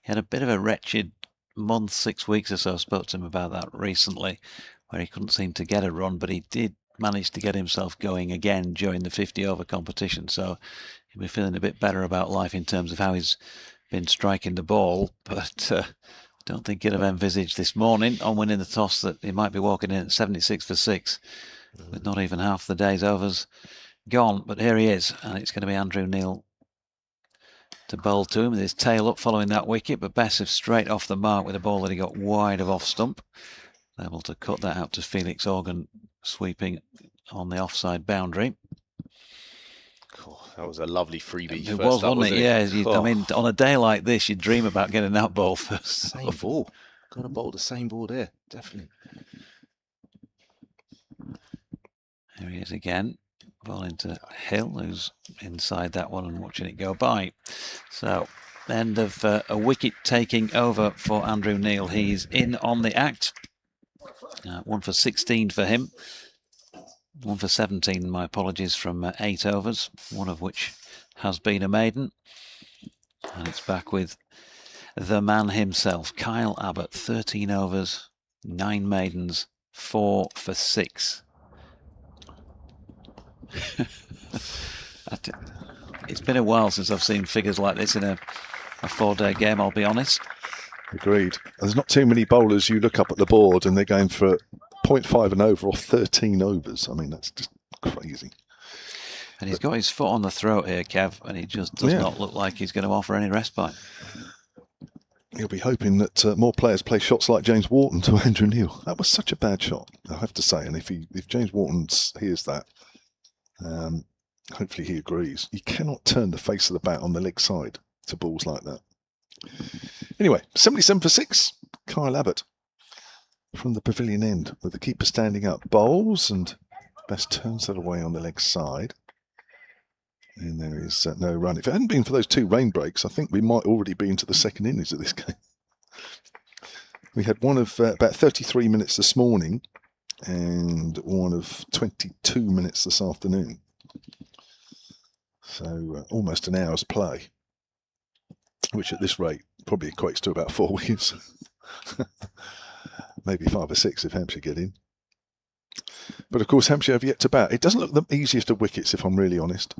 had a bit of a wretched month, 6 weeks or so. I spoke to him about that recently, where he couldn't seem to get a run, but he did manage to get himself going again during the 50-over competition. So he'll be feeling a bit better about life in terms of how he's been striking the ball. But don't think he'd have envisaged this morning on winning the toss that he might be walking in at 76 for 6. With not even half the day's overs gone. But here he is, and it's going to be Andrew Neil to bowl to him with his tail up following that wicket, but Bess is straight off the mark with a ball that he got wide of off stump. Able to cut that out to Felix Organ, sweeping on the offside boundary. Oh, that was a lovely freebie. It was, wasn't it? Yeah, I mean, on a day like this, you dream about getting that ball first. Same ball. Got to bowl the same ball there, definitely. Here he is again, ball into Hill, who's inside that one and watching it go by. So, end of a wicket taking over for Andrew Neil. He's in on the act. 1 for 16 for him. 1 for 17, my apologies, from 8 overs, one of which has been a maiden. And it's back with the man himself, Kyle Abbott, 13 overs, 9 maidens, 4 for 6. It's been a while since I've seen figures like this in a 4-day game, I'll be honest. Agreed. There's not too many bowlers you look up at the board and they're going for 0.5 and over or 13 overs. I mean, that's just crazy. And he's got his foot on the throat here, Kev, and he just does not look like he's going to offer any respite. He'll be hoping that more players play shots like James Wharton to Andrew Neil. That was such a bad shot, I have to say. And if James Wharton hears that, hopefully he agrees. You cannot turn the face of the bat on the leg side to balls like that. Anyway, 77 for 6, Kyle Abbott from the pavilion end with the keeper standing up. Bowls and Best turns that away on the leg side. And there is no run. If it hadn't been for those 2 rain breaks, I think we might already be into the second innings of this game. We had one of about 33 minutes this morning and one of 22 minutes this afternoon. So almost an hour's play, which at this rate probably equates to about 4 wickets. Maybe 5 or 6 if Hampshire get in. But of course Hampshire have yet to bat. It doesn't look the easiest of wickets, if I'm really honest.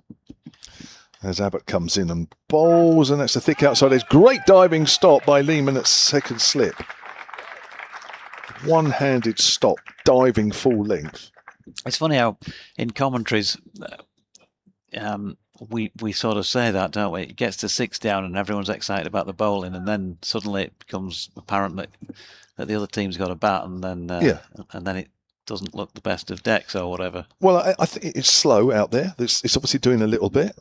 As Abbott comes in and bowls, and that's a thick outside edge. Great diving stop by Lehman at second slip. One-handed stop, diving full length. It's funny how in commentaries we sort of say that, don't we? It gets to 6 down and everyone's excited about the bowling, and then suddenly it becomes apparent that the other team's got a bat, and then it doesn't look the best of decks or whatever. Well, I think it's slow out there. It's obviously doing a little bit.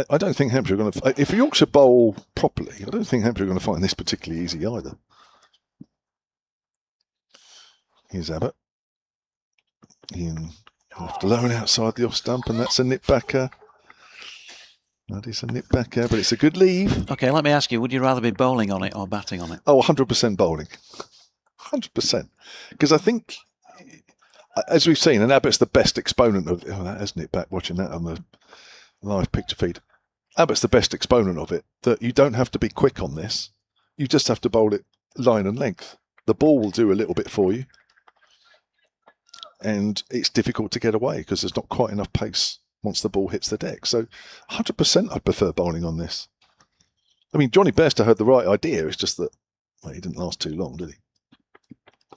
I don't think Hampshire are going to... If Yorkshire bowl properly, I don't think Hampshire are going to find this particularly easy either. Here's Abbott. In left alone outside the off stump, and that's a nip backer. That is a nip backer, but it's a good leave. Okay, let me ask you, would you rather be bowling on it or batting on it? Oh, 100% bowling. 100%. Because I think, as we've seen, and Abbott's the best exponent of... Oh, that is nip back, watching that on the live picture feed. Abbott's the best exponent of it, that you don't have to be quick on this. You just have to bowl it line and length. The ball will do a little bit for you. And it's difficult to get away because there's not quite enough pace once the ball hits the deck. So 100% I prefer bowling on this. I mean, Johnny Bairstow had the right idea. It's just that he didn't last too long, did he?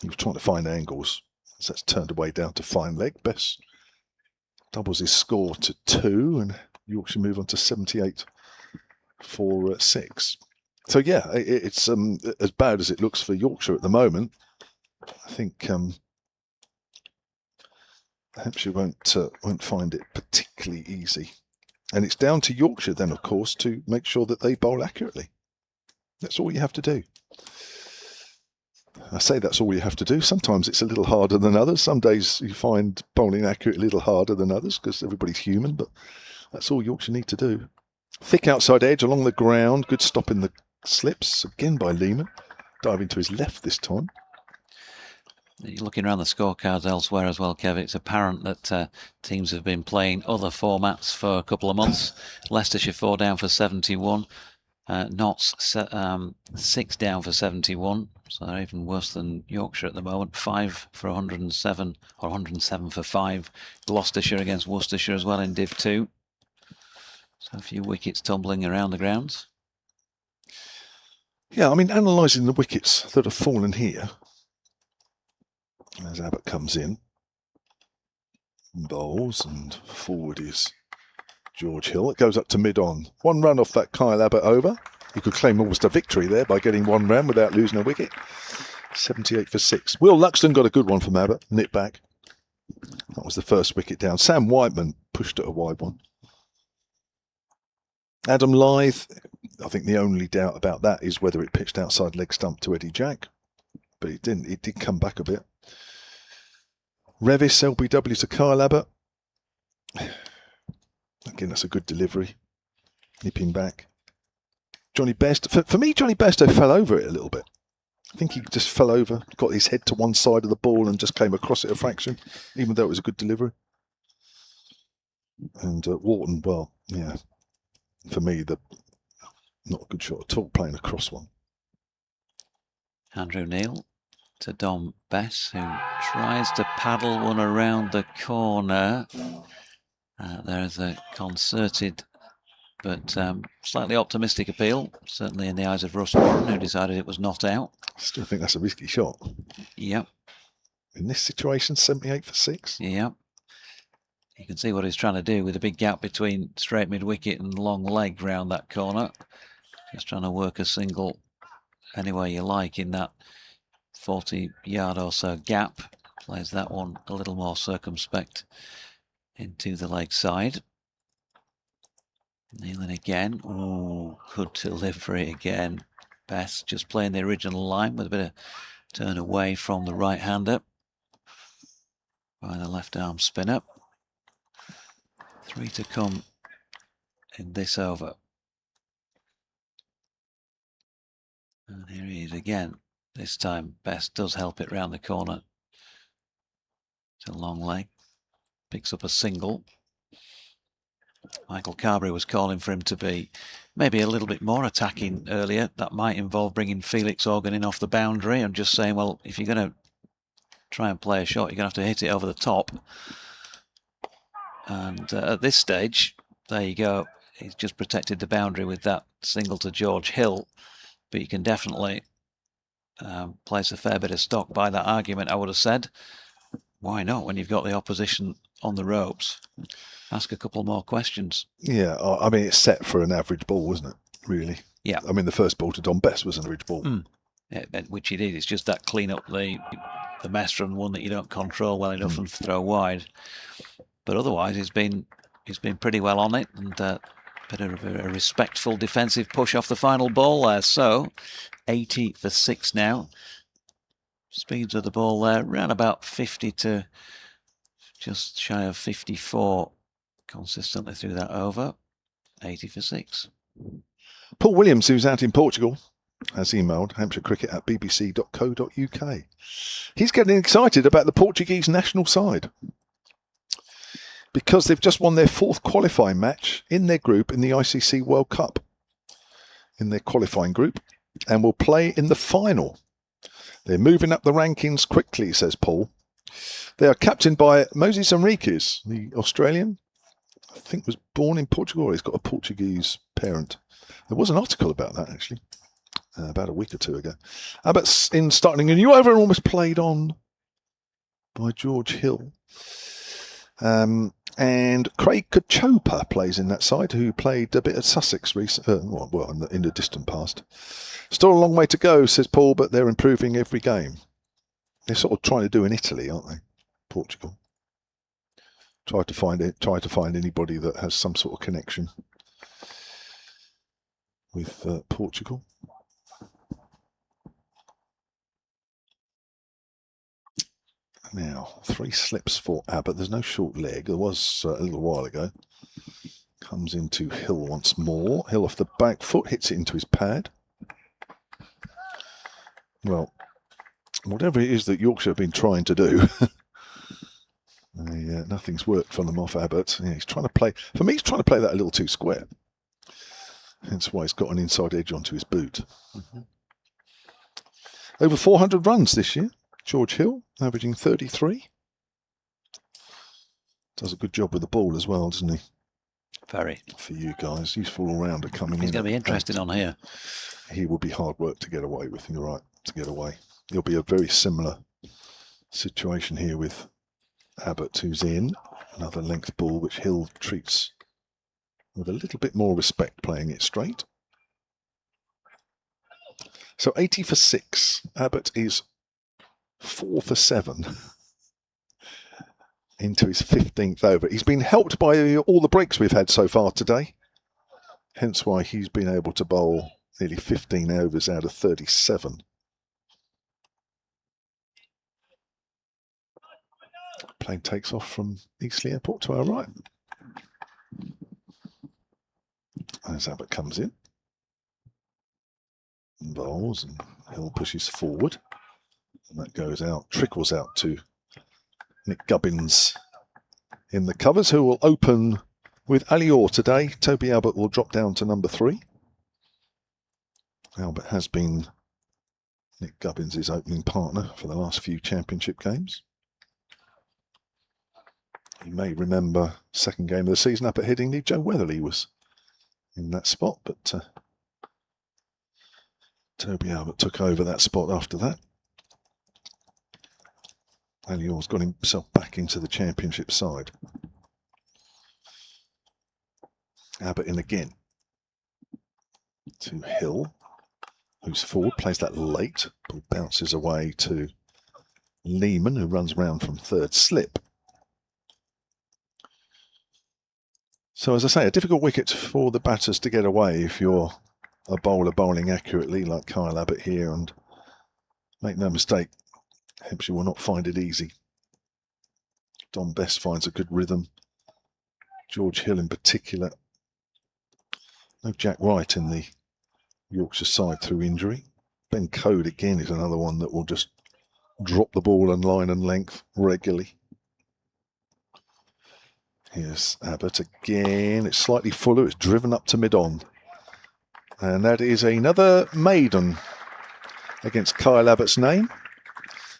He was trying to find angles. So that's turned away down to fine leg. Best doubles his score to 2, and Yorkshire move on to 78 for 6. So yeah, it's as bad as it looks for Yorkshire at the moment. I think Hampshire won't find it particularly easy, and it's down to Yorkshire then, of course, to make sure that they bowl accurately. That's all you have to do. I say that's all you have to do. Sometimes it's a little harder than others. Some days you find bowling accurate a little harder than others because everybody's human, but that's all Yorkshire need to do. Thick outside edge along the ground. Good stop in the slips, again by Lehman. Diving to his left this time. You're looking around the scorecards elsewhere as well, Kev. It's apparent that teams have been playing other formats for a couple of months. Leicestershire 4 down for 71. Notts 6 down for 71. So they're even worse than Yorkshire at the moment. 5 for 107, or 107 for 5. Gloucestershire against Worcestershire as well in Div 2. So a few wickets tumbling around the grounds. Yeah, I mean, analysing the wickets that have fallen here. As Abbott comes in, bowls, and forward is George Hill. It goes up to mid-on. 1 run off that Kyle Abbott over. He could claim almost a victory there by getting 1 run without losing a wicket. 78 for 6. Will Luxton got a good one from Abbott. Nip back. That was the first wicket down. Sam Whiteman pushed it a wide one. Adam Lyth, I think the only doubt about that is whether it pitched outside leg stump to Eddie Jack. But it didn't. It did come back a bit. Revis, LBW to Kyle Abbott. Again, that's a good delivery. Nipping back. Johnny Bairstow. For me, Johnny Bairstow fell over it a little bit. I think he just fell over, got his head to one side of the ball and just came across it a fraction, even though it was a good delivery. And Wharton, well, yeah, for me, not a good shot at all, playing across one. Andrew Neil to Dom Bess, who tries to paddle one around the corner. There's a concerted but slightly optimistic appeal, certainly in the eyes of Russ Warren, who decided it was not out. Still think that's a risky shot. Yep. In this situation, 78 for 6. Yep. You can see what he's trying to do with a big gap between straight mid-wicket and long leg round that corner. Just trying to work a single any way you like in that 40-yard or so gap. Plays that one a little more circumspect into the leg side. Kneeling again. Oh, good delivery again. Bess just playing the original line with a bit of turn away from the right-hander by the left arm spinner. 3 to come in this over. And here he is again. This time Bess does help it round the corner. It's a long leg. Picks up a single. Michael Carberry was calling for him to be maybe a little bit more attacking earlier. That might involve bringing Felix Organ in off the boundary and just saying, well, if you're going to try and play a shot, you're going to have to hit it over the top. And at this stage, there you go. He's just protected the boundary with that single to George Hill. But you can definitely place a fair bit of stock by that argument, I would have said. Why not when you've got the opposition on the ropes? Ask a couple more questions. Yeah, I mean, it's set for an average ball, wasn't it? Really? Yeah. I mean, the first ball to Don Bess was an average ball. Yeah, which he did. It's just that clean up the mess from one that you don't control well enough and throw wide. But otherwise, he's been pretty well on it, and bit of a respectful defensive push off the final ball there. So 80 for 6 now. Speeds of the ball there around about 50 to just shy of 54 consistently through that over. 80 for 6. Paul Williams, who's out in Portugal, has emailed hampshirecricket@bbc.co.uk. He's getting excited about the Portuguese national side because they've just won their 4th qualifying match in their group in the ICC World Cup, in their qualifying group, and will play in the final. They're moving up the rankings quickly, says Paul. They are captained by Moses Henriques, the Australian. I think was born in Portugal, or he's got a Portuguese parent. There was an article about that, actually, about a week or 2 ago. But in starting a new over and almost played on by George Hill. And Craig Kachopa plays in that side, who played a bit at Sussex in the distant past. Still a long way to go, says Paul, but they're improving every game. They're sort of trying to do in Italy, aren't they? Portugal. Try to find anybody that has some sort of connection with Portugal. Now, 3 slips for Abbott. There's no short leg. There was a little while ago. Comes into Hill once more. Hill off the back foot, hits it into his pad. Well, whatever it is that Yorkshire have been trying to do, nothing's worked for them off Abbott. Yeah, he's trying to play. For me, he's trying to play that a little too square. Hence why he's got an inside edge onto his boot. Over 400 runs this year. George Hill, averaging 33. Does a good job with the ball as well, doesn't he? Very. For you guys. Useful all-rounder coming in. He's going to be interested on here. He will be hard work to get away with. You're right, to get away. It'll be a very similar situation here with Abbott, who's in. Another length ball, which Hill treats with a little bit more respect, playing it straight. So 80 for 6. Abbott is 4 for 7 into his 15th over. He's been helped by all the breaks we've had so far today. Hence why he's been able to bowl nearly 15 overs out of 37. Plane takes off from Eastleigh Airport to our right. As Abbott comes in. Bowls and Hill pushes forward, and that goes out, trickles out to Nick Gubbins in the covers, who will open with Ali Orr today. Toby Albert will drop down to number 3. Albert has been Nick Gubbins' opening partner for the last few championship games. You may remember second game of the season up at Headingley, Joe Weatherly was in that spot, but Toby Albert took over that spot after that. Ali Orr's got himself back into the championship side. Abbott in again to Hill, who's forward, plays that late, but bounces away to Lehman, who runs round from third slip. So as I say, a difficult wicket for the batters to get away if you're a bowler bowling accurately like Kyle Abbott here, and make no mistake, Hampshire will not find it easy. Don Best finds a good rhythm. George Hill in particular. No Jack Wright in the Yorkshire side through injury. Ben Code again is another one that will just drop the ball and line and length regularly. Here's Abbott again. It's slightly fuller. It's driven up to mid-on. And that is another maiden against Kyle Abbott's name.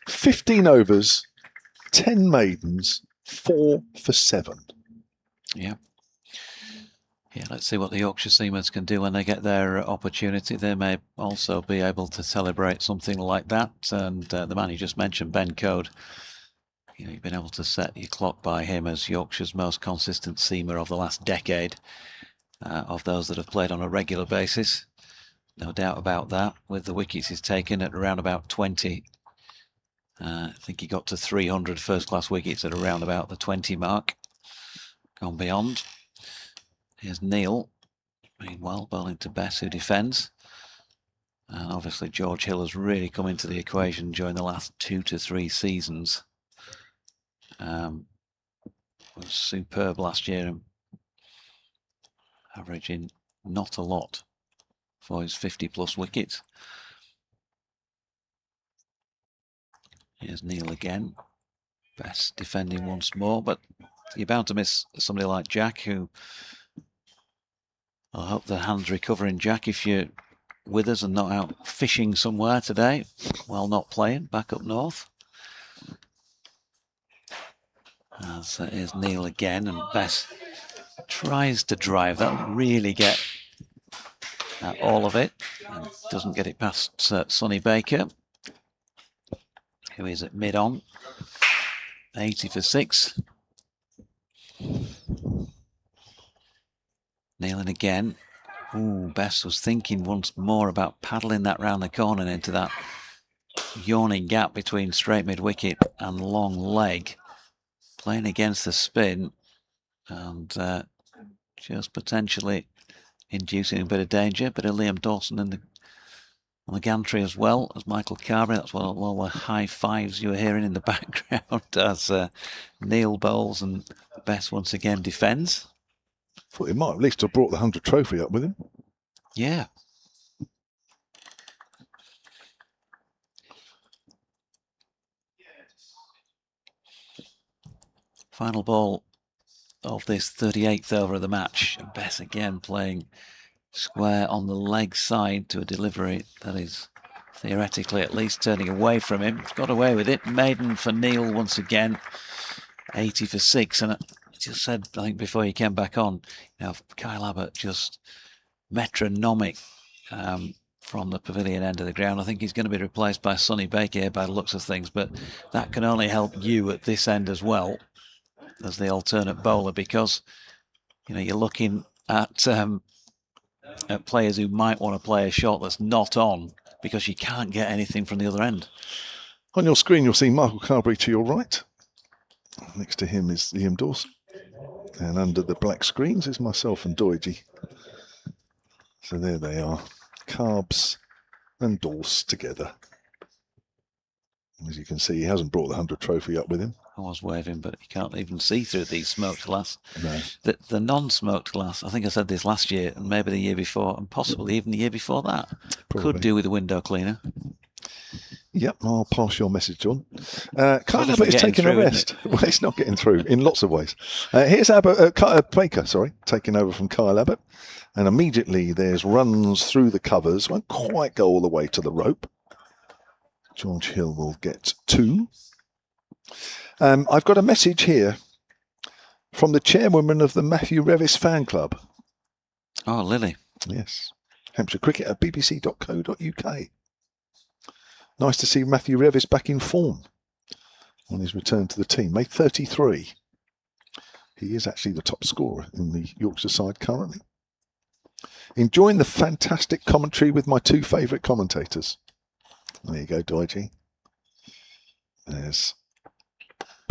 15 overs, 10 maidens, 4 for 7. Yeah. Yeah, let's see what the Yorkshire seamers can do when they get their opportunity. They may also be able to celebrate something like that. And the man you just mentioned, Ben Code, you know, you've been able to set your clock by him as Yorkshire's most consistent seamer of the last decade, of those that have played on a regular basis. No doubt about that, with the wickets he's taken at around about 20. I think he got to 300 first-class wickets at around about the 20 mark. Gone beyond. Here's Neil, meanwhile, bowling to Bess, who defends. And obviously George Hill has really come into the equation during the last 2 to 3 seasons. Was superb last year, averaging not a lot for his 50-plus wickets. Here's Neil again. Bess defending once more, but you're bound to miss somebody like Jack, who... I hope the hand's recovering, Jack, if you're with us and not out fishing somewhere today while not playing back up north. As here's Neil again, and Bess tries to drive that, really get at all of it, and doesn't get it past Sonny Baker, who is at mid-on. 80 for 6. Nailing again. Ooh, Bess was thinking once more about paddling that round the corner and into that yawning gap between straight mid-wicket and long leg. Playing against the spin and just potentially inducing a bit of danger. Bit of Liam Dawson on the gantry as well as Michael Carberry. That's what all the high fives you were hearing in the background as Neil bowls and Bess once again defends. Thought he might at least have brought the 100 trophy up with him. Yeah. Final ball of this 38th over of the match. And Bess again playing square on the leg side to a delivery that is theoretically at least turning away from him. He's got away with it. Maiden for Neil once again. 80 for 6. And I just said, I think before you came back on, you know, Kyle Abbott just metronomic from the pavilion end of the ground. I think he's going to be replaced by Sonny Baker here by the looks of things, but that can only help you at this end as well as the alternate bowler, because you know you're looking at players who might want to play a shot that's not on because you can't get anything from the other end. On your screen you'll see Michael Carberry to your right. Next to him is Liam Dawson. And under the black screens is myself and Doidgy. So there they are, Carbs and Dawes together. As you can see, he hasn't brought the 100 trophy up with him. I was waving, but you can't even see through these smoked glass. No. The non-smoked glass, I think I said this last year, and maybe the year before, and possibly even the year before that, Probably. could do with a window cleaner. Yep, I'll pass your message on. Kyle just Abbott is getting taking a through, rest. isn't Well, it's not getting through in lots of ways. Here's Baker, taking over from Kyle Abbott. And immediately there's runs through the covers. Won't quite go all the way to the rope. George Hill will get 2. I've got a message here from the chairwoman of the Matthew Revis fan club. Oh, Lily. Yes. Hampshire Cricket at bbc.co.uk. Nice to see Matthew Revis back in form on his return to the team. Made 33. He is actually the top scorer in the Yorkshire side currently. Enjoying the fantastic commentary with my 2 favourite commentators. There you go, Doige. There's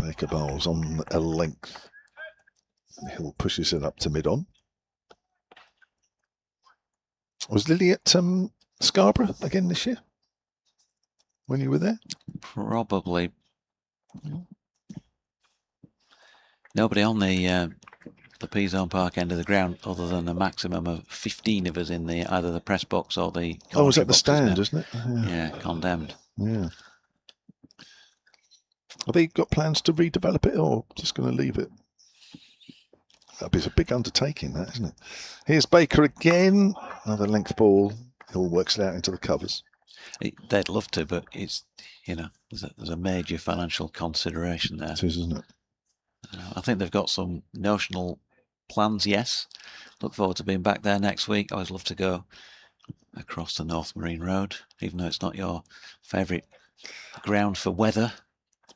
Baker bowls on a length. And Hill pushes it up to mid-on. Was Lily at Scarborough again this year? When you were there? Probably. Nobody on the P-Zone Park end of the ground other than a maximum of 15 of us in either the press box or the... Oh, was that the stand, isn't it? Yeah, condemned. Yeah. Have they got plans to redevelop it or just going to leave it? That'd be a big undertaking, that, isn't it? Here's Baker again. Another length ball. Hill works it out into the covers. They'd love to, but it's, there's a major financial consideration there. It is, isn't it? I think they've got some notional plans, yes. Look forward to being back there next week. I always love to go across the North Marine Road, even though it's not your favourite ground for weather.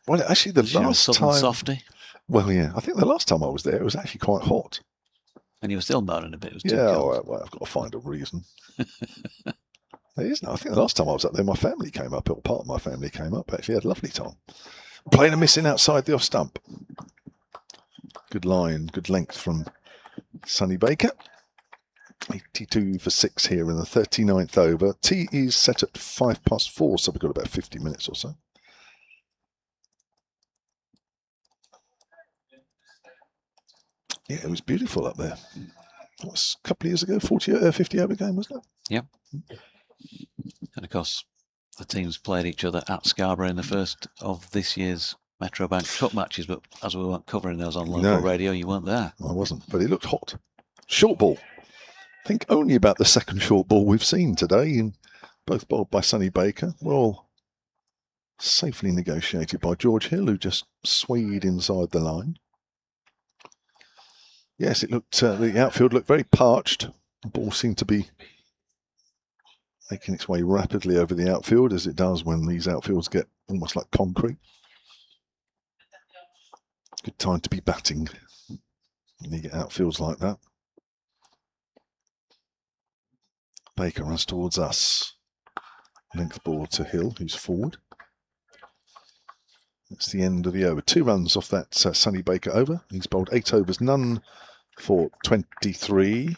Well, actually, the last time... Softy. Well, yeah, I think the last time I was there, it was actually quite hot. And you were still moaning a bit. It was too Yeah, cold. well, I've got to find a reason. It isn't. I think the last time I was up there, my family came up, or part of my family came up. Actually, had a lovely time. Playing and missing outside the off stump. Good line, good length from Sonny Baker. 82 for 6 here in the 39th over. Tea is set at 4:05, so we've got about 50 minutes or so. Yeah, it was beautiful up there. That was a couple of years ago, 50 over game, wasn't it? Yep. And of course, the teams played each other at Scarborough in the first of this year's Metrobank Cup matches, but as we weren't covering those on local radio, you weren't there. I wasn't, but it looked hot. Short ball. I think only about the second short ball we've seen today, and both bowled by Sonny Baker. Were all safely negotiated by George Hill, who just swayed inside the line. Yes, it looked, the outfield looked very parched. The ball seemed to be making its way rapidly over the outfield, as it does when these outfields get almost like concrete. Good time to be batting when you get outfields like that. Baker runs towards us. Length ball to Hill, who's forward. That's the end of the over. 2 runs off that Sonny Baker over. He's bowled 8 overs, none for 23.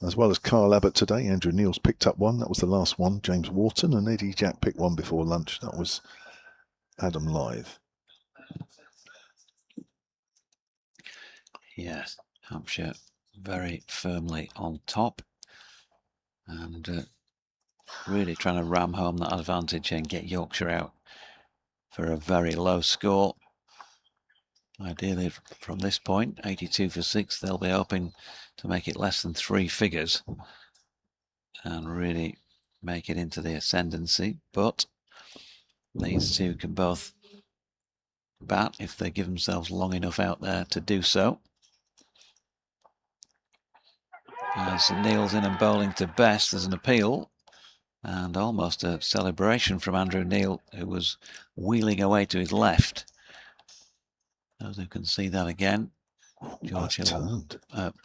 As well as Kyle Abbott today. Andrew Neil's picked up 1. That was the last one. James Wharton and Eddie Jack picked 1 before lunch. That was Adam Lythe. Yes, Hampshire very firmly on top and really trying to ram home that advantage and get Yorkshire out for a very low score. Ideally, from this point, 82 for 6, they'll be hoping to make it less than 3 figures and really make it into the ascendancy. But these two can both bat if they give themselves long enough out there to do so. As Neil's in and bowling to best, there's an appeal and almost a celebration from Andrew Neil, who was wheeling away to his left. Those who can see that again. George Hill,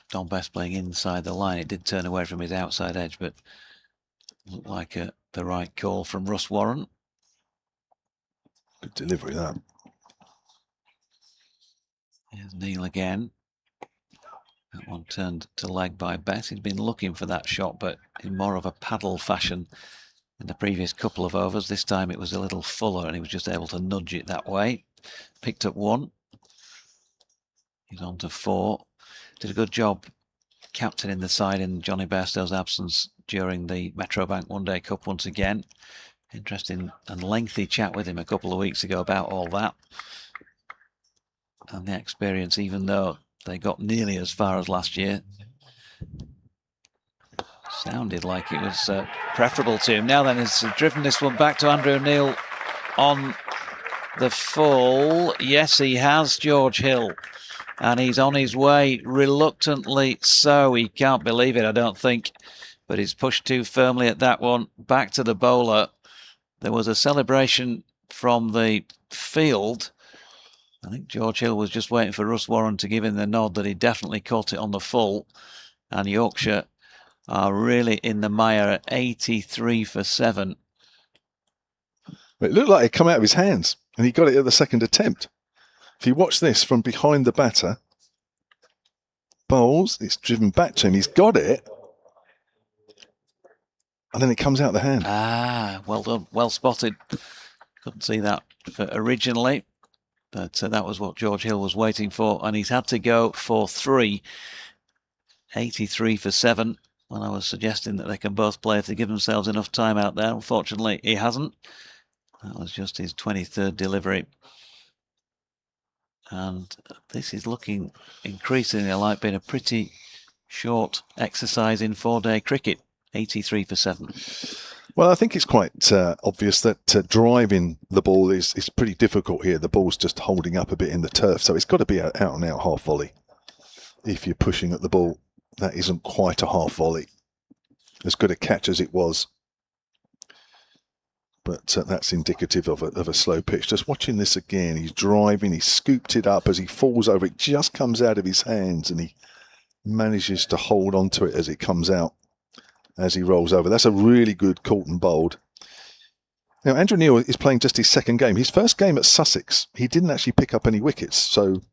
Don Best playing inside the line. It did turn away from his outside edge, but looked like the right call from Russ Warren. Good delivery, that. Here's Neil again. That one turned to leg by Bess. He'd been looking for that shot, but in more of a paddle fashion in the previous couple of overs. This time it was a little fuller and he was just able to nudge it that way. Picked up 1. He's on to 4. Did a good job captaining the side in Johnny Bairstow's absence during the Metrobank One Day Cup once again. Interesting and lengthy chat with him a couple of weeks ago about all that. And the experience, even though they got nearly as far as last year, sounded like it was preferable to him. Now then, has driven this one back to Andrew Neil on the full. Yes, he has, George Hill. And he's on his way, reluctantly so. He can't believe it, I don't think. But he's pushed too firmly at that one. Back to the bowler. There was a celebration from the field. I think George Hill was just waiting for Russ Warren to give him the nod that he definitely caught it on the full. And Yorkshire are really in the mire at 83 for 7. It looked like it come out of his hands, and he got it at the second attempt. If you watch this from behind the batter, bowls, it's driven back to him, he's got it, and then it comes out the hand. Ah, well done, well spotted. Couldn't see that originally, but that was what George Hill was waiting for, and he's had to go for 3. 83 for 7. When I was suggesting that they can both play if they give themselves enough time out there, unfortunately he hasn't. That was just his 23rd delivery. And this is looking increasingly like being a pretty short exercise in 4-day cricket. 83 for 7. Well, I think it's quite obvious that driving the ball is pretty difficult here. The ball's just holding up a bit in the turf, so it's got to be an out-and-out half volley. If you're pushing at the ball, that isn't quite a half volley. As good a catch as it was. But that's indicative of a slow pitch. Just watching this again, he's driving, he scooped it up as he falls over. It just comes out of his hands and he manages to hold on to it as it comes out, as he rolls over. That's a really good caught and bowled. Now, Andrew Neil is playing just his second game. His first game at Sussex, he didn't actually pick up any wickets. So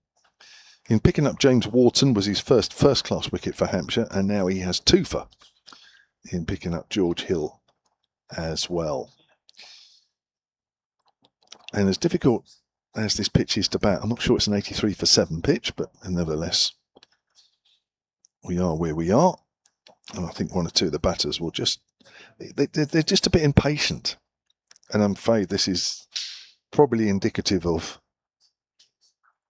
in picking up James Wharton was his first-class wicket for Hampshire, and now he has 2 for in picking up George Hill as well. And as difficult as this pitch is to bat, I'm not sure it's an 83 for 7 pitch, but nevertheless, we are where we are. And I think 1 or 2 of the batters will just, they're just a bit impatient. And I'm afraid this is probably indicative of,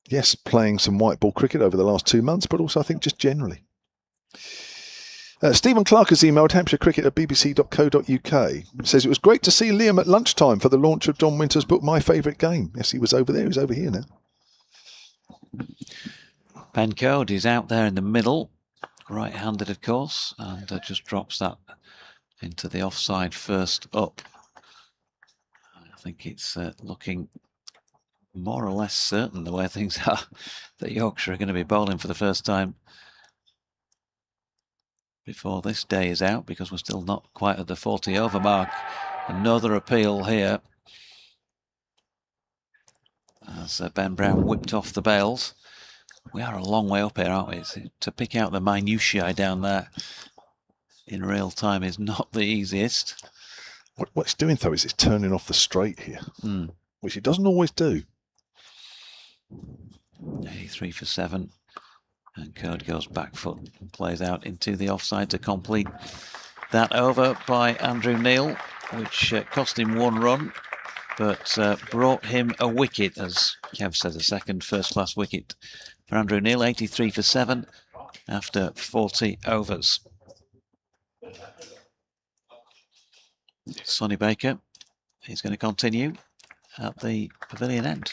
yes, playing some white ball cricket over the last 2 months, but also I think just generally. Stephen Clark has emailed hampshirecricket@bbc.co.uk. It says, it was great to see Liam at lunchtime for the launch of John Winter's book, My Favourite Game. Yes, he was over there. He's over here now. Ben Code is out there in the middle, right-handed, of course, and just drops that into the offside first up. I think it's looking more or less certain the way things are that Yorkshire are going to be bowling for the first time before this day is out, because we're still not quite at the 40 over mark. Another appeal here as Ben Brown whipped off the bails. We are a long way up here, aren't we? To pick out the minutiae down there in real time is not the easiest. What it's doing, though, is it's turning off the straight here, which it doesn't always do. 83 for 7. And Code goes back foot and plays out into the offside to complete that over by Andrew Neil, which cost him 1 run, but brought him a wicket, as Kev said, a second first-class wicket for Andrew Neil. 83 for 7 after 40 overs. Sonny Baker is going to continue at the pavilion end.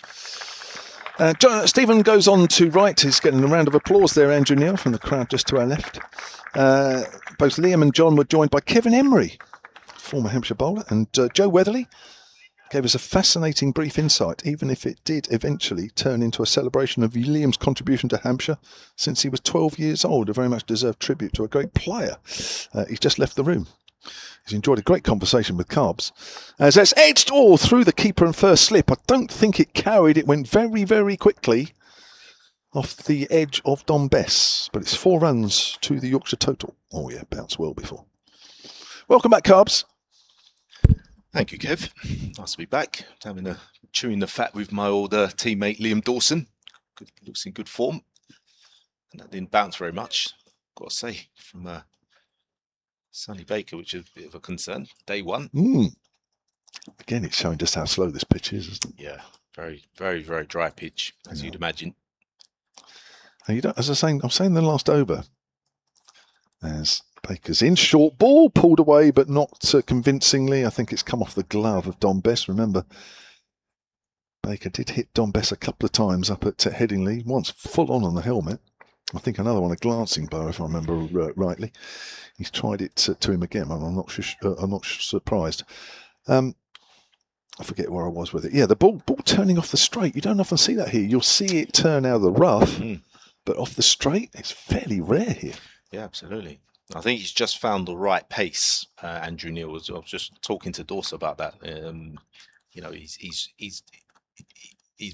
Stephen goes on to right. He's getting a round of applause there, Andrew Neil, from the crowd just to our left. Both Liam and John were joined by Kevin Emery, former Hampshire bowler, and Joe Weatherly gave us a fascinating brief insight, even if it did eventually turn into a celebration of Liam's contribution to Hampshire since he was 12 years old, a very much deserved tribute to a great player. He's just left the room. He's enjoyed a great conversation with Carbs. As that's edged all through the keeper and first slip. I don't think it carried. It went very, very quickly off the edge of Don Bess. But it's 4 runs to the Yorkshire total. Oh, yeah, bounced well before. Welcome back, Carbs. Thank you, Kev. Nice to be back. Having chewing the fat with my old teammate Liam Dawson. Looks in good form. And that didn't bounce very much, got to say, from Sonny Baker, which is a bit of a concern. Day 1. Again, it's showing just how slow this pitch is, isn't it? Yeah, very, very, very dry pitch, as you'd imagine. And you don't, as I'm saying the last over, as Baker's in, short ball, pulled away, but not convincingly. I think it's come off the glove of Don Bess. Remember, Baker did hit Don Bess a couple of times up at Headingley, once full on the helmet. I think another one a glancing blow, if I remember rightly. He's tried it to him again. I'm not surprised. I forget where I was with it. Yeah, the ball turning off the straight. You don't often see that here. You'll see it turn out of the rough, but off the straight, it's fairly rare here. Yeah, absolutely. I think he's just found the right pace. Andrew Neil I was just talking to Dorsa about that. You know, he's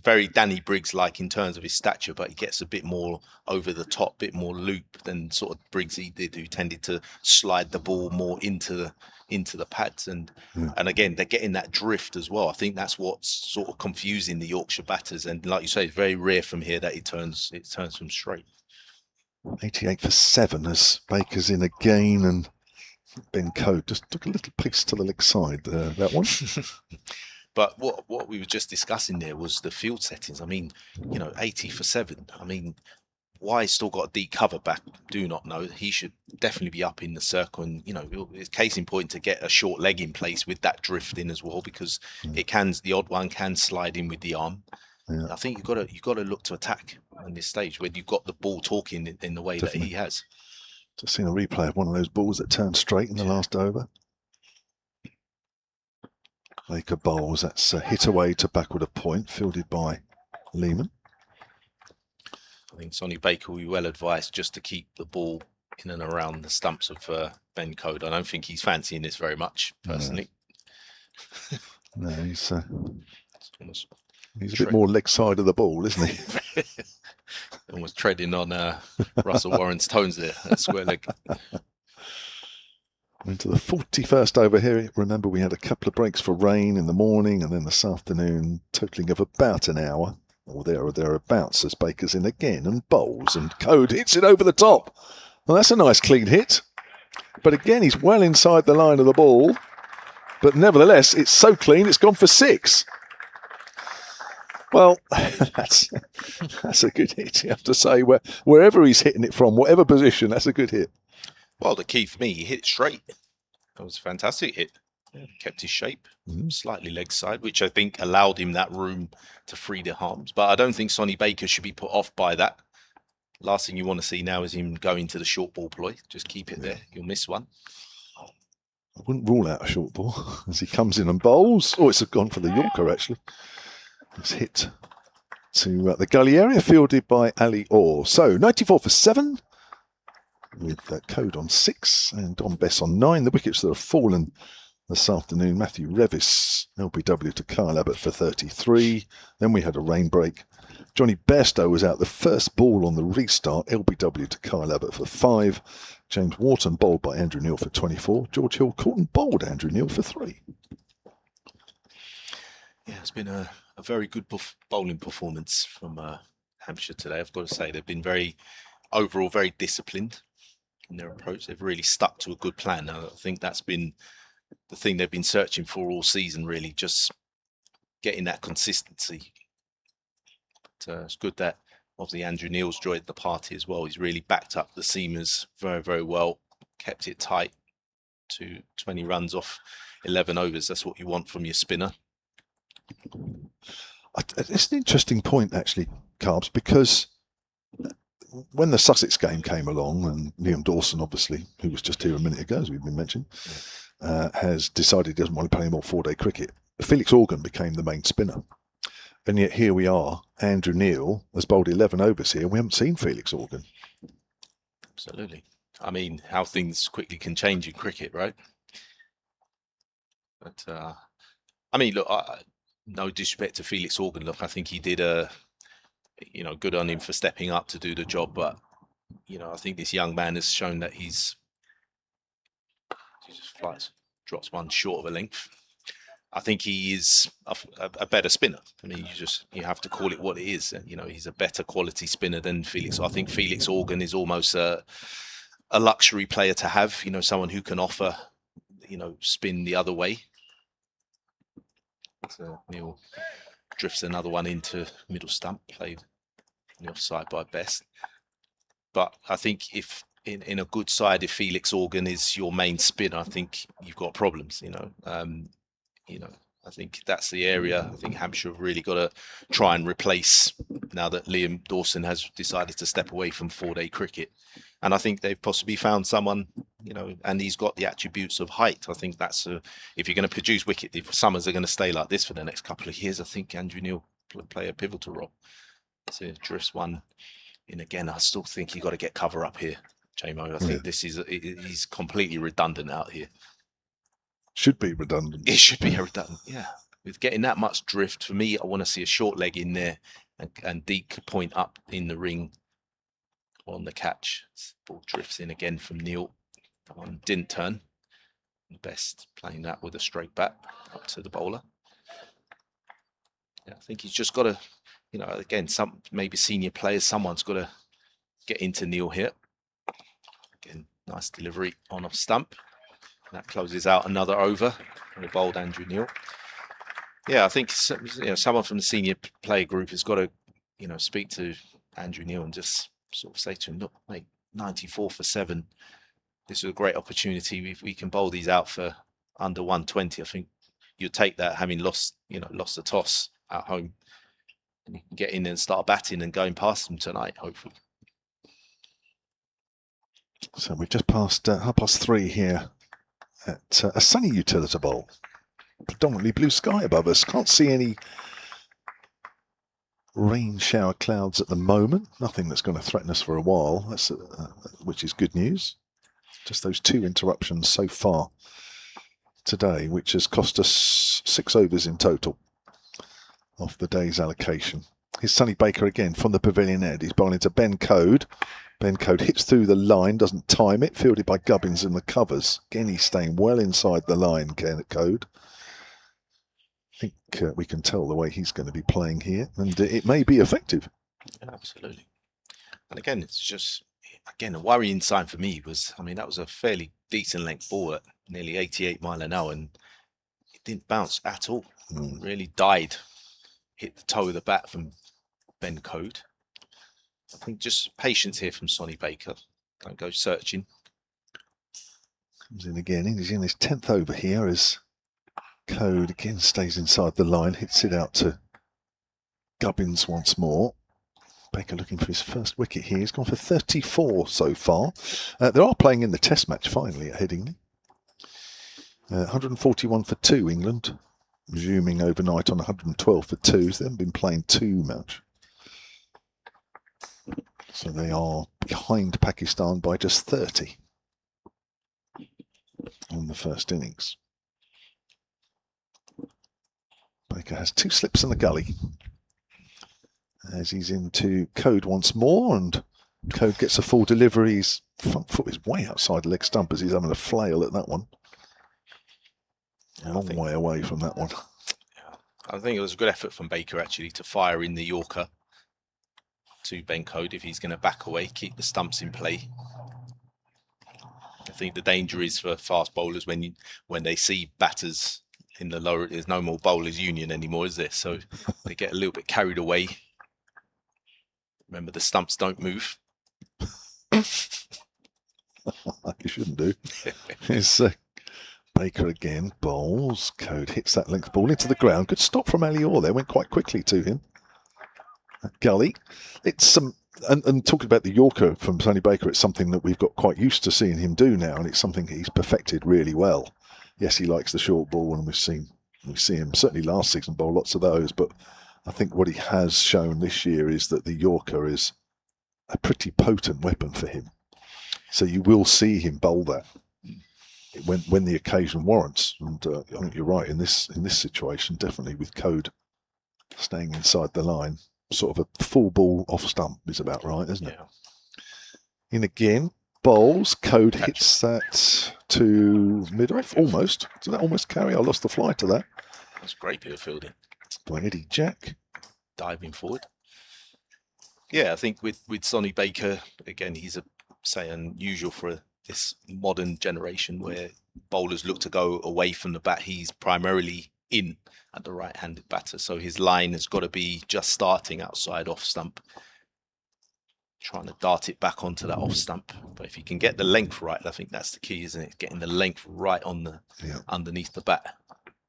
very Danny Briggs-like in terms of his stature, but he gets a bit more over the top, bit more loop than sort of Briggsy did, who tended to slide the ball more into the pads. And again, they're getting that drift as well. I think that's what's sort of confusing the Yorkshire batters. And like you say, it's very rare from here that it turns from straight. 88 for 7 as Baker's in again, and Ben Code just took a little piece to the leg side there, that one. But what we were just discussing there was the field settings. I mean, you know, 80 for 7. I mean, why he's still got a deep cover back, do not know. He should definitely be up in the circle, and you know, it's case in point to get a short leg in place with that drift in as well, because the odd one can slide in with the arm. Yeah. I think you've got to look to attack on this stage when you've got the ball talking in the way that he has. Just seen a replay of one of those balls that turned straight in the last over. Baker bowls, that's a hit away to backward a point, fielded by Lehman. I think Sonny Baker will be well advised just to keep the ball in and around the stumps of Ben Code. I don't think he's fancying this very much, personally. No, he's a bit more leg side of the ball, isn't he? Almost treading on Russell Warren's toes there at square leg. Into the 41st over here. Remember, we had a couple of breaks for rain in the morning and then this afternoon, totaling of about an hour, or there or thereabouts, as Baker's in again and bowls, and Code hits it over the top. Well, that's a nice clean hit. But again, he's well inside the line of the ball. But nevertheless, it's so clean, it's gone for 6. Well, that's a good hit, you have to say. Wherever he's hitting it from, whatever position, that's a good hit. Well, the key for me, he hit straight. That was a fantastic hit. Yeah, kept his shape, slightly leg side, which I think allowed him that room to free the arms. But I don't think Sonny Baker should be put off by that. Last thing you want to see now is him go into the short ball ploy. Just keep it there. You'll miss one. I wouldn't rule out a short ball as he comes in and bowls. Oh, it's gone for the Yorker, actually. It's hit to the gully area, fielded by Ali Orr. So 94 for 7. With Code on 6 and Don Bess on 9. The wickets that have fallen this afternoon: Matthew Revis, LBW to Kyle Abbott for 33. Then we had a rain break. Johnny Bairstow was out the first ball on the restart, LBW to Kyle Abbott for 5. James Wharton bowled by Andrew Neil for 24. George Hill Courton bowled Andrew Neil for 3. Yeah, it's been a very good bowling performance from Hampshire today. I've got to say, they've been overall very disciplined in their approach. They've really stuck to a good plan. I think that's been the thing they've been searching for all season, really, just getting that consistency. But, it's good that obviously Andrew Neil's joined the party as well. He's really backed up the seamers very, very well, kept it tight to 20 runs off 11 overs. That's what you want from your spinner. It's an interesting point, actually, Carbs, because when the Sussex game came along, and Liam Dawson, obviously, who was just here a minute ago, as we've been mentioning, has decided he doesn't want to play any more 4-day cricket, Felix Organ became the main spinner. And yet here we are, Andrew Neil has bowled 11 overs here. We haven't seen Felix Organ. Absolutely. I mean, how things quickly can change in cricket, right? But, I mean, look, no disrespect to Felix Organ. Look, I think he did good on him for stepping up to do the job. But, I think this young man has shown that he just drops one short of a length. I think he is a better spinner. I mean, you have to call it what it is. He's a better quality spinner than Felix. I think Felix Organ is almost a luxury player to have. Someone who can offer, spin the other way. So Neil drifts another one into middle stump, played on the offside by Best. But I think if in a good side, if Felix Organ is your main spin, I think you've got problems. I think that's the area I think Hampshire have really got to try and replace now that Liam Dawson has decided to step away from 4-day cricket. And I think they've possibly found someone, and he's got the attributes of height. I think that's if you're going to produce wicket, if Summers are going to stay like this for the next couple of years, I think Andrew Neil play a pivotal role. So drifts one in again. I still think you got to get cover up here, JMO. I think he's completely redundant out here. Should be redundant. It should be redundant, yeah. With getting that much drift, for me, I want to see a short leg in there and deep point up in the ring on the catch. Ball drifts in again from Neil. That one didn't turn. Best playing that with a straight bat up to the bowler. Yeah, I think he's just got to, again, maybe senior players, someone's got to get into Neil here. Again, nice delivery on off stump. That closes out another over. Very bold, Andrew Neil. Yeah, I think someone from the senior player group has got to, speak to Andrew Neil and just sort of say to him, look, mate, 94 for 7. This is a great opportunity. If we can bowl these out for under 120, I think you'll take that, having lost the toss at home, and you can get in and start batting and going past them tonight, hopefully. So we've just passed 3:30 here at a sunny Utilita Bowl. Predominantly blue sky above us. Can't see any rain shower clouds at the moment. Nothing that's going to threaten us for a while, which is good news. Just those 2 interruptions so far today, which has cost us 6 overs in total off the day's allocation. Here's Sonny Baker again from the pavilion end. He's bowling to Ben Code. Ben Code hits through the line, doesn't time it, fielded by Gubbins in the covers. Again, he's staying well inside the line, Code. I think we can tell the way he's going to be playing here, and it may be effective. Yeah, absolutely. And again, it's just, a worrying sign for me was, that was a fairly decent length ball at nearly 88 mile an hour, and it didn't bounce at all. Really died, hit the toe of the bat from Ben Code. I think just patience here from Sonny Baker. Don't go searching. Comes in again. He's in his 10th over here as Code again stays inside the line, hits it out to Gubbins once more. Baker looking for his first wicket here. He's gone for 34 so far. They are playing in the Test match finally at Headingley. 141 for 2 England, resuming overnight on 112 for 2. So they haven't been playing too much. So they are behind Pakistan by just 30 on the first innings. Baker has 2 slips in the gully as he's into Code once more, and Code gets a full delivery. His front foot is way outside the leg stump as he's having a flail at that one. A long way away from that one. I think it was a good effort from Baker actually to fire in the Yorker to Ben Code if he's going to back away, keep the stumps in play. I think the danger is for fast bowlers when they see batters in the lower, there's no more bowlers union anymore, is there? So they get a little bit carried away. Remember, the stumps don't move. You shouldn't do. Here's Baker again, bowls. Code hits that length ball into the ground. Good stop from Ali Orr there, went quite quickly to him. Gully. It's and talking about the Yorker from Sonny Baker, it's something that we've got quite used to seeing him do now, and it's something he's perfected really well. Yes, he likes the short ball, and we see him certainly last season bowl lots of those, but I think what he has shown this year is that the Yorker is a pretty potent weapon for him. So you will see him bowl that when the occasion warrants. And I think you're right in this situation, definitely with Code staying inside the line. Sort of a full ball off stump is about right, isn't it? Yeah. In again, bowls. Code hits that to mid-off, almost. Did that almost carry? I lost the fly to that. That's great bit of fielding. By Eddie Jack. Diving forward. Yeah, I think with Sonny Baker, again, he's unusual for this modern generation where bowlers look to go away from the bat. He's primarily in at the right-handed batter. So his line has got to be just starting outside off stump, trying to dart it back onto that off stump. But if you can get the length right, I think that's the key, isn't it? Getting the length right on the underneath the bat.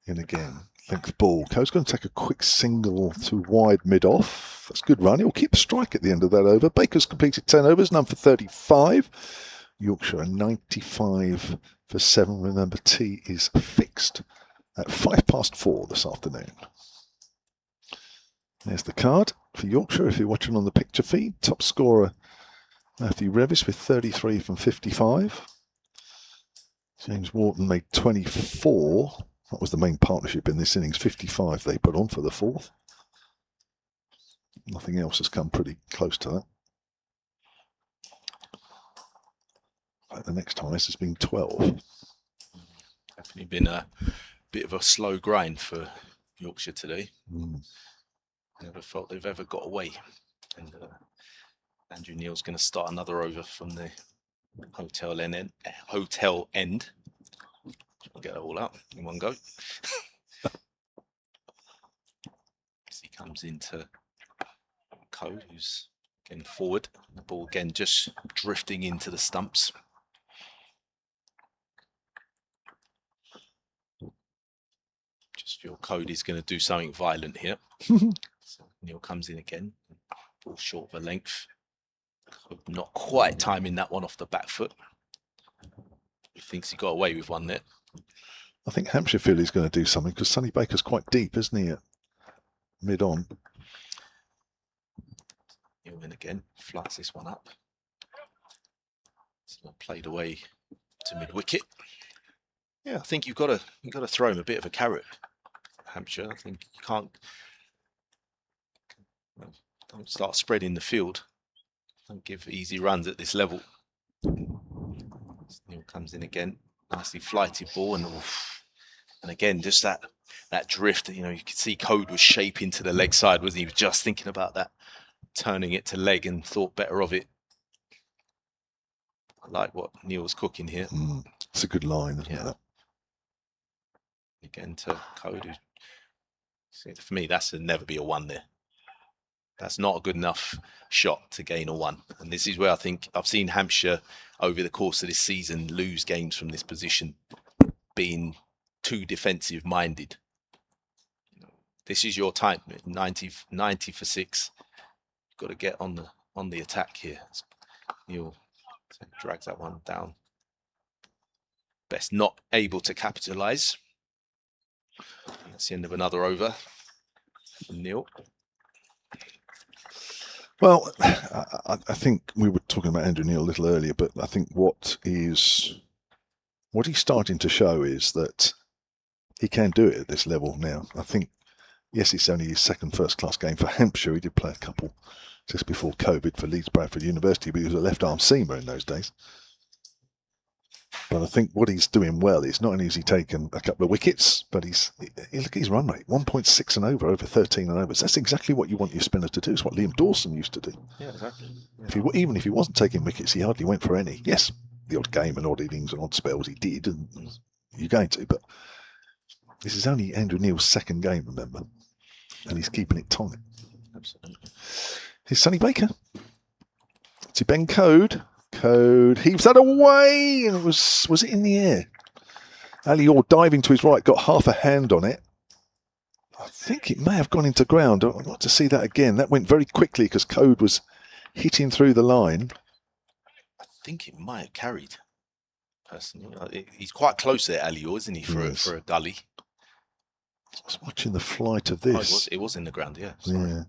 And again, length ball. Coe's going to take a quick single to wide mid-off. That's a good run. He'll keep a strike at the end of that over. Baker's completed 10 overs, none for 35. Yorkshire 95 for 7. Remember, tea is fixed at 4:05 this afternoon. There's the card for Yorkshire if you're watching on the picture feed. Top scorer Matthew Revis with 33 from 55. James Wharton made 24. That was the main partnership in this innings. 55 they put on for the fourth. Nothing else has come pretty close to that. Like the next highest has been 12. Definitely been a bit of a slow grind for Yorkshire today. Never felt they've ever got away. And Andrew Neil's going to start another over from the hotel end. Get it all out in one go. As he comes into Coe, who's getting forward. The ball again just drifting into the stumps. Just feel Cody's going to do something violent here. So Neil comes in again. Ball short of a length. Not quite timing that one off the back foot. He thinks he got away with one there. I think Hampshire feel he's going to do something because Sonny Baker's quite deep, isn't he, at mid-on? He'll win again, flies this one up. So played away to mid-wicket. Yeah, I think you've got to throw him a bit of a carrot, Hampshire. I think you can't don't start spreading the field. Don't give easy runs at this level. Neil comes in again, nicely flighted ball, and again just that drift. You know, you could see Code was shaping to the leg side, wasn't he? He was just thinking about that, turning it to leg, and thought better of it. I like what Neil was cooking here. It's a good line, isn't it? Again to Code. For me, that's never be a one there. That's not a good enough shot to gain a one. And this is where I think I've seen Hampshire over the course of this season lose games from this position, being too defensive minded. This is your time, 90 for 6. You've got to get on the attack here. Neil drags that one down. Best not able to capitalise. That's the end of another over from Neil. Well, I think we were talking about Andrew Neil a little earlier, but I think what he's starting to show is that he can do it at this level now. I think, yes, it's only his second first-class game for Hampshire. He did play a couple just before COVID for Leeds Bradford University, but he was a left-arm seamer in those days. But I think what he's doing well is not only has he taken a couple of wickets, but look at his run rate, 1.6 and over 13 and overs. That's exactly what you want your spinner to do. It's what Liam Dawson used to do. Yeah, exactly. Yeah. Even if he wasn't taking wickets, he hardly went for any. Yes, the odd game and odd innings and odd spells he did, and you're going to, but this is only Andrew Neil's second game, remember, and he's keeping it tight. Absolutely. Here's Sonny Baker. To Ben Code. Code heaves that away, and it was it in the air? Ali Orr diving to his right, got half a hand on it. I think it may have gone into ground. I'd like to see that again. That went very quickly because Code was hitting through the line. I think it might have carried, personally. He's quite close there, Ali Orr, isn't he, for a gully? I was watching the flight of this. It was in the ground, yeah. Yeah.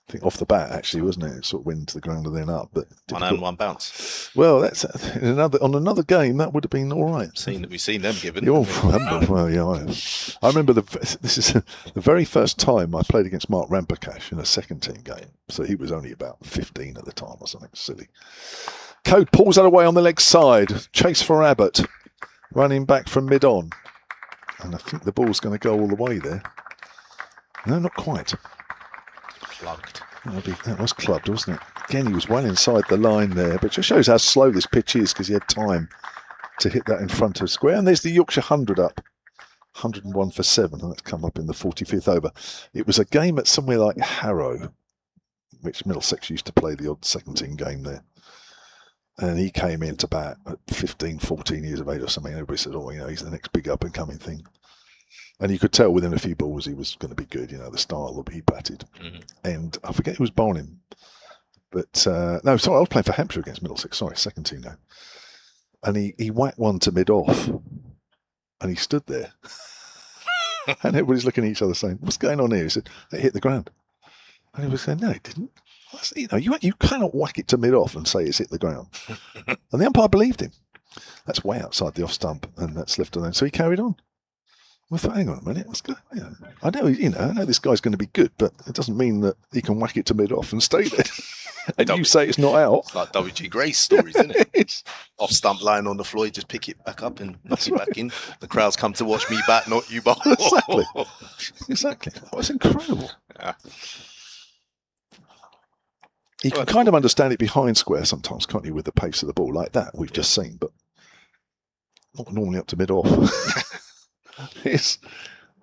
I think off the bat, actually, wasn't it? It sort of went to the ground and then up. But one and one bounce. Well, that's on another game. That would have been all right. We've seen them given. Well, yeah, I remember this is the very first time I played against Mark Ramprakash in a second team game. So he was only about 15 at the time or something silly. Code pulls that away on the leg side. Chase for Abbott, running back from mid on, and I think the ball's going to go all the way there. No, not quite. Plugged. That was clubbed, wasn't it? Again, he was well inside the line there, but just shows how slow this pitch is because he had time to hit that in front of square. And there's the Yorkshire 100 up. 101 for 7, and that's come up in the 45th over. It was a game at somewhere like Harrow, which Middlesex used to play the odd second team game there. And he came in to bat at 15, 14 years of age or something. Everybody said, oh, he's the next big up and coming thing. And you could tell within a few balls he was going to be good, the style that he batted. And I forget who was bowling. But, no, sorry, I was playing for Hampshire against Middlesex. Sorry, second team now. And he whacked one to mid-off. And he stood there. And everybody's looking at each other saying, what's going on here? He said, it hit the ground. And he was saying, no, it didn't. You cannot whack it to mid-off and say it's hit the ground. And the umpire believed him. That's way outside the off stump, and that's left alone. So he carried on. Well, hang on a minute. What's going on? I know, I know this guy's going to be good, but it doesn't mean that he can whack it to mid-off and stay there. And you say it's not out. It's like W.G. Gray's stories, isn't it? Off stump lying on the floor, you just pick it back up and knock it back in. The crowds come to watch me bat, not you bowl. Exactly. Oh, it's incredible. Yeah. You can kind of understand it behind square sometimes, can't you, with the pace of the ball like that we've just seen, but not normally up to mid-off. It's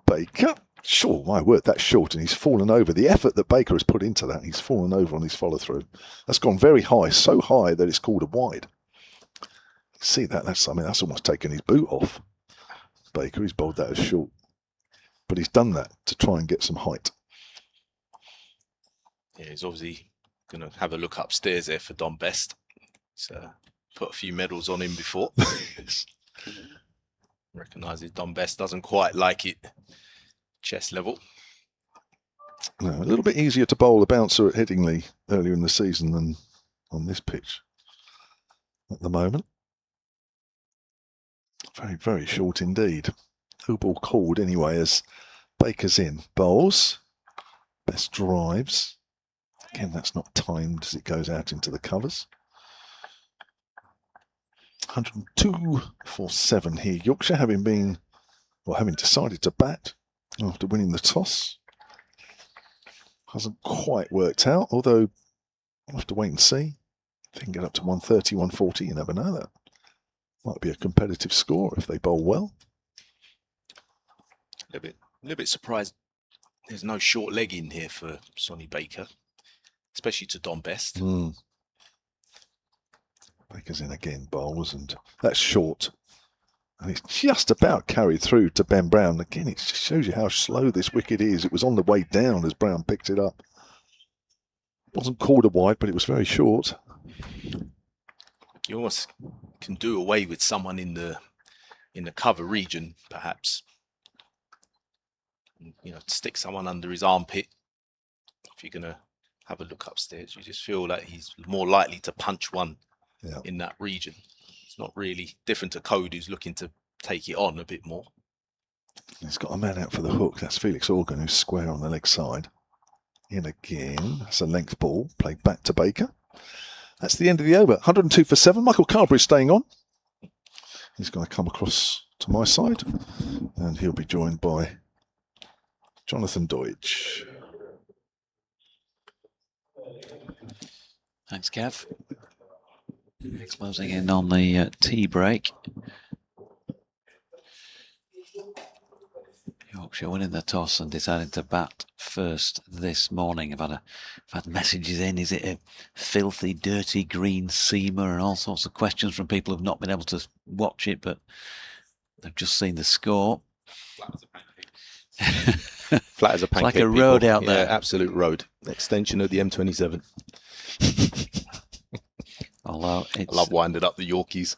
Baker. Sure, my word, that's short, and he's fallen over. The effort that Baker has put into that, he's fallen over on his follow-through. That's gone very high, so high that it's called a wide. See that? That's almost taken his boot off. Baker, he's bowled that as short. But he's done that to try and get some height. Yeah, he's obviously going to have a look upstairs there for Don Best. He's put a few medals on him before. Recognises Don Best doesn't quite like it chest level. No, a little bit easier to bowl a bouncer at Headingley earlier in the season than on this pitch at the moment. Very, very short indeed. No ball called anyway as Baker's in. Bowls. Best drives. Again, that's not timed as it goes out into the covers. 102 for 7 here. Yorkshire having decided to bat after winning the toss. Hasn't quite worked out, although we'll have to wait and see. If they can get up to 130, 140, you never know. That might be a competitive score if they bowl well. A little bit surprised there's no short leg in here for Sonny Baker, especially to Don Best. Baker's in again, bowls, and that's short. And it's just about carried through to Ben Brown. Again, it just shows you how slow this wicket is. It was on the way down as Brown picked it up. It wasn't called a wide, but it was very short. You almost can do away with someone in the cover region, perhaps. Stick someone under his armpit. If you're going to have a look upstairs, you just feel like he's more likely to punch one in that region. It's not really different to Code, who's looking to take it on a bit more. He's got a man out for the hook. That's Felix Organ, who's square on the leg side. In again. That's a length ball played back to Baker. That's the end of the over. 102 for 7. Michael Carberry's staying on. He's going to come across to my side, and he'll be joined by Jonathan Deutsch. Thanks, Kev. Closing in on the tea break. Yorkshire winning the toss and deciding to bat first this morning. I've had messages in. Is it a filthy, dirty green seamer? And all sorts of questions from people who've not been able to watch it, but they've just seen the score. Flat as a pancake. It's like a road out there. Absolute road. Extension of the M27. Although I love winding up the Yorkies.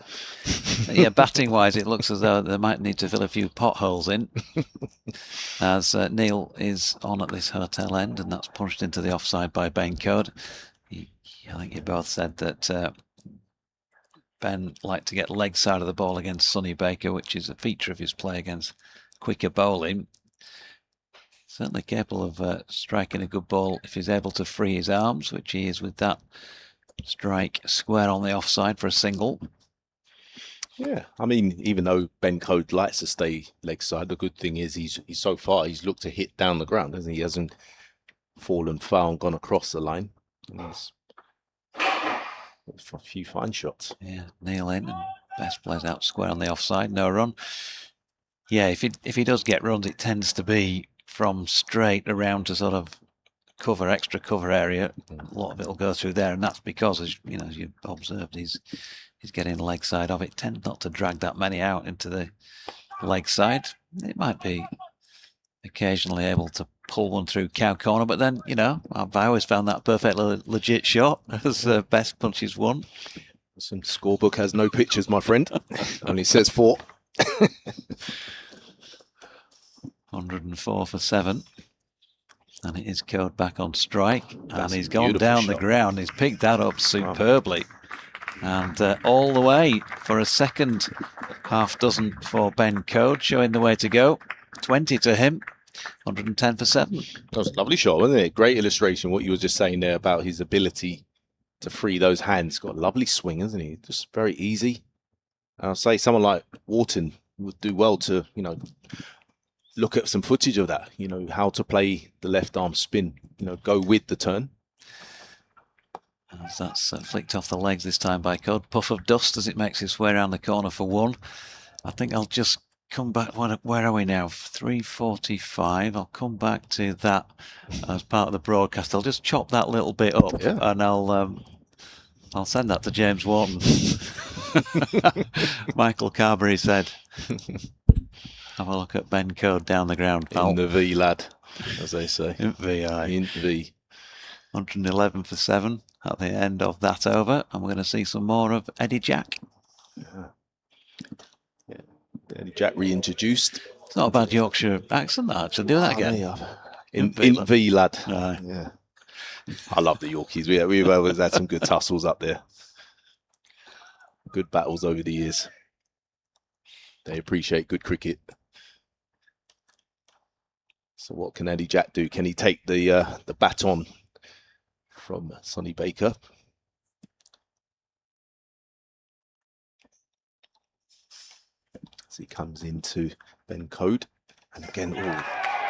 Yeah, batting wise, it looks as though they might need to fill a few potholes in. As Neil is on at this hotel end, and that's punched into the offside by Ben Code. I think you both said that Ben liked to get leg side of the ball against Sonny Baker, which is a feature of his play against quicker bowling. Certainly capable of striking a good ball if he's able to free his arms, which he is with that strike square on the offside for a single. Yeah, I mean, even though Ben Code likes to stay leg side, the good thing is he's so far he's looked to hit down the ground, hasn't he? He hasn't fallen foul and gone across the line. And he's a few fine shots. Yeah, Neil in and Best plays out square on the offside, no run. Yeah, if he does get runs, it tends to be from straight around to sort of extra cover area. A lot of it will go through there, and that's because, as you've observed, he's getting the leg side of it. Tends not to drag that many out into the leg side. It might be occasionally able to pull one through cow corner, but then I've always found that perfectly legit shot as best punches won. Some scorebook has no pictures, my friend. Only says 4. 104 for 7. And it is Code back on strike. That's and he's gone down the shot. ground. He's picked that up superbly. And all the way for a second half dozen for Ben Code, showing the way to go. 20 to him. 110 for 7. That was a lovely shot, wasn't it? Great illustration, what you were just saying there about his ability to free those hands. Got a lovely swing, hasn't he? Just very easy. And I'll say someone like Wharton would do well to, look at some footage of that, how to play the left arm spin, go with the turn. As that's flicked off the legs this time by Code. Puff of dust as it makes its way around the corner for 1. I think I'll just come back. Where are we now? 3:45. I'll come back to that as part of the broadcast. I'll just chop that little bit up, and I'll send that to James Wharton. Michael Carberry said, have a look at Ben Code down the ground, pal. In the V, lad, as they say. In V, aye. In V. 111 for 7 at the end of that over, and we're going to see some more of Eddie Jack. Yeah. Eddie Jack reintroduced. It's not a bad Yorkshire accent, that, actually. Do that again. In V, lad. Yeah. I love the Yorkies. We've always had some good tussles up there. Good battles over the years. They appreciate good cricket. So what can Eddie Jack do? Can he take the baton from Sonny Baker? As he comes into Ben Code. And again,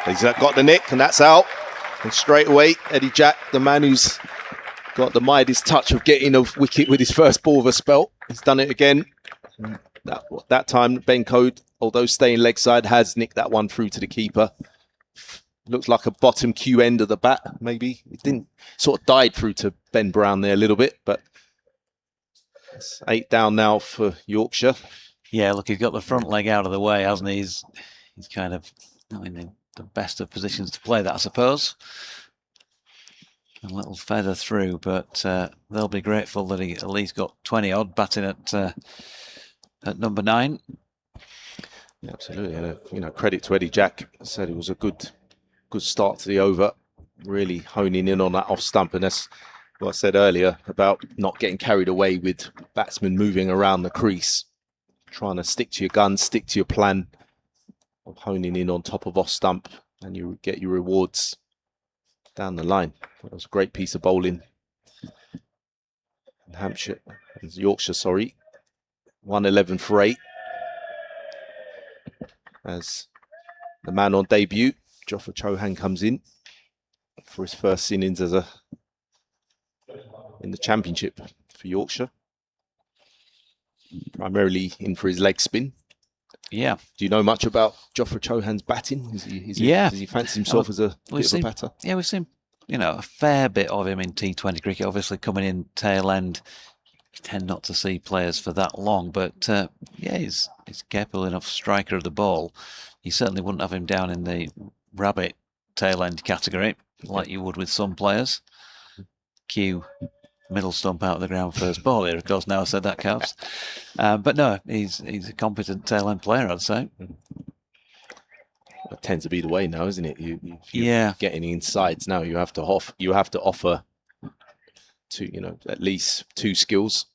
he's got the nick, and that's out. And straight away, Eddie Jack, the man who's got the Midas touch of getting a wicket with his first ball of a spell. He's done it again. That time, Ben Code, although staying leg side, has nicked that one through to the keeper. Looks like a bottom Q end of the bat, maybe. It didn't, sort of died through to Ben Brown there a little bit, but it's 8 down now for Yorkshire. Yeah, look, he's got the front leg out of the way, hasn't he? He's kind of not in the best of positions to play that, I suppose. A little feather through, but they'll be grateful that he at least got 20 odd batting at number 9. Yeah, absolutely. And credit to Eddie Jack. I said it was a good start to the over. Really honing in on that off stump, and that's what I said earlier about not getting carried away with batsmen moving around the crease. Trying to stick to your guns, stick to your plan of honing in on top of off stump, and you get your rewards down the line. That was a great piece of bowling. And Yorkshire, sorry. 111 for 8. As the man on debut, Jofra Chauhan, comes in for his first innings in the championship for Yorkshire. Primarily in for his leg spin. Yeah. Do you know much about Jofra Chauhan's batting? Does he fancy himself as a bit of a batter? Yeah, we've seen a fair bit of him in T20 cricket. Obviously, coming in tail end, you tend not to see players for that long. But yeah, he's capable enough striker of the ball. You certainly wouldn't have him down in the rabbit tail end category like you would with some players. Cue middle stump out of the ground first ball here, of course. Now I said that counts. But no, he's a competent tail end player, I'd say. It tends to be the way now, isn't it? You're getting insides now. You have to offer at least 2 skills.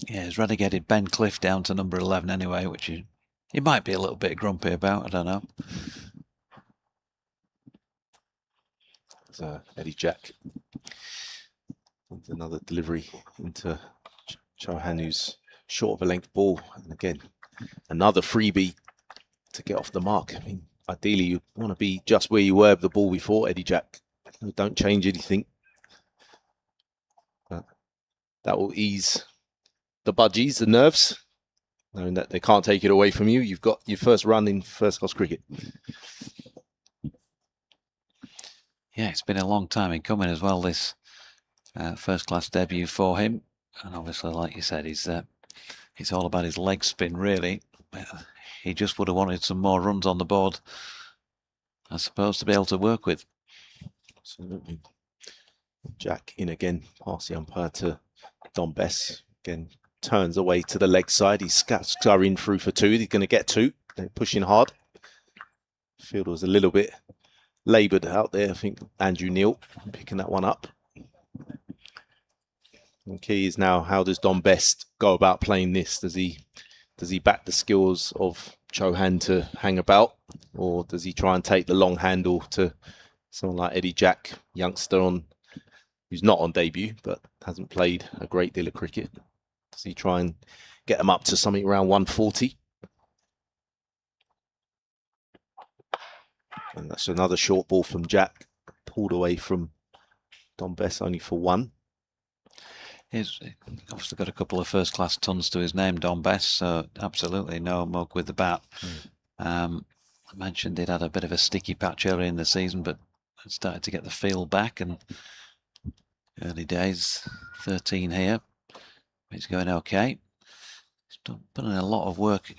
Yeah, he's relegated Ben Cliff down to number 11 anyway, which he might be a little bit grumpy about. I don't know. Eddie Jack. Another delivery into Chauhan, who's short of a length ball. And again, another freebie to get off the mark. I mean, ideally, you want to be just where you were with the ball before, Eddie Jack. Don't change anything. But that will ease the budgies, the nerves. knowing that they can't take it away from you. You've got your first run in first-class cricket. Yeah, it's been a long time in coming as well, this first-class debut for him. And obviously, like you said, it's all about his leg spin, really. He just would have wanted some more runs on the board, I suppose, to be able to work with. Absolutely. Jack in again, past the umpire to Don Bess. Again, turns away to the leg side. He's scurrying through for 2. He's going to get 2. They're pushing hard. Field was a little bit laboured out there. I think Andrew Neal picking that one up. The key is now, how does Don Best go about playing this? Does he back the skills of Chauhan to hang about, or does he try and take the long handle to someone like Eddie Jack, youngster who's not on debut but hasn't played a great deal of cricket? Does he try and get them up to something around 140? And that's another short ball from Jack, pulled away from Don Bess only for 1. He's obviously got a couple of first-class tons to his name, Don Bess, so absolutely no mug with the bat. I mentioned he'd had a bit of a sticky patch early in the season, but started to get the feel back, and early days, 13 here. He's going okay. He's put in a lot of work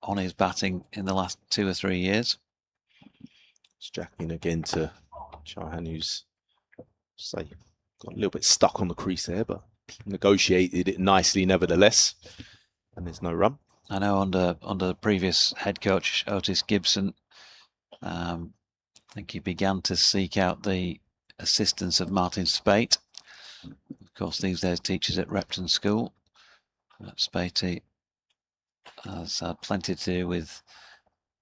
on his batting in the last 2 or 3 years. It's Jack in again to Chauhan, who's got a little bit stuck on the crease there, but negotiated it nicely nevertheless. And there's no run. I know under the previous head coach, Otis Gibson, I think he began to seek out the assistance of Martin Spate. Of course, these days teaches at Repton School. Spate has had plenty to do with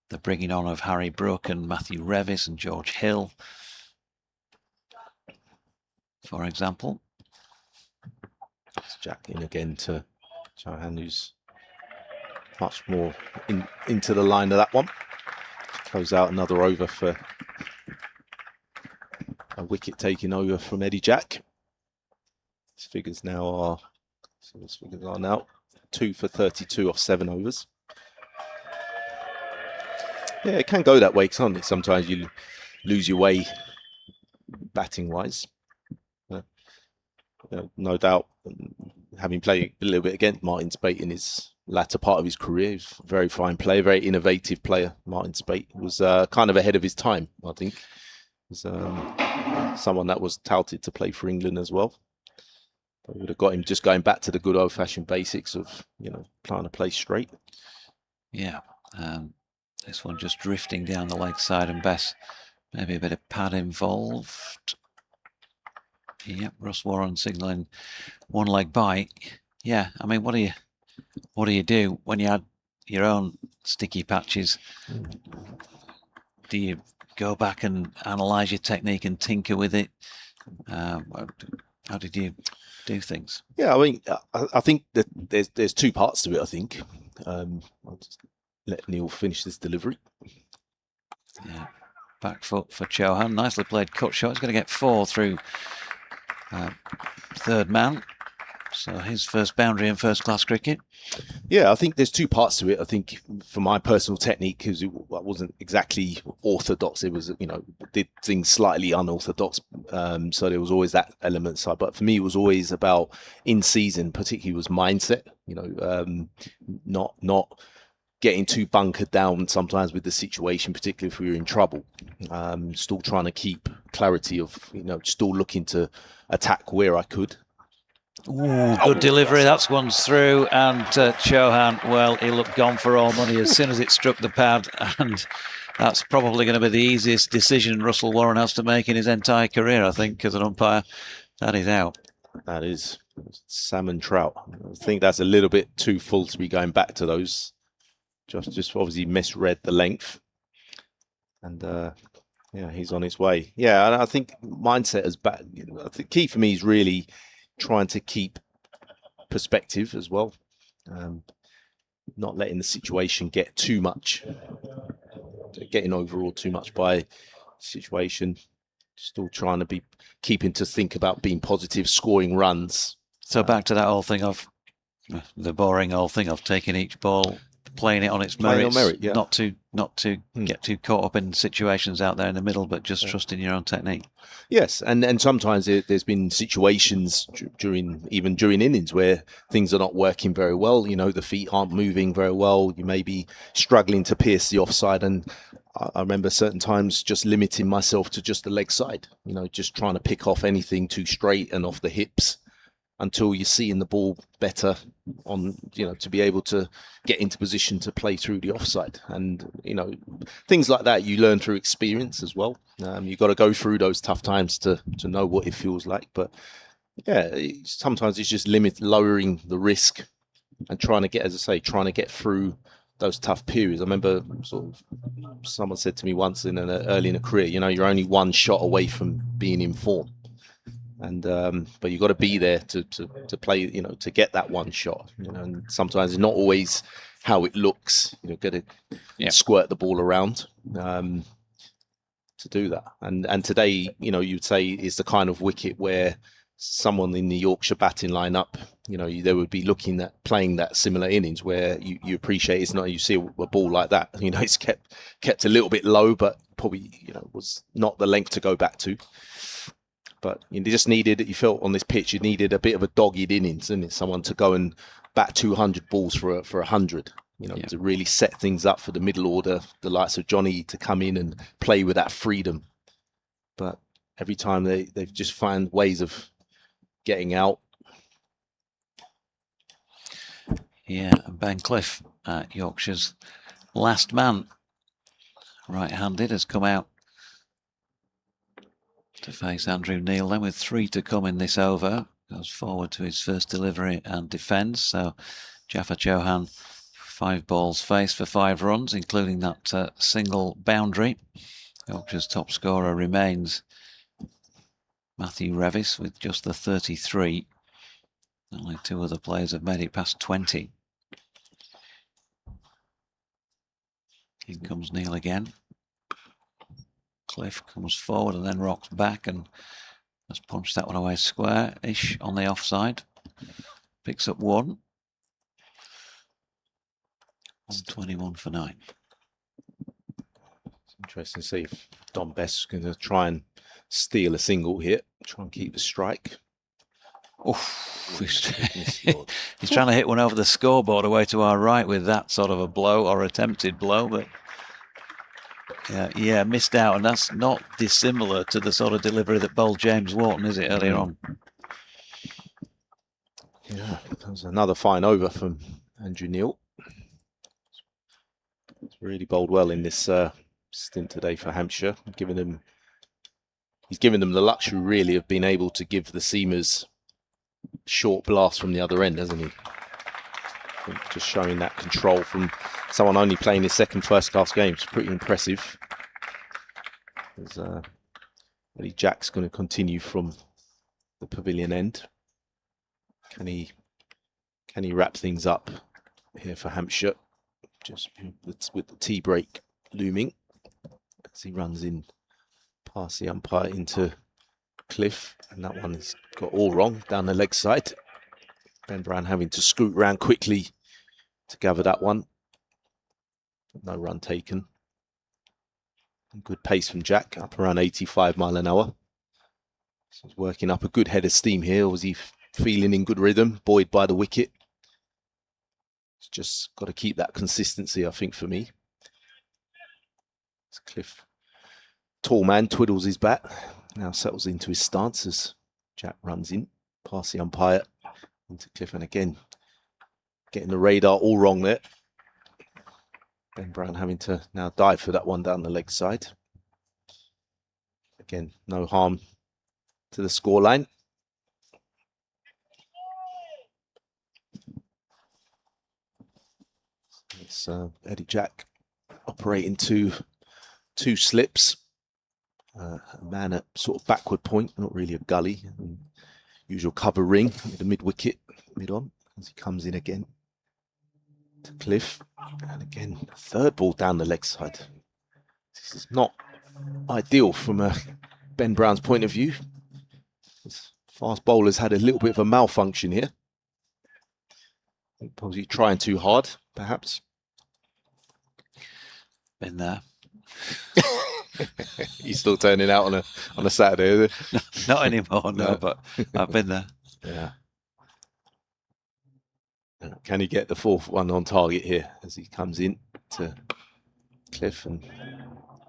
the bringing on of Harry Brook and Matthew Revis and George Hill, for example. It's Jack in again to Chauhan, who's much more into the line of that one. Close out another over for a wicket taking over from Eddie Jack. His figures now are 2 for 32 off 7 overs. Yeah, it can go that way, can't it? Sometimes you lose your way batting wise. No doubt, having played a little bit against Martin Spate in his latter part of his career, he's a very fine player, very innovative player. Martin Spate was kind of ahead of his time, I think. He was someone that was touted to play for England as well. We would have got him just going back to the good old-fashioned basics of, trying to play straight. Yeah, this one just drifting down the leg side, and Bess maybe a bit of pad involved. Yep, Russ Warren signalling one leg bite. Yeah, I mean, what do you do when you had your own sticky patches? Do you go back and analyse your technique and tinker with it? How did you do things? Yeah, I mean, I think that there's 2 parts to it, I think. I'll just let Neil finish this delivery. Yeah, back foot for Chauhan. Nicely played cut shot. He's going to get 4 through third man. So his first boundary in first-class cricket. Yeah, I think there's 2 parts to it. I think for my personal technique, because it wasn't exactly orthodox, it was, did things slightly unorthodox. So there was always that element side. But for me, it was always about in season, particularly was mindset. Not getting too bunkered down sometimes with the situation, particularly if we were in trouble. Still trying to keep clarity of, still looking to attack where I could. Ooh, good delivery. That's one's through, and Chauhan, well, he looked gone for all money as soon as it struck the pad, and that's probably going to be the easiest decision Russell Warren has to make in his entire career, I think, as an umpire. That is out. That is salmon trout. I think that's a little bit too full to be going back to those. Just obviously misread the length, and yeah, he's on his way. Yeah, and I think mindset is back. The key for me is really trying to keep perspective as well, not letting the situation get too much, getting overawed too much by the situation. Still trying to be keeping to think about being positive, scoring runs. So back to that whole thing of The boring old thing of taking each ball, playing it on its Playing merits, on merit, yeah. not to get too caught up in situations out there in the middle, but just trusting your own technique. Yes, and sometimes there's been situations during innings where things are not working very well. You know, the feet aren't moving very well. You may be struggling to pierce the offside, and I remember certain times just limiting myself to just the leg side. You know, just trying to pick off anything too straight and off the hips until you're seeing the ball better on, you know, to be able to get into position to play through the offside. And, you know, things like that you learn through experience as well. You've got to go through those tough times to know what it feels like. But yeah, sometimes it's just lowering the risk and trying to get, as I say, trying to get through those tough periods. I remember someone said to me once early in a career, you know, you're only one shot away from being in form. And but you've got to be there to play, you know, to get that one shot. You know, and sometimes it's not always how it looks. You know, got to squirt the ball around to do that. And today, you know, you'd say is the kind of wicket where someone in the Yorkshire batting lineup, you know, they would be looking at playing that similar innings where you appreciate it's not, you see a ball like that, you know, it's kept a little bit low, but probably, you know, was not the length to go back to. But you just needed, you felt on this pitch, you needed a bit of a dogged innings, and someone to go and bat 200 balls for 100, you know, to really set things up for the middle order, the likes of Johnny to come in and play with that freedom. But every time they've just found ways of getting out. Yeah, Ben Cliff, Yorkshire's last man, right-handed, has come out to face Andrew Neil then with 3 to come in this over. Goes forward to his first delivery and defence. So Jaffa Chauhan, 5 balls faced for 5 runs, including that single boundary. Yorkshire's top scorer remains Matthew Revis with just the 33. Only 2 other players have made it past 20. In comes Neil again. Cliff comes forward and then rocks back and has punched that one away square-ish on the offside. Picks up 1. 121 for 9. It's interesting to see if Don Best is going to try and steal a single here, try and keep the strike. Oof, he's trying to hit one over the scoreboard away to our right with that sort of a blow or attempted blow, but yeah, missed out, and that's not dissimilar to the sort of delivery that bowled James Wharton, is it, earlier on? Yeah, that was another fine over from Andrew Neil. He's really bowled well in this stint today for Hampshire, he's given them the luxury really of being able to give the seamers short blast from the other end, hasn't he? Just showing that control from someone only playing his second first-class game. It's pretty impressive. Eddie Jack's going to continue from the pavilion end. Can he wrap things up here for Hampshire? Just with the tea break looming as he runs in past the umpire into Cliff, and that one has got all wrong down the leg side. Ben Brown having to scoot round quickly to gather that one. No run taken. Good pace from Jack, up around 85 mile an hour. So he's working up a good head of steam here. Was he feeling in good rhythm, buoyed by the wicket? He's just got to keep that consistency, I think, for me. It's Cliff, tall man, twiddles his bat. Now settles into his stance as Jack runs in past the umpire into Cliff, and again getting the radar all wrong there. Ben Brown having to now dive for that one down the leg side. Again, no harm to the scoreline. It's Eddie Jack operating two slips. A man at sort of backward point, not really a gully. Usual cover ring with the mid wicket, mid on, as he comes in again to Cliff. And again, third ball down the leg side. This is not ideal from Ben Brown's point of view. His fast bowler's had a little bit of a malfunction here. Probably trying too hard, perhaps. Been there. He's still turning out on a Saturday, is No, not anymore, no, but I've been there. Yeah. Can he get the fourth one on target here as he comes in to Cliff and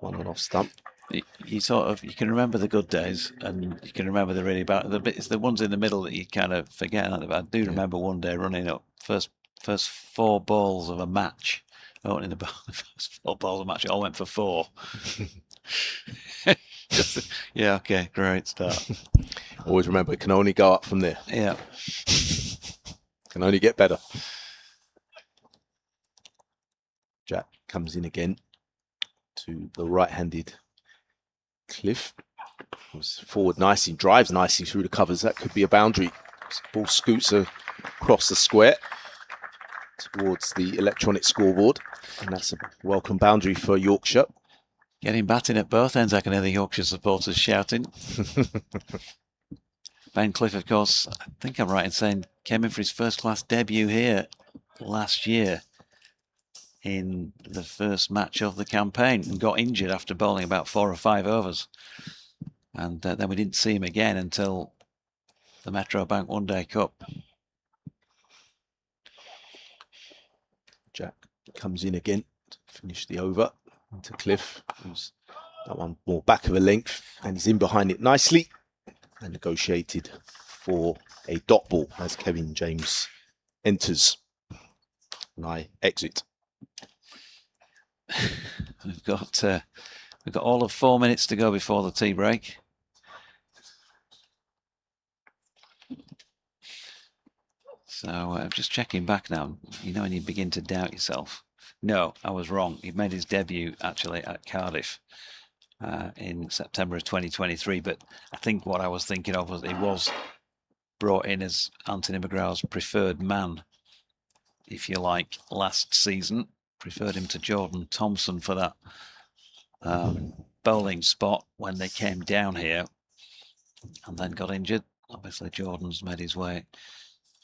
one on off stump? You can remember the good days and you can remember the really bad. It's the ones in the middle that you kind of forget. I do remember one day running up first 4 balls of a match. Opening the first 4 balls of a match, it all went for 4. Yeah, okay, great start. Always remember, it can only go up from there. Yeah. Can only get better. Jack comes in again to the right-handed Cliff. Goes forward nicely, drives nicely through the covers. That could be a boundary. Ball scoots across the square towards the electronic scoreboard. And that's a welcome boundary for Yorkshire. Getting batting at both ends, I can hear the Yorkshire supporters shouting. Ben Cliff, of course, I think I'm right in saying, came in for his first-class debut here last year in the first match of the campaign and got injured after bowling about 4 or 5 overs. And then we didn't see him again until the Metro Bank One Day Cup. Jack comes in again to finish the over into Cliff, who's that one more back of a length, and he's in behind it nicely and negotiated for a dot ball as Kevin James enters and I exit. We've got all of 4 minutes to go before the tea break. So I'm just checking back now. You know when you begin to doubt yourself. No, I was wrong. He made his debut actually at Cardiff in September of 2023. But I think what I was thinking of was he was brought in as Anthony McGraw's preferred man, if you like, last season. Preferred him to Jordan Thompson for that bowling spot when they came down here and then got injured. Obviously, Jordan's made his way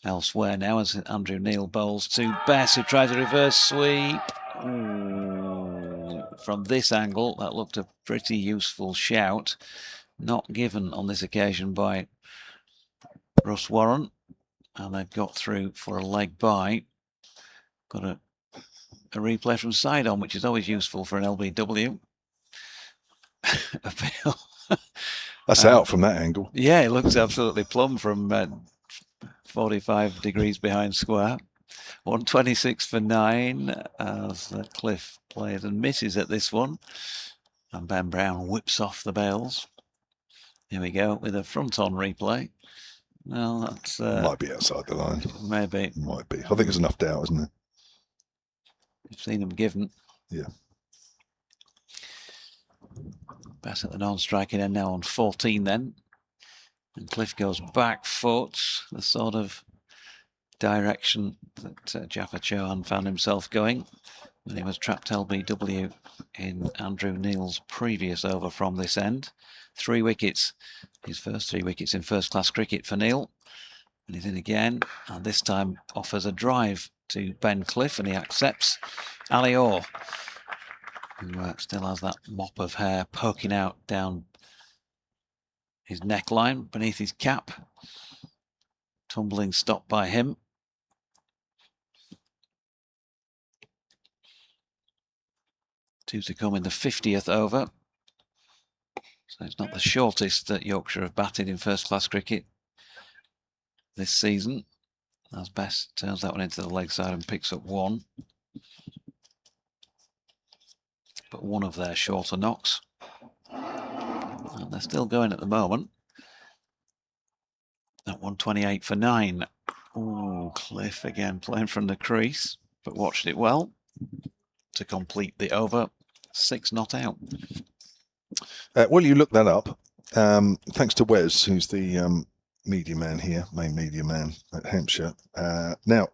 elsewhere now as Andrew Neil bowls to Bess, who tries a reverse sweep. Ooh. From this angle, that looked a pretty useful shout. Not given on this occasion by Russ Warren. And they've got through for a leg by. Got a replay from side on, which is always useful for an LBW. Appeal. That's out from that angle. Yeah, it looks absolutely plumb from 45 degrees behind square. 126 for 9 as Cliff plays and misses at this one. And Ben Brown whips off the bails. Here we go with a front-on replay. Well, that's... might be outside the line. Maybe. Might be. I think there's enough doubt, isn't there? You've seen them given. Yeah. Bass at the non-striking end now on 14 then. And Cliff goes back foot, the sort of direction that Jaffa Chauhan found himself going when he was trapped LBW in Andrew Neil's previous over from this end. 3 wickets, his first 3 wickets in first-class cricket for Neil. And he's in again, and this time offers a drive to Ben Cliff, and he accepts. Ali Orr, who still has that mop of hair poking out down his neckline beneath his cap. Tumbling stop by him. Two to come in the 50th over. So it's not the shortest that Yorkshire have batted in first-class cricket this season. As Bess turns that one into the leg side and picks up 1. But one of their shorter knocks. And they're still going at the moment. At 128 for 9. Oh, Cliff again playing from the crease, but watched it well to complete the over. 6 not out. Well, you look that up. Thanks to Wes, who's the media man here, main media man at Hampshire. Now,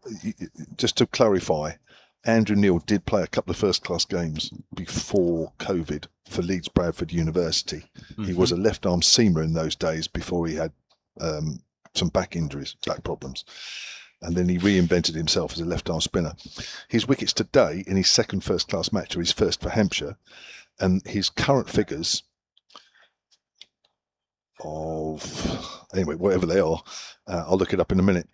just to clarify, Andrew Neil did play a couple of first-class games before COVID for Leeds Bradford University. He was a left-arm seamer in those days before he had some back injuries, back problems. and then he reinvented himself as a left-arm spinner. His wickets today in his second first-class match are his first for Hampshire, and his current figures of, anyway, whatever they are, I'll look it up in a minute.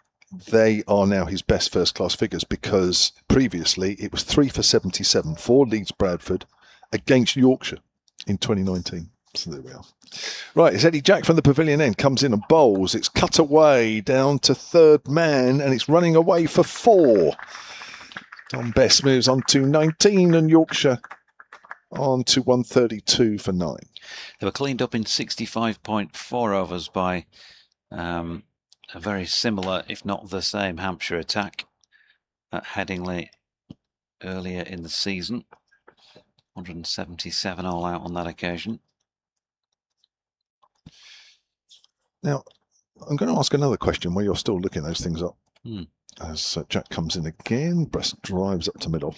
They are now his best first-class figures, because previously it was 3 for 77 for Leeds Bradford against Yorkshire in 2019. So there we are. Right, it's Eddie Jack from the pavilion end, comes in and bowls. It's cut away down to third man, and it's running away for 4. Dom Bess moves on to 19, and Yorkshire on to 132 for 9. They were cleaned up in 65.4 overs by a very similar, if not the same, Hampshire attack at Headingley earlier in the season. 177 all out on that occasion. Now, I'm going to ask another question while you're still looking those things up. Hmm. As Jack comes in again, Breast drives up to middle.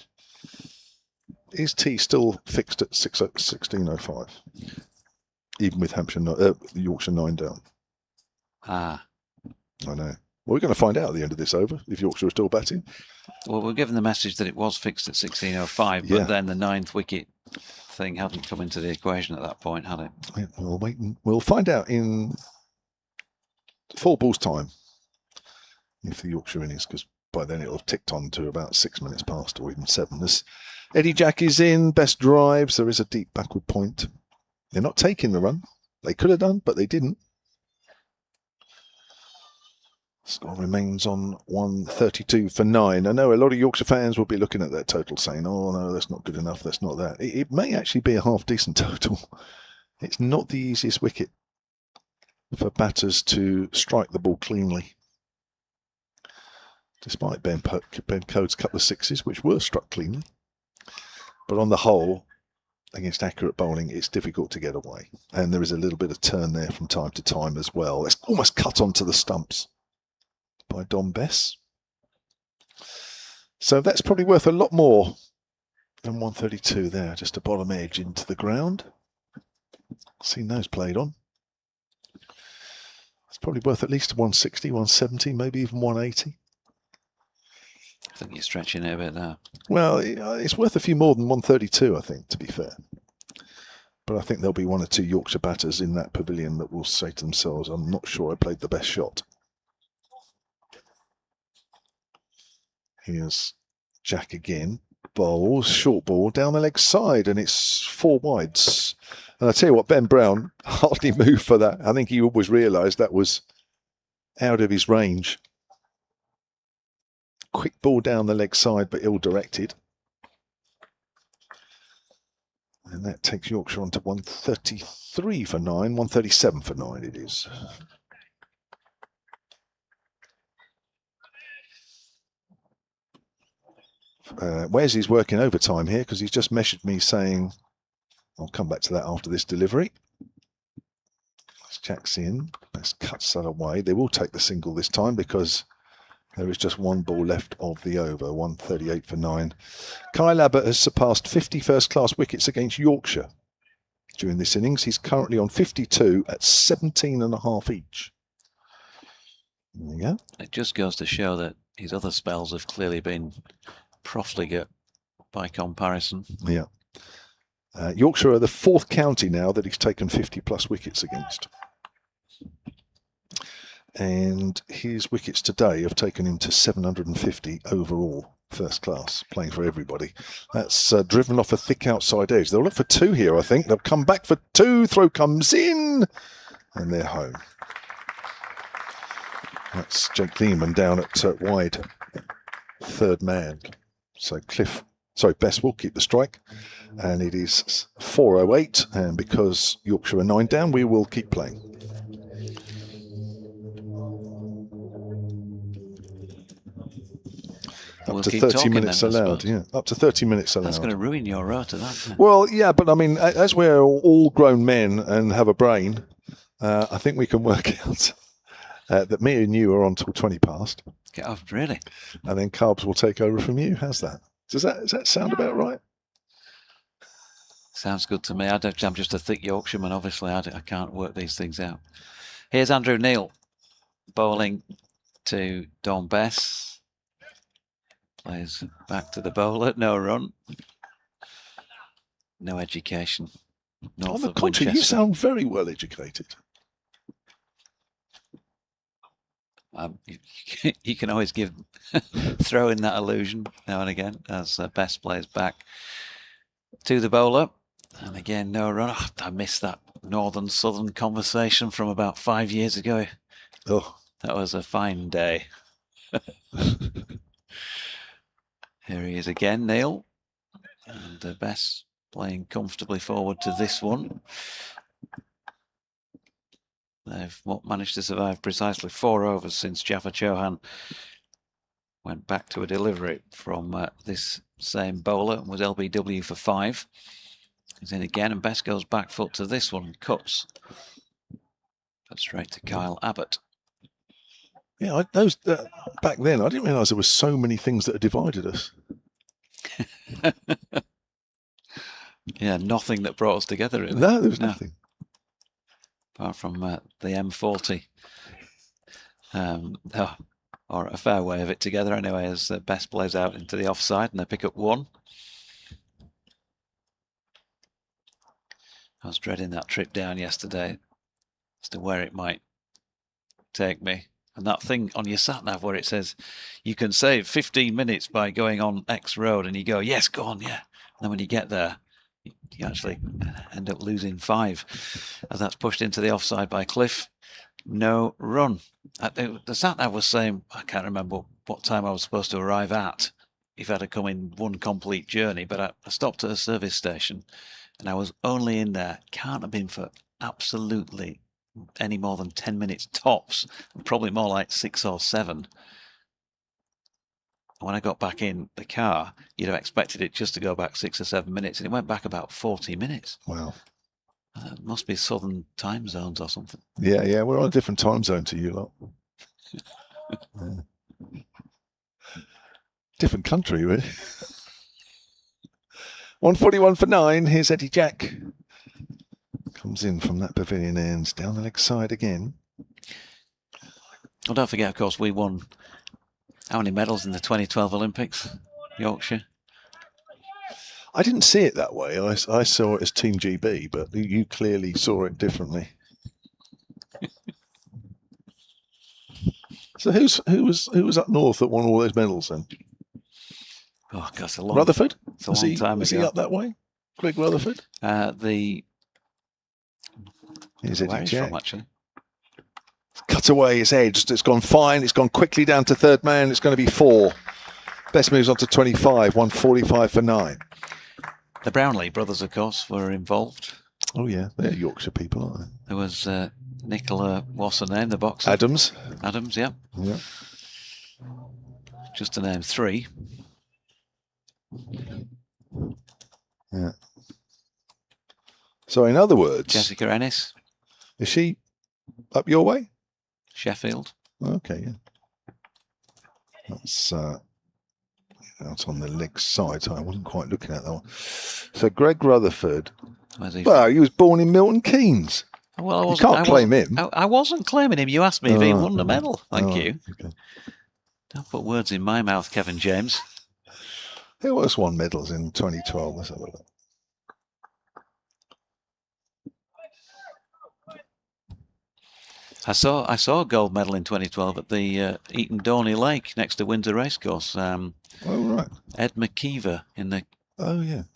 Is T still fixed at 1605? Even with Hampshire, Yorkshire 9 down. Ah. I know. Well, we're going to find out at the end of this over if Yorkshire are still batting. Well, we're given the message that it was fixed at 1605, but then the 9th wicket thing hadn't come into the equation at that point, had it? Yeah, we'll wait and we'll find out in 4 balls time if the Yorkshire innings, because by then it'll have ticked on to about 6 minutes past or even 7. This Eddie Jack is in, best drives. There is a deep backward point. They're not taking the run. They could have done, but they didn't. Score remains on 132 for 9. I know a lot of Yorkshire fans will be looking at that total saying, oh no, that's not good enough, that's not that. It may actually be a half decent total. It's not the easiest wicket for batters to strike the ball cleanly. Despite Ben Code's couple of sixes, which were struck cleanly. But on the whole, against accurate bowling, it's difficult to get away. And there is a little bit of turn there from time to time as well. It's almost cut onto the stumps by Dom Bess. So that's probably worth a lot more than 132 there. Just a bottom edge into the ground. Seen those played on. It's probably worth at least 160, 170, maybe even 180. I think you're stretching it a bit there. Well, it's worth a few more than 132, I think, to be fair. But I think there'll be 1 or 2 Yorkshire batters in that pavilion that will say to themselves, I'm not sure I played the best shot. Here's Jack again. Bowls, short ball, down the leg side, and it's 4 wides. And I tell you what, Ben Brown hardly moved for that. I think he always realised that was out of his range. Quick ball down the leg side, but ill-directed. And that takes Yorkshire on to 133 for 9, 137 for 9 it is. Wes is working overtime here because he's just measured me saying, I'll come back to that after this delivery. Jack's in, let's cut that away. They will take the single this time because there is just 1 ball left of the over, 138 for 9. Kyle Abbott has surpassed 50 first-class wickets against Yorkshire during this innings. He's currently on 52 at 17.5 each. There you go. It just goes to show that his other spells have clearly been profligate by comparison. Yeah. Yorkshire are the 4th county now that he's taken 50-plus wickets against. And his wickets today have taken him to 750 overall, first class, playing for everybody. That's driven off a thick outside edge. They'll look for 2 here, I think. They'll come back for 2. Throw comes in, and they're home. That's Jake Lehman down at wide, third man. So Bess will keep the strike, and it is 4:08. And because Yorkshire are 9 down, we will keep playing. Up to 30 minutes allowed, yeah. Up to 30 minutes allowed. That's going to ruin your rota, that. Well, yeah, but I mean, as we're all grown men and have a brain, I think we can work out that me and you are on till 20 past. Oh, really? And then Carbs will take over from you. How's that? Does that sound about right? Sounds good to me. I'm just a thick Yorkshireman, obviously. I can't work these things out. Here's Andrew Neil bowling to Don Bess. Plays back to the bowler. No run. No education. North On the of contrary, you Winchester. sound very well educated. You can always throw in that illusion now and again as Best plays back to the bowler. And again, no run. Oh, I missed that northern-southern conversation from about 5 years ago. Oh, that was a fine day. Here he is again, Neil. And Best playing comfortably forward to this one. They've managed to survive precisely 4 overs since Jaffa Chauhan went back to a delivery from this same bowler and was LBW for 5. He's in again, and Best goes back foot to this one and cuts. But straight to Kyle Abbott. Yeah, back then, I didn't realise there were so many things that had divided us. Yeah, nothing that brought us together. Really. No, there was nothing. Apart from the M40. Or a fair way of it together anyway, as Best plays out into the offside and they pick up 1. I was dreading that trip down yesterday as to where it might take me. And that thing on your sat-nav where it says you can save 15 minutes by going on X road, and you go, yes, go on, yeah. And then when you get there, you actually end up losing 5 as that's pushed into the offside by Cliff. No run. The sat-nav was saying, I can't remember what time I was supposed to arrive at if I had to come in one complete journey, but I stopped at a service station and I was only in there, can't have been for absolutely any more than 10 minutes tops, probably more like 6 or 7. When I got back in the car, you'd have expected it just to go back 6 or 7 minutes, and it went back about 40 minutes. Wow. Must be southern time zones or something. Yeah, we're on a different time zone to you lot. Yeah. Different country, really. 141 for 9. Here's Eddie Jack. Comes in from that pavilion ends, down the leg side again. Well, don't forget, of course, we won how many medals in the 2012 Olympics, Yorkshire? I didn't see it that way. I saw it as Team GB, but you clearly saw it differently. So who was up north that won all those medals then? Oh, God, it's a long Rutherford? It's a long time was ago. he up that way? Greg Rutherford? Here's Eddie Jack. From, actually. Cut away, it's edged. It's gone fine. It's gone quickly down to third man. It's going to be 4. Best moves on to 25. 145 for 9. The Brownlee brothers, of course, were involved. Oh, yeah. They're Yorkshire people, aren't they? There was Nicola, what's her name, the boxer? Adams. Adams, yeah. Yeah. Just to name 3. Yeah. So, in other words, Jessica Ennis. Is she up your way? Sheffield. Okay, yeah. That's out on the leg side, so I wasn't quite looking at that one. So Greg Rutherford. Well, he was born in Milton Keynes. Well, you can't claim him. I wasn't claiming him. You asked me if he won the medal. Thank you. Okay. Don't put words in my mouth, Kevin James. Who else won medals in 2012? Let's have a look. I saw a gold medal in 2012 at the Eton Dorney Lake next to Windsor Racecourse. Oh, right. Ed McKeever in the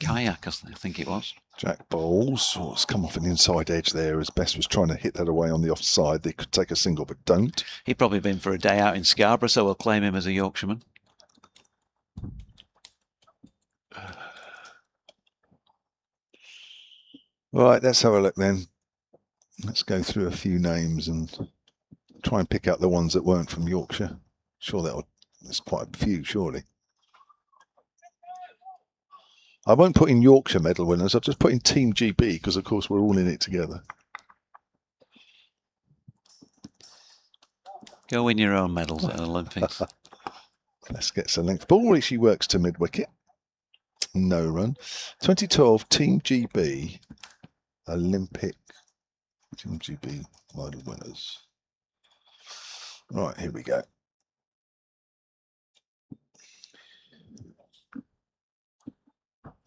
kayak, I think it was. Jack Bowles. Oh, it's come off an inside edge there as Best was trying to hit that away on the offside. They could take a single, but don't. He'd probably been for a day out in Scarborough, so we'll claim him as a Yorkshireman. Right, let's have a look then. Let's go through a few names and try and pick out the ones that weren't from Yorkshire. Sure, there's quite a few, surely. I won't put in Yorkshire medal winners. I'll just put in Team GB because, of course, we're all in it together. Go win your own medals at the Olympics. Let's get some length. Ball she works to mid-wicket. No run. 2012 Team GB Olympic. Team GB medal winners. Right, here we go.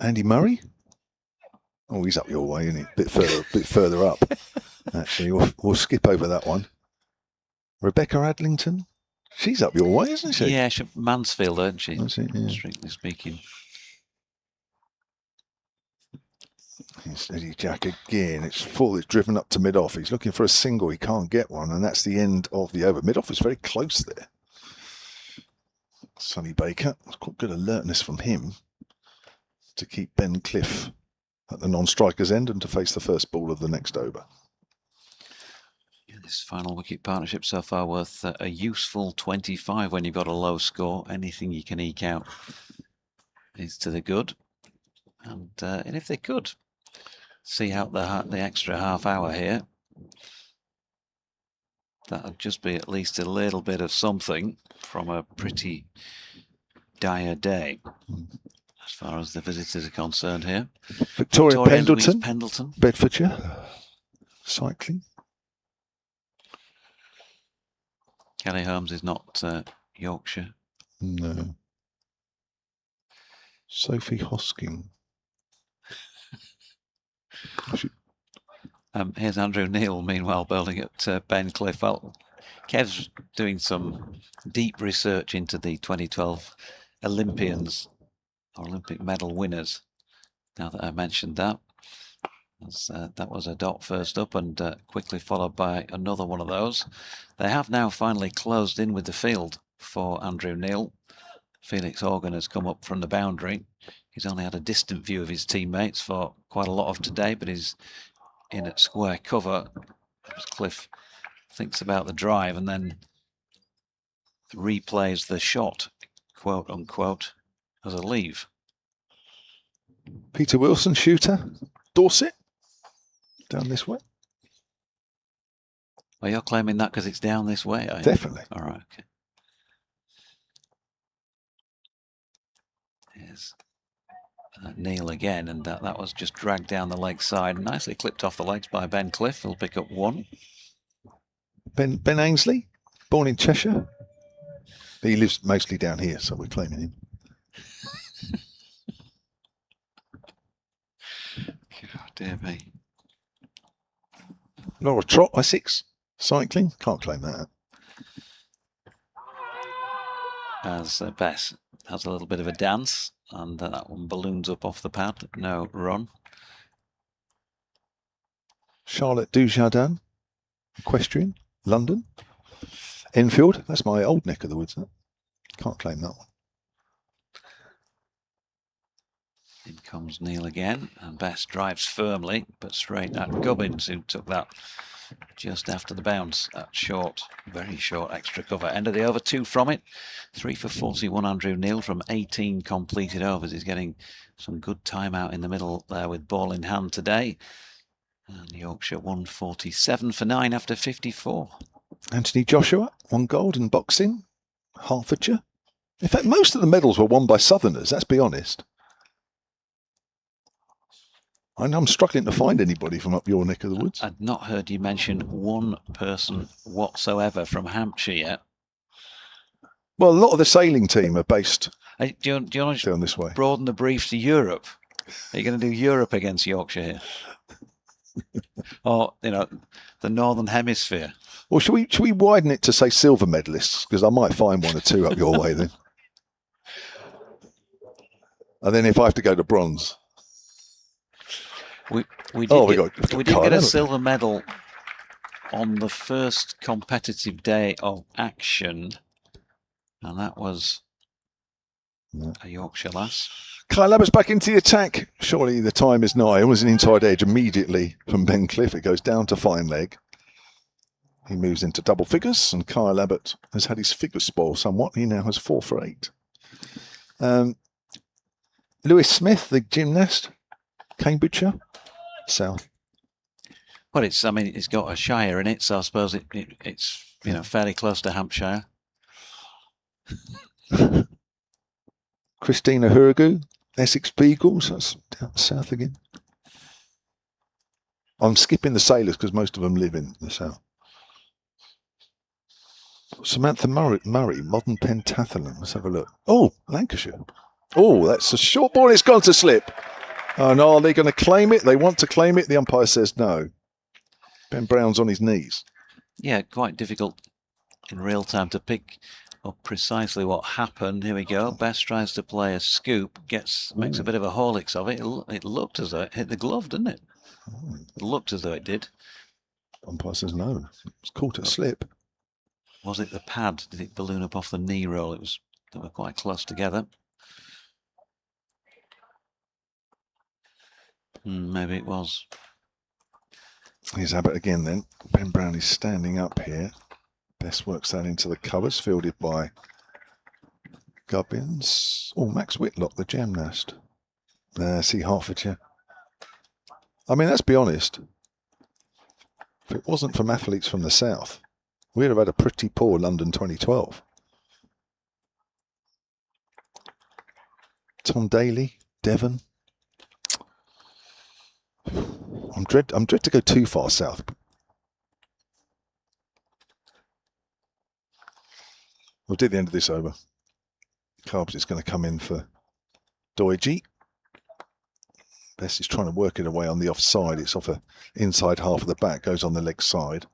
Andy Murray. Oh, he's up your way, isn't he? Bit further up. Actually, we'll skip over that one. Rebecca Adlington. She's up your way, isn't she? Yeah, she's Mansfield, isn't she? That's it, yeah. Strictly speaking. Here's Eddie Jack again. It's full. It's driven up to mid-off. He's looking for a single. He can't get one, and that's the end of the over. Mid-off is very close there. Sonny Baker. It's quite good alertness from him to keep Ben Cliff at the non-striker's end and to face the first ball of the next over. Yeah, this final wicket partnership so far worth a useful 25 when you've got a low score. Anything you can eke out is to the good. And if they could see out the extra half hour here, that would just be at least a little bit of something from a pretty dire day as far as the visitors are concerned here. Victoria Pendleton, Pendleton, Bedfordshire, cycling. Kelly Holmes is not Yorkshire. No. Sophie Hosking. Here's Andrew Neil, meanwhile, bowling at Ben Cliff. Well, Kev's doing some deep research into the 2012 Olympians, or Olympic medal winners, now that I mentioned that. That was a dot first up and quickly followed by another one of those. They have now finally closed in with the field for Andrew Neil. Felix Organ has come up from the boundary. He's only had a distant view of his teammates for quite a lot of today, but he's in at square cover as Cliff thinks about the drive and then replays the shot, quote unquote, as a leave. Peter Wilson, shooter, Dorset, down this way. Well, you're claiming that because it's down this way, are you? Definitely. All right, okay. Here's Neil again, and that was just dragged down the leg side, nicely clipped off the legs by Ben Cliff. He'll pick up one. Ben Ainsley, born in Cheshire. He lives mostly down here, so we're claiming him. God dear me. Laura Trott, Essex, cycling. Can't claim that. As Bess has a little bit of a dance, and that one balloons up off the pad. No run. Charlotte Dujardin, equestrian, London. Enfield, that's my old neck of the woods. That. Can't claim that one. In comes Neil again, and Bess drives firmly, but straight at Gubbins, who took that just after the bounce. That short, very short extra cover. End of the over, 2 from it. 3 for 41, Andrew Neil from 18 completed overs. He's getting some good time out in the middle there with ball in hand today. And Yorkshire 147 for 9 after 54. Anthony Joshua, 1 gold in boxing, Hertfordshire. In fact, most of the medals were won by Southerners, let's be honest. I'm struggling to find anybody from up your neck of the woods. I'd not heard you mention one person whatsoever from Hampshire yet. Well, a lot of the sailing team are based do you want to down this way. Broaden the brief to Europe? Are you going to do Europe against Yorkshire here? Or, the Northern Hemisphere? Well, should we widen it to say silver medalists? Because I might find 1 or 2 up your way then. And then if I have to go to bronze. We did get a silver medal on the first competitive day of action, and that was a Yorkshire lass. Kyle Abbott's back into the attack. Surely the time is nigh. It was an inside edge immediately from Ben Cliff. It goes down to fine leg. He moves into double figures, and Kyle Abbott has had his figures spoiled somewhat. He now has 4 for 8. Lewis Smith, the gymnast, Cambridgeshire, South. Well, it's got a shire in it, so I suppose it's fairly close to Hampshire. Christina Hurgu, Essex Beagles, that's down south again. I'm skipping the sailors because most of them live in the south. Samantha Murray, modern pentathlon. Let's have a look. Oh, Lancashire. Oh, that's a short ball. It's gone to slip. Oh no, are they going to claim it? They want to claim it. The umpire says no. Ben Brown's on his knees. Yeah, quite difficult in real time to pick up precisely what happened. Here we go. Best tries to play a scoop, makes a bit of a Horlicks of it. It looked as though it hit the glove, didn't it? It looked as though it did. Umpire says no. It's caught a slip. Was it the pad? Did it balloon up off the knee roll? They were quite close together. Maybe it was. Here's Abbott again then. Ben Brown is standing up here. Best works that into the covers, fielded by Gubbins. Oh, Max Whitlock, the gymnast. See Hertfordshire. I mean, let's be honest. If it wasn't for athletes from the south, we'd have had a pretty poor London 2012. Tom Daly, Devon. I'm dread to go too far south. We'll do the end of this over. Carbs is going to come in for Doige. Best is trying to work it away on the offside. It's off the inside half of the back, goes on the leg side.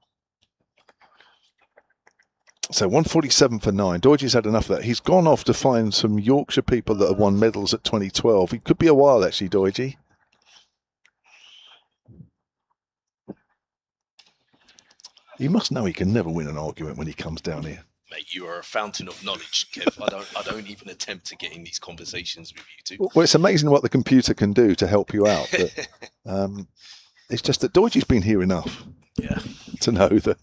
So 147 for 9. Doige's had enough of that. He's gone off to find some Yorkshire people that have won medals at 2012. It could be a while actually, Doige. You must know he can never win an argument when he comes down here. Mate, you are a fountain of knowledge, Kev. I don't even attempt to get in these conversations with you two. Well, it's amazing what the computer can do to help you out. But, it's just that Doige's been here enough to know that.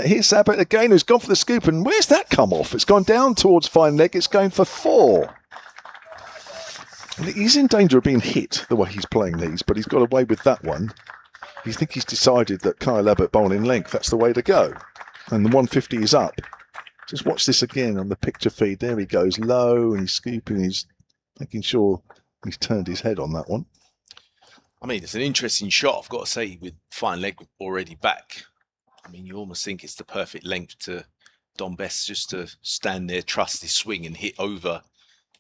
Here's Abbott again, who's gone for the scoop. And where's that come off? It's gone down towards fine leg. It's going for 4. And he's in danger of being hit the way he's playing these, but he's got away with that one. You think he's decided that Kyle Abbott bowling length, that's the way to go. And the 150 is up. Just watch this again on the picture feed. There he goes, low, and he's scooping. He's making sure he's turned his head on that one. I mean, it's an interesting shot, I've got to say, with fine leg already back. I mean, you almost think it's the perfect length to Dom Best just to stand there, trust his swing and hit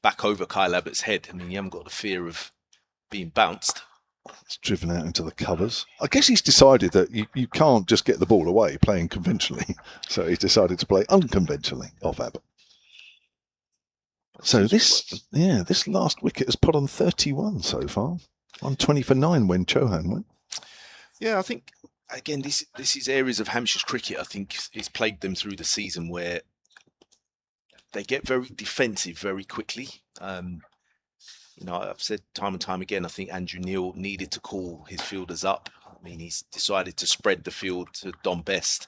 back over Kyle Abbott's head. I mean, you haven't got the fear of being bounced. It's driven out into the covers. I guess he's decided that you can't just get the ball away playing conventionally. So he's decided to play unconventionally off Abbott. So this last wicket has put on 31 so far. On 20 for 9 when Chauhan went. Yeah, I think, again, this is areas of Hampshire's cricket, I think, it's plagued them through the season where they get very defensive very quickly. You know, I've said time and time again, I think Andrew Neil needed to call his fielders up. I mean, he's decided to spread the field to Dom Best.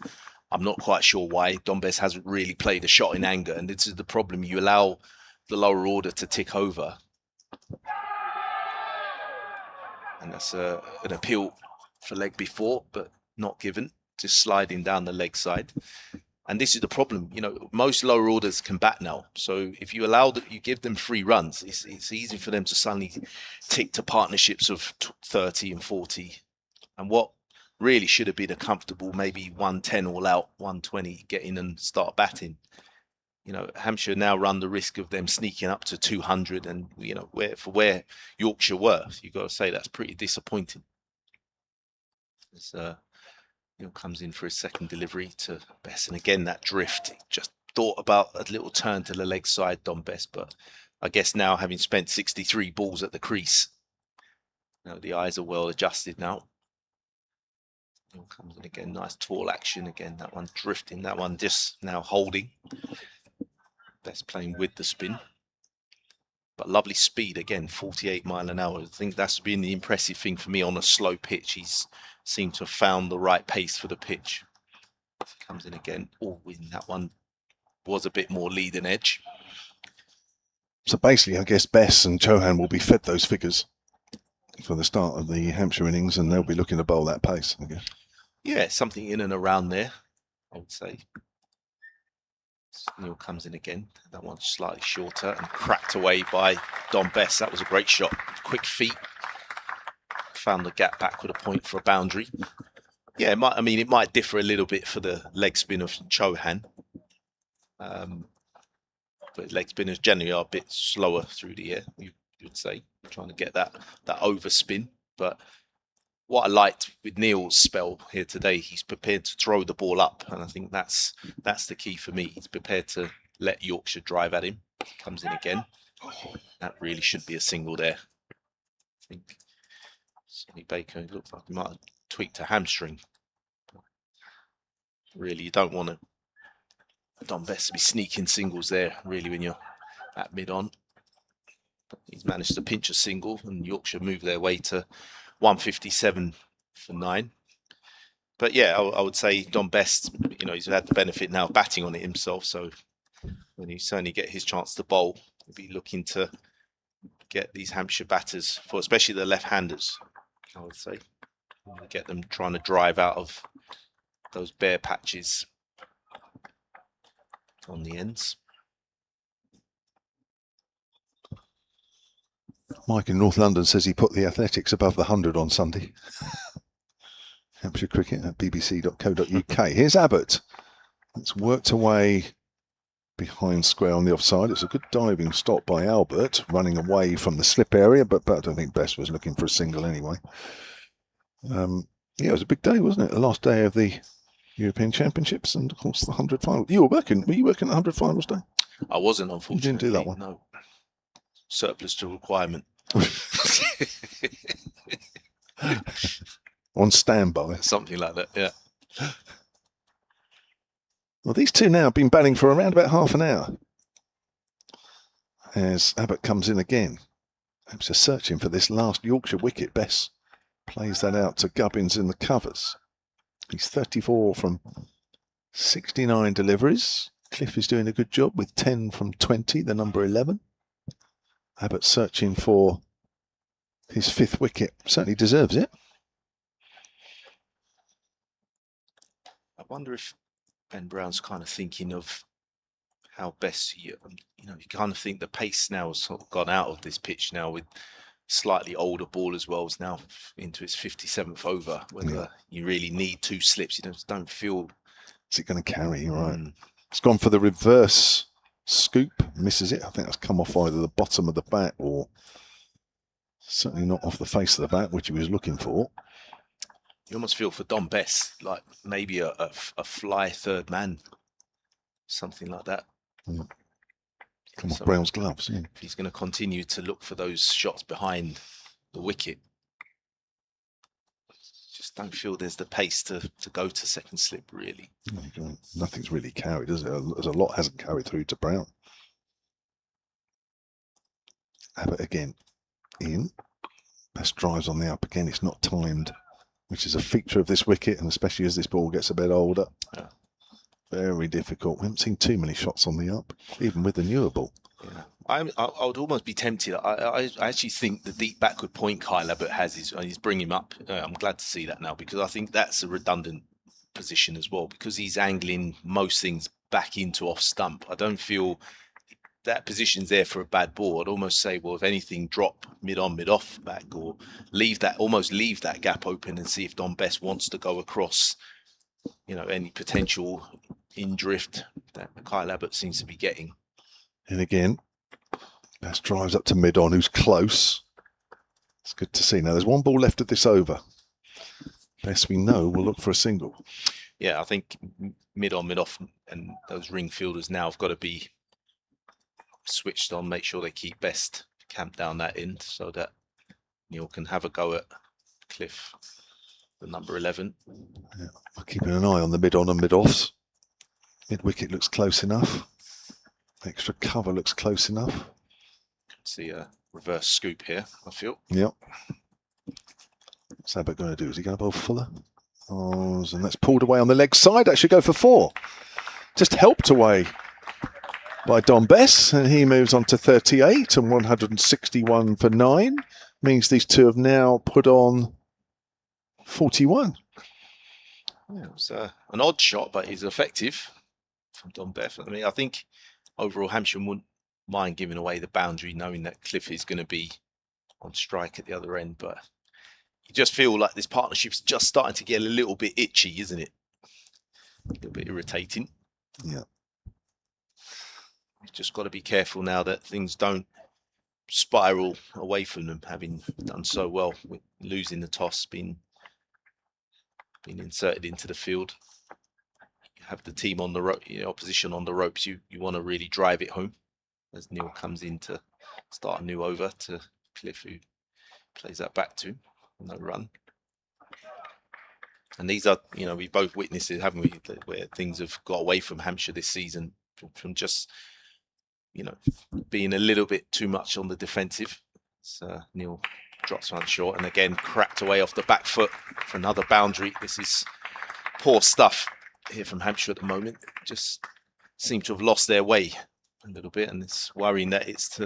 I'm not quite sure why. Dom Best hasn't really played a shot in anger, and this is the problem. You allow the lower order to tick over. And that's an appeal for leg before, but not given. Just sliding down the leg side. And this is the problem. You know, most lower orders can bat now. So if you you give them 3 runs, it's easy for them to suddenly tick to partnerships of 30 and 40. And what really should have been a comfortable, maybe 110 all out, 120, get in and start batting. You know, Hampshire now run the risk of them sneaking up to 200. And, you know, where Yorkshire were, you've got to say that's pretty disappointing. It's, comes in for his second delivery to Best, and again that drift. Just thought about a little turn to the leg side, Dom Best, but I guess now having spent 63 balls at the crease, the eyes are well adjusted now. Comes in again, nice tall action again. That one drifting, that one just now holding. Best playing with the spin, but lovely speed again, 48 mile an hour. I think that's been the impressive thing for me on a slow pitch. He's seemed to have found the right pace for the pitch. Comes in again. Oh, that one was a bit more leading edge. So basically, I guess Bess and Chauhan will be fed those figures for the start of the Hampshire innings, and they'll be looking to bowl that pace, I guess. Yeah, something in and around there, I would say. Neil comes in again. That one's slightly shorter and cracked away by Dom Best. That was a great shot. Quick feet. Found the gap back with a point for a boundary. Yeah, it might differ a little bit for the leg spin of Chauhan. But leg spinners generally are a bit slower through the air. You would say, trying to get that overspin. But what I liked with Neil's spell here today, he's prepared to throw the ball up, and I think that's the key for me. He's prepared to let Yorkshire drive at him. Comes in again. That really should be a single there. I think Sonny Baker looked like he might have tweaked a hamstring. Really, you don't want to Don Best to be sneaking singles there, really, when you're at mid-on. He's managed to pinch a single, and Yorkshire move their way to 157 for 9. But yeah, I would say Don Best, you know, he's had the benefit now of batting on it himself, so when he certainly get his chance to bowl, he'll be looking to get these Hampshire batters, for especially the left-handers, I would say, get them trying to drive out of those bare patches on the ends. Mike in North London says he put the Athletics above the 100 on Sunday. Hampshire Cricket at bbc.co.uk. Here's Abbott. It's worked away behind square on the offside. It's a good diving stop by Albert, running away from the slip area, but I don't think Best was looking for a single anyway. Yeah, it was a big day, wasn't it? The last day of the European Championships, and of course the 100 final. Were you working at the 100 finals day? I wasn't, unfortunately. You didn't do that one? No. Surplus to requirement. On standby. Something like that, yeah. Well, these two now have been batting for around about half an hour. As Abbott comes in again. Hampshire searching for this last Yorkshire wicket. Bess plays that out to Gubbins in the covers. He's 34 from 69 deliveries. Cliff is doing a good job with 10 from 20, the number 11. Abbott searching for his 5th wicket. Certainly deserves it. I wonder if Ben Brown's kind of thinking of how best, you kind of think the pace now has sort of gone out of this pitch now with slightly older ball as well. It's now into its 57th over. Whether you really need 2 slips, you don't feel. Is it going to carry? Right. It's gone for the reverse scoop, misses it. I think that's come off either the bottom of the bat or certainly not off the face of the bat, which he was looking for. You almost feel for Don Best, like maybe a fly third man, something like that. Come off Brown's gloves. Yeah. He's going to continue to look for those shots behind the wicket. Just don't feel there's the pace to go to second slip, really. Nothing's really carried, is it? There's a lot hasn't carried through to Brown. Abbott again in. Best drives on the up again. It's not timed, which is a feature of this wicket, and especially as this ball gets a bit older. Yeah. Very difficult. We haven't seen too many shots on the up, even with the newer ball. Yeah. I would almost be tempted. I actually think the deep backward point Kyle Abbott has is bring him up. I'm glad to see that now, because I think that's a redundant position as well, because he's angling most things back into off stump. I don't feel that position's there for a bad ball. I'd almost say, well, if anything, drop mid-on, mid-off back, or almost leave that gap open and see if Don Best wants to go across, any potential in drift that Kyle Abbott seems to be getting. And again, Best drives up to mid-on, who's close. It's good to see. Now, there's one ball left of this over. Best we know will look for a single. Yeah, I think mid-on, mid-off, and those ring fielders now have got to be switched on, make sure they keep Best camped down that end so that Neil can have a go at Cliff, the number 11. Yeah, I'm keeping an eye on the mid-on and mid-offs. Mid-wicket looks close enough. Extra cover looks close enough. See a reverse scoop here, I feel. Yep. What's Abbott going to do? Is he going to bowl Fuller? Oh, and that's pulled away on the leg side. That should go for 4. Just helped away by Don Bess, and he moves on to 38 and 161 for 9. Means these two have now put on 41. Yeah, it was an odd shot, but he's effective from Don Bess. I mean, I think overall Hampshire wouldn't mind giving away the boundary, knowing that Cliff is going to be on strike at the other end. But you just feel like this partnership's just starting to get a little bit itchy, isn't it? A little bit irritating. Yeah. You've just got to be careful now that things don't spiral away from them, having done so well with losing the toss, being inserted into the field. You have the team on the rope, opposition on the ropes. You want to really drive it home. As Neil comes in to start a new over to Cliff, who plays that back to him. No run. And these are, we've both witnessed it, haven't we, where things have got away from Hampshire this season from just, being a little bit too much on the defensive. So Neil drops one short and again cracked away off the back foot for another boundary. This is poor stuff here from Hampshire at the moment. Just seem to have lost their way a little bit, and it's worrying that it's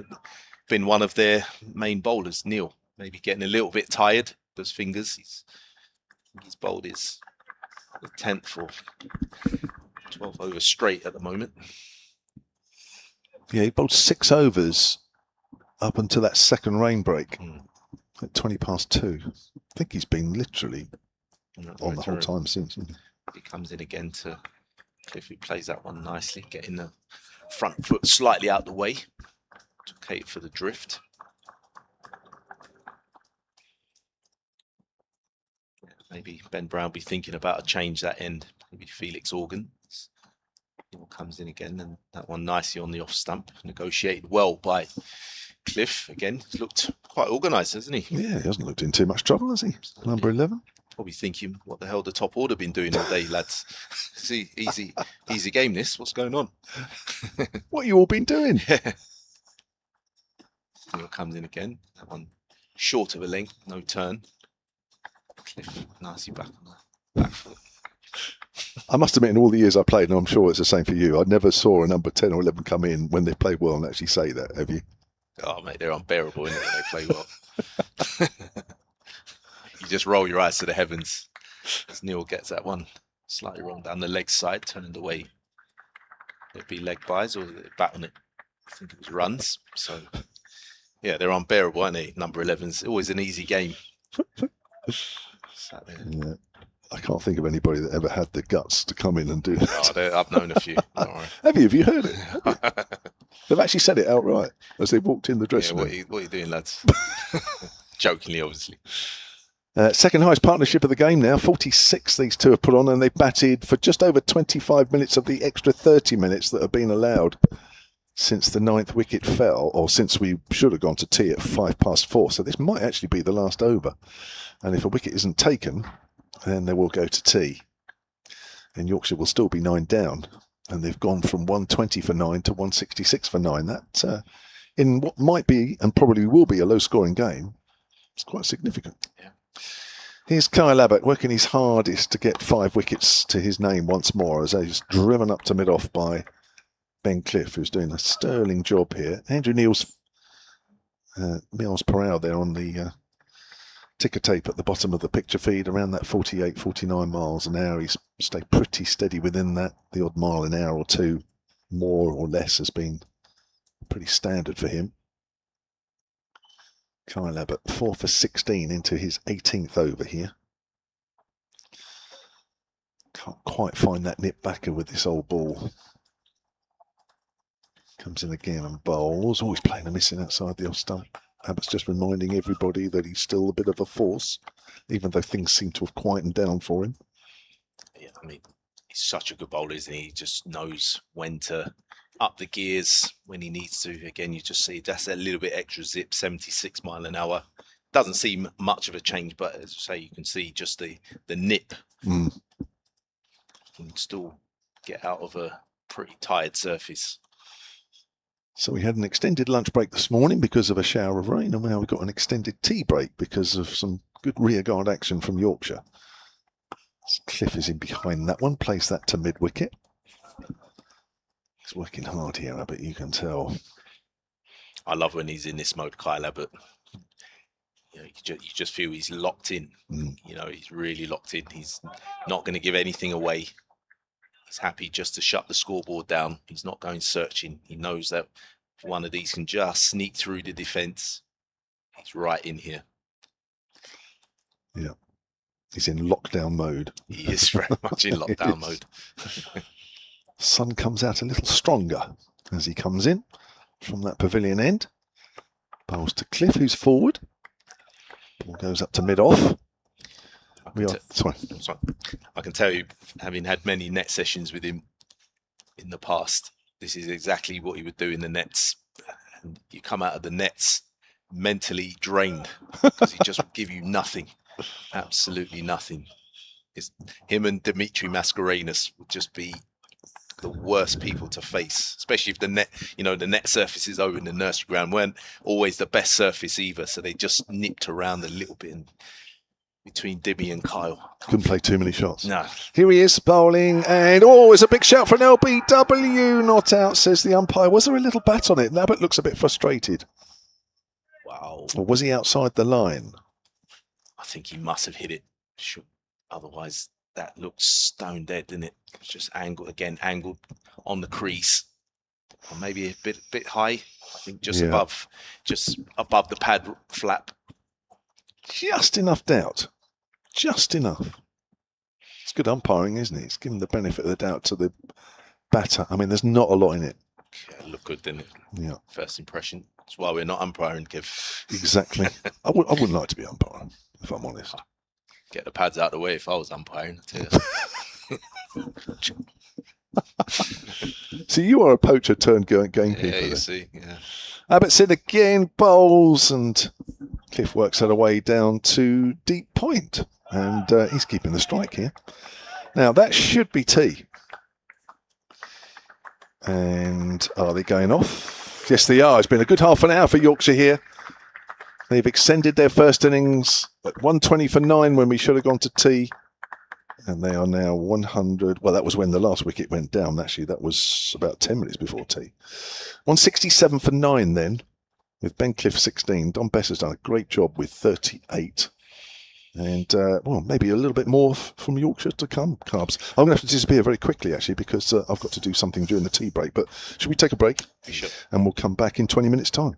been one of their main bowlers, Neil, maybe getting a little bit tired. Those fingers, he's bowled his 10th or 12 overs straight at the moment. Yeah, he bowled 6 overs up until that second rain break at 20 past 2. I think he's been literally on the whole time since. He comes in again to Cliff, who plays that one nicely, getting the front foot slightly out the way to cater for the drift. Maybe Ben Brown be thinking about a change that end. Maybe Felix Organ comes in again, and that one nicely on the off stump, negotiated well by Cliff. Again, he's looked quite organised, hasn't he? Yeah, he hasn't looked in too much trouble, has he? Number 11. Probably thinking, what the hell the top order been doing all day, lads? See, easy game this. What's going on? What you all been doing? Neil comes in again. That one short of a length, no turn. Cliff nicely back on the back foot. I must admit, in all the years I played, and I'm sure it's the same for you, I never saw a number 10 or 11 come in when they played well and actually say that, have you? Oh, mate, they're unbearable, isn't it, when they play well. You just roll your eyes to the heavens as Neil gets that one slightly wrong down the leg side, turned away. It'd be leg buys or bat on it. I think it was runs. So, yeah, they're unbearable, aren't they? Number 11's always an easy game. Yeah. I can't think of anybody that ever had the guts to come in and do that. Oh, I've known a few. Have you? Have you heard it? They've actually said it outright as they walked in the dressing room. What are you doing, lads? Jokingly, obviously. Second highest partnership of the game now. 46 these two have put on, and they've batted for just over 25 minutes of the extra 30 minutes that have been allowed since the 9th wicket fell, or since we should have gone to tea at 4 past 4. So this might actually be the last over. And if a wicket isn't taken, then they will go to tea. And Yorkshire will still be 9 down. And they've gone from 120 for 9 to 166 for 9. That, in what might be, and probably will be, a low-scoring game, it's quite significant. Yeah. Here's Kyle Abbott working his hardest to get 5 wickets to his name once more, as he's driven up to mid-off by Ben Cliff, who's doing a sterling job here. Andrew Neil's miles per hour there on the ticker tape at the bottom of the picture feed, around that 48, 49 miles an hour. He's stayed pretty steady within that. The odd mile an hour or two, more or less, has been pretty standard for him. Kyle Abbott, 4 for 16 into his 18th over here. Can't quite find that nip backer with this old ball. Comes in again and bowls. Always playing a missing outside the off stump. Abbott's just reminding everybody that he's still a bit of a force, even though things seem to have quietened down for him. Yeah, I mean, he's such a good bowler, isn't he? He just knows when to up the gears when he needs to. Again, you just see that's a little bit extra zip, 76 mile an hour. Doesn't seem much of a change, but as I say, you can see just the nip. Can still get out of a pretty tired surface. So we had an extended lunch break this morning because of a shower of rain, and now we've got an extended tea break because of some good rearguard action from Yorkshire. Cliff is in behind that one, plays that to mid-wicket. He's working hard here, Abbott, you can tell. I love when he's in this mode, Kyle Abbott. You know, you just feel he's locked in. You know, he's really locked in. He's not going to give anything away. He's happy just to shut the scoreboard down. He's not going searching. He knows that if one of these can just sneak through the defence, he's right in here. Yeah, he's in lockdown mode. He is very much in lockdown mode. Sun comes out a little stronger as he comes in from that pavilion end. Bowls to Cliff, who's forward. Ball goes up to mid-off. Sorry. I can tell you, having had many net sessions with him in the past, this is exactly what he would do in the nets. And you come out of the nets mentally drained because he just would give you nothing, absolutely nothing. It's, him and Dimitri Mascarenhas would just be the worst people to face, especially if the net, the net surfaces over in the nursery ground weren't always the best surface either. So they just nipped around a little bit between Dimmy and Kyle. Couldn't play too many shots. No. Here he is bowling, and it's a big shout for an LBW. Not out, says the umpire. Was there a little bat on it? Nabbit looks a bit frustrated. Wow. Or was he outside the line? I think he must have hit it. Otherwise, that looks stone dead, didn't it? It's just angled on the crease, or maybe a bit high. I think just above the pad flap. Just enough doubt. Just enough. It's good umpiring, isn't it? It's giving the benefit of the doubt to the batter. I mean, there's not a lot in it. Yeah, it looked good, didn't it? Yeah. First impression. That's why we're not umpiring, Kev. Exactly. I wouldn't like to be umpiring, if I'm honest. Get the pads out of the way if I was umpiring, I tell you. So you are a poacher turned gamekeeper. Yeah, you then. see. Yeah. Abbottson again bowls, and Cliff works that away down to deep point, and he's keeping the strike here. Now that should be tea. And are they going off? Yes, they are. It's been a good half an hour for Yorkshire here. They've extended their first innings at 120 for 9 when we should have gone to tea. And they are now 100. Well, that was when the last wicket went down. Actually, that was about 10 minutes before tea. 167 for 9 then, with Ben Cliff 16. Don Bess has done a great job with 38. And, maybe a little bit more from Yorkshire to come, Carbs. I'm going to have to disappear very quickly, actually, because I've got to do something during the tea break. But should we take a break? Sure. And we'll come back in 20 minutes' time.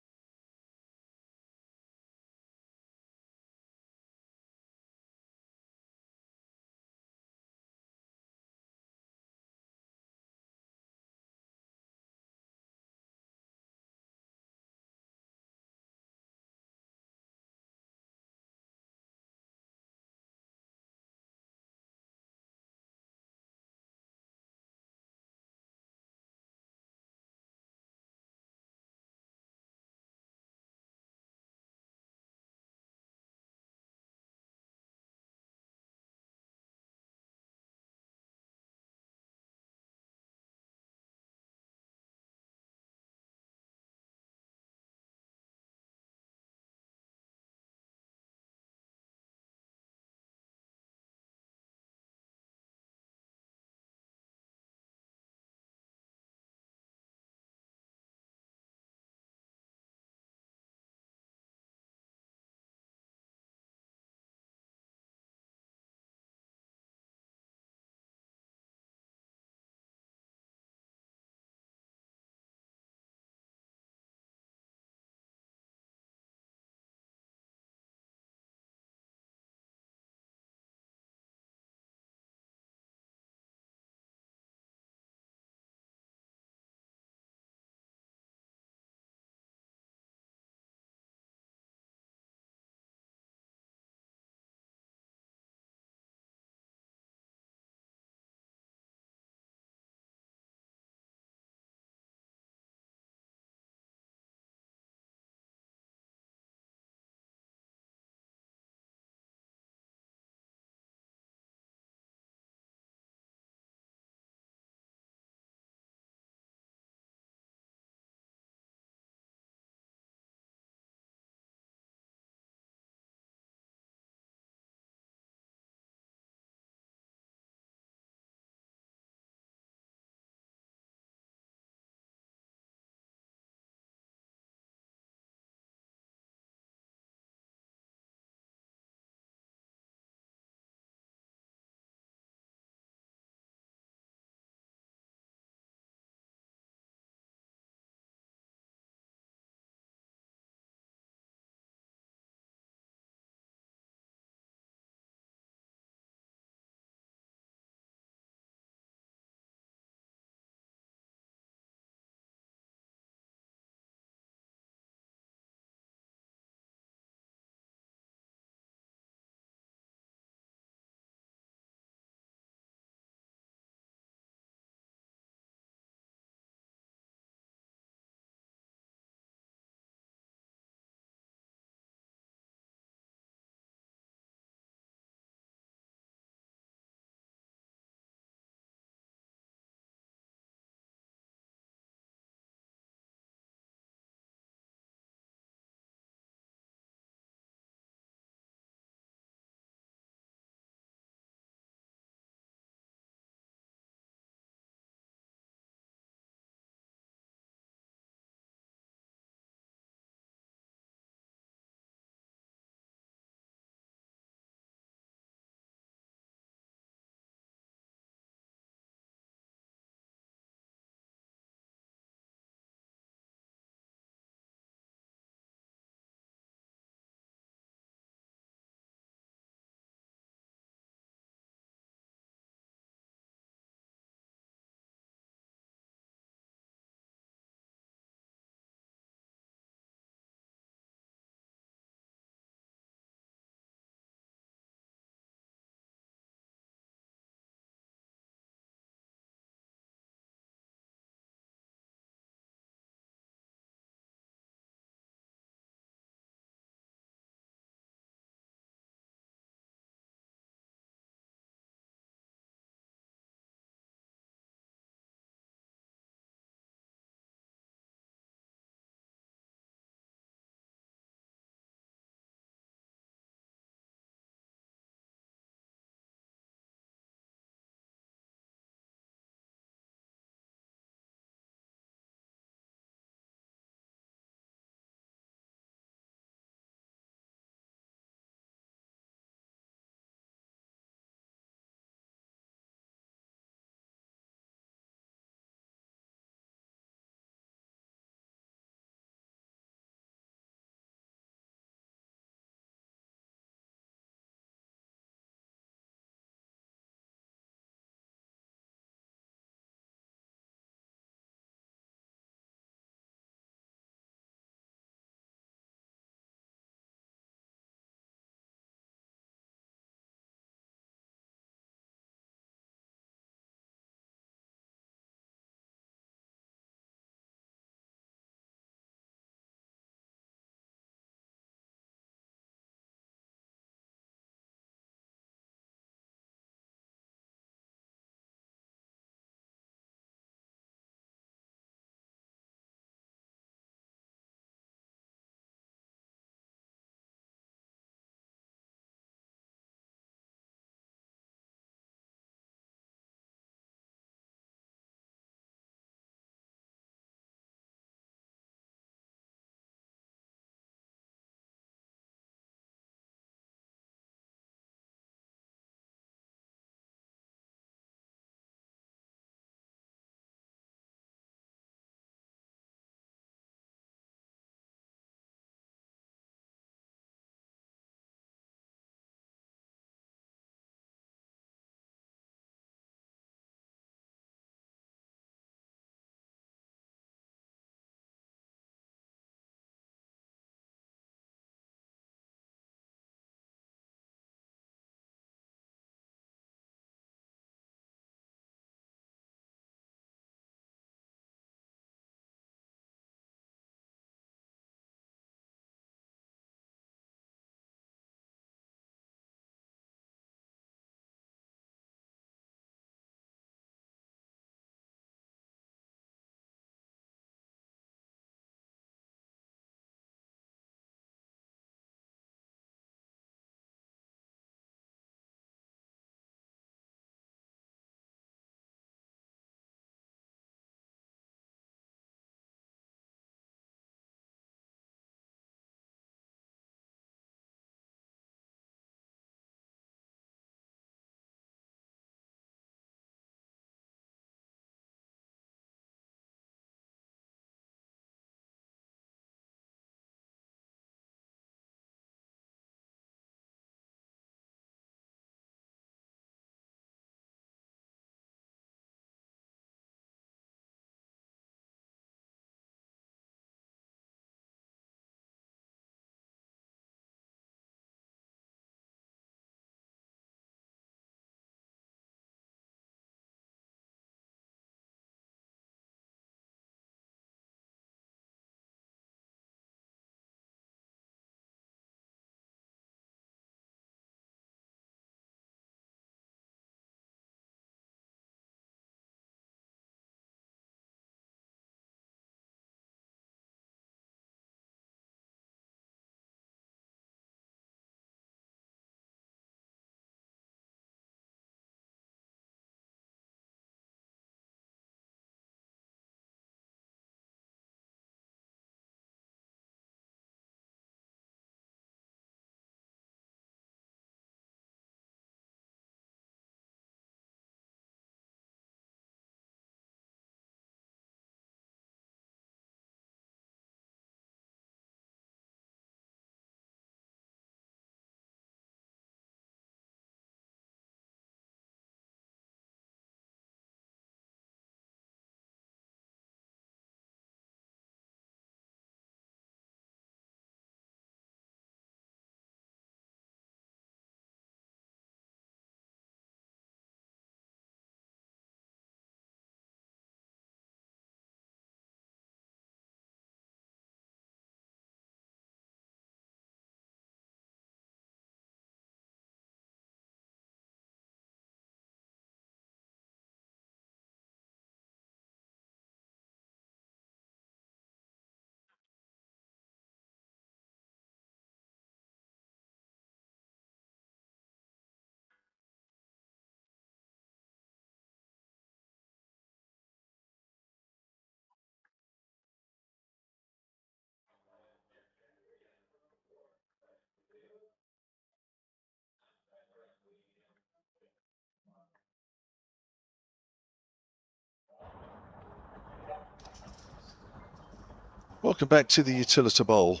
Welcome back to the Utilita Bowl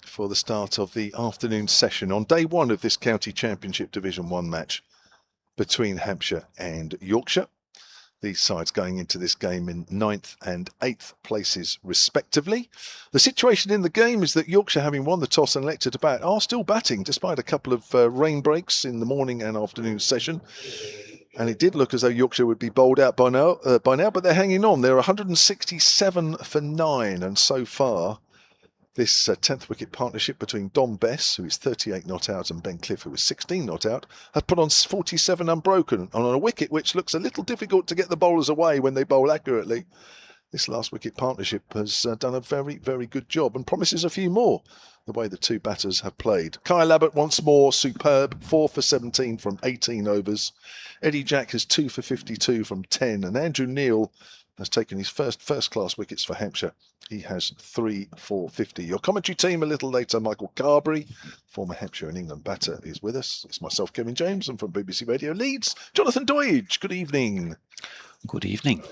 for the start of the afternoon session on day one of this County Championship Division 1 match between Hampshire and Yorkshire. These sides going into this game in 9th and 8th places respectively. The situation in the game is that Yorkshire, having won the toss and elected to bat, are still batting despite a couple of rain breaks in the morning and afternoon session. And it did look as though Yorkshire would be bowled out by now, but they're hanging on. They're 167 for 9, and so far this 10th wicket partnership between Dom Bess, who is 38 not out, and Ben Cliff, who is 16 not out, have put on 47 unbroken on a wicket which looks a little difficult to get the bowlers away when they bowl accurately. This last wicket partnership has done a very, very good job and promises a few more, the way the two batters have played. Kyle Abbott once more superb, 4 for 17 from 18 overs. Eddie Jack has 2 for 52 from 10, and Andrew Neil has taken his first-class wickets for Hampshire. He has 3 for 50. Your commentary team a little later, Michael Carberry, former Hampshire and England batter, is with us. It's myself, Kevin James, and from BBC Radio Leeds, Jonathan Doidge. Good evening. Good evening.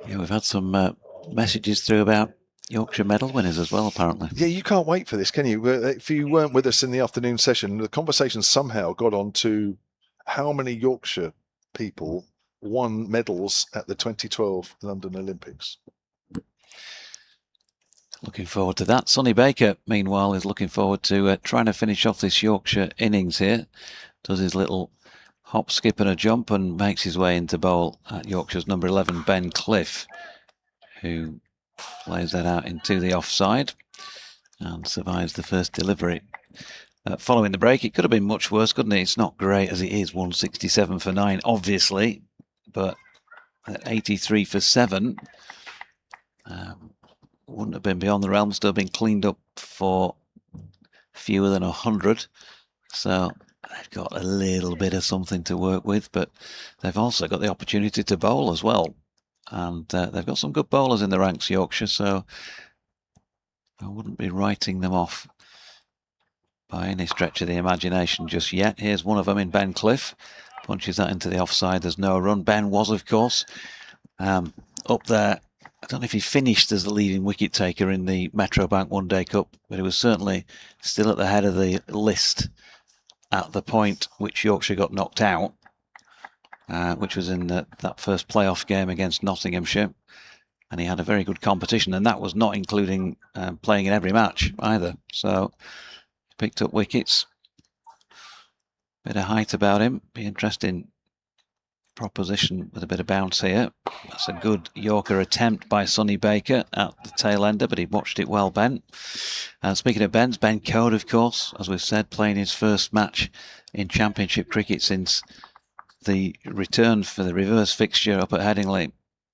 Yeah, we've had some messages through about Yorkshire medal winners as well, apparently. Yeah, you can't wait for this, can you? If you weren't with us in the afternoon session, the conversation somehow got on to how many Yorkshire people won medals at the 2012 London Olympics. Looking forward to that. Sonny Baker, meanwhile, is looking forward to trying to finish off this Yorkshire innings here. Does his little hop, skip and a jump and makes his way into bowl at Yorkshire's number 11, Ben Cliff, who plays that out into the offside and survives the first delivery. Following the break, it could have been much worse, couldn't it? It's not great as it is, 167 for 9, obviously, but at 83 for 7, wouldn't have been beyond the realms to have been cleaned up for fewer than 100. So they've got a little bit of something to work with, but they've also got the opportunity to bowl as well. And they've got some good bowlers in the ranks, Yorkshire, so I wouldn't be writing them off by any stretch of the imagination just yet. Here's one of them in Ben Cliff. Punches that into the offside. There's no run. Ben was, of course, up there. I don't know if he finished as the leading wicket taker in the Metrobank One Day Cup, but he was certainly still at the head of the list at the point which Yorkshire got knocked out, which was in that first playoff game against Nottinghamshire. And he had a very good competition, and that was not including playing in every match either. So picked up wickets. Bit of height about him. Be interesting proposition with a bit of bounce here. That's a good Yorker attempt by Sonny Baker at the tail ender, but he watched it well, Ben. Speaking of Ben's, Ben Code, of course, as we've said, playing his first match in Championship cricket since the return for the reverse fixture up at Headingley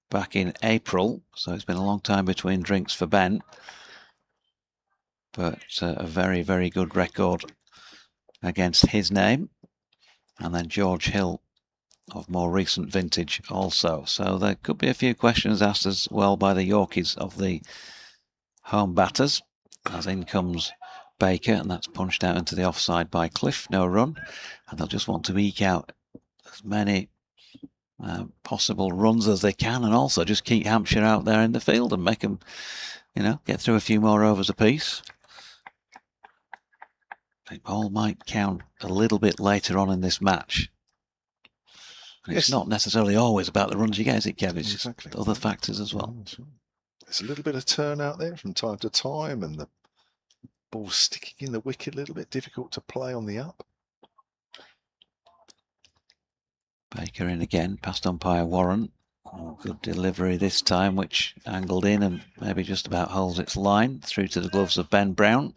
back in April. So it's been a long time between drinks for Ben. But a very, very good record against his name. And then George Hill of more recent vintage also. So there could be a few questions asked as well by the Yorkies of the home batters. As in comes Baker, and that's punched out into the offside by Cliff. No run. And they'll just want to eke out as many possible runs as they can, and also just keep Hampshire out there in the field and make them, get through a few more overs apiece. It all might count a little bit later on in this match. And it's not necessarily always about the runs you get, is it, Kev? It's just other factors as well. There's a little bit of turn out there from time to time, and the ball sticking in the wicket a little bit difficult to play on the up. Baker in again, past umpire Warren. Good delivery this time, which angled in and maybe just about holds its line through to the gloves of Ben Brown.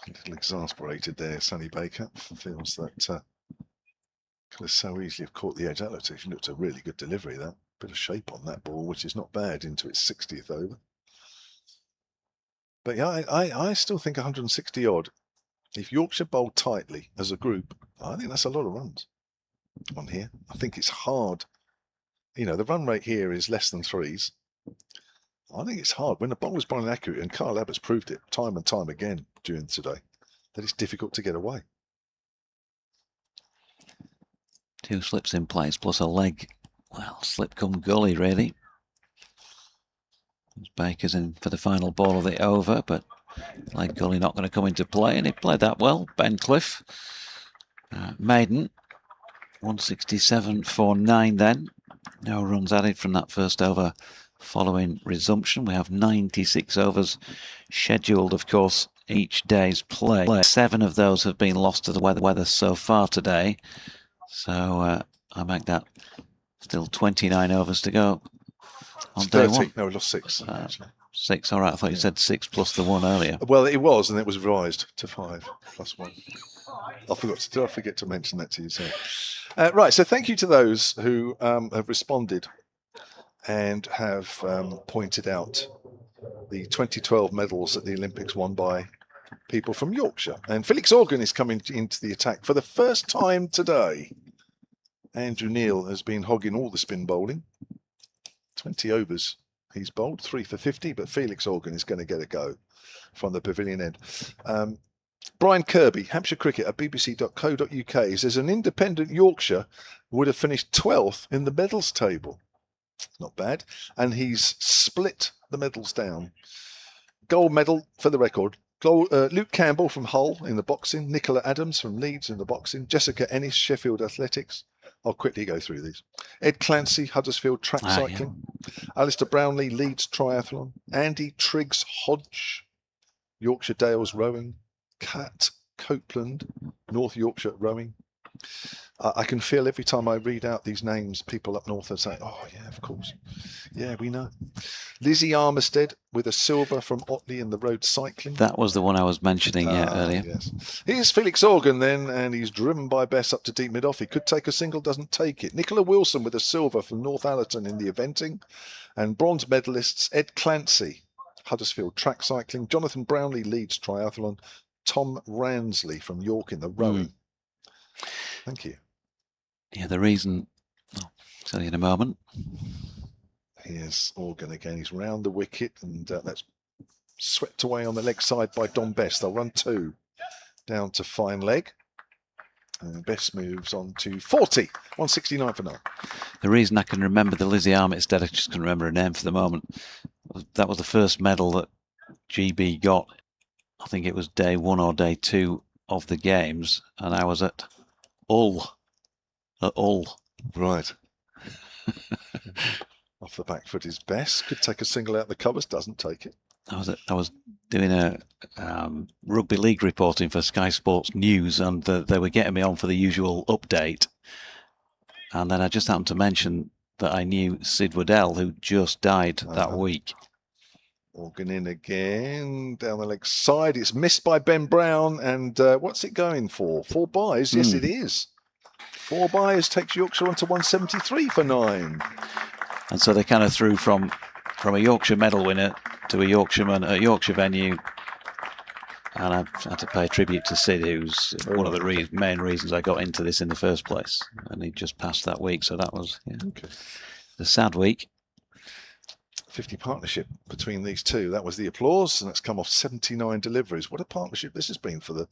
A little exasperated there, Sonny Baker. Feels that could have so easily have caught the edge. That looked a really good delivery, that. Bit of shape on that ball, which is not bad, into its 60th over. But yeah, I still think 160 odd. If Yorkshire bowled tightly as a group, I think that's a lot of runs on here. I think it's hard. The run rate here is less than 3s. I think it's hard when the bowler's bowling accurate, and Kyle Abbott's proved it time and time again during today, that it's difficult to get away. 2 slips in place plus a leg. Well, slip come gully, really. Baker's in for the final ball of the over, but leg gully not going to come into play, and he played that well. Ben Cliff, maiden, 167 for 9 then. No runs added from that first over following resumption. We have 96 overs scheduled, of course, each day's play. 7 of those have been lost to the weather so far today. So I make that still 29 overs to go on day 30. one. No, we lost 6. 6, all right. I thought you said 6 plus the 1 earlier. Well, it was, and it was revised to 5 plus 1. Did I forget to mention that to you? So, right, so thank you to those who have responded and have pointed out the 2012 medals at the Olympics won by people from Yorkshire. And Felix Organ is coming into the attack for the first time today. Andrew Neil has been hogging all the spin bowling. 20 overs he's bowled, 3 for 50, but Felix Organ is going to get a go from the pavilion end. Brian Kirby, Hampshire Cricket at bbc.co.uk, says an independent Yorkshire would have finished 12th in the medals table. Not bad. And he's split the medals down. Gold medal for the record. Luke Campbell from Hull in the boxing. Nicola Adams from Leeds in the boxing. Jessica Ennis, Sheffield Athletics. I'll quickly go through these. Ed Clancy, Huddersfield track cycling. Yeah. Alistair Brownlee, Leeds triathlon. Andy Triggs Hodge, Yorkshire Dales rowing. Cat Copeland, North Yorkshire rowing. I can feel every time I read out these names, people up north are saying, oh yeah, of course. Yeah, we know. Lizzie Armistead with a silver from Otley in the road cycling. That was the one I was mentioning earlier. Yes. Here's Felix Organ then, and he's driven by Bess up to deep mid-off. He could take a single, doesn't take it. Nicola Wilson with a silver from North Allerton in the eventing. And bronze medalists, Ed Clancy, Huddersfield track cycling. Jonathan Brownlee, Leeds triathlon. Tom Ransley from York in the rowing. Thank you. Yeah, the reason, I'll tell you in a moment. Here's Organ again. He's round the wicket, and that's swept away on the leg side by Don Best. They'll run 2 down to fine leg. And Best moves on to 40, 169 for 9. The reason I can remember the Lizzie Armistead, I just couldn't remember her name for the moment. That was the first medal that GB got. I think it was day 1 or day 2 of the games, and I was at Hull. Right. Off the back foot is Bess. Could take a single out the covers, doesn't take it. I was doing a rugby league reporting for Sky Sports News, and they were getting me on for the usual update. And then I just happened to mention that I knew Sid Waddell, who just died that week. Organ in again, down the leg side. It's missed by Ben Brown, and what's it going for? 4 byes? Yes, it is. 4 byes takes Yorkshire on to 173 for 9. And so they kind of threw from a Yorkshire medal winner to a Yorkshireman at a Yorkshire venue. And I had to pay tribute to Sid, who's one of the main reasons I got into this in the first place. And he just passed that week, so that was the sad week. 50 partnership between these two. That was the applause, and that's come off 79 deliveries. What a partnership this has been for the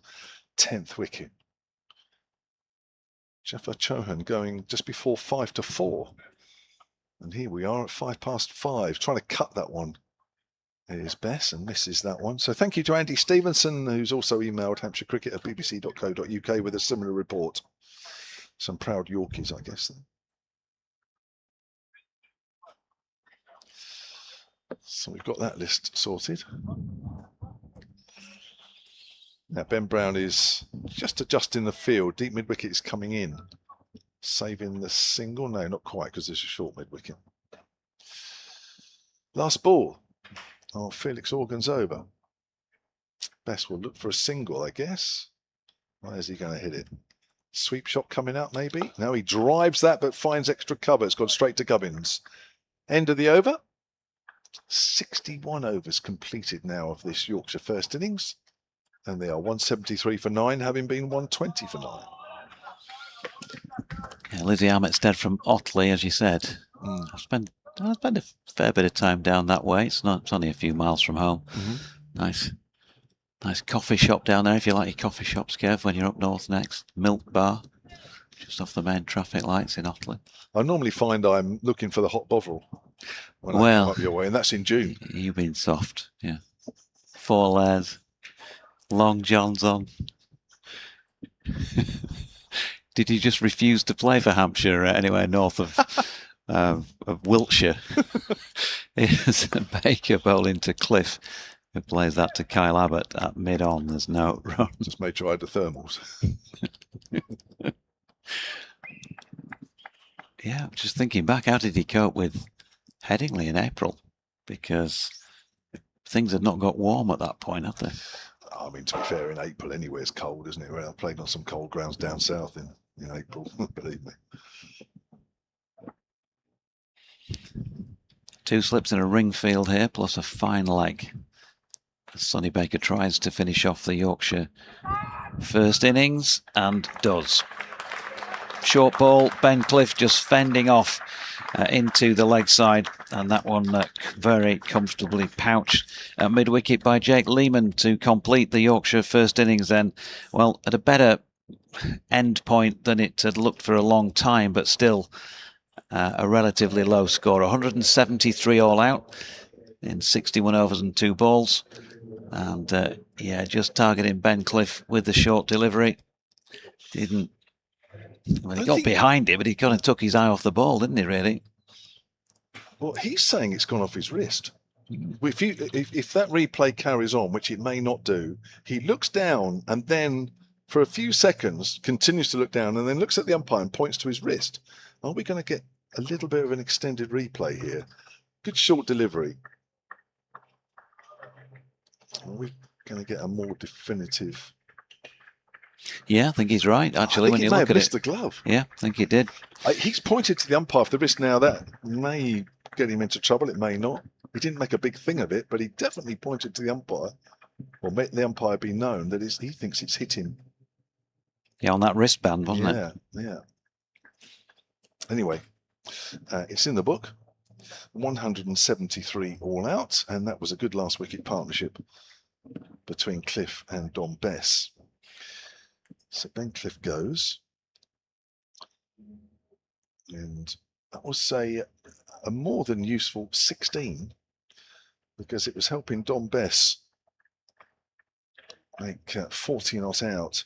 10th wicket. Jaffa Chauhan going just before 5 to 4. And here we are at 5:05, trying to cut that one. Here's Bess and misses that one. So thank you to Andy Stevenson, who's also emailed Hampshire Cricket at bbc.co.uk with a similar report. Some proud Yorkies, I guess. So we've got that list sorted. Now Ben Brown is just adjusting the field. Deep mid-wicket is coming in. Saving the single. No, not quite, because there's a short mid-wicket. Last ball. Oh, Felix Organ's over. Best will look for a single, I guess. Where's he going to hit it? Sweep shot coming out, maybe. No, he drives that, but finds extra cover. It's gone straight to Gubbins. End of the over. 61 overs completed now of this Yorkshire first innings. And they are 173 for 9, having been 120 for 9. Yeah, Lizzie Armistead from Otley, as you said. I spent a fair bit of time down that way. It's only a few miles from home. Nice coffee shop down there, if you like your coffee shops, Kev, when you're up north next. Milk bar. Just off the main traffic lights in Otley. I normally find I'm looking for the hot bovril when I come up your way, and that's in June. You've been soft, yeah. 4 layers, long johns on. Did you just refuse to play for Hampshire anywhere north of Wiltshire? Here's Baker bowling to Cliff, who plays that to Kyle Abbott at mid-on. There's no run. Just made sure I had the thermals. Yeah, just thinking back, how did he cope with Headingley in April? Because things had not got warm at that point, had they? I mean, to be fair, in April anyway, it's cold, isn't it? Well, I played on some cold grounds down south in April, believe me. 2 slips in a ring field here, plus a fine leg. Sonny Baker tries to finish off the Yorkshire first innings, and does. Short ball, Ben Cliff just fending off into the leg side, and that one very comfortably pouched at mid-wicket by Jake Lehman to complete the Yorkshire first innings then. Well, at a better end point than it had looked for a long time, but still a relatively low score. 173 all out in 61 overs and 2 balls. And yeah, just targeting Ben Cliff with the short delivery. Didn't. Well, he got behind it, but he kind of took his eye off the ball, didn't he, really? Well, he's saying it's gone off his wrist. If that replay carries on, which it may not do, he looks down and then for a few seconds continues to look down and then looks at the umpire and points to his wrist. Are we going to get a little bit of an extended replay here? Good short delivery. Are we going to get a more definitive? Yeah, I think he's right, actually, when you look at it. Missed the glove. Yeah, I think he did. He's pointed to the umpire for the wrist now. That may get him into trouble. It may not. He didn't make a big thing of it, but he definitely pointed to the umpire, or let the umpire be known that he thinks it's hit him. Yeah, on that wristband, wasn't it? Yeah. Anyway, it's in the book. 173 all out, and that was a good last wicket partnership between Cliff and Dom Bess. So Ben Cliff goes, and that was a more than useful 16, because it was helping Dom Bess make 40 not out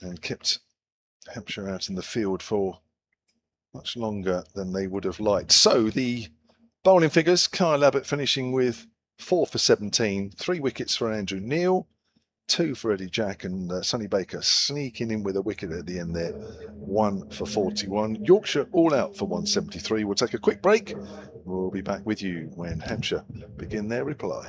and kept Hampshire out in the field for much longer than they would have liked. So the bowling figures, Kyle Abbott finishing with 4 for 17, 3 wickets for Andrew Neil, 2 for Eddie Jack, and Sonny Baker sneaking in with a wicket at the end there, 1 for 41. Yorkshire all out for 173. We'll take a quick break. We'll be back with you when Hampshire begin their reply.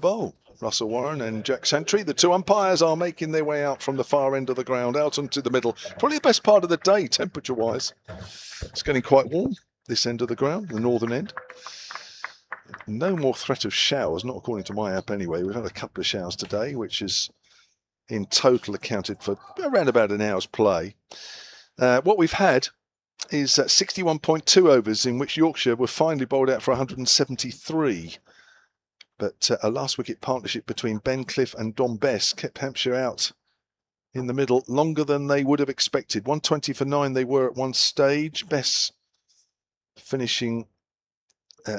Bowl. Russell Warren and Jack Santry. The two umpires are making their way out from the far end of the ground, out onto the middle. Probably the best part of the day, temperature-wise. It's getting quite warm, this end of the ground, the northern end. No more threat of showers, not according to my app anyway. We've had a couple of showers today, which is in total accounted for around about an hour's play. What we've had is 61.2 overs in which Yorkshire were finally bowled out for 173. But a last wicket partnership between Ben Cliff and Dom Bess kept Hampshire out in the middle longer than they would have expected. 120 for 9 they were at one stage. Bess finishing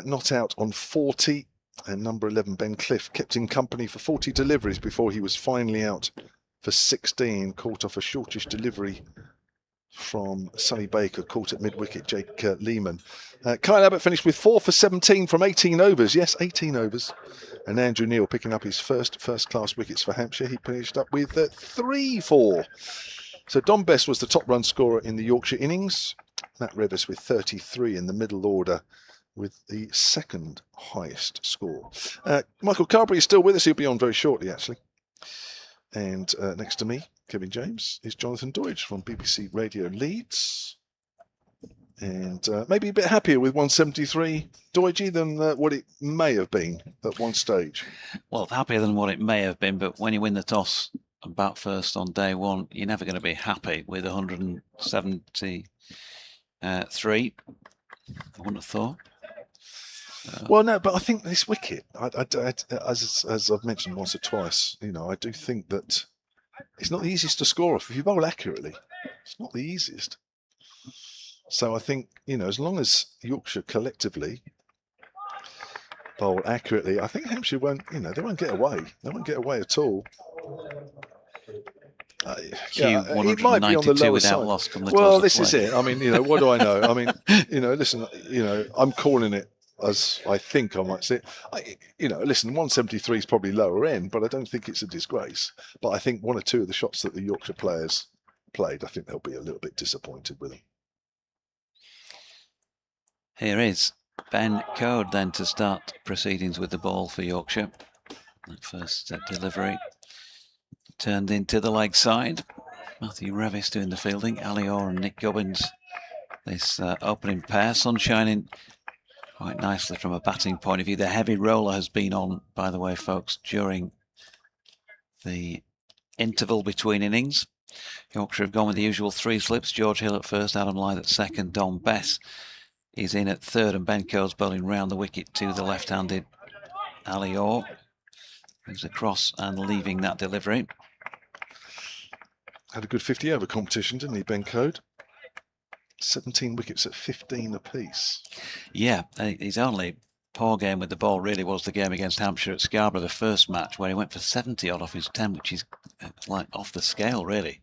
not out on 40. And number 11, Ben Cliff, kept him company for 40 deliveries before he was finally out for 16. Caught off a shortish delivery from Sonny Baker, caught at mid-wicket, Jake Lehman. Kyle Abbott finished with 4 for 17 from 18 overs. Yes, 18 overs. And Andrew Neil picking up his first-class wickets for Hampshire. He finished up with 3-4. So Dom Bess was the top run scorer in the Yorkshire innings. Matt Revis with 33 in the middle order, with the second highest score. Michael Carberry is still with us. He'll be on very shortly, actually. And next to me, Kevin James, is Jonathan Doidge from BBC Radio Leeds. And maybe a bit happier with 173, Doidgey, than what it may have been at one stage. Well, happier than what it may have been, but when you win the toss and bat first on day one, you're never going to be happy with 173. I wouldn't have thought. Well, no, but I think this wicket, as I've mentioned once or twice, you know, I do think that it's not the easiest to score off. If you bowl accurately, it's not the easiest. So I think, you know, as long as Yorkshire collectively bowl accurately, I think Hampshire won't, you know, they won't get away. They won't get away at all. Yeah, it might be on the lower side. Loss from the well, this is it. I mean, you know, what do I know? I mean, you know, listen, you know, I'm calling it as I think I might see it. You know, listen, 173 is probably lower end, but I don't think it's a disgrace. But I think one or two of the shots that the Yorkshire players played, I think they'll be a little bit disappointed with them. Here is Ben Code then to start proceedings with the ball for Yorkshire. That first delivery turned into the leg side. Matthew Revis doing the fielding. Ali Orr and Nick Gubbins. This opening pair, sun shining quite nicely from a batting point of view. The heavy roller has been on, by the way, folks, during the interval between innings. Yorkshire have gone with the usual 3 slips. George Hill at first, Adam Lyth at second, Dom Bess is in at third, and Ben Coates bowling round the wicket to the left-handed Ali Orr, who's across and leaving that delivery. Had a good 50-over competition, didn't he, Ben Code? 17 wickets at 15 apiece. Yeah, his only poor game with the ball really was the game against Hampshire at Scarborough, the first match, where he went for 70 odd off his 10, which is like off the scale, really.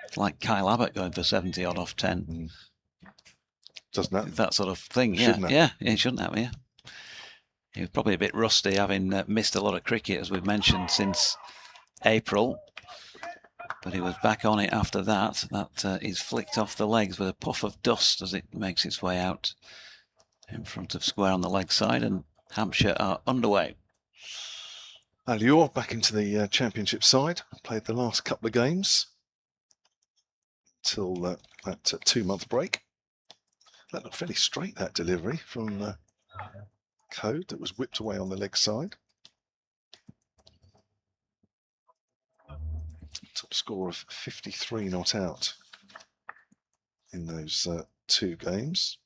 It's like Kyle Abbott going for 70 odd off 10. Doesn't happen. That sort of thing, yeah. It shouldn't happen, yeah. He was probably a bit rusty, having missed a lot of cricket, as we've mentioned, since April. But he was back on it after that. That is flicked off the legs with a puff of dust as it makes its way out in front of square on the leg side, and Hampshire are underway. Ali Orr back into the championship side. Played the last couple of games till that 2-month break. That looked fairly straight, that delivery from Code that was whipped away on the leg side. Top score of 53 not out in those 2 games.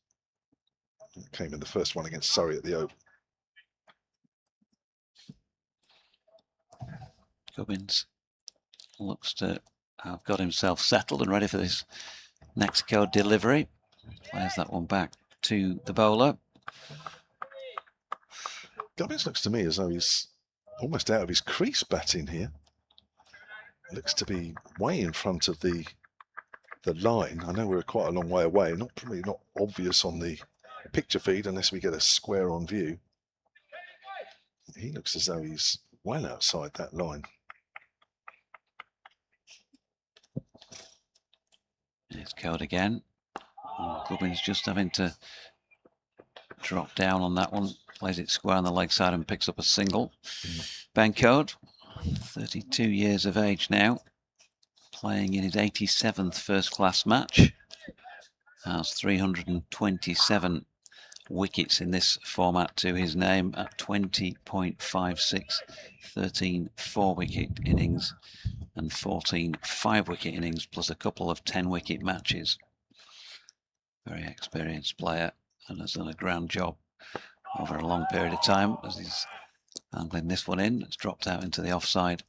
It came in the first one against Surrey at the Oval. Gubbins looks to have got himself settled and ready for this next Code delivery. Plays that one back to the bowler. Gubbins looks to me as though he's almost out of his crease batting here. Looks to be way in front of the line. I know we're quite a long way away. Probably not obvious on the picture feed unless we get a square on view. He looks as though he's well outside that line. Here's Code again. Gubbins just having to drop down on that one Plays it square on the leg side and picks up a single. Ben Code, 32 years of age now, playing in his 87th first-class match. Has 327 wickets in this format to his name at 20.56, 13 4-wicket innings and 14 5-wicket innings, plus a couple of 10-wicket matches. Very experienced player and has done a grand job over a long period of time as he's angling this one in. It's dropped out into the offside,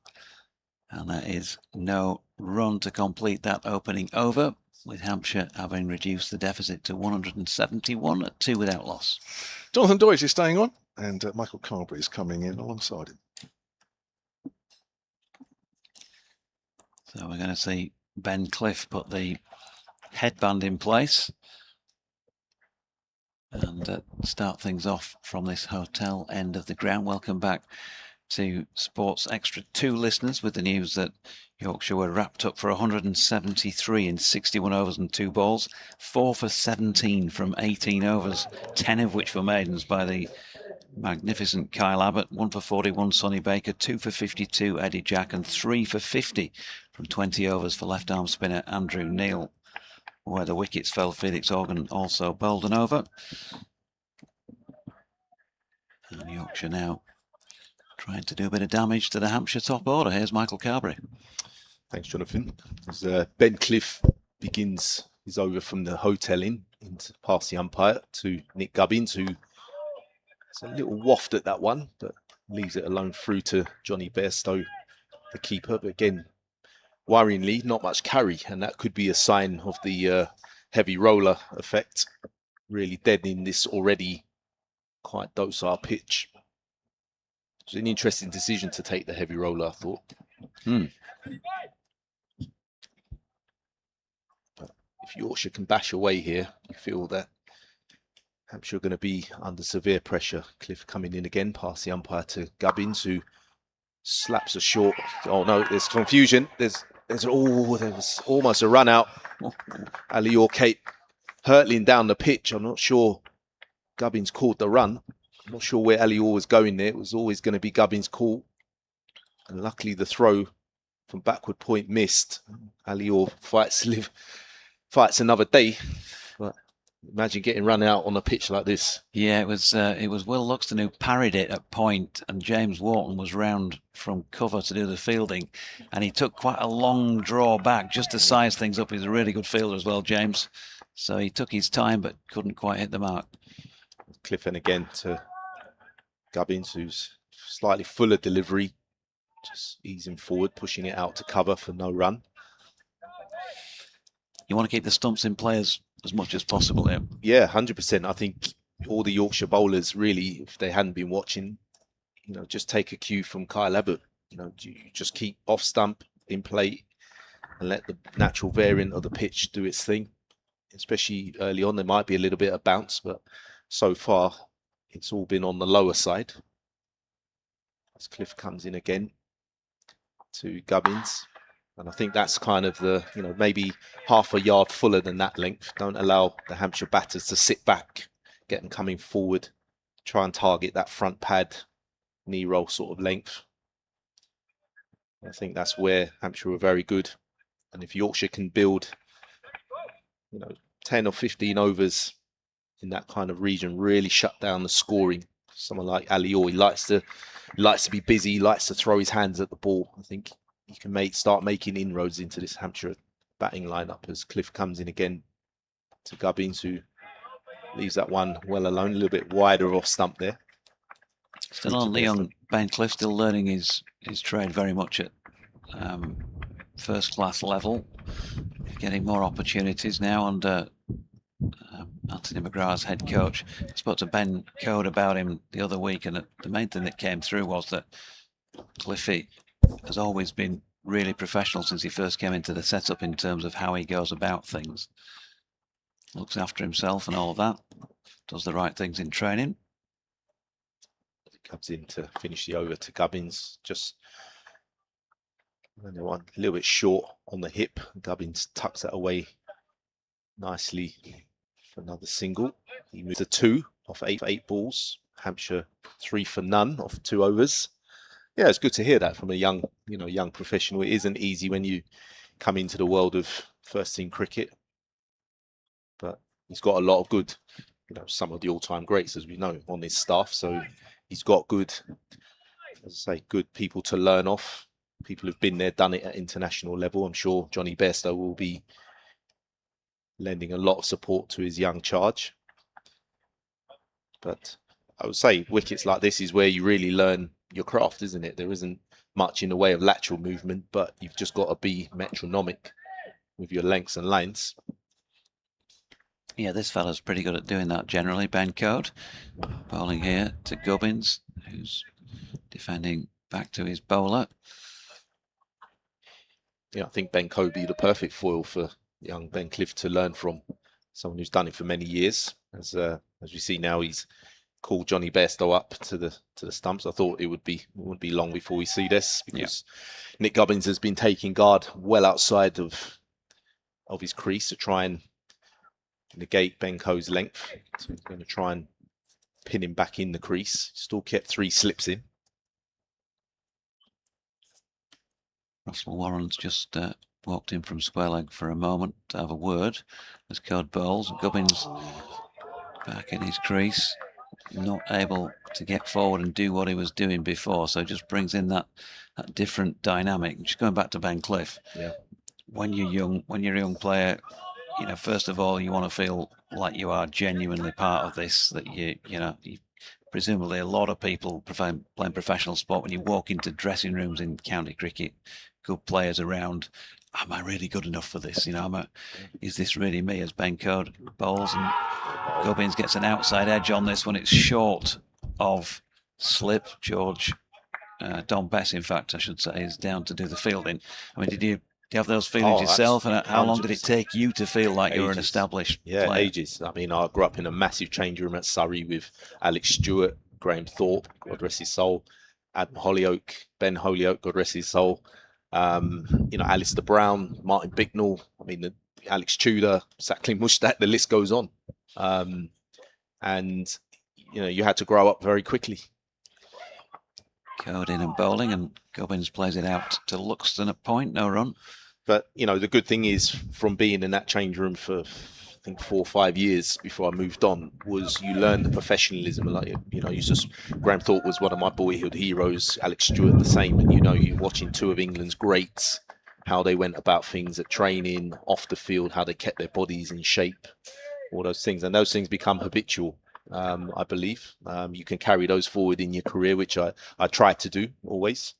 and there is no run to complete that opening over, with Hampshire having reduced the deficit to 171 at 2 without loss. Jonathan Doidge is staying on, and Michael Carberry is coming in alongside him. So we're going to see Ben Cliff put the headband in place and start things off from this hotel end of the ground. Welcome back to Sports Extra 2 listeners with the news that Yorkshire were wrapped up for 173 in 61 overs and 2 balls, 4 for 17 from 18 overs, 10 of which were maidens by the magnificent Kyle Abbott, 1 for 41 Sonny Baker, 2 for 52 Eddie Jack, and 3 for 50 from 20 overs for left-arm spinner Andrew Neil. Where the wickets fell, Felix Organ also bowled an over. And Yorkshire now trying to do a bit of damage to the Hampshire top order. Here's Michael Carberry. Thanks, Jonathan. As Ben Cliff begins his over from the hotel inn and past the umpire to Nick Gubbins, who has a little waft at that one, but leaves it alone through to Johnny Bairstow, the keeper. But again, worryingly, not much carry, and that could be a sign of the heavy roller effect, really deadening this already quite docile pitch. It's an interesting decision to take the heavy roller, I thought. But if Yorkshire can bash away here, you feel that Hampshire are going to be under severe pressure. Cliff coming in again past the umpire to Gubbins, who slaps a short. Oh no, there's confusion. There was almost a run out. Ali Cape hurtling down the pitch. I'm not sure Gubbins called the run. I'm not sure where Ali was going there. It was always going to be Gubbins' call. And luckily the throw from backward point missed. Ali fights another day. But imagine getting run out on a pitch like this. Yeah, it was Will Luxton who parried it at point, and James Wharton was round from cover to do the fielding, and he took quite a long draw back just to size things up. He's a really good fielder as well, James. So he took his time but couldn't quite hit the mark. Cliff and again to Gubbins, who's slightly fuller delivery, just easing forward, pushing it out to cover for no run. You want to keep the stumps in play as much as possible here. Yeah, 100%. I think all the Yorkshire bowlers really, if they hadn't been watching, just take a cue from Kyle Abbott. You just keep off stump in play and let the natural variant of the pitch do its thing. Especially early on, there might be a little bit of bounce, but so far it's all been on the lower side. As Cliff comes in again to Gubbins. And I think that's kind of the, maybe half a yard fuller than that length. Don't allow the Hampshire batters to sit back, get them coming forward, try and target that front pad, knee roll sort of length. I think that's where Hampshire were very good. And if Yorkshire can build, 10 or 15 overs in that kind of region, really shut down the scoring. Someone like Ali Orr, he likes to be busy, he likes to throw his hands at the ball. I think he can start making inroads into this Hampshire batting lineup as Cliff comes in again to Gubbins, who leaves that one well alone, a little bit wider off stump there. Still on the young Ben Cliff, still learning his trade very much at first class level, getting more opportunities now under Anthony McGrath's head coach. I spoke to Ben Code about him the other week, and the main thing that came through was that Cliffy has always been really professional since he first came into the setup in terms of how he goes about things. Looks after himself and all of that. Does the right things in training. Comes in to finish the over to Gubbins. Just a little bit short on the hip. Gubbins tucks that away nicely for another single. He moves to 2 off 8 balls. Hampshire 3 for none off 2 overs. Yeah, it's good to hear that from a young professional. It isn't easy when you come into the world of first team cricket, but he's got a lot of good, some of the all-time greats, as we know, on his staff. So he's got good, as I say, good people to learn off. People who've been there, done it at international level. I'm sure Johnny Bairstow will be lending a lot of support to his young charge. But I would say wickets like this is where you really learn your craft, isn't it? There isn't much in the way of lateral movement, but you've just got to be metronomic with your lengths and lanes. Yeah, this fella's pretty good at doing that generally. Ben Code bowling here to Gubbins, who's defending back to his bowler. Yeah, I think Ben Code be the perfect foil for young Ben Cliff to learn from. Someone who's done it for many years. As we see now, he's called Johnny Bairstow up to the stumps. I thought it wouldn't be long before we see this, because Nick Gubbins has been taking guard well outside of his crease to try and negate Ben Coe's length. So he's going to try and pin him back in the crease. Still kept 3 slips in. Russell Warren's just walked in from square leg for a moment to have a word as Code bowls. Gubbins back in his crease, not able to get forward and do what he was doing before, so just brings in that different dynamic. Just going back to Ben Cliff, when you're a young player, first of all, you want to feel like you are genuinely part of this, that you presumably a lot of people playing professional sport, when you walk into dressing rooms in county cricket, good players around, am I really good enough for this? Is this really me? As Ben Code bowls, and Gubbins gets an outside edge on this when it's short of slip. Don Bess, in fact, I should say, is down to do the fielding. I mean, do you have those feelings yourself? And how long did it take you to feel like you were an established player? Ages. I mean, I grew up in a massive change room at Surrey with Alex Stewart, Graham Thorpe, God rest his soul, Adam Holyoke, Ben Holyoke, God rest his soul, Alistair Brown, Martin Bicknell, Alex Tudor, Sacklin Mushtaq, the list goes on. And you had to grow up very quickly. Code in and bowling, and Gubbins plays it out to Luxton at point, no run. But the good thing is, from being in that change room for I think 4 or 5 years before I moved on, was you learn the professionalism. Like Graham Thorpe was one of my boyhood heroes, Alex Stewart the same, and you're watching 2 of England's greats, how they went about things at training, off the field, how they kept their bodies in shape, all those things, and those things become habitual. I believe you can carry those forward in your career, which I try to do always.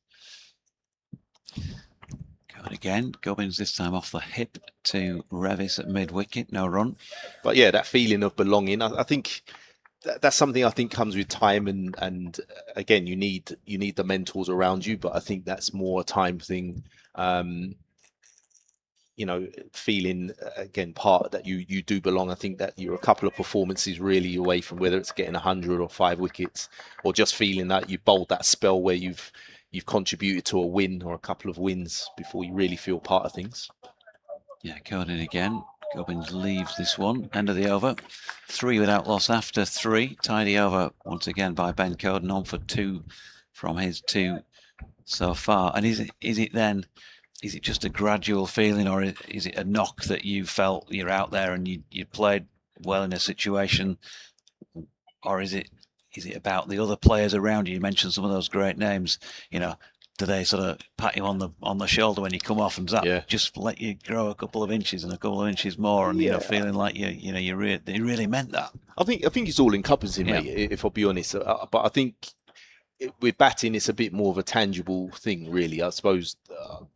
Going again, Gubbins this time off the hip to Revis at mid-wicket, no run. But yeah, that feeling of belonging, I think that's something I think comes with time, and again, you need the mentors around you, but I think that's more a time thing. Feeling again part that you do belong. I think that you're a couple of performances really away from whether it's getting 100 or 5 wickets, or just feeling that you bowled that spell where you've contributed to a win or a couple of wins before you really feel part of things. Yeah, going in again. Gubbins leaves this one. End of the over. 3 without loss after 3. Tidy over once again by Ben Coden, on for 2 from his 2 so far. And is it just a gradual feeling, or is it a knock that you felt you're out there and you played well in a situation, or is it about the other players around you? You mentioned some of those great names. Do they sort of pat you on the shoulder when you come off, and does that just let you grow a couple of inches and a couple of inches more, and feeling like you really meant that? I think it's all encompassing, mate. If I'll be honest, but I think with batting, it's a bit more of a tangible thing, really. I suppose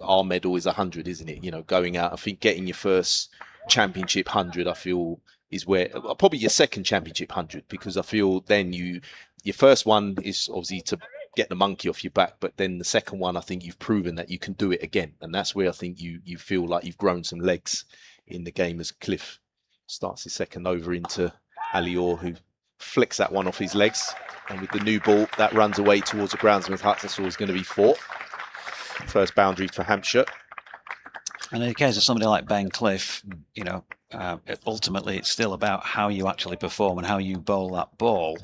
our medal is 100, isn't it? Going out, I think getting your first championship 100, I feel, is where probably your second championship 100, because I feel then your first one is obviously to get the monkey off your back, but then the second one, I think you've proven that you can do it again, and that's where I think you feel like you've grown some legs in the game, as Cliff starts his second over into Alior, who flicks that one off his legs. And with the new ball, that runs away towards the groundsman's hut. That's always going to be 4. First boundary for Hampshire. And in the case of somebody like Ben Cliff, ultimately it's still about how you actually perform and how you bowl that ball.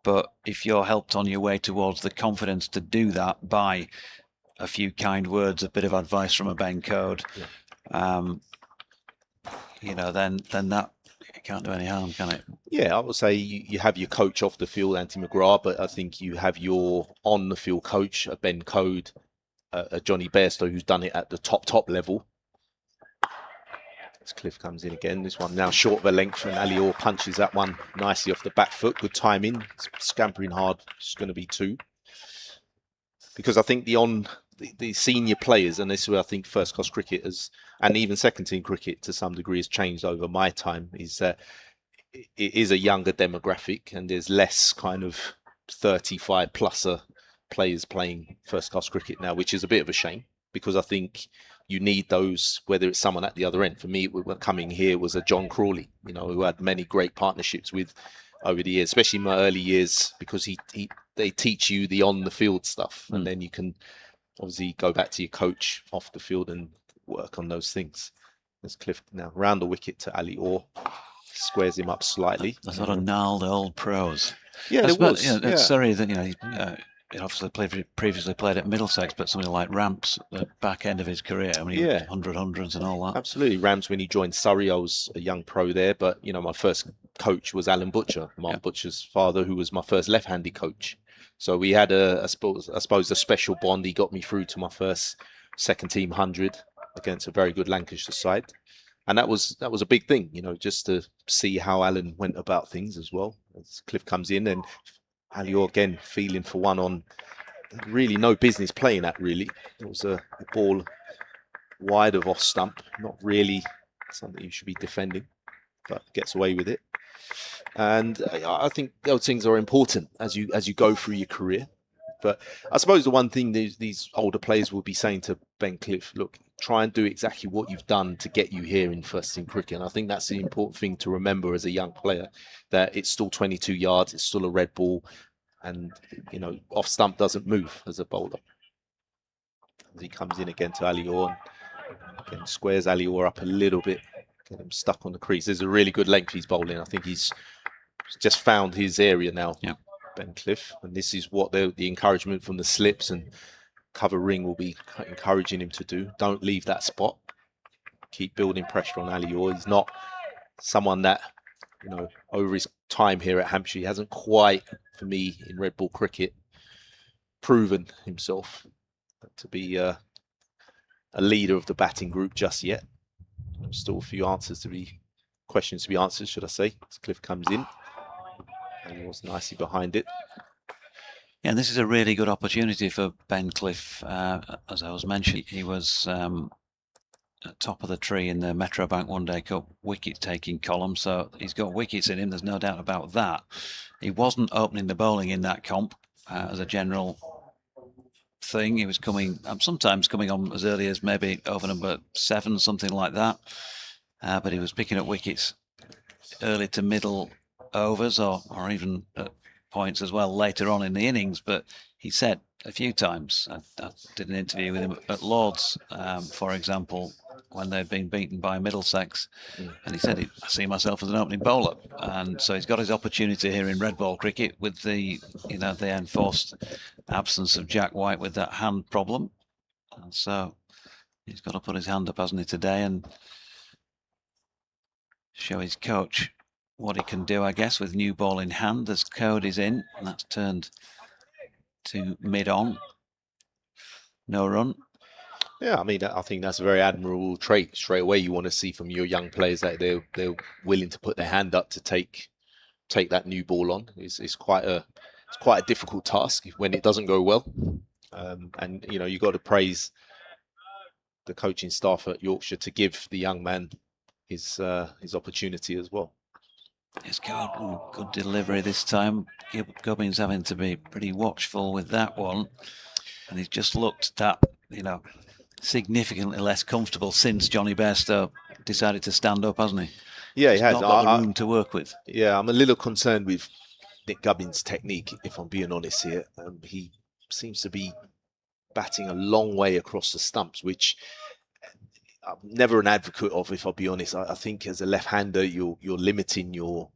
But if you're helped on your way towards the confidence to do that by a few kind words, a bit of advice from a Ben Code, you know, then that it can't do any harm, can it? Yeah, I would say you have your coach off the field, Anthony McGrath, but I think you have your on the field coach, a Ben Code, a Johnny Bairstow, who's done it at the top level. As Cliff comes in again, this one now short of a length, and Alior punches that one nicely off the back foot. Good timing, scampering hard. It's going to be 2. Because I think the senior players, and this is where I think first class cricket has, and even second team cricket to some degree has changed over my time, is that it is a younger demographic, and there's less kind of 35 pluser players playing first class cricket now, which is a bit of a shame, because I think you need those, whether it's someone at the other end. For me, coming here was a John Crawley, you know, who had many great partnerships with over the years, especially in my early years, because they teach you the on the field stuff, and then you can obviously go back to your coach off the field and work on those things. There's Cliff now round the wicket to Ali Orr, squares him up slightly. The sort of gnarled old pros. Yeah, it was. You know, sorry that he obviously previously played at Middlesex, but something like Ramps at the back end of his career. I mean, 100 hundreds and all that. Absolutely. Ramps, when he joined Surrey, I was a young pro there, but you know, my first coach was Alan Butcher, Mark Butcher's father, who was my first left-handed coach. So we had I suppose a special bond. He got me through to my first second team 100 against a very good Lancashire side, and that was a big thing, you know, just to see how Alan went about things as well. As Cliff comes in, and Alior again feeling for one on really no business playing at. Really, it was a ball wide of off stump, not really something you should be defending, but gets away with it. And I think those things are important as you go through your career. But I suppose the one thing these older players will be saying to Ben Cliff, look, try and do exactly what you've done to get you here in first team cricket. And I think that's the important thing to remember as a young player, that it's still 22 yards, it's still a red ball, and you know, off stump doesn't move as a bowler. As he comes in again to Alior, and again squares Alior up a little bit, get him stuck on the crease. There's a really good length he's bowling. I think he's just found his area now, Ben Cliff, and this is what the encouragement from the slips and cover ring will be encouraging him to do. Don't leave that spot. Keep building pressure on Alior. He's not someone that, you know, over his time here at Hampshire, he hasn't quite, for me, in red ball cricket, proven himself to be a leader of the batting group just yet. There's still a few questions to be answered, should I say, as Cliff comes in. And he was nicely behind it. Yeah, and this is a really good opportunity for Ben Cliff. As I was mentioning, he was at top of the tree in the Metrobank One Day Cup wicket-taking column, so he's got wickets in him, there's no doubt about that. He wasn't opening the bowling in that comp as a general thing. He was sometimes coming on as early as maybe over number 7, something like that. But he was picking up wickets early to middle overs, or even at points as well later on in the innings. But he said a few times, I did an interview with him at Lord's, for example, when they've been beaten by Middlesex, and he said, I see myself as an opening bowler. And so he's got his opportunity here in red ball cricket with the enforced absence of Jack White with that hand problem. And so he's got to put his hand up, hasn't he, today, and show his coach what he can do, I guess, with new ball in hand. As Code is in, and that's turned to mid-on. No run. Yeah, I mean, I think that's a very admirable trait. Straight away, you want to see from your young players that they're willing to put their hand up to take that new ball on. It's quite a difficult task when it doesn't go well. And you know, you got to praise the coaching staff at Yorkshire to give the young man his opportunity as well. It's good delivery this time. Gubbins having to be pretty watchful with that one, and he's just looked that, you know, significantly less comfortable since Johnny Bairstow decided to stand up, hasn't he? Yeah, he has. Not got the room to work with. Yeah, I'm a little concerned with Nick Gubbins' technique, if I'm being honest here. He seems to be batting a long way across the stumps, which I'm never an advocate of, if I'll be honest. I think as a left-hander, you're limiting your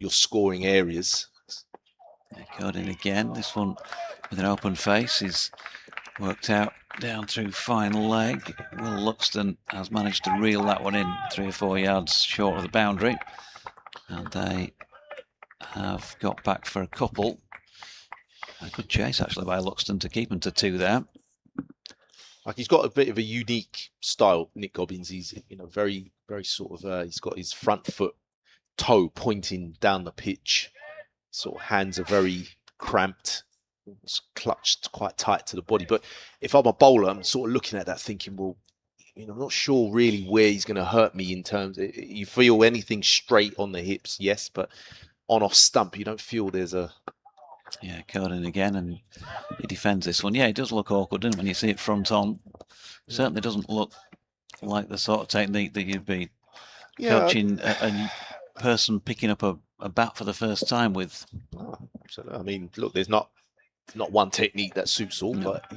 scoring areas. Got in again. This one with an open face. He's worked out down through final leg. Will Luxton has managed to reel that one in 3 or 4 yards short of the boundary. And they have got back for a couple. A good chase actually by Luxton to keep him to 2 there. Like, he's got a bit of a unique style, Nick Gobbins. He's, you know, very, very sort of, he's got his front foot toe pointing down the pitch. Sort of hands are very cramped. It's clutched quite tight to the body. But if I'm a bowler, I'm sort of looking at that thinking, well, you know, I'm not sure really where he's going to hurt me in terms of, you feel anything straight on the hips, yes, but on off stump, you don't feel there's a... Yeah, Corden again, and he defends this one. Yeah, it does look awkward, doesn't it, when you see it front on. Certainly doesn't look like the sort of technique that you'd be coaching a person picking up a bat for the first time with. Oh, absolutely. I mean, look, there's not one technique that suits all, but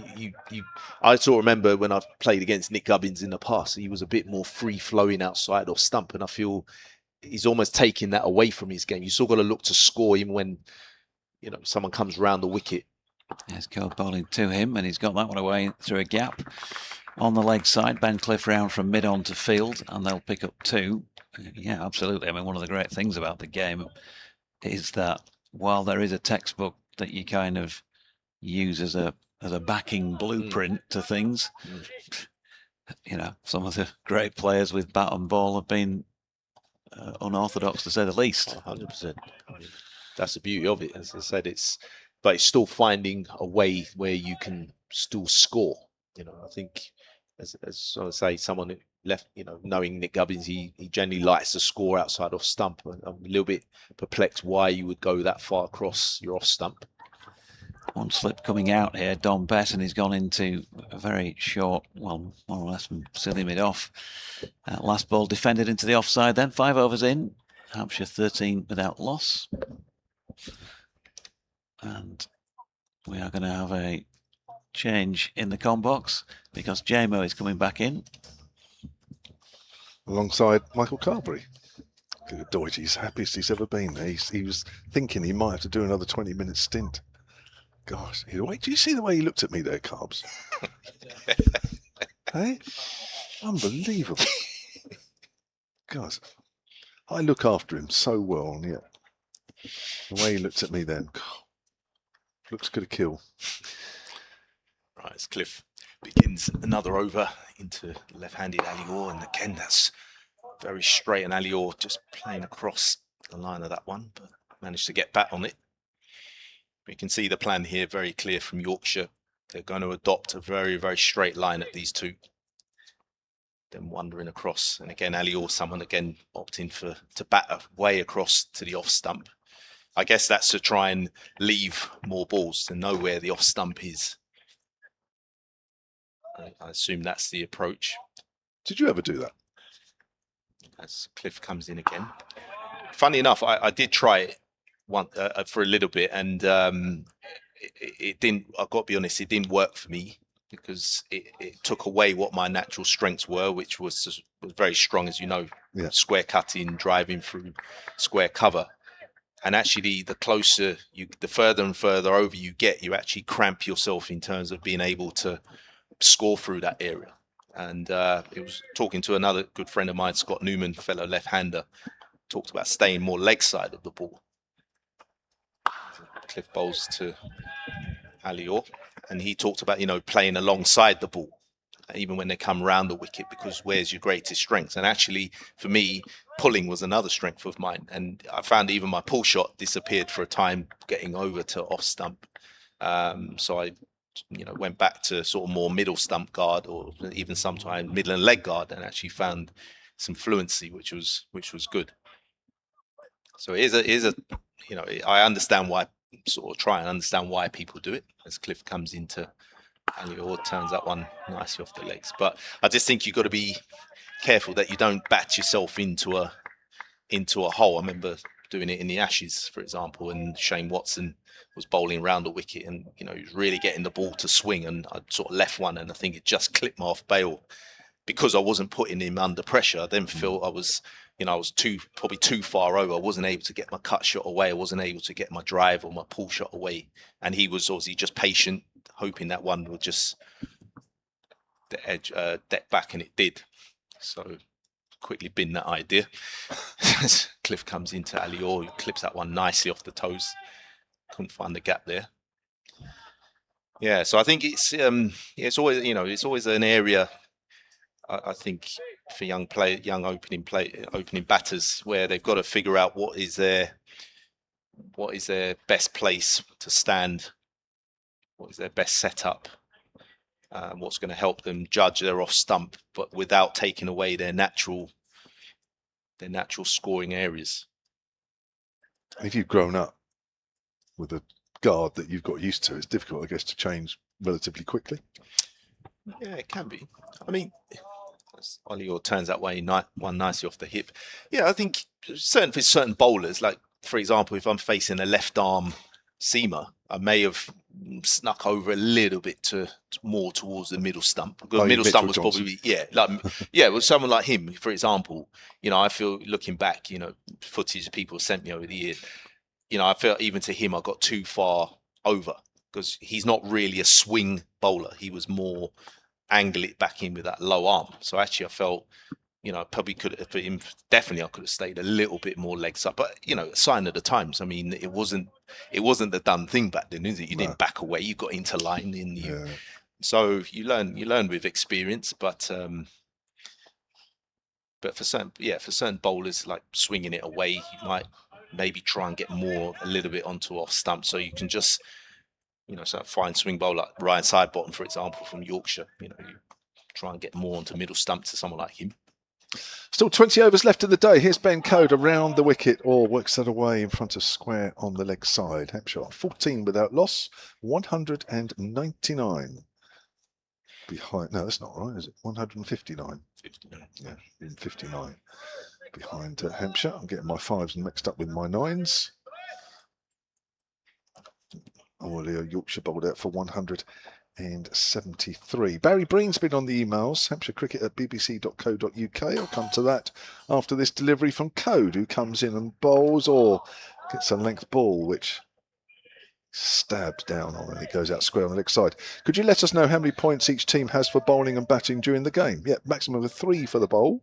I sort of remember when I've played against Nick Gubbins in the past, he was a bit more free-flowing outside off stump, and I feel he's almost taking that away from his game. You still got to look to score him when, you know, someone comes round the wicket. There's Code bowling to him, and he's got that one away through a gap on the leg side. Ben Cliff round from mid on to field, and they'll pick up 2. Yeah, absolutely. I mean, one of the great things about the game is that while there is a textbook that you kind of use as a backing blueprint to things, you know, some of the great players with bat and ball have been unorthodox to say the least. 100%. I mean, that's the beauty of it. As I said, but it's still finding a way where you can still score. You know, I think, as I say, someone who left, you know, knowing Nick Gubbins, he generally likes to score outside off stump. I'm a little bit perplexed why you would go that far across your off stump. One slip coming out here, Don Bett, and he's gone into a very short, well, more or less from silly mid-off. Last ball defended into the offside then, 5 overs in. Hampshire 13 without loss. And we are going to have a change in the com box because JMO is coming back in. Alongside Michael Carberry. Deutsch, he's happiest he's ever been. He was thinking he might have to do another 20-minute stint. Gosh, do you see the way he looked at me there, Carbs? Hey? Unbelievable. God, I look after him so well, and yet the way he looked at me then, God, looks good a kill. Right, as Cliff begins another over into left-handed Alior, and again that's very straight, and Alior just playing across the line of that one, but managed to get back on it. We can see the plan here very clear from Yorkshire. They're going to adopt a very, very straight line at these 2. Then wandering across, and again Alior, someone again opting to bat way across to the off stump. I guess that's to try and leave more balls, to know where the off stump is. I assume that's the approach. Did you ever do that? As Cliff comes in again. Funny enough, I did try it for a little bit, and it didn't. I've got to be honest, it didn't work for me because it took away what my natural strengths were, which was very strong, as you know, square cutting, driving through square cover. And actually, the closer the further and further over you get, you actually cramp yourself in terms of being able to score through that area. And it was talking to another good friend of mine, Scott Newman, fellow left-hander, talked about staying more leg side of the ball. Cliff bowls to Alior, and he talked about, you know, playing alongside the ball, even when they come round the wicket, because where's your greatest strength? And actually, for me, pulling was another strength of mine, and I found even my pull shot disappeared for a time getting over to off stump. So I, you know, went back to sort of more middle stump guard, or even sometimes middle and leg guard, and actually found some fluency, which was good. So it is a, you know, I understand why, sort of try and understand why people do it. As Cliff comes into Alior, turns that one nicely off the legs. But I just think you've got to be careful that you don't bat yourself into a hole. I remember doing it in the Ashes, for example, and Shane Watson was bowling round the wicket, and you know, he was really getting the ball to swing, and I sort of left one, and I think it just clipped my off bail, because I wasn't putting him under pressure, I then felt I was probably too far over. I wasn't able to get my cut shot away. I wasn't able to get my drive or my pull shot away. And he was obviously just patient, hoping that one would just the edge deck back, and it did. So quickly bin that idea. Cliff comes into Alior, who clips that one nicely off the toes. Couldn't find the gap there. Yeah, so I think it's always an area. I think for young opening batters, where they've got to figure out what is their best place to stand, what is their best setup, what's going to help them judge their off stump, but without taking away their natural scoring areas. If you've grown up with a guard that you've got used to, it's difficult, I guess, to change relatively quickly. Yeah, it can be. I mean, Olior turns that way one nicely off the hip. Yeah, I think for certain bowlers, like for example, if I'm facing a left arm seamer, I may have snuck over a little bit more towards the middle stump. The middle stump was probably with someone like him, for example. I feel looking back, footage people sent me over the years. I felt even to him, I got too far over because he's not really a swing bowler. He was more angle it back in with that low arm. So actually, I felt, probably could have, for him, definitely I could have stayed a little bit more legs up. But a sign of the times. I mean, it wasn't the done thing back then, is it? You didn't back away. You got into line in you. Yeah. So you learn with experience. But for certain bowlers, like swinging it away, you might maybe try and get a little bit onto off stump, so you can just, so a fine swing bowler like Ryan Sidebottom, for example, from Yorkshire, you try and get more onto middle stump to someone like him. Still 20 overs left in the day. Here's Ben Code around the wicket, or works that away in front of square on the leg side. Hampshire 14 without loss, 199 behind. No, that's not right, is it? 159. 59. Yeah, 59 behind Hampshire. I'm getting my fives mixed up with my nines. Yorkshire bowled out for 173. Barry Breen's been on the emails. Hampshire cricket at bbc.co.uk. I'll come to that after this delivery from Code, who comes in and bowls or gets a length ball, which stabs down on, and it goes out square on the leg side. Could you let us know how many points each team has for bowling and batting during the game? Yeah, maximum of 3 for the ball,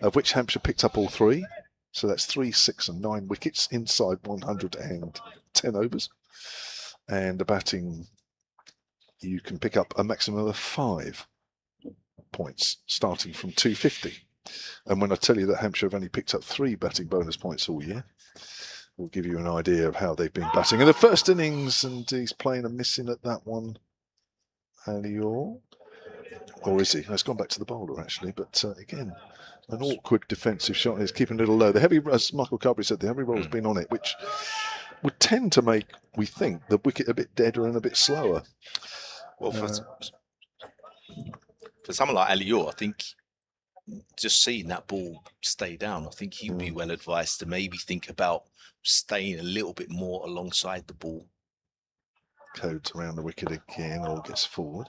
of which Hampshire picked up all 3. So that's 3, 6 and 9 wickets inside 110 overs. And the batting, you can pick up a maximum of 5 points, starting from 250. And when I tell you that Hampshire have only picked up 3 batting bonus points all year, we'll give you an idea of how they've been batting in the first innings. And he's playing a missing at that one, Alior. Or is he? No, it's gone back to the bowler, actually. But again, an awkward defensive shot. He's keeping a little low. The heavy, as Michael Carberry said, the heavy roll's been on it, which would tend to make, we think, the wicket a bit deader and a bit slower. Well, for someone like Alior, I think just seeing that ball stay down, I think he'd be well advised to maybe think about staying a little bit more alongside the ball. Codes around the wicket again, or gets forward.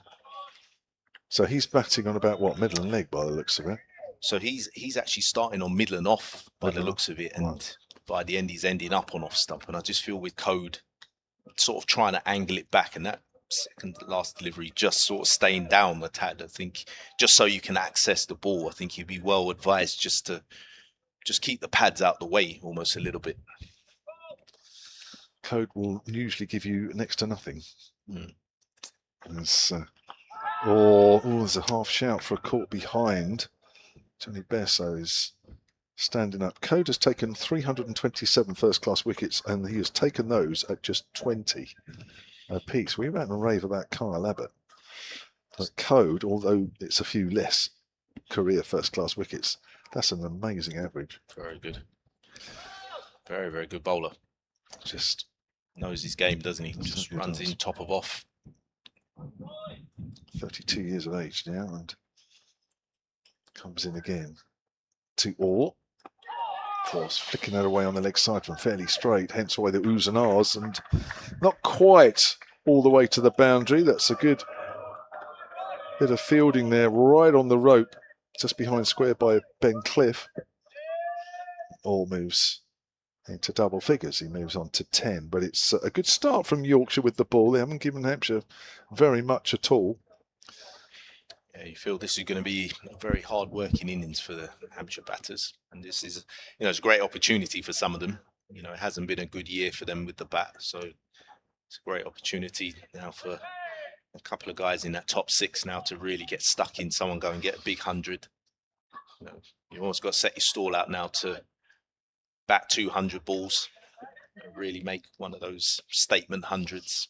So he's batting on about what, middle and leg by the looks of it. So he's actually starting on middle and off by the looks of it, and by the end he's ending up on off stump. And I just feel with Code sort of trying to angle it back, and that second last delivery just sort of staying down the tad, I think, just so you can access the ball. I think you'd be well advised just to keep the pads out the way almost a little bit. Code will usually give you next to nothing. There's a half shout for a caught behind. Tony Berso's standing up. Code has taken 327 first-class wickets, and he has taken those at just 20 apiece. We ran a rave about Kyle Abbott. But Code, although it's a few less career first-class wickets, that's an amazing average. Very good. Very, very good bowler. Just knows his game, doesn't he? Just runs in top of off. 32 years of age now, and comes in again to Orr. Of course, flicking that away on the leg side from fairly straight, hence why the oohs and ahs, and not quite all the way to the boundary. That's a good Bit of fielding there, right on the rope, just behind square by Ben Cliff. All moves into double figures. He moves on to 10, but it's a good start from Yorkshire with the ball. They haven't given Hampshire very much at all. Yeah, you feel this is going to be a very hard-working innings for the Hampshire batters, and this is, it's a great opportunity for some of them. It hasn't been a good year for them with the bat, so it's a great opportunity now for a couple of guys in that top 6 now to really get stuck in. Someone go and get a big 100. You've almost got to set your stall out now to bat 200 balls, really make one of those statement hundreds.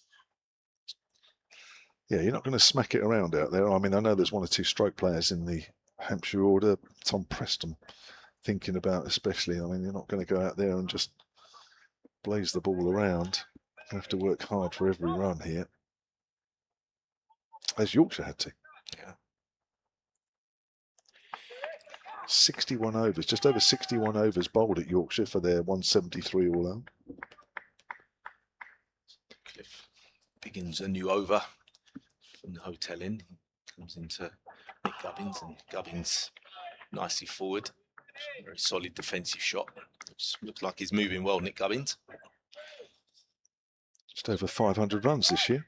Yeah, you're not going to smack it around out there. I mean, I know there's 1 or 2 stroke players in the Hampshire order. Tom Preston thinking about especially. I mean, you're not going to go out there and just blaze the ball around. You have to work hard for every run here, as Yorkshire had to. Yeah. 61 overs, just over 61 overs bowled at Yorkshire for their 173 all out. Cliff begins a new over from the Hotel Inn. Comes into Nick Gubbins, and Gubbins nicely forward. Very solid defensive shot. Looks like he's moving well, Nick Gubbins. Just over 500 runs this year,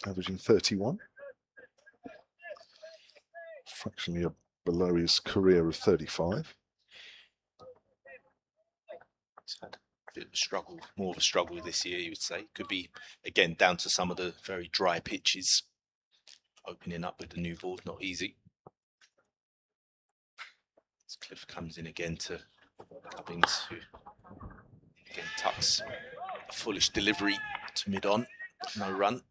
averaging 31. Fractionally below his career of 35. He's had a bit of a struggle, more of a struggle this year, you would say. Could be, again, down to some of the very dry pitches. Opening up with the new ball, not easy. As Cliff comes in again to Gubbins, who again tucks a foolish delivery to mid-on, no run.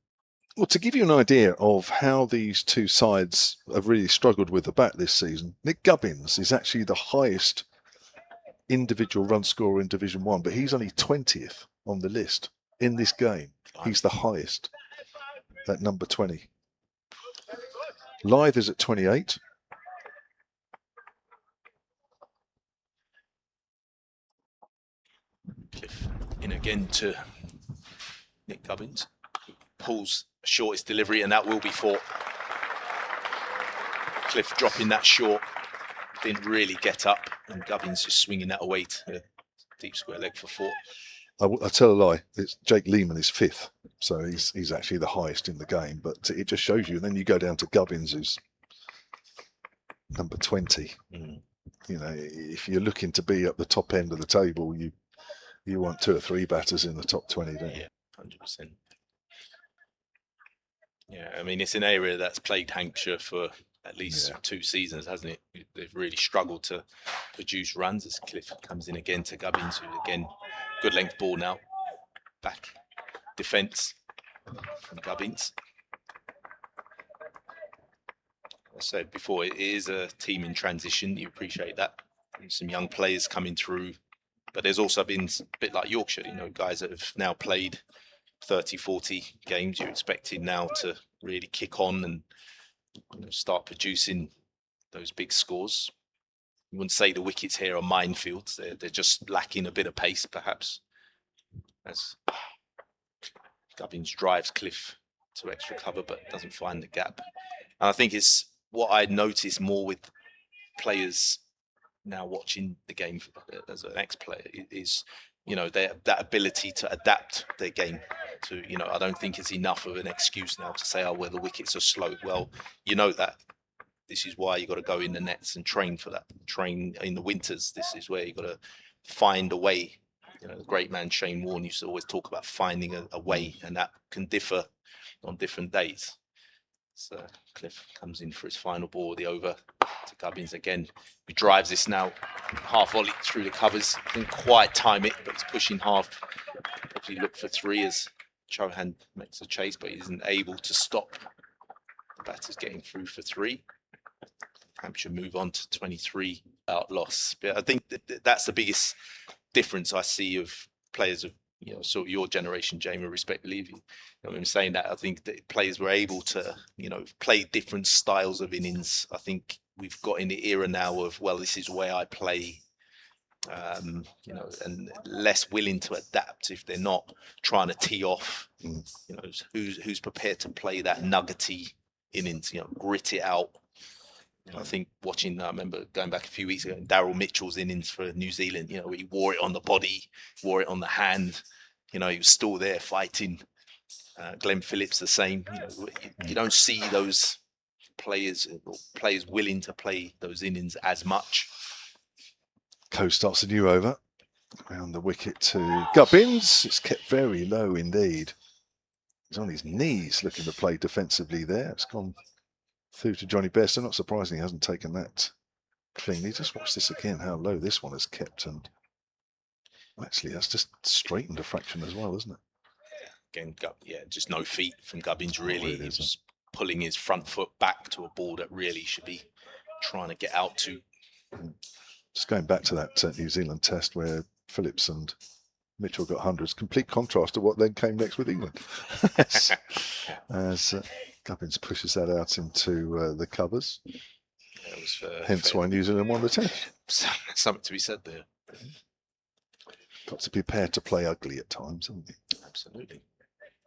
Well, to give you an idea of how these two sides have really struggled with the bat this season, Nick Gubbins is actually the highest individual run scorer in Division 1, but he's only 20th on the list in this game. He's the highest at number 20. Lythe is at 28. Cliff in again to Nick Gubbins. Pulls shortest delivery, and that will be 4. Cliff dropping that short, didn't really get up, and Gubbins just swinging that away to deep square leg for 4. I tell a lie, it's Jake Lehman is 5th, so he's actually the highest in the game, but it just shows you. And then you go down to Gubbins, who's number 20. If you're looking to be at the top end of the table, you want 2 or 3 batters in the top 20, don't you? Yeah, 100%. Yeah, I mean, it's an area that's played Hampshire for at least 2 seasons, hasn't it? They've really struggled to produce runs as Cliff comes in again to Gubbins, who again, good length ball now. Back defence from Gubbins. I said before, it is a team in transition. You appreciate that. Some young players coming through, but there's also been a bit like Yorkshire, guys that have now played 30, 40 games. You're expected now to really kick on and start producing those big scores. You wouldn't say the wickets here are minefields. They're just lacking a bit of pace, perhaps, as Gubbins drives Cliff to extra cover, but doesn't find the gap. And I think it's what I notice more with players now watching the game as an ex-player is, that ability to adapt their game to, I don't think it's enough of an excuse now to say, oh, well, the wickets are slow. Well, that this is why you got to go in the nets and train for that. Train in the winters. This is where you got to find a way. The great man Shane Warne used to always talk about finding a way, and that can differ on different days. So Cliff comes in for his final ball, the over to Gubbins again. He drives this now, half volley through the covers. Didn't quite time it, but he's pushing half. Probably look for 3 as Chauhan makes a chase, but he isn't able to stop. The batter's getting through for 3. Hampshire move on to 23 out loss. But I think that's the biggest difference I see of players of sort of your generation, Jamie, respectively. I'm saying that I think that players were able to play different styles of innings. I think we've got in the era now of, well, this is where I play, and less willing to adapt if they're not trying to tee off. Who's prepared to play that nuggety innings, grit it out. I think watching, I remember going back a few weeks ago, Daryl Mitchell's innings for New Zealand, where he wore it on the body, wore it on the hand, he was still there fighting. Glenn Phillips the same. You don't see those players willing to play those innings as much. Coe starts a new over. Around the wicket to Gubbins. It's kept very low indeed. He's on his knees looking to play defensively there. It's gone through to Johnny Bairstow. Not surprising he hasn't taken that cleanly. Just watch this again, how low this one is kept. And actually, that's just straightened a fraction as well, isn't it? Again, just no feet from Gubbins, really. He was pulling his front foot back to a ball that really should be trying to get out to. Just going back to that New Zealand test where Phillips and Mitchell got hundreds, complete contrast to what then came next with England. As Gubbins pushes that out into the covers. Hence why New Zealand won the test. Something to be said there. Got to be prepared to play ugly at times, haven't you? Absolutely.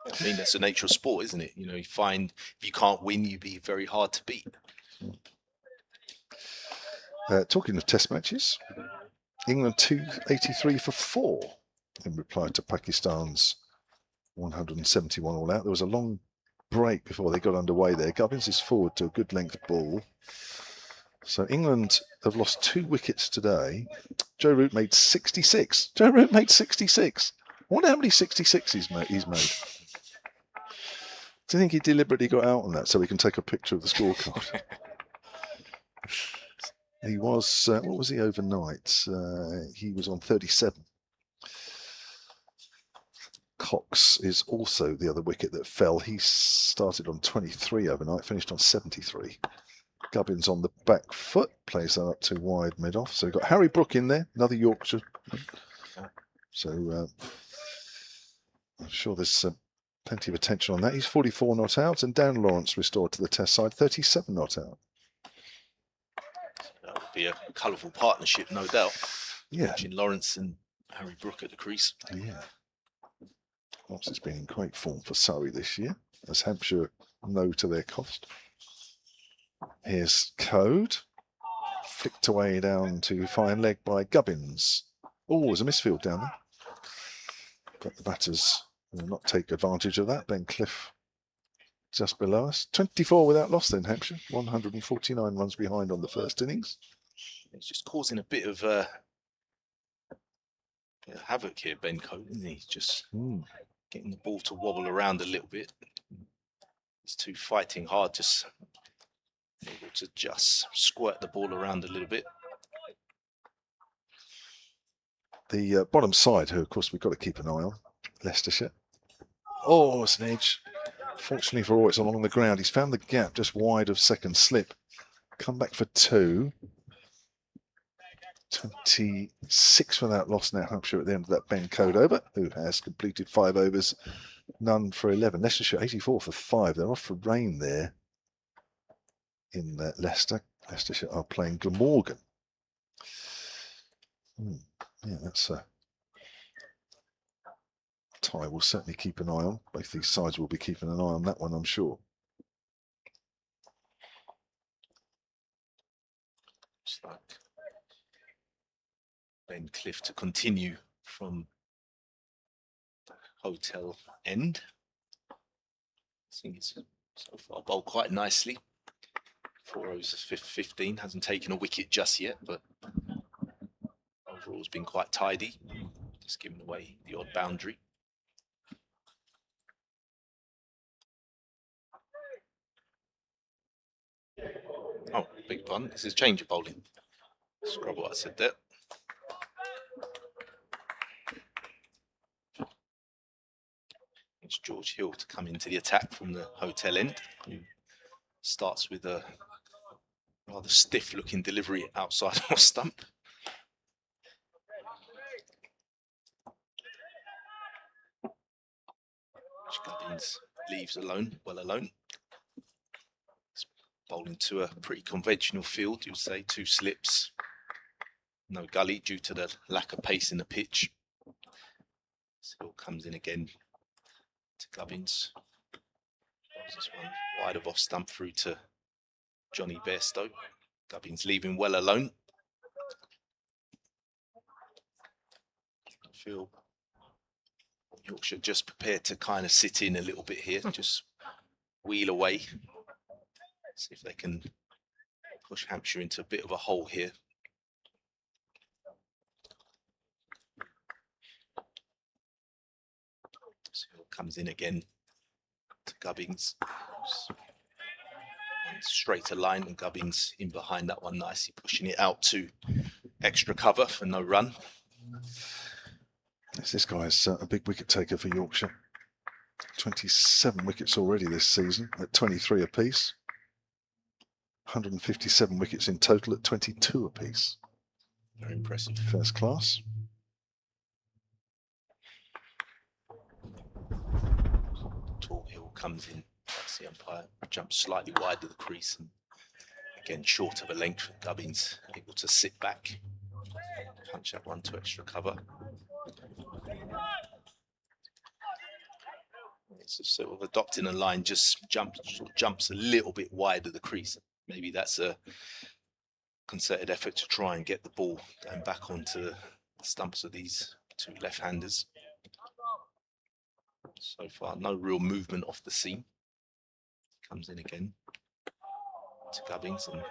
I mean, that's the nature of sport, isn't it? You find if you can't win, you be very hard to beat. Talking of test matches, England 283 for 4 in reply to Pakistan's 171 all out. There was a long break before they got underway there. Gubbins is forward to a good length ball. So England have lost 2 wickets today. Joe Root made 66. Joe Root made 66. I wonder how many 66 he's made. Do you think he deliberately got out on that so we can take a picture of the scorecard? He was, what was he overnight? He was on 37. Cox is also the other wicket that fell. He started on 23 overnight, finished on 73. Gubbins on the back foot, plays that up to wide mid-off. So we've got Harry Brook in there, another Yorkshire. So I'm sure there's plenty of attention on that. He's 44 not out, and Dan Lawrence restored to the test side, 37 not out. That would be a colourful partnership, no doubt. Yeah. Watching Lawrence and Harry Brook at the crease. Yeah. Lawrence has been in great form for Surrey this year, as Hampshire know to their cost. Here's Code. Flicked away down to fine leg by Gubbins. Oh, there's a misfield down there. But the batters will not take advantage of that. Ben Cliff just below us. 24 without loss then, Hampshire. 149 runs behind on the first innings. It's just causing a bit of havoc here, Ben Code, isn't he? Just getting the ball to wobble around a little bit. These two fighting hard, just able to just squirt the ball around a little bit. The bottom side, who of course we've got to keep an eye on, Leicestershire. Oh, it's an edge. Fortunately for all, it's along the ground. He's found the gap just wide of second slip. Come back for 2. 26 without loss now, Hampshire at the end of that Ben Code over, who has completed 5 overs, none for 11. Leicestershire 84 for 5. They're off for rain there in Leicester. Leicestershire are playing Glamorgan. Yeah, that's a tie we'll certainly keep an eye on. Both these sides will be keeping an eye on that one, I'm sure. Just like Ben Cliff to continue from the hotel end. I think it's so far bowled quite nicely. 4 overs, 15, hasn't taken a wicket just yet, but overall has been quite tidy, just giving away the odd boundary. Oh, big pun. This is change of bowling. Scrub what I said there. It's George Hill to come into the attack from the hotel end. Who starts with a rather stiff looking delivery outside off stump. Gubbins leaves alone, well alone. It's bowling to a pretty conventional field, you'd say, 2 slips. No gully due to the lack of pace in the pitch. Still comes in again to Gubbins. Just one wide of off stump through to Johnny Bairstow. Gubbins leaving well alone. I feel Yorkshire just prepared to kind of sit in a little bit here, just wheel away. See if they can push Hampshire into a bit of a hole here. So comes in again to Gubbins. Straighter line, and Gubbins in behind that one nicely, pushing it out to extra cover for no run. Yes, this guy is a big wicket taker for Yorkshire. 27 wickets already this season at 23 apiece. 157 wickets in total at 22 apiece. Very impressive. First class. Tall Hill comes in. That's the umpire. Jumps slightly wide of the crease, and again short of a length. Gubbins able to sit back, punch that one to extra cover. It's sort of adopting a line, just jumps a little bit wide of the crease. Maybe that's a concerted effort to try and get the ball going back onto the stumps of these two left-handers. So far, no real movement off the seam. Comes in again to Gubbins, and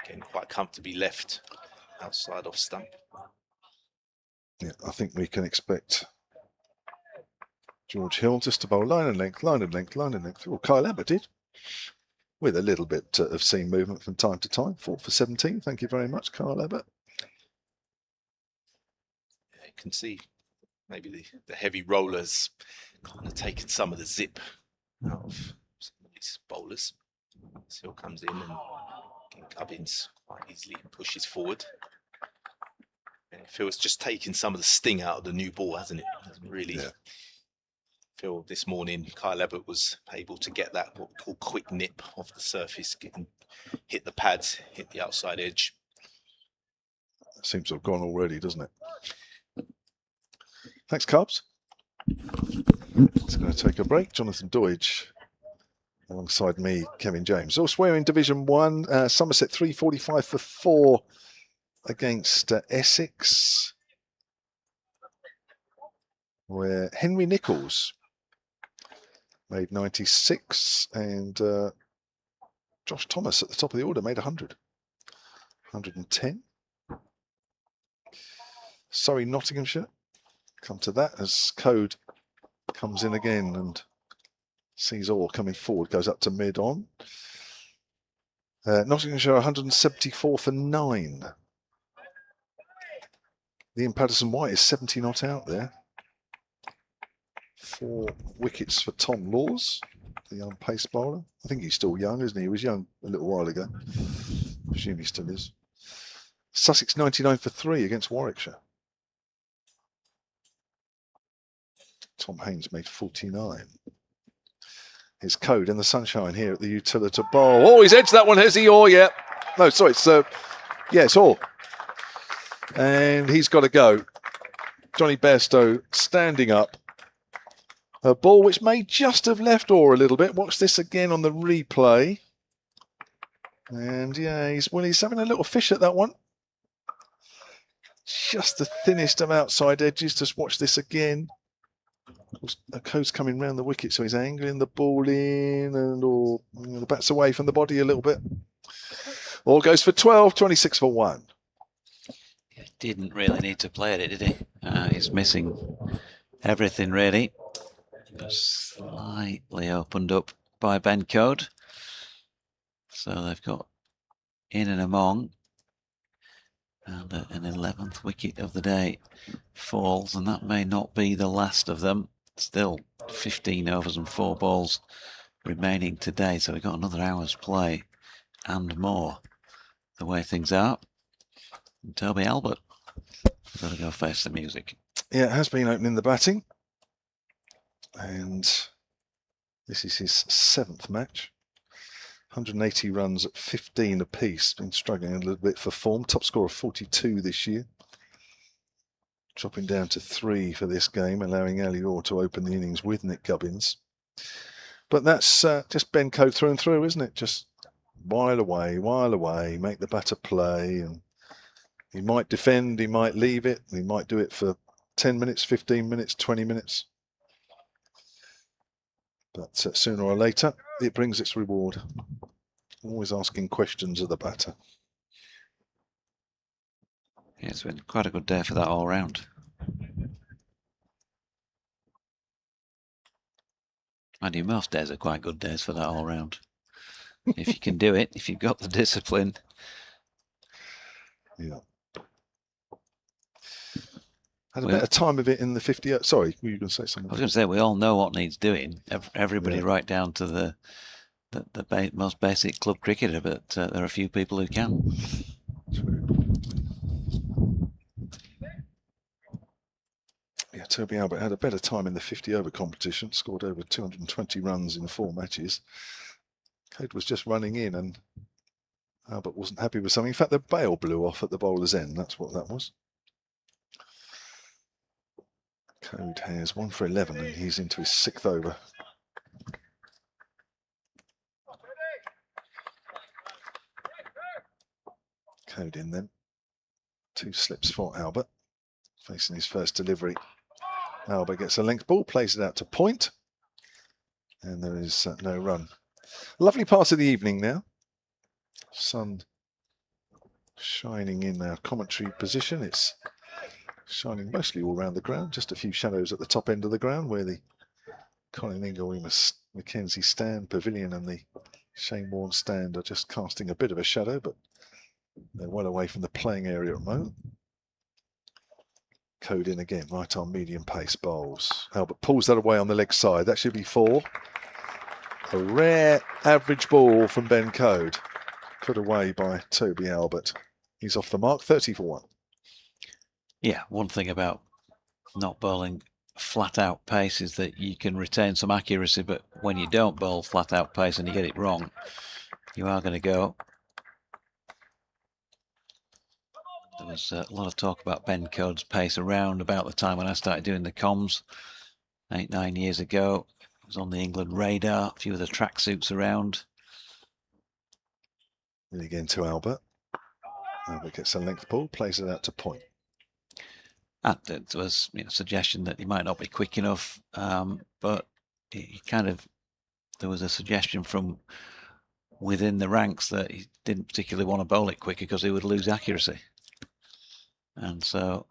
again quite comfortably left outside off stump. Yeah, I think we can expect George Hill just to bowl line and length, line and length, line and length. Well, Kyle Abbott did, with a little bit of seam movement from time to time. 4 for 17. Thank you very much, Kyle Abbott. Yeah, you can see maybe the heavy rollers kind of taking some of the zip out of some of these bowlers. Hill comes in, and Gubbins quite easily pushes forward. And it feels just taking some of the sting out of the new ball, hasn't it? Hasn't really. Yeah. Feel this morning Kyle Abbott was able to get that what we call quick nip off the surface, hit the pads, hit the outside edge. Seems to have gone already, doesn't it? Thanks, Cubs. It's going to take a break. Jonathan Doidge alongside me, Kevin James. Elsewhere in Division 1, Somerset 345 for 4 against Essex, where Henry Nichols made 96, and Josh Thomas at the top of the order made 100. 110. Surrey, Nottinghamshire. Come to that as Code comes in again and sees all coming forward, goes up to mid-on. Nottinghamshire 174 for 9. Ian Patterson-White is 70 not out there. 4 wickets for Tom Laws, the young pace bowler. I think he's still young, isn't he? He was young a little while ago. I presume he still is. Sussex 99 for 3 against Warwickshire. Tom Haynes made 49. His Code in the sunshine here at the Utilita Bowl. Oh, he's edged that one, has he? Oh, yeah. No, sorry, it's it's all. And he's got to go. Johnny Bairstow standing up. A ball which may just have left Orr a little bit. Watch this again on the replay. And yeah, he's having a little fish at that one. Just the thinnest of outside edges. Just watch this again. The Code's coming round the wicket, so he's angling the ball in, and the bat's away from the body a little bit. All goes for 12, 26 for 1. He didn't really need to play it, did he? He's missing everything, really. Slightly opened up by Ben Code. So they've got in and among. And an 11th wicket of the day falls, and that may not be the last of them. Still 15 overs and 4 balls remaining today, so we've got another hour's play and more the way things are. And Toby Albert got to go face the music. Yeah, it has been opening the batting, and this is his 7th match. 180 runs at 15 apiece. Been struggling a little bit for form. Top score of 42 this year. Dropping down to 3 for this game, allowing Ali Orr to open the innings with Nick Gubbins. But that's just Ben Code through and through, isn't it? Just while away, make the batter play. And he might defend, he might leave it, he might do it for 10 minutes, 15 minutes, 20 minutes. But sooner or later, it brings its reward. Always asking questions of the batter. Yeah, it's been quite a good day for that all round. Mind you, most days are quite good days for that all round. If you can do it, if you've got the discipline. Yeah. Had a better time of it in the 50. Sorry, were you going to say something? I was going to say, we all know what needs doing. Everybody right down to the most basic club cricketer, but there are a few people who can. Yeah, Toby Albert had a better time in the 50-over competition, scored over 220 runs in 4 matches. Code was just running in and Albert wasn't happy with something. In fact, the bail blew off at the bowler's end. That's what that was. Code has 1 for 11 and he's into his 6th over. Code in then. 2 slips for Albert. Facing his first delivery. Albert gets a length ball, plays it out to point. And there is no run. Lovely part of the evening now. Sun shining in our commentary position. It's shining mostly all around the ground. Just a few shadows at the top end of the ground where the Colin Ingle Mackenzie stand, pavilion and the Shane Warne stand are just casting a bit of a shadow, but they're well away from the playing area at the moment. Code in again, right on medium pace bowls. Albert pulls that away on the leg side. That should be 4. A rare average ball from Ben Code. Put away by Toby Albert. He's off the mark, 30 for 1. Yeah, one thing about not bowling flat out pace is that you can retain some accuracy, but when you don't bowl flat out pace and you get it wrong, you are going to go. There was a lot of talk about Ben Code's pace around about the time when I started doing the comms 8-9 years ago. It was on the England radar, a few of the tracksuits around. And again to Albert. Albert gets a length ball, plays it out to point. And there was a suggestion that he might not be quick enough, but there was a suggestion from within the ranks that he didn't particularly want to bowl it quicker because he would lose accuracy. And so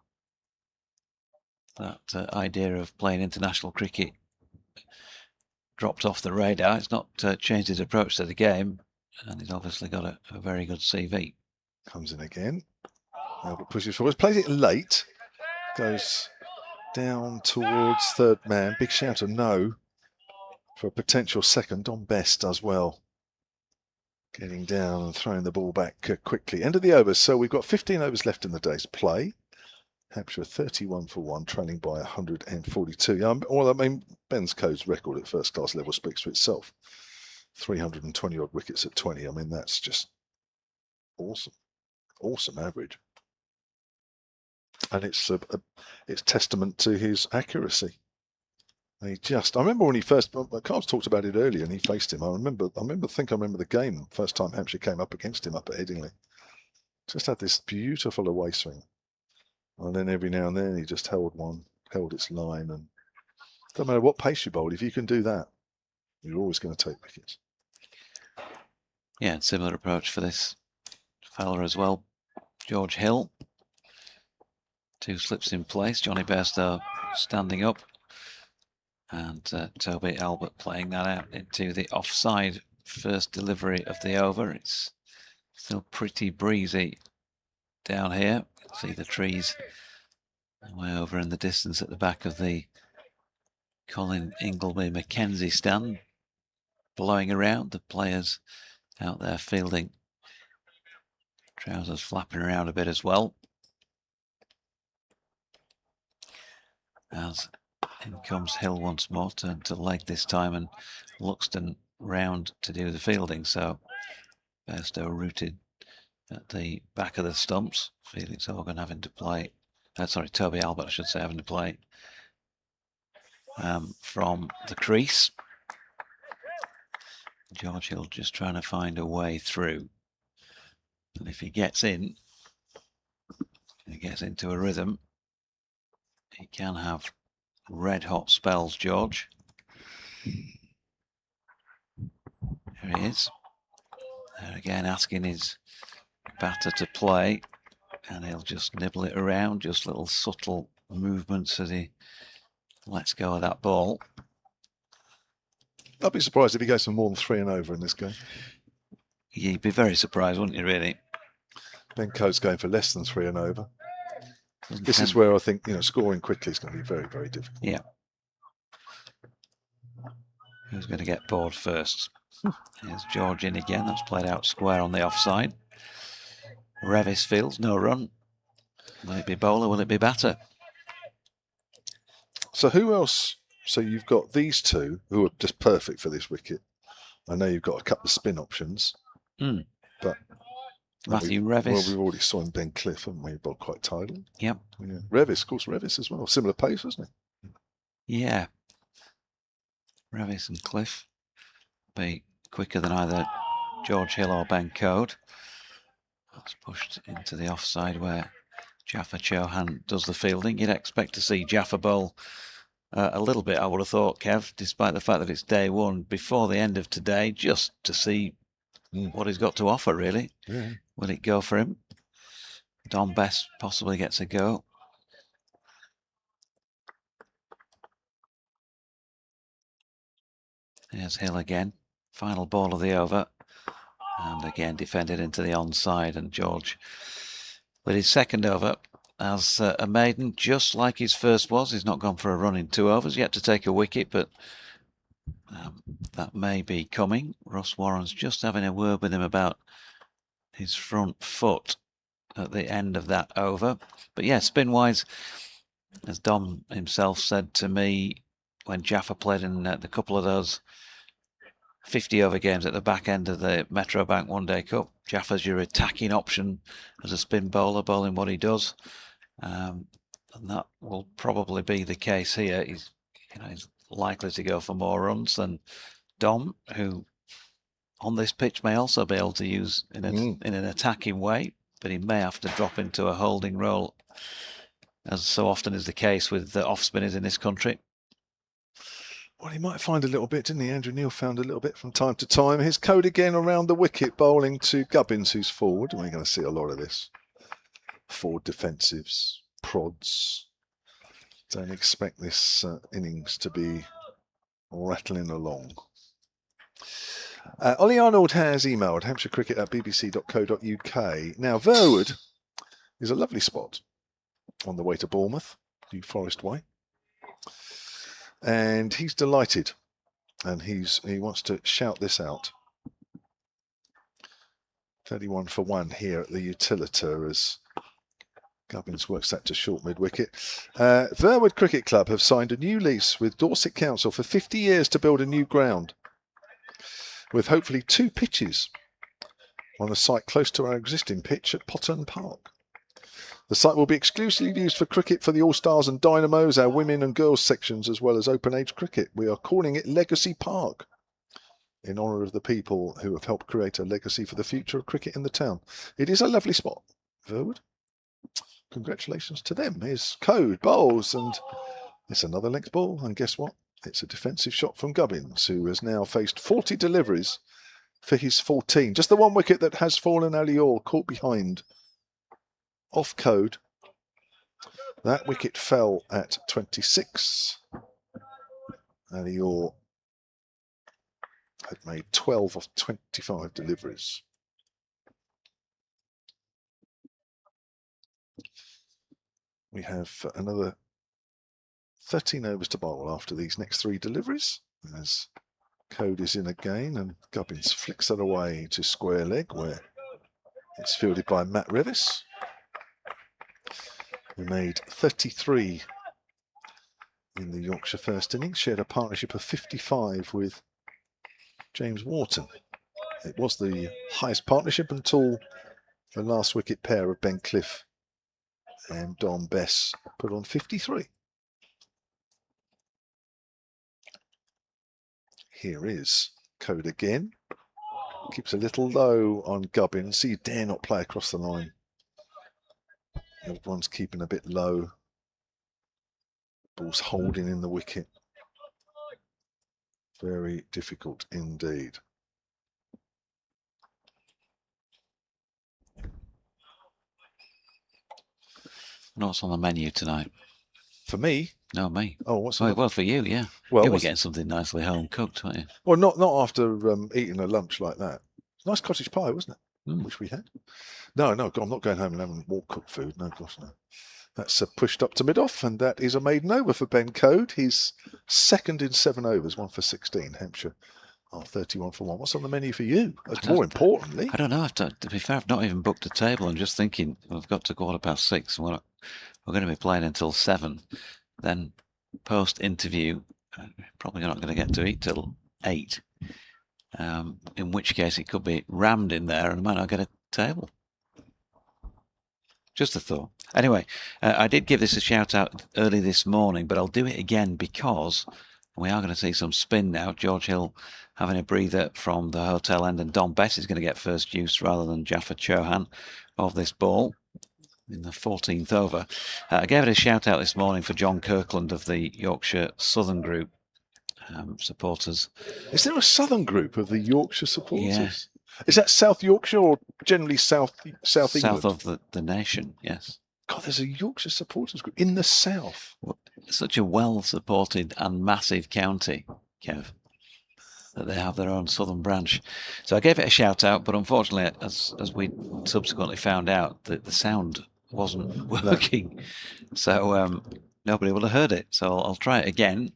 that idea of playing international cricket dropped off the radar. It's not changed his approach to the game, and he's obviously got a very good CV. Comes in again. Albert pushes forward, plays it late, goes down towards third man. Big shout of no for a potential second. Don Best does well. Getting down and throwing the ball back quickly. End of the overs. So we've got 15 overs left in the day's play. Hampshire 31 for 1, trailing by 142. Well, I mean, Ben's Code's record at first class level speaks for itself. 320 odd wickets at 20. I mean, that's just awesome. Awesome average. And it's testament to his accuracy. I remember when he first, Carl's talked about it earlier and he faced him. I remember the game, first time Hampshire came up against him up at Headingley. Just had this beautiful away swing. And then every now and then he just held its line. And no matter what pace you bowl, if you can do that, you're always going to take wickets. Yeah, and similar approach for this fella as well. George Hill. 2 slips in place. Johnny Bairstow standing up. And Toby Albert playing that out into the offside first delivery of the over. It's still pretty breezy down here. You can see the trees way over in the distance at the back of the Colin Ingleby Mackenzie stand, blowing around. The players out there fielding. Trousers flapping around a bit as well. As in comes Hill once more, turned to leg this time, and Luxton round to do the fielding. So Bairstow rooted at the back of the stumps. Felix Organ having to play, Toby Albert, I should say, having to play from the crease. George Hill just trying to find a way through. And if he gets in, he gets into a rhythm, he can have red hot spells, George. There he is. There again, asking his batter to play, and he'll just nibble it around, just little subtle movements as he lets go of that ball. I'd be surprised if he goes for more than 3 and over in this game. You'd be very surprised, wouldn't you, really? Ben Coates going for less than 3 and over. This is where I think, scoring quickly is going to be very, very difficult. Yeah. Who's going to get bored first? Here's George in again. That's played out square on the offside. Revis fields, no run. Will it be bowler? Will it be batter? So who else? So you've got these two who are just perfect for this wicket. I know you've got a couple of spin options, but Matthew Revis. Well, we've already saw him Ben Cliff, haven't we? Bowled quite tidily. Yep. Yeah. Revis, of course, Revis as well. Similar pace, wasn't he? Yeah. Revis and Cliff be quicker than either George Hill or Ben Code. That's pushed into the offside where Jaffa Chauhan does the fielding. You'd expect to see Jaffa bowl a little bit, I would have thought, Kev, despite the fact that it's day one, before the end of today, just to see what he's got to offer, really. Yeah. Will it go for him? Dom Bess possibly gets a go. There's Hill again. Final ball of the over. And again defended into the onside. And George, with his second over, as a maiden, just like his first was. He's not gone for a run in 2 overs, yet to take a wicket, but that may be coming. Russ Warren's just having a word with him about his front foot at the end of that over. But yeah, spin-wise, as Dom himself said to me when Jaffa played in the couple of those 50-over games at the back end of the Metro Bank One Day Cup, Jaffa's your attacking option as a spin bowler, bowling what he does. And that will probably be the case here. He's likely to go for more runs than Dom, who on this pitch may also be able to use in an attacking way, but he may have to drop into a holding role, as so often is the case with the off spinners in this country. Well, he might find a little bit, didn't he? Andrew Neil found a little bit from time to time. His Code again around the wicket, bowling to Gubbins, who's forward. We're going to see a lot of this. Forward defensives, prods. Don't expect this innings to be rattling along. Ollie Arnold has emailed hampshirecricket@bbc.co.uk. Now, Verwood is a lovely spot on the way to Bournemouth, New Forest Way. And he's delighted, and he wants to shout this out. 31 for 1 here at the Utilita as Gubbins works that to short mid-wicket. Verwood Cricket Club have signed a new lease with Dorset Council for 50 years to build a new ground, with hopefully 2 pitches on a site close to our existing pitch at Potton Park. The site will be exclusively used for cricket for the All-Stars and Dynamos, our women and girls sections, as well as open-age cricket. We are calling it Legacy Park in honour of the people who have helped create a legacy for the future of cricket in the town. It is a lovely spot, Verwood. Congratulations to them. Here's Code, bowls, and it's another length ball. And guess what? It's a defensive shot from Gubbins, who has now faced 40 deliveries for his 14. Just the one wicket that has fallen Ali Orr, caught behind. Off Code. That wicket fell at 26. Ali Orr had made 12 of 25 deliveries. We have another 13 overs to bowl after these next 3 deliveries, as Code is in again and Gubbins flicks it away to square leg, where it's fielded by Matt Revis, who made 33 in the Yorkshire first innings, shared a partnership of 55 with James Wharton. It was the highest partnership until the last wicket pair of Ben Cliff and Dom Bess put on 53. Here is Code again. Keeps a little low on Gubbins. See, you dare not play across the line. The odd one's keeping a bit low. Ball's holding in the wicket. Very difficult indeed. What's on the menu tonight? For me? No, me. Oh, what's well, for you, yeah. Well, You'll be getting something nicely home cooked, won't you? Well, not after eating a lunch like that. Nice cottage pie, wasn't it? Which we had. No, I'm not going home and having more cooked food. No, gosh, no. That's pushed up to mid-off, and that is a maiden over for Ben Code. He's second in 7 overs, 1 for 16. Hampshire are 31 for 1. What's on the menu for you? More importantly, I don't know. To be fair, I've not even booked a table. I'm just thinking we've got to 6:15, and we're going to be playing until 7. Then post-interview, probably not going to get to eat till 8. In which case it could be rammed in there and I might not get a table. Just a thought. Anyway, I did give this a shout out early this morning, but I'll do it again because we are going to see some spin now. George Hill having a breather from the hotel end, and Don Bess is going to get first use rather than Jaffa Chauhan of this ball in the 14th over. I gave it a shout out this morning for John Kirkland of the Yorkshire Southern Group supporters. Is there a Southern Group of the Yorkshire supporters? Yeah. Is that South Yorkshire or generally South England? South of the nation, yes. God, there's a Yorkshire supporters group in the south. Such a well-supported and massive county, Kev, that they have their own southern branch. So I gave it a shout out, but unfortunately, as we subsequently found out, that the sound wasn't working. So nobody would have heard it. So I'll try it again.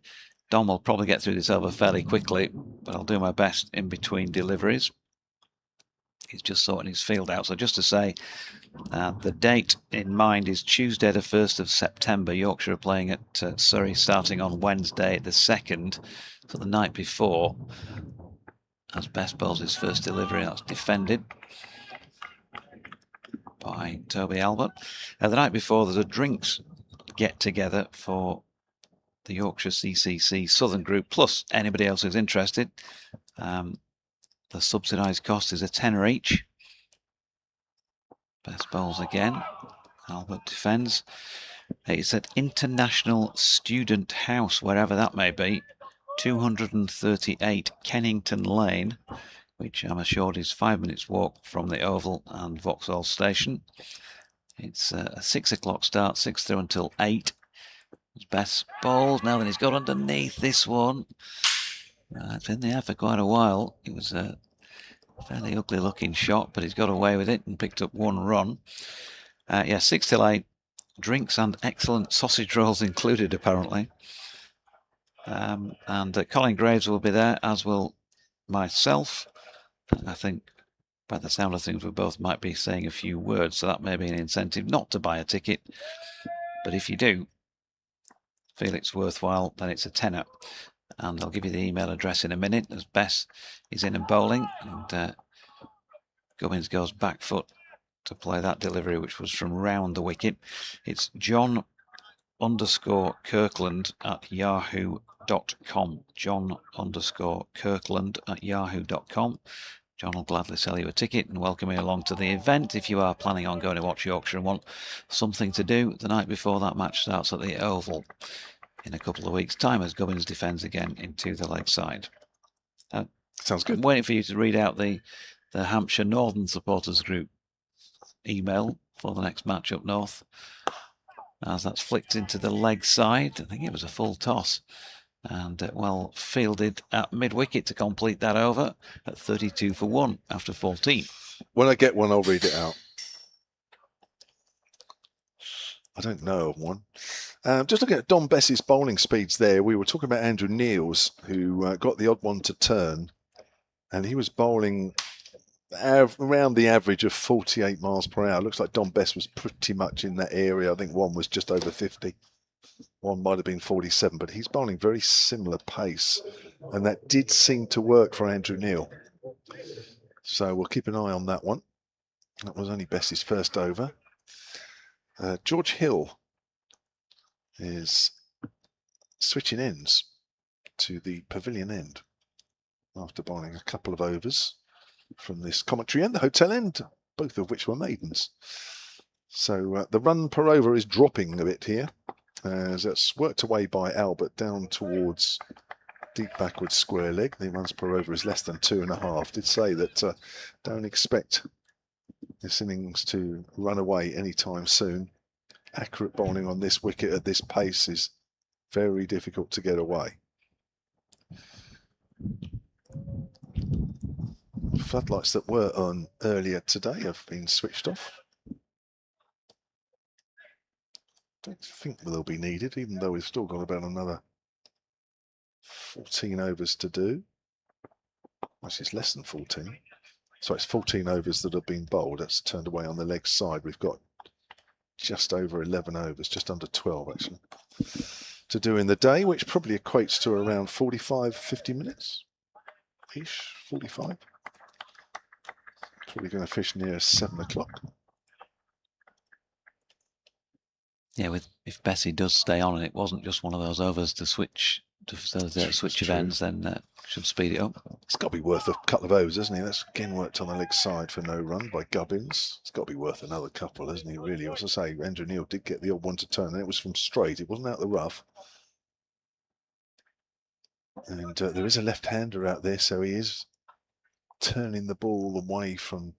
Dom will probably get through this over fairly quickly, but I'll do my best in between deliveries. He's just sorting his field out. So just to say, the date in mind is Tuesday the 1st of September. Yorkshire are playing at Surrey starting on Wednesday the 2nd. So the night before, as Best bowls his first delivery, that's defended by Toby Albert. The night before, there's a drinks get-together for the Yorkshire CCC Southern Group, plus anybody else who's interested. The subsidised cost is a tenner each. Best bowls again. Albert defends. It's at International Student House, wherever that may be. 238 Kennington Lane, which I'm assured is 5 minutes walk from the Oval and Vauxhall Station. It's a 6 o'clock start, 6 through until 8. Best bowls. Now then, he's got underneath this one. It's in the air for quite a while. It was a fairly ugly looking shot, but he's got away with it and picked up 1 run. 6 till 8. Drinks and excellent sausage rolls included, apparently. And Colin Graves will be there, as will myself. I think by the sound of things, we both might be saying a few words, so that may be an incentive not to buy a ticket. But if you do feel it's worthwhile, then it's a tenner. And I'll give you the email address in a minute, as Bess is in and bowling, and Gubbins goes back foot to play that delivery, which was from round the wicket. It's John_Kirkland@yahoo.com. John_Kirkland@yahoo.com. John will gladly sell you a ticket and welcome you along to the event if you are planning on going to watch Yorkshire and want something to do the night before that match starts at the Oval in a couple of weeks' time, as Gubbins defends again into the leg side. Sounds good. I'm waiting for you to read out the Hampshire Northern Supporters Group email for the next match up north, as that's flicked into the leg side. I think it was a full toss and well fielded at mid-wicket to complete that over at 32 for 1 after 14. When I get one, I'll read it out. I don't know of one. Just looking at Don Bess's bowling speeds there, we were talking about Andrew Neils, who got the odd one to turn, and he was bowling around the average of 48 miles per hour. Looks like Don Bess was pretty much in that area. I think one was just over 50. One might have been 47, but he's bowling very similar pace, and that did seem to work for Andrew Neil. So we'll keep an eye on that one. That was only Bess's first over. George Hill is switching ends to the pavilion end. after bowling a couple of overs from this commentary end, the hotel end, both of which were maidens. So the run per over is dropping a bit here, as it's worked away by Albert down towards deep backward square leg. The runs per over is less than 2.5. Did say that don't expect this innings to run away anytime soon. Accurate bowling on this wicket at this pace is very difficult to get away. Floodlights that were on earlier today have been switched off. Don't think they'll be needed, even though we've still got about another 14 overs to do. Actually, it's less than 14. So it's 14 overs that have been bowled. That's turned away on the leg side. We've got just over 11 overs, just under 12 actually, to do in the day, which probably equates to around 45, 50 minutes-ish, 45. Probably going to fish near 7 o'clock. Yeah, if Bessie does stay on and it wasn't just one of those overs to switch of ends, then should speed it up. It's got to be worth a couple of overs, hasn't he? That's again worked on the leg side for no run by Gubbins. It's got to be worth another couple, hasn't he? Really, as I say, Andrew Neil did get the odd one to turn, and it was from straight. It wasn't out the rough. And there is a left-hander out there, so he is turning the ball away from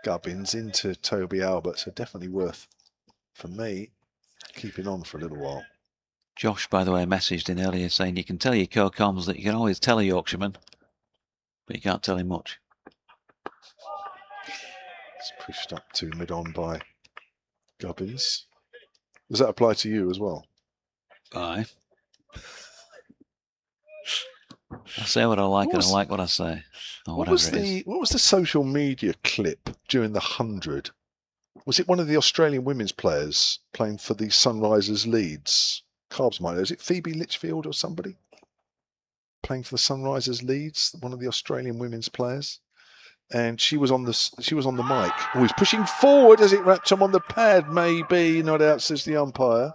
Gubbins into Toby Albert. So definitely worth, for me, keeping on for a little while. Josh, by the way, messaged in earlier saying you can tell your co-coms that you can always tell a Yorkshireman, but you can't tell him much. It's pushed up to mid-on by Gubbins. Does that apply to you as well? Aye. I say what I like and I like what I say. Or What whatever was the social media clip during the 100? Was it one of the Australian women's players playing for the Sunrisers Leeds? Carbs might know. Is it Phoebe Litchfield or somebody playing for the Sunrisers Leeds? One of the Australian women's players, and she was on the mic. Oh, he's pushing forward as it wrapped him on the pad. Maybe not out, says the umpire.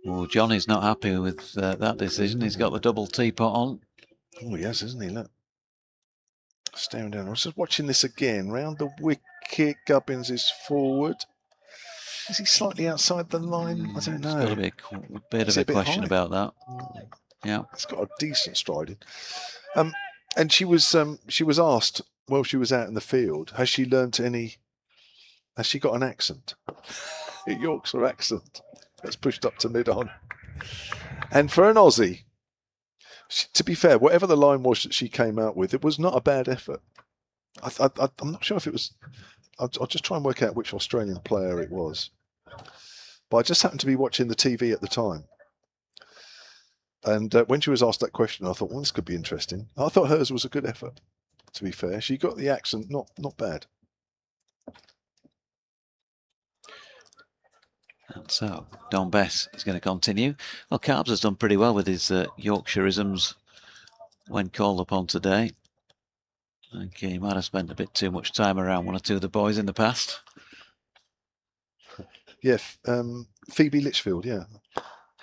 Oh, Johnny's not happy with that decision. He's got the double teapot on. Oh, he has, isn't he? Look, staring down. I was just watching this again. Round the wicket, Gubbins is forward. Is he slightly outside the line? I don't know. There's got to be a bit of a question about that. Yeah, it's got a decent stride in. And she was asked while she was out in the field, has she got an accent? A Yorkshire accent. That's pushed up to mid-on. And for an Aussie, to be fair, whatever the line was that she came out with, it was not a bad effort. I'm not sure if it was. I'll just try and work out which Australian player it was. But I just happened to be watching the TV at the time. And when she was asked that question, I thought, well, this could be interesting. I thought hers was a good effort, to be fair. She got the accent, not bad. And so, Don Bess is going to continue. Well, Carbs has done pretty well with his Yorkshireisms when called upon today. I think he might have spent a bit too much time around one or two of the boys in the past. Yeah, Phoebe Litchfield, yeah.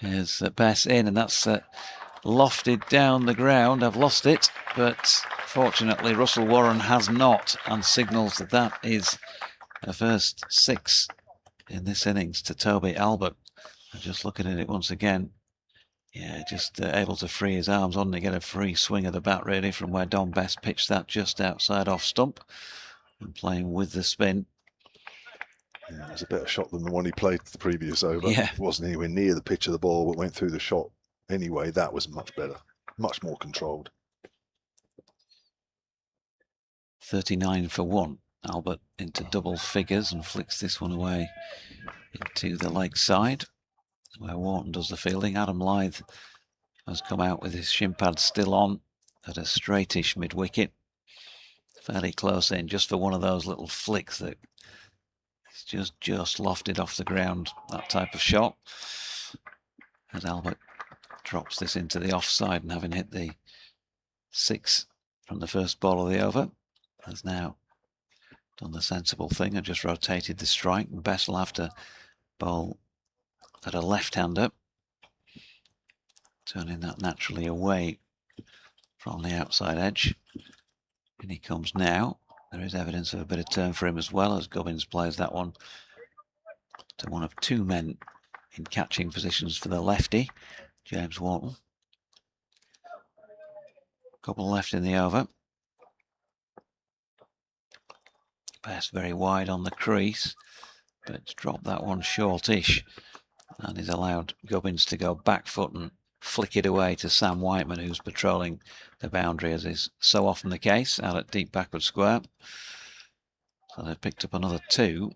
Here's Bess in, and that's lofted down the ground. I've lost it, but fortunately Russell Warren has not, and signals that that is the first 6 in this innings to Toby Albert. Just looking at it once again. Yeah, just able to free his arms on to get a free swing of the bat, really, from where Don Bess pitched that just outside off stump and playing with the spin. Yeah, it was a better shot than the one he played the previous over. Yeah. It wasn't anywhere near the pitch of the ball, but went through the shot anyway. That was much better, much more controlled. 39 for 1. Albert into double figures and flicks this one away into the leg side, where Wharton does the fielding. Adam Lythe has come out with his shin pad still on at a straightish mid-wicket. Fairly close in, just for one of those little flicks that is just lofted off the ground, that type of shot. As Albert drops this into the offside, and having hit the 6 from the first ball of the over, has now done the sensible thing and just rotated the strike. And Bess will have to bowl at a left-hander, turning that naturally away from the outside edge. And he comes now. There is evidence of a bit of turn for him as well, as Gubbins plays that one to one of two men in catching positions for the lefty, James Wharton. Couple left in the over. Pass very wide on the crease, but it's dropped that one shortish, and he's allowed Gubbins to go back foot and flick it away to Sam Whiteman, who's patrolling the boundary, as is so often the case, out at deep backward square. So they've picked up another two.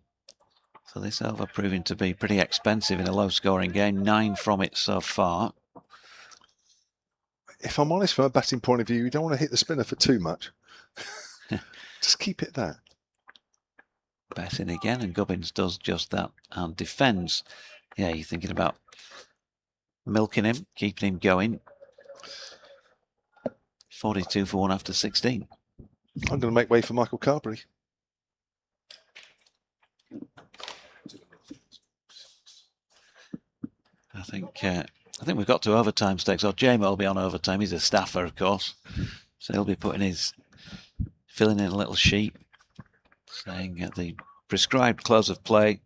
So this over proving to be pretty expensive in a low-scoring game. 9 from it so far. If I'm honest, from a batting point of view, you don't want to hit the spinner for too much. Just keep it that. Batting again, and Gubbins does just that and defends. Yeah, you're thinking about milking him, keeping him going. 42 for 1 after 16. I'm going to make way for Michael Carberry. I think we've got to overtime stakes. Or J-Mo will be on overtime. He's a staffer, of course, so he'll be filling in a little sheet saying at the prescribed close of play,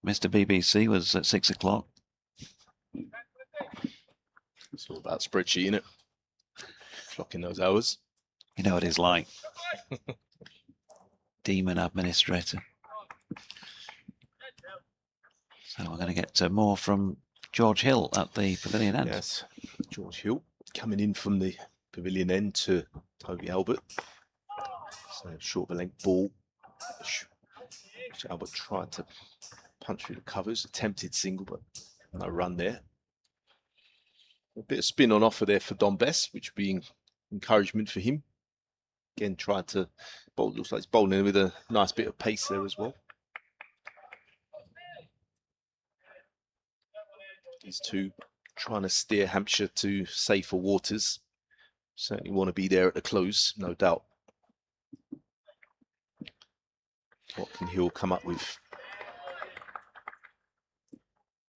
Mr. BBC was at 6 o'clock. It's all about spreadsheet, isn't it? Clocking those hours. You know what he's like. Demon administrator. So we're going to get more from George Hill at the pavilion end. Yes, George Hill coming in from the pavilion end to Toby Albert. So short of a length ball, which Albert tried to punch through the covers, attempted single, but no run there. A bit of spin on offer there for Don Best, which would be encouragement for him. Again, tried to bowl, looks like he's bowling with a nice bit of pace there as well. These two trying to steer Hampshire to safer waters. Certainly want to be there at the close, no doubt. What can Hill come up with?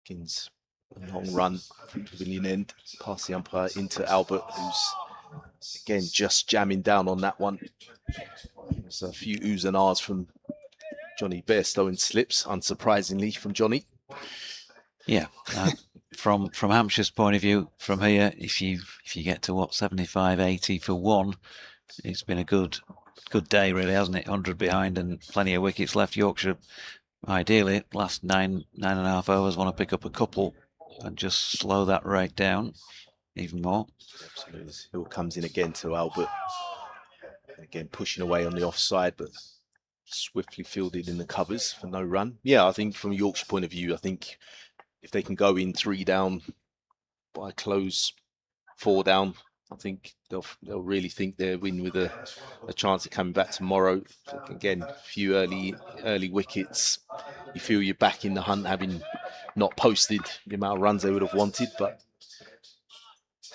Begins a long run from pavilion end, past the umpire into Albert, who's again just jamming down on that one. There's a few oohs and ahs from Johnny Bairstow in slips, unsurprisingly from Johnny. Yeah, from Hampshire's point of view, from here, if you get to what, 75, 80 for 1, it's been a good day, really, hasn't it? 100 behind and plenty of wickets left. Yorkshire, ideally, last 9.5 overs, want to pick up a couple and just slow that rate down even more. Absolutely. Hill comes in again to Albert. Again, pushing away on the offside, but swiftly fielded in the covers for no run. Yeah, I think from a Yorkshire point of view, I think if they can go in 3 down by close, 4 down, I think they'll really think they'll win with a chance of coming back tomorrow. Again, a few early wickets. You feel you're back in the hunt, having not posted the amount of runs they would have wanted, but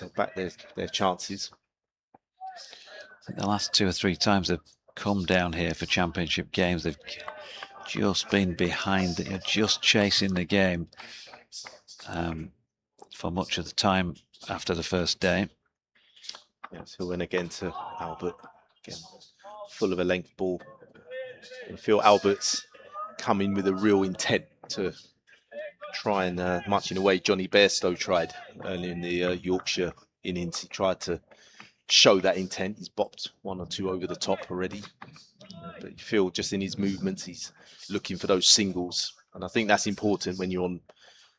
they'll back their chances. I think the last 2 or 3 times they've come down here for championship games, they've just been behind, they're just chasing the game for much of the time after the first day. Yes, he'll win again to Albert. Again, full of a length ball. I feel Albert's coming with a real intent to try and, much in a way Johnny Bairstow tried earlier in the Yorkshire innings. He tried to show that intent. He's bopped 1 or 2 over the top already. But you feel just in his movements, he's looking for those singles. And I think that's important when you're on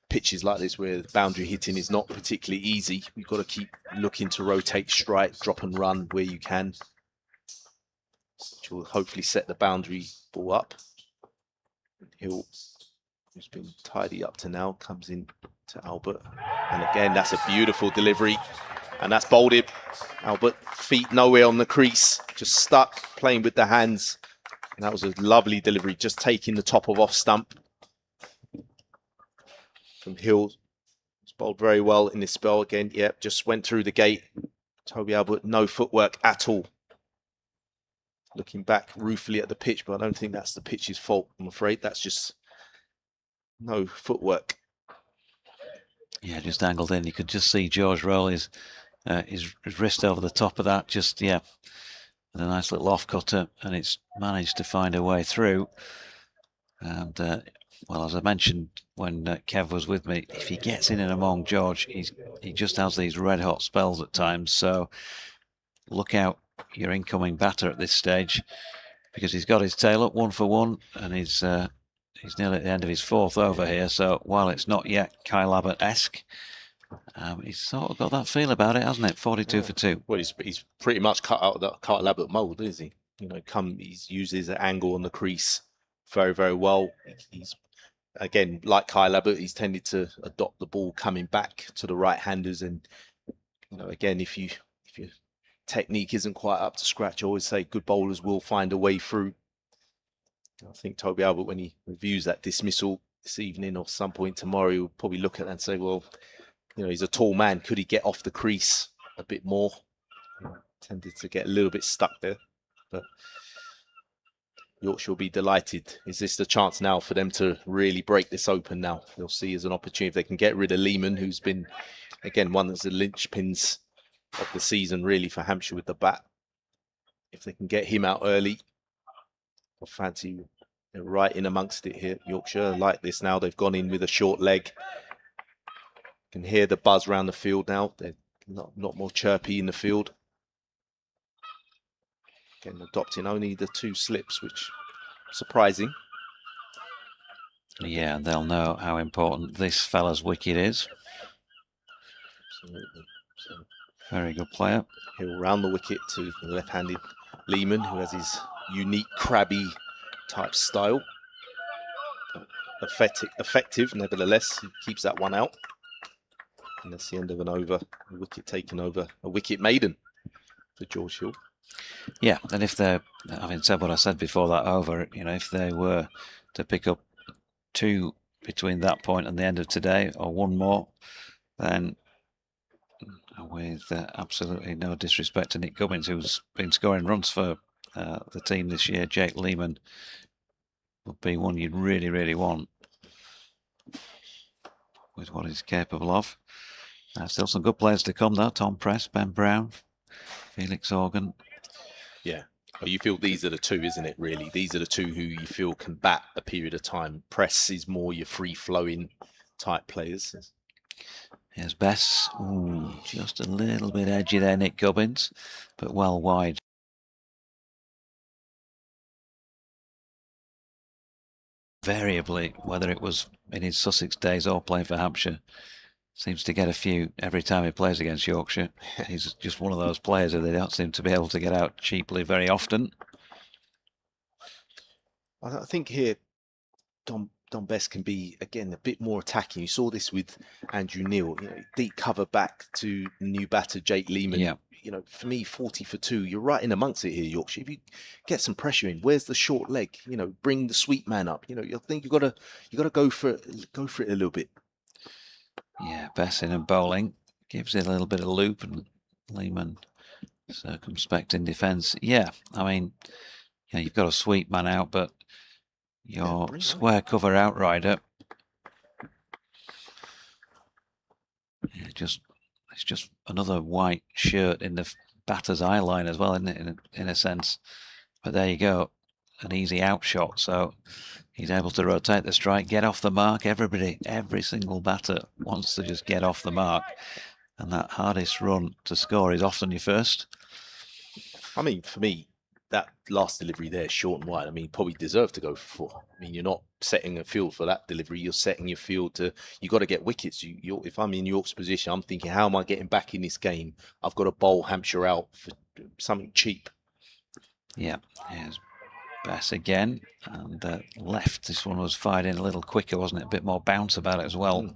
pitches like this where the boundary hitting is not particularly easy. You've got to keep looking to rotate, strike, drop and run where you can, which will hopefully set the boundary ball up. Hill, who's been tidy up to now, comes in to Albert. And again, that's a beautiful delivery. And that's bowled it. Albert, feet nowhere on the crease, just stuck, playing with the hands. And that was a lovely delivery, just taking the top of off stump. From Hill, it's bowled very well in this spell again. Yep, just went through the gate. Toby Albert, no footwork at all. Looking back ruefully at the pitch, but I don't think that's the pitch's fault, I'm afraid. That's just no footwork. Yeah, just angled in. You could just see George roll his his wrist over the top of that, just, yeah, with a nice little off cutter, and it's managed to find a way through. And well, as I mentioned when Kev was with me, if he gets in and among George, he just has these red hot spells at times. So look out your incoming batter at this stage, because he's got his tail up 1 for 1, and he's nearly at the end of his 4th over here. So while it's not yet Kyle Abbott-esque, he's sort of got that feel about it, hasn't it? 42 for 2. Well, he's pretty much cut out the Kyle Abbott mould, isn't he? You know, he's uses an angle on the crease very, very well. He's, again, like Kyle Abbott, he's tended to adopt the ball coming back to the right-handers, and you know, again, if your technique isn't quite up to scratch, I always say good bowlers will find a way through. I think Toby Albert, when he reviews that dismissal this evening or some point tomorrow, he'll probably look at that and say, well, you know, he's a tall man. Could he get off the crease a bit more? Tended to get a little bit stuck there, but Yorkshire will be delighted. Is this the chance now for them to really break this open now? They'll see as an opportunity if they can get rid of Lehman, who's been, again, one of the linchpins of the season, really, for Hampshire with the bat. If they can get him out early, I fancy they're right in amongst it here. Yorkshire like this now. They've gone in with a short leg. You can hear the buzz around the field now. They're not more chirpy in the field. Again, adopting only the 2 slips, which surprising. Yeah, they'll know how important this fella's wicket is. Absolutely. So, very good player. He'll round the wicket to the left-handed Lehman, who has his unique crabby type style. Effective, nevertheless. He keeps that one out. And that's the end of an over. A wicket taken over. A wicket maiden for George Hill. Yeah, and if they're, having said what I said before that over, you know, if they were to pick up 2 between that point and the end of today, or 1 more, then with absolutely no disrespect to Nick Gubbins, who's been scoring runs for the team this year, Jake Lehman would be one you'd really, really want with what he's capable of. Still some good players to come though. Tom Press, Ben Brown, Felix Organ. Yeah. Well, you feel these are the 2, isn't it, really? These are the 2 who you feel can bat a period of time. Press is more your free-flowing type players. Here's Bess. Ooh, just a little bit edgy there, Nick Gubbins, but well wide. Variably, whether it was in his Sussex days or playing for Hampshire, seems to get a few every time he plays against Yorkshire. He's just one of those players that they don't seem to be able to get out cheaply very often. I think here Don Best can be, again, a bit more attacking. You saw this with Andrew Neil, you know, deep cover back to new batter Jake Lehman. Yeah. You know, for me, 40 for 2, you're right in amongst it here, Yorkshire. If you get some pressure in, where's the short leg? You know, bring the sweet man up. You know, I think you got to go for it a little bit. Yeah, Bess in and bowling gives it a little bit of loop, and Lehman circumspect in defence. Yeah, I mean, you know, you've got a sweep man out, but your square cover outrider, it's just another white shirt in the batter's eye line as well, isn't it? In a sense, but there you go, an easy out shot. So he's able to rotate the strike, get off the mark. Every single batter wants to just get off the mark, and that hardest run to score is often your first. I mean, for me, that last delivery there, short and wide, I mean, probably deserved to go for 4. I mean, you're not setting a field for that delivery. You're setting your field to, you got to get wickets. If I'm in York's position, I'm thinking, how am I getting back in this game? I've got to bowl Hampshire out for something cheap. Yeah, here's Bess again, and left. This one was fired in a little quicker, wasn't it? A bit more bounce about it as well.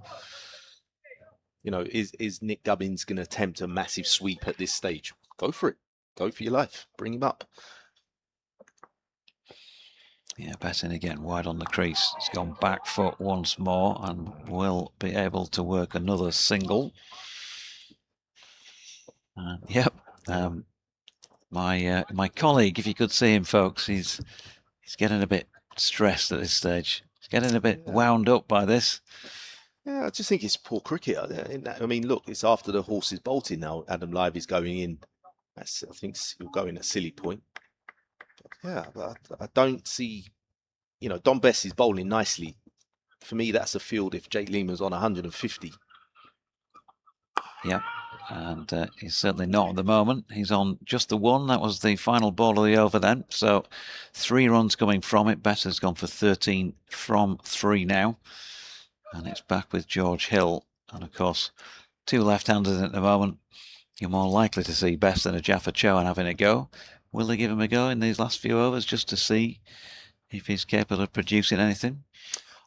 You know, is Nick Gubbins going to attempt a massive sweep at this stage? Go for it. Go for your life. Bring him up. Yeah, Bess in again, wide on the crease. He's gone back foot once more and will be able to work another single. Yep. My colleague, if you could see him, folks, he's getting a bit stressed at this stage. He's getting a bit wound up by this. Yeah, I just think it's poor cricket. I mean, look, it's after the horse is bolted now. Adam Live is going in. I think he'll go in a silly point. But yeah, but I don't see, Don Bess is bowling nicely. For me, that's a field if Jake Lehman's on 150. Yeah, and he's certainly not at the moment. He's on just the one. That was the final ball of the over then. So 3 runs coming from it. Better's gone for 13 from 3 now. And it's back with George Hill. And of course, 2 left-handers at the moment. You're more likely to see Bess than a Jaffa Chowan having a go. Will they give him a go in these last few overs just to see if he's capable of producing anything?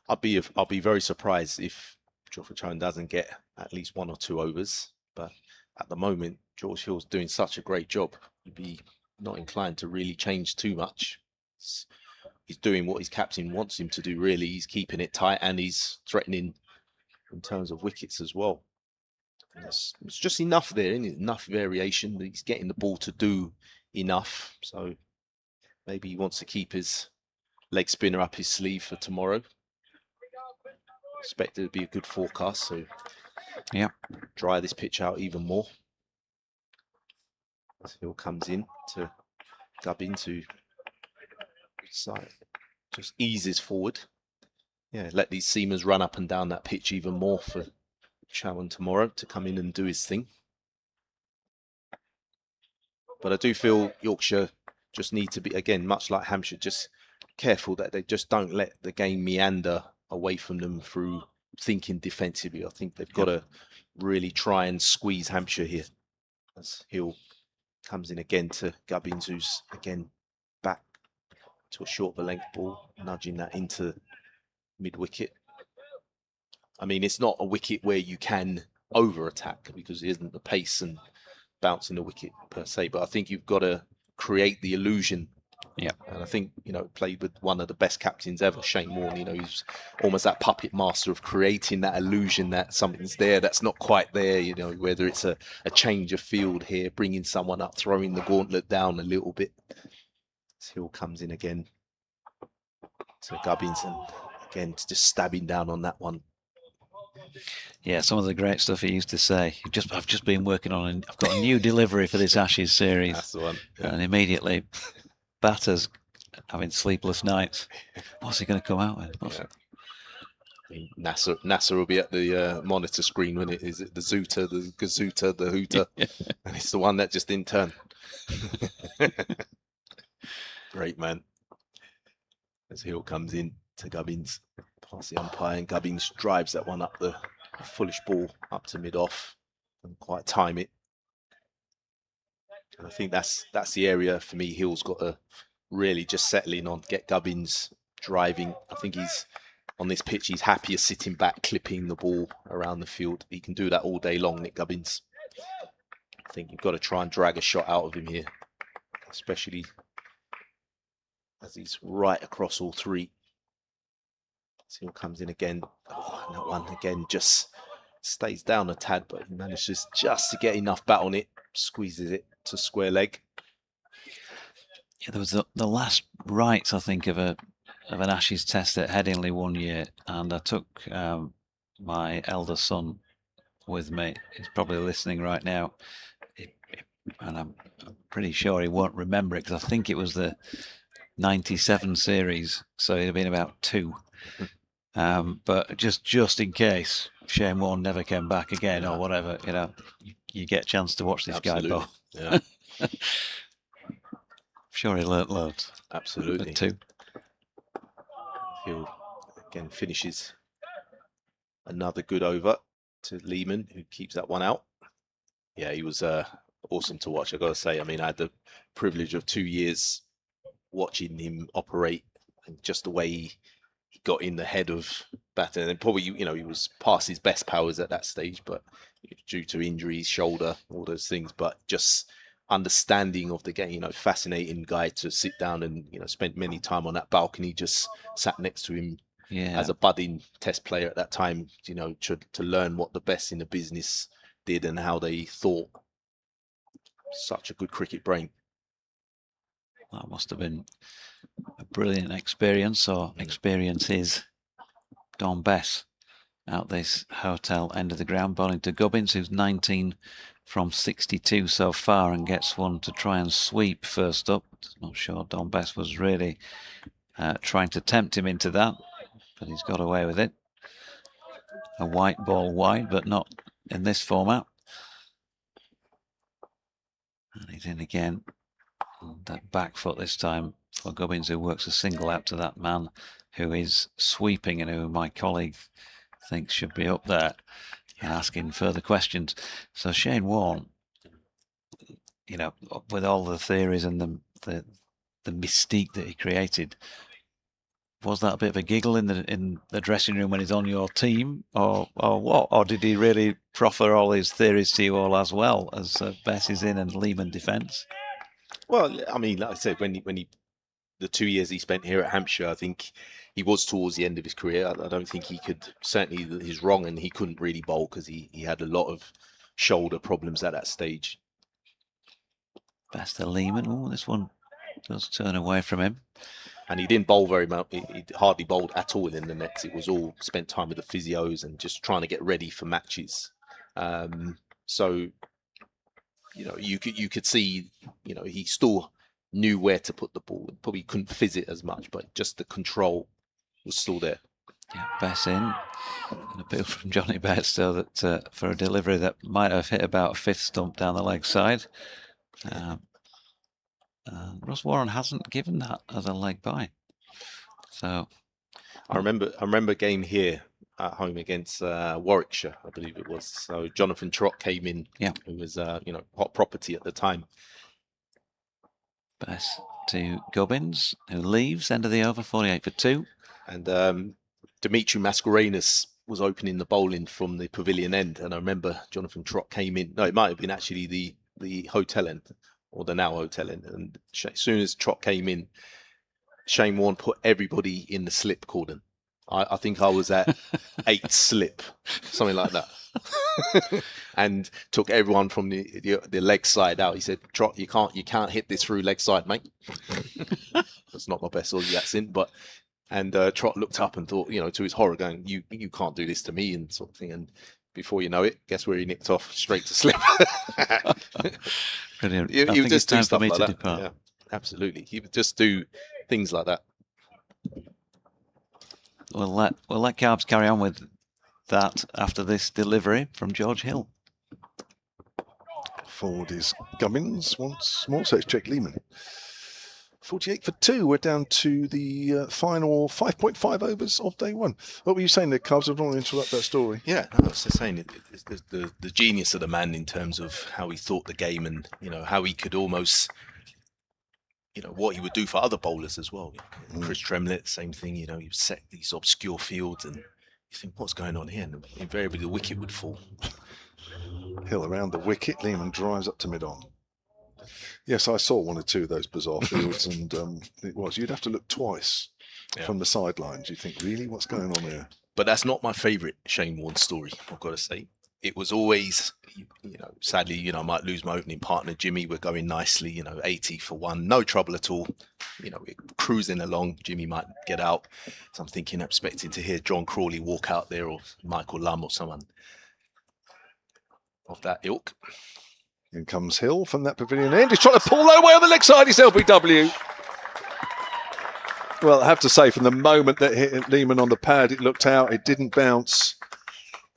I'll be very surprised if Jaffa Chowan doesn't get at least 1 or 2 overs. But at the moment, George Hill's doing such a great job. You'd be not inclined to really change too much. He's doing what his captain wants him to do, really. He's keeping it tight and he's threatening in terms of wickets as well. It's just enough there, isn't it? Enough variation. He's getting the ball to do enough. So maybe he wants to keep his leg spinner up his sleeve for tomorrow. Expect it to be a good forecast, so yeah, dry this pitch out even more. As Hill comes in to Gubbins, who just eases forward. Yeah, let these seamers run up and down that pitch even more for Chowan tomorrow to come in and do his thing. But I do feel Yorkshire just need to be, again, much like Hampshire, just careful that they just don't let the game meander away from them through thinking defensively. I think they've got to really try and squeeze Hampshire here. As Hill comes in again to Gubbins, who's again back to a short of a length ball, nudging that into mid-wicket. I mean, it's not a wicket where you can over-attack because it isn't the pace and bouncing the wicket per se, but I think you've got to create the illusion. Yeah. And I think, played with one of the best captains ever, Shane Warne. He's almost that puppet master of creating that illusion that something's there that's not quite there, whether it's a change of field here, bringing someone up, throwing the gauntlet down a little bit. Hill comes in again to Gubbins and again just stabbing down on that one. Yeah, some of the great stuff he used to say. I've just been working on, I've got a new delivery for this Ashes series. That's the one. Yeah. And immediately, batters having sleepless nights. What's he going to come out with? I mean, NASA will be at the monitor screen when it is it the Zoota, the Gazuta, the Hooter, and it's the one that just didn't turn. Great man. As Hill comes in to Gubbins, past the umpire, and Gubbins drives that one up the foolish ball up to mid-off and quite time it. And I think that's the area for me Hill's got to really just settle in on, get Gubbins driving. I think he's on this pitch, he's happier sitting back, clipping the ball around the field. He can do that all day long, Nick Gubbins. I think you've got to try and drag a shot out of him here, especially as he's right across all 3. Hill comes in again. Oh, and that one again just stays down a tad, but he manages just to get enough bat on it, squeezes it to square leg. Yeah, there was the last rites, I think, of an Ashes test at Headingley one year, and I took my elder son with me. He's probably listening right now, and I'm pretty sure he won't remember it because I think it was the 97 series, so it'd have been about 2. But just in case Shane Warne never came back again or whatever, you get a chance to watch this guy bowl. Yeah. Sure he learnt loads. Absolutely. At 2. Hill again finishes another good over to Lehman, who keeps that one out. Yeah, he was awesome to watch, I got to say. I mean, I had the privilege of 2 years watching him operate, and just the way he got in the head of batting, and probably he was past his best powers at that stage, but due to injuries, shoulder, all those things, but just understanding of the game, fascinating guy to sit down and spent many time on that balcony, just sat next to him as a budding test player at that time, to learn what the best in the business did and how they thought. Such a good cricket brain. That must have been a brilliant experience, or experiences, Don Bess. out this hotel end of the ground, bowling to Gubbins, who's 19 from 62 so far, and gets one to try and sweep first up. Not sure Don Best was really trying to tempt him into that, but he's got away with it. A white ball wide, but not in this format. And he's in again. That back foot this time for Gubbins, who works a single out to that man who is sweeping and who my colleague thinks should be up there and asking further questions. So Shane Warne, you know, with all the theories and the mystique that he created, was that a bit of a giggle in the dressing room when he's on your team, or what? Or did he really proffer all his theories to you all as well as Bess is in and Lehman defence? Well, I mean, like I said, when he the 2 years he spent here at Hampshire, I think he was towards the end of his career. I don't think he could, certainly he's wrong, and he couldn't really bowl because he had a lot of shoulder problems at that stage. Best to Lehman. Oh, this one does turn away from him. And he didn't bowl very much. He hardly bowled at all in the nets. It was all spent time with the physios and just trying to get ready for matches. So, you know, you could see, you know, he still knew where to put the ball. Probably couldn't fizz it as much, but just the control was still there. Yeah, Bess in. An appeal from Johnny Bairstow that for a delivery that might have hit about a fifth stump down the leg side. Ross Warren hasn't given that as a leg by. So I remember a game here at home against Warwickshire, I believe it was. So Jonathan Trott came in, who was you know, hot property at the time. Bess to Gubbins, who leaves end of the over, 48 for 2. And Dimitri Mascarenas was opening the bowling from the pavilion end, and I remember Jonathan Trott came in. No, it might have been actually the hotel end, or the now hotel end. And as soon as Trott came in, Shane Warne put everybody in the slip cordon. I think I was at 8 slip, something like that. And took everyone from the leg side out. He said, Trott, you can't hit this through leg side, mate. That's not my best Aussie accent, but Trott looked up and thought, you know, to his horror, going, you can't do this to me, and sort of thing. And before you know it, guess where he nicked off? Straight to slip. Brilliant. He would just do stuff like that. Depart. Yeah, absolutely. He would just do things like that. We'll let Carbs carry on with that after this delivery from George Hill. Forward is Gubbins once more, so it's Jake Lehman. 48 for 2. We're down to the final 5.5 overs of day one. What were you saying there, Carbs? I don't want to interrupt that story. Yeah, no, I was just saying it's the genius of the man in terms of how he thought the game, and you know how he could almost, you know, what he would do for other bowlers as well. Chris Tremlett, same thing. You know, he would set these obscure fields, and you think, what's going on here? And invariably the wicket would fall. Hill around the wicket. Lehman drives up to mid-on. Yes, I saw one or two of those bizarre fields, and you'd have to look twice from the sidelines. You think, really, what's going on here? But that's not my favourite Shane Warne story, I've got to say. It was always, you know, sadly, you know, I might lose my opening partner, Jimmy. We're going nicely, you know, 80 for 1, no trouble at all. You know, we're cruising along. Jimmy might get out. So I'm thinking, expecting to hear John Crawley walk out there, or Michael Lum, or someone of that ilk. In comes Hill from that pavilion end. He's trying to pull that away on the leg side. He's LBW. Well, I have to say, from the moment that hit Lehman on the pad, it looked out. It didn't bounce.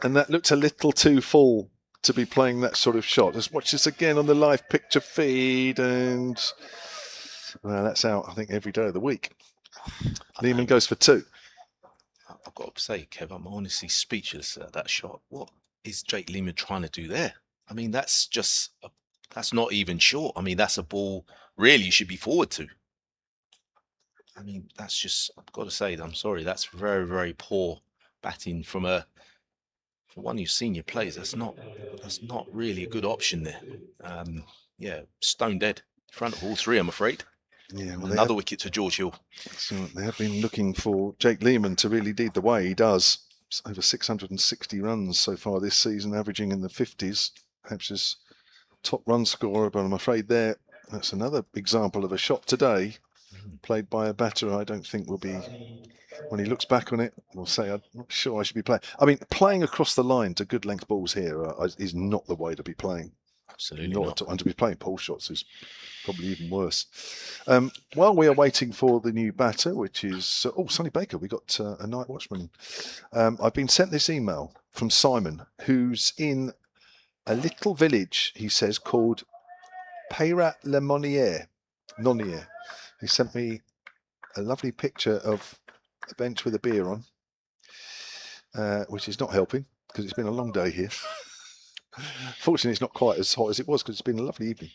And that looked a little too full to be playing that sort of shot. Let's watch this again on the live picture feed. And well, that's out, I think, every day of the week. Lehman goes for 2. I've got to say, Kev, I'm honestly speechless at that shot. What is Jake Lehman trying to do there? I mean, that's not even short. I mean, that's a ball really you should be forward to. I mean, that's just, I've got to say, I'm sorry, that's very, very poor batting from one of your senior players. That's not really a good option there. Yeah, stone dead in front of all three, I'm afraid. Yeah, well, another wicket to George Hill. So they have been looking for Jake Lehman to really lead the way. He does. It's over 660 runs so far this season, averaging in the 50s. Hampshire's top run scorer, but I'm afraid that's another example of a shot today played by a batter I don't think will be, when he looks back on it, will say, I'm not sure I should be playing. I mean, playing across the line to good length balls here is not the way to be playing. Absolutely not. And to be playing pull shots is probably even worse. While we are waiting for the new batter, which is, Sonny Baker, we got a night watchman. I've been sent this email from Simon, who's in a little village, he says, called Peyrat-le-Monnier. He sent me a lovely picture of a bench with a beer on, which is not helping because it's been a long day here. Fortunately, it's not quite as hot as it was because it's been a lovely evening.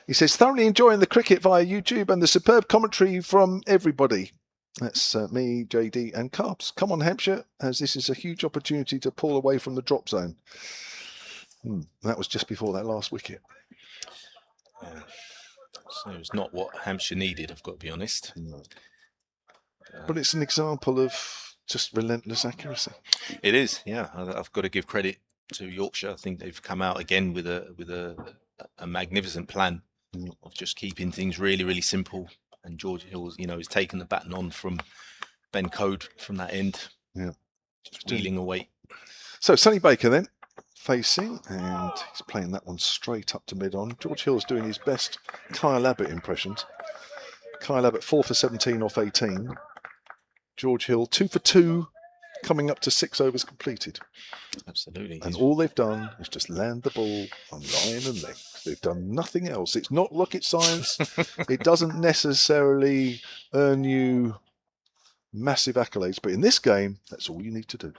He says, thoroughly enjoying the cricket via YouTube and the superb commentary from everybody. That's me, JD and Carbs. Come on, Hampshire, as this is a huge opportunity to pull away from the drop zone. That was just before that last wicket. Yeah. So it's not what Hampshire needed, I've got to be honest. But it's an example of just relentless accuracy. It is, yeah. I've got to give credit to Yorkshire. I think they've come out again with a magnificent plan of just keeping things really, really simple. And George Hill, has taken the baton on from Ben Code from that end. Yeah, just wheeling away. So Sonny Baker then facing, and he's playing that one straight up to mid-on. George Hill's doing his best Kyle Abbott impressions. Kyle Abbott 4 for 17 off 18. George Hill 2 for 2, coming up to 6 overs completed. Absolutely. And all they've done is just land the ball on line and leg. They've done nothing else. It's not rocket science. It doesn't necessarily earn you massive accolades, but in this game, that's all you need to do.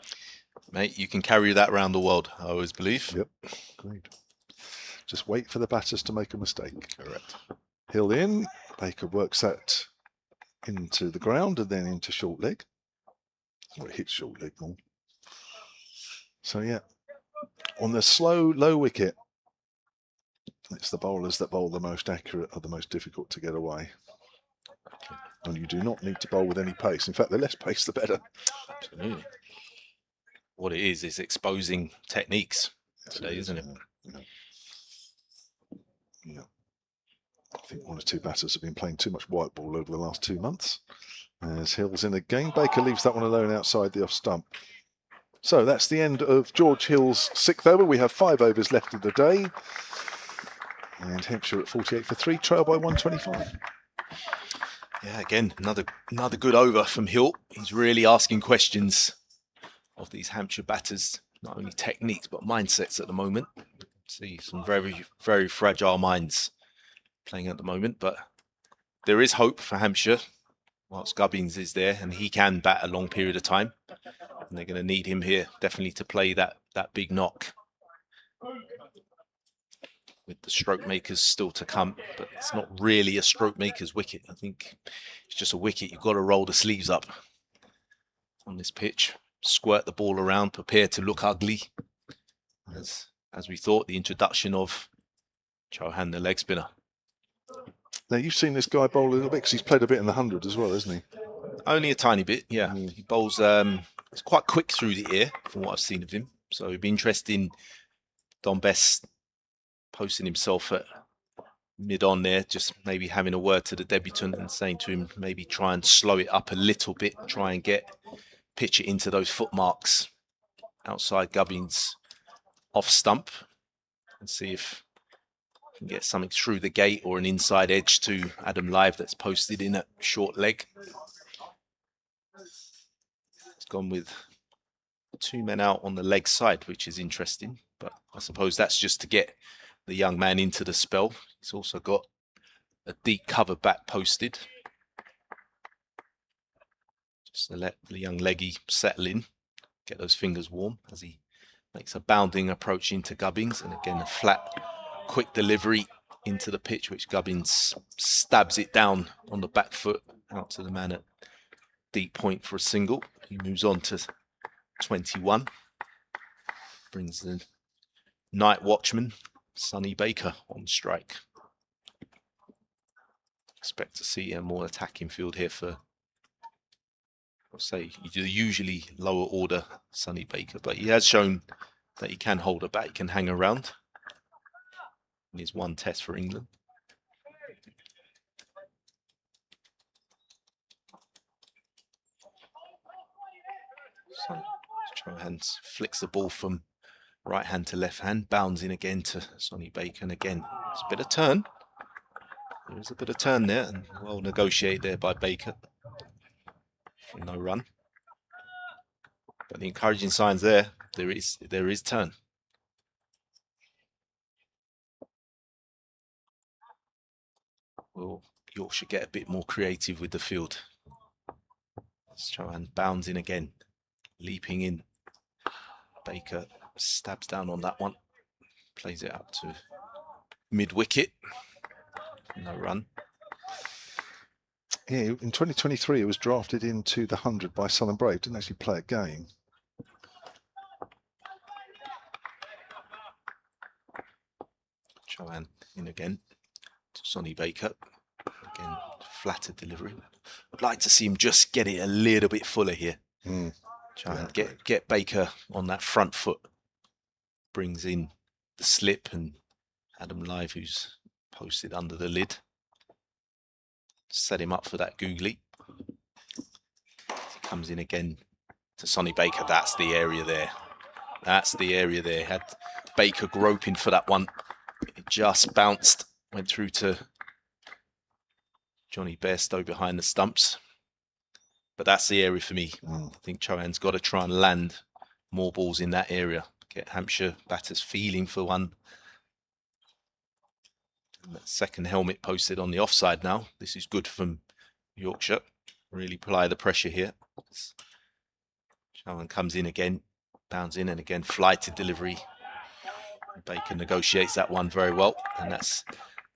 Mate, you can carry that around the world, I always believe. Yep, agreed. Just wait for the batters to make a mistake. Correct. Hill in, Baker works that into the ground and then into short leg. Well, it hits short leg more. So yeah, on the slow, low wicket, it's the bowlers that bowl the most accurate are the most difficult to get away. And you do not need to bowl with any pace. In fact, the less pace, the better. Absolutely. What it is exposing techniques today, isn't it? Yeah. I think one or two batters have been playing too much white ball over the last 2 months. As Hill's in again, Baker leaves that one alone outside the off stump. So that's the end of George Hill's 6th over. We have 5 overs left of the day. And Hampshire at 48 for 3, trail by 125. Yeah, again, another good over from Hill. He's really asking questions of these Hampshire batters, not only techniques but mindsets at the moment. See some very, very fragile minds playing at the moment, but there is hope for Hampshire whilst Gubbins is there and he can bat a long period of time. And they're going to need him here definitely to play that big knock. With the stroke makers still to come, but it's not really a stroke maker's wicket. I think it's just a wicket. You've got to roll the sleeves up on this pitch, squirt the ball around, prepare to look ugly. As we thought, the introduction of Chauhan, the leg spinner. Now, you've seen this guy bowl a little bit because he's played a bit in the 100 as well, hasn't he? Only a tiny bit, yeah. He bowls, it's quite quick through the air from what I've seen of him. So it'd be interesting, Don Best posting himself at mid-on there, just maybe having a word to the debutant and saying to him, maybe try and slow it up a little bit, try and pitch it into those foot marks outside Gubbins off stump and see if we can get something through the gate or an inside edge to Adam Live that's posted in at short leg. It's gone with 2 men out on the leg side, which is interesting, but I suppose that's just to get the young man into the spell. He's also got a deep cover back posted, just to let the young leggy settle in, get those fingers warm as he makes a bounding approach into Gubbins, and again a flat, quick delivery into the pitch, which Gubbins stabs it down on the back foot out to the man at deep point for a single. He moves on to 21, brings the night watchman Sonny Baker on strike. Expect to see a more attacking field here for, I'll say, usually lower order Sonny Baker, but he has shown that he can hold a bat, he can hang around in his one test for England. Chohan flicks the ball from right hand to left hand, bounds in again to Sonny Baker, and again, it's a bit of turn. There is a bit of turn there, and well negotiated there by Baker. No run. But the encouraging signs there is turn. Will Yorkshire get a bit more creative with the field? Chohan bounds in again, leaping in. Baker stabs down on that one, plays it up to mid-wicket. No run. Yeah, in 2023, it was drafted into the 100 by Southern Brave. Didn't actually play a game. Chohan in again to Sonny Baker. Again, flatter delivery. I'd like to see him just get it a little bit fuller here. Try and get Baker on that front foot. Brings in the slip, and Adam Live, who's posted under the lid. Set him up for that googly. He comes in again to Sonny Baker. That's the area there. That's the area there. Had Baker groping for that one. It just bounced. Went through to Johnny Bairstow behind the stumps. But that's the area for me. I think Chohan's got to try and land more balls in that area. Get Hampshire batters feeling for one. And that second helmet posted on the offside now. This is good from Yorkshire. Really apply the pressure here. Chohan comes in again, bounds in, and again flighted delivery. Baker negotiates that one very well, and that's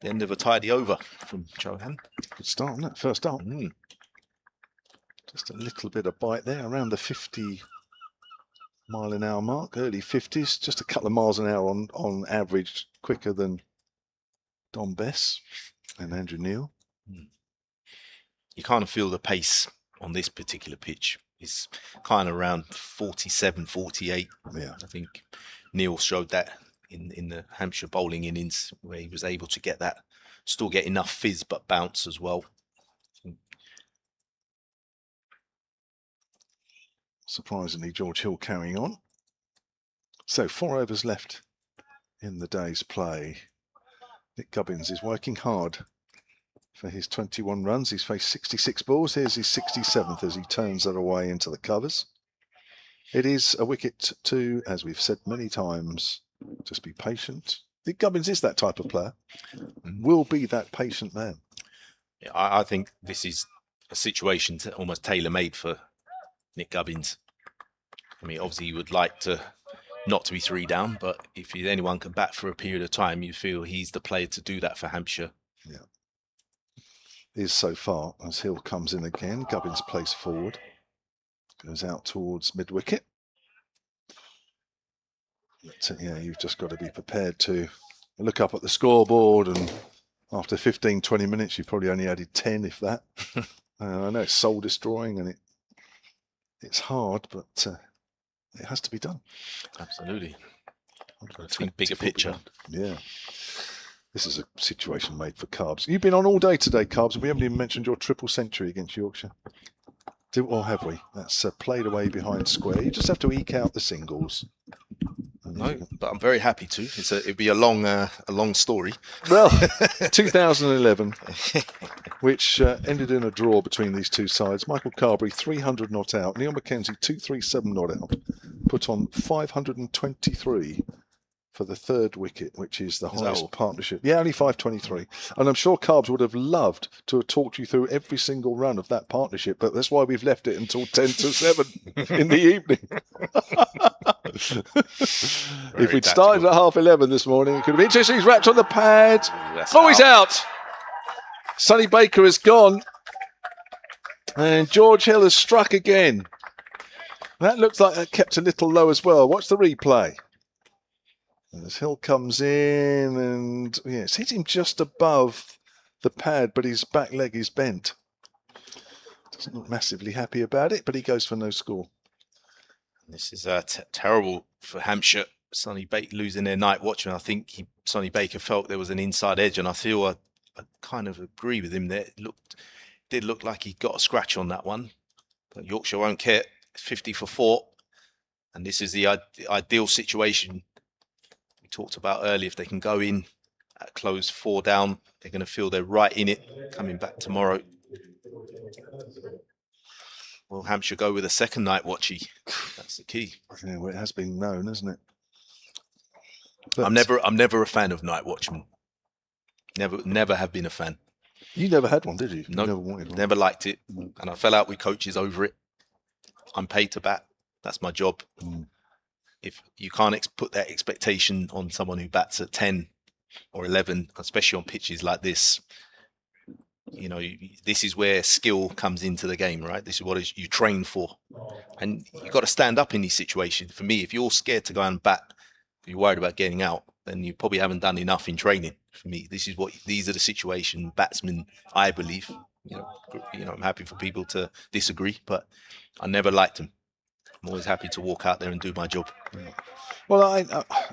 the end of a tidy over from Chohan. Good start on that first up. Just a little bit of bite there, around the 50-mile-an-hour mark, early 50s, just a couple of miles an hour on average, quicker than Don Bess and Andrew Neil. You kind of feel the pace on this particular pitch. It's kind of around 47, 48. Yeah. I think Neil showed that in the Hampshire bowling innings, where he was able to get that, still get enough fizz but bounce as well. Surprisingly, George Hill carrying on. So 4 overs left in the day's play. Nick Gubbins is working hard for his 21 runs. He's faced 66 balls. Here's his 67th as he turns that away into the covers. It is a wicket to, as we've said many times, just be patient. Nick Gubbins is that type of player. Will be that patient man. Yeah, I think this is a situation almost tailor-made for Nick Gubbins. I mean, obviously you would like to not to be 3 down, but if anyone can bat for a period of time, you feel he's the player to do that for Hampshire. Yeah. Is so far, as Hill comes in again. Gubbins plays forward. Goes out towards mid-wicket. But, yeah, you've just got to be prepared to look up at the scoreboard, and after 15, 20 minutes, you've probably only added 10, if that. I know it's soul-destroying, and it's hard, but it has to be done. Absolutely. I think bigger picture. Yeah. This is a situation made for Carbs. You've been on all day today, Carbs, and we haven't even mentioned your triple century against Yorkshire. Or have we? That's played away behind square. You just have to eke out the singles. No, but I'm very happy to. It'd be a long story. Well, 2011, which ended in a draw between these two sides. Michael Carberry 300 not out. Neil Mackenzie 237 not out. Put on 523 for the 3rd wicket, which is the highest partnership. Yeah, only 523. And I'm sure Carbs would have loved to have talked you through every single run of that partnership, but that's why we've left it until 10 to 7 in the evening. If we'd started at 11:30 this morning, it could have been interesting. He's wrapped on the pad. He's out. Sonny Baker is gone. And George Hill has struck again. That looks like that kept a little low as well. Watch the replay. As Hill comes in, and yeah, it's hit him just above the pad, but his back leg is bent. Doesn't look massively happy about it, but he goes for no score. This is terrible for Hampshire. Sonny Baker losing their night watchman. I think Sonny Baker felt there was an inside edge, and I feel I kind of agree with him there. It did look like he got a scratch on that one, but Yorkshire won't care. 50 for 4. And this is the ideal situation we talked about earlier. If they can go in at close 4 down, they're going to feel they're right in it coming back tomorrow. Will Hampshire go with a second night watchy? That's the key. Yeah, well, it has been known, hasn't it? But I'm never a fan of night watchmen. Never have been a fan. You never had one, did you? No, never wanted one. Never liked it, and I fell out with coaches over it. I'm paid to bat. That's my job. If you can't put that expectation on someone who bats at 10 or 11, especially on pitches like this, you know, this is where skill comes into the game, right? This is what you train for, and you've got to stand up in these situations. For me, if you're scared to go and bat, if you're worried about getting out, then you probably haven't done enough in training. For me, these are the situation batsmen, I believe. You know, I'm happy for people to disagree, but I never liked them. I'm always happy to walk out there and do my job. Well,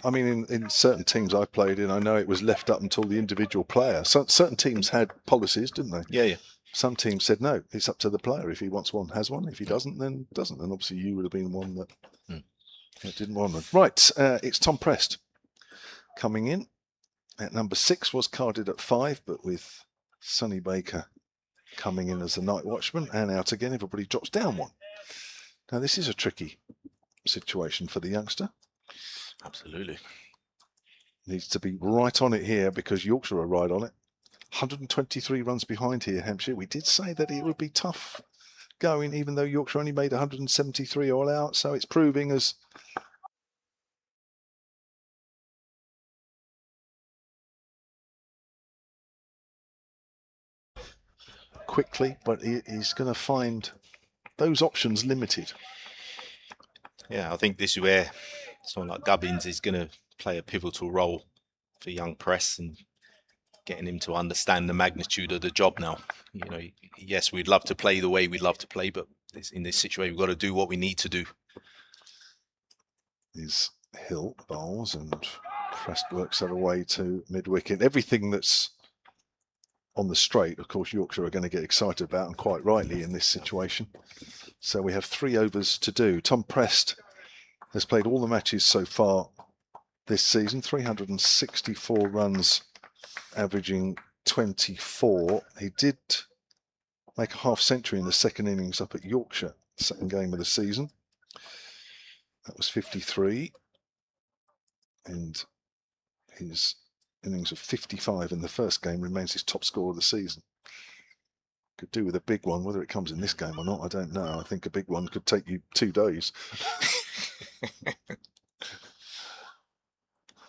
I mean, in certain teams I've played in, I know it was left up until the individual player. Certain teams had policies, didn't they? Yeah. Some teams said, no, it's up to the player. If he wants one, has one. If he doesn't, then doesn't. And obviously you would have been one that didn't want one. Right, it's Tom Prest coming in. At number 6 was carded at 5, but with Sonny Baker coming in as the night watchman and out again, everybody drops down one. Now, this is a tricky situation for the youngster. Absolutely. Needs to be right on it here because Yorkshire are right on it. 123 runs behind here, Hampshire. We did say that it would be tough going, even though Yorkshire only made 173 all out. So it's proving as quickly, but he's going to find those options limited. Yeah, I think this is where someone like Gubbins is going to play a pivotal role for young Press and getting him to understand the magnitude of the job now. You know, yes, we'd love to play the way we'd love to play, but in this situation, we've got to do what we need to do. Is Hill bowls and Prest works that away to mid-wicket. Everything that's on the straight, of course, Yorkshire are going to get excited about, and quite rightly in this situation. So we have 3 overs to do. Tom Prest has played all the matches so far this season, 364 runs, averaging 24. He did make a half century in the second innings up at Yorkshire, second game of the season. That was 53. And his innings of 55 in the first game remains his top score of the season. Could do with a big one. Whether it comes in this game or not, I don't know. I think a big one could take you 2 days.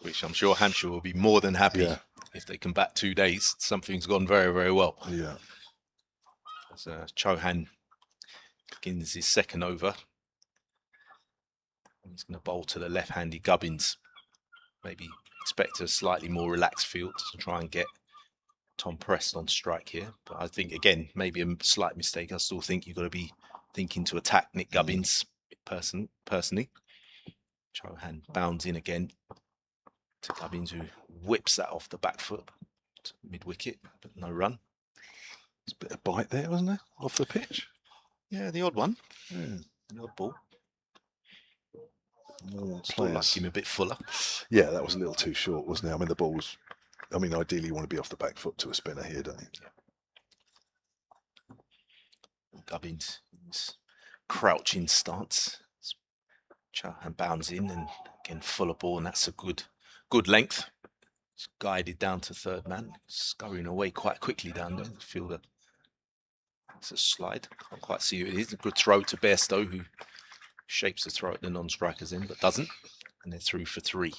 Which I'm sure Hampshire will be more than happy if they can bat 2 days. Something's gone very, very well. Yeah. As Chauhan begins his second over. He's going to bowl to the left-handed Gubbins. Maybe expect a slightly more relaxed field to try and get Tom Prest on strike here. But I think, again, maybe a slight mistake. I still think you've got to be thinking to attack Nick Gubbins personally. Chauhan bounds in again to Gubbins, who whips that off the back foot to mid-wicket, but no run. There's a bit of bite there, wasn't there, off the pitch? Yeah, the odd one. Yeah. The odd ball. Still like him a bit fuller. Yeah, that was a little too short, wasn't it? I mean, the ball was, I mean, ideally you want to be off the back foot to a spinner here, don't you? Yeah. Gubbins, crouching stance. Chauhan bounds in and again fuller ball, and that's a good length. It's guided down to third man, scurrying away quite quickly down there. Feel that it's a slide. Can't quite see who it is. A good throw to Bairstow, who shapes the throw at the non-strikers in, but doesn't. And they're through for 3.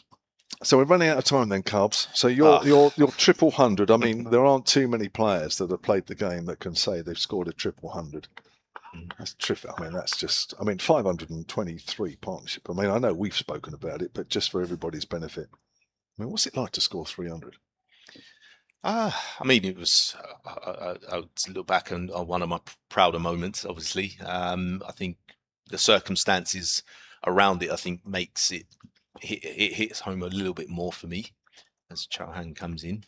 So we're running out of time then, Carbs. So your triple 100. I mean, there aren't too many players that have played the game that can say they've scored a triple 100. That's terrific. I mean, that's just, I mean, 523 partnership. I mean, I know we've spoken about it, but just for everybody's benefit. I mean, what's it like to score 300? I mean, it was, I look back on one of my prouder moments, obviously. I think the circumstances around it, I think, makes it hits home a little bit more for me as Chauhan comes in.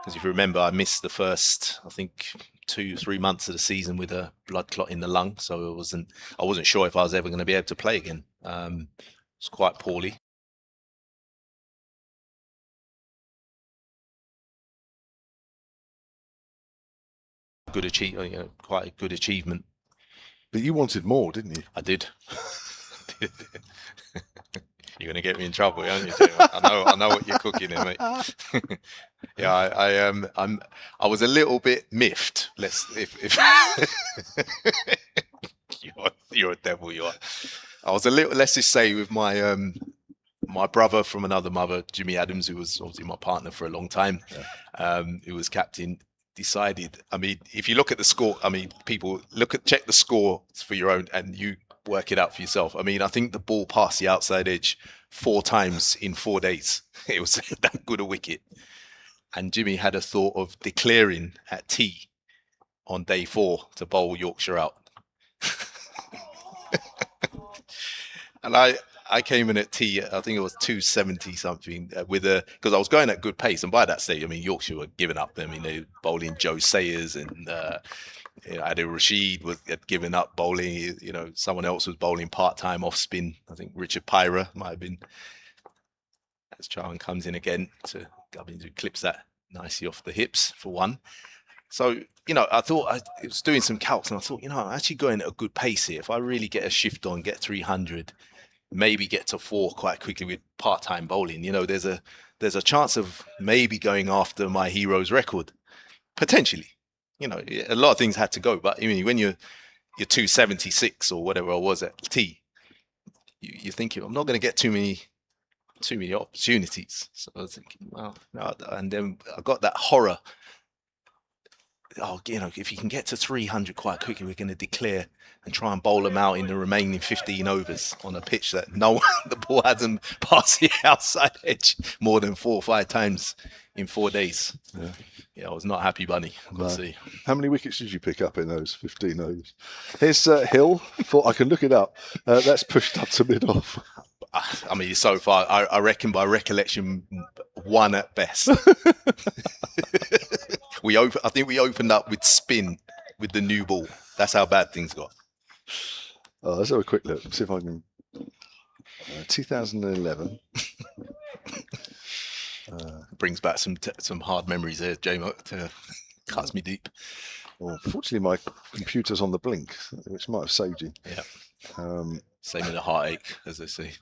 Because if you remember, I missed the first, I think, 2-3 months of the season with a blood clot in the lung, so I wasn't sure if I was ever going to be able to play again. It's quite poorly. Good achievement, you know, quite a good achievement. But you wanted more, didn't you? I did. You're going to get me in trouble, aren't you, Jim? I know what you're cooking here, mate. Yeah, I was a little bit miffed. If you're a devil, you are. I was a little, let's just say, with my my brother from another mother, Jimmy Adams, who was obviously my partner for a long time, who was captain, decided. I mean, if you look at the score, I mean, people check the score for your own, and you work it out for yourself. I mean, I think the ball passed the outside edge 4 times in 4 days. It was that good a wicket. And Jimmy had a thought of declaring at tee on day 4 to bowl Yorkshire out. And I came in at tee, I think it was 270 something, because I was going at good pace. And by that stage, I mean, Yorkshire were giving up. I mean, they were bowling Joe Sayers, and Adil Rashid had given up bowling. You know, someone else was bowling part-time off spin. I think Richard Pyra might have been. As Charwan comes in again to Gubbins, who clips that nicely off the hips for 1. So, you know, I thought I was doing some calcs, and I thought, you know, I'm actually going at a good pace here. If I really get a shift on, get 300, maybe get to 4 quite quickly with part-time bowling, you know, there's a chance of maybe going after my hero's record, potentially. You know, a lot of things had to go, but I mean, when you're 276 or whatever I was at tee, you're thinking, I'm not going to get too many opportunities. So I was thinking, well, no, and then I got that horror. Oh, you know, if you can get to 300 quite quickly, we're going to declare and try and bowl them out in the remaining 15 overs on a pitch that the ball hasn't passed the outside edge more than 4 or 5 times in 4 days. Yeah, I was not happy, bunny. Let's see. How many wickets did you pick up in those 15 overs? Here's Hill. I can look it up. That's pushed up to mid-off. I mean, so far, I reckon by recollection, 1 at best. I think we opened up with spin with the new ball. That's how bad things got. Let's have a quick look. See if I can. 2011. Brings back some hard memories there, J-Mo. Cuts me deep. Well, fortunately, my computer's on the blink, which might have saved you. Yeah. Same with a heartache, as they say.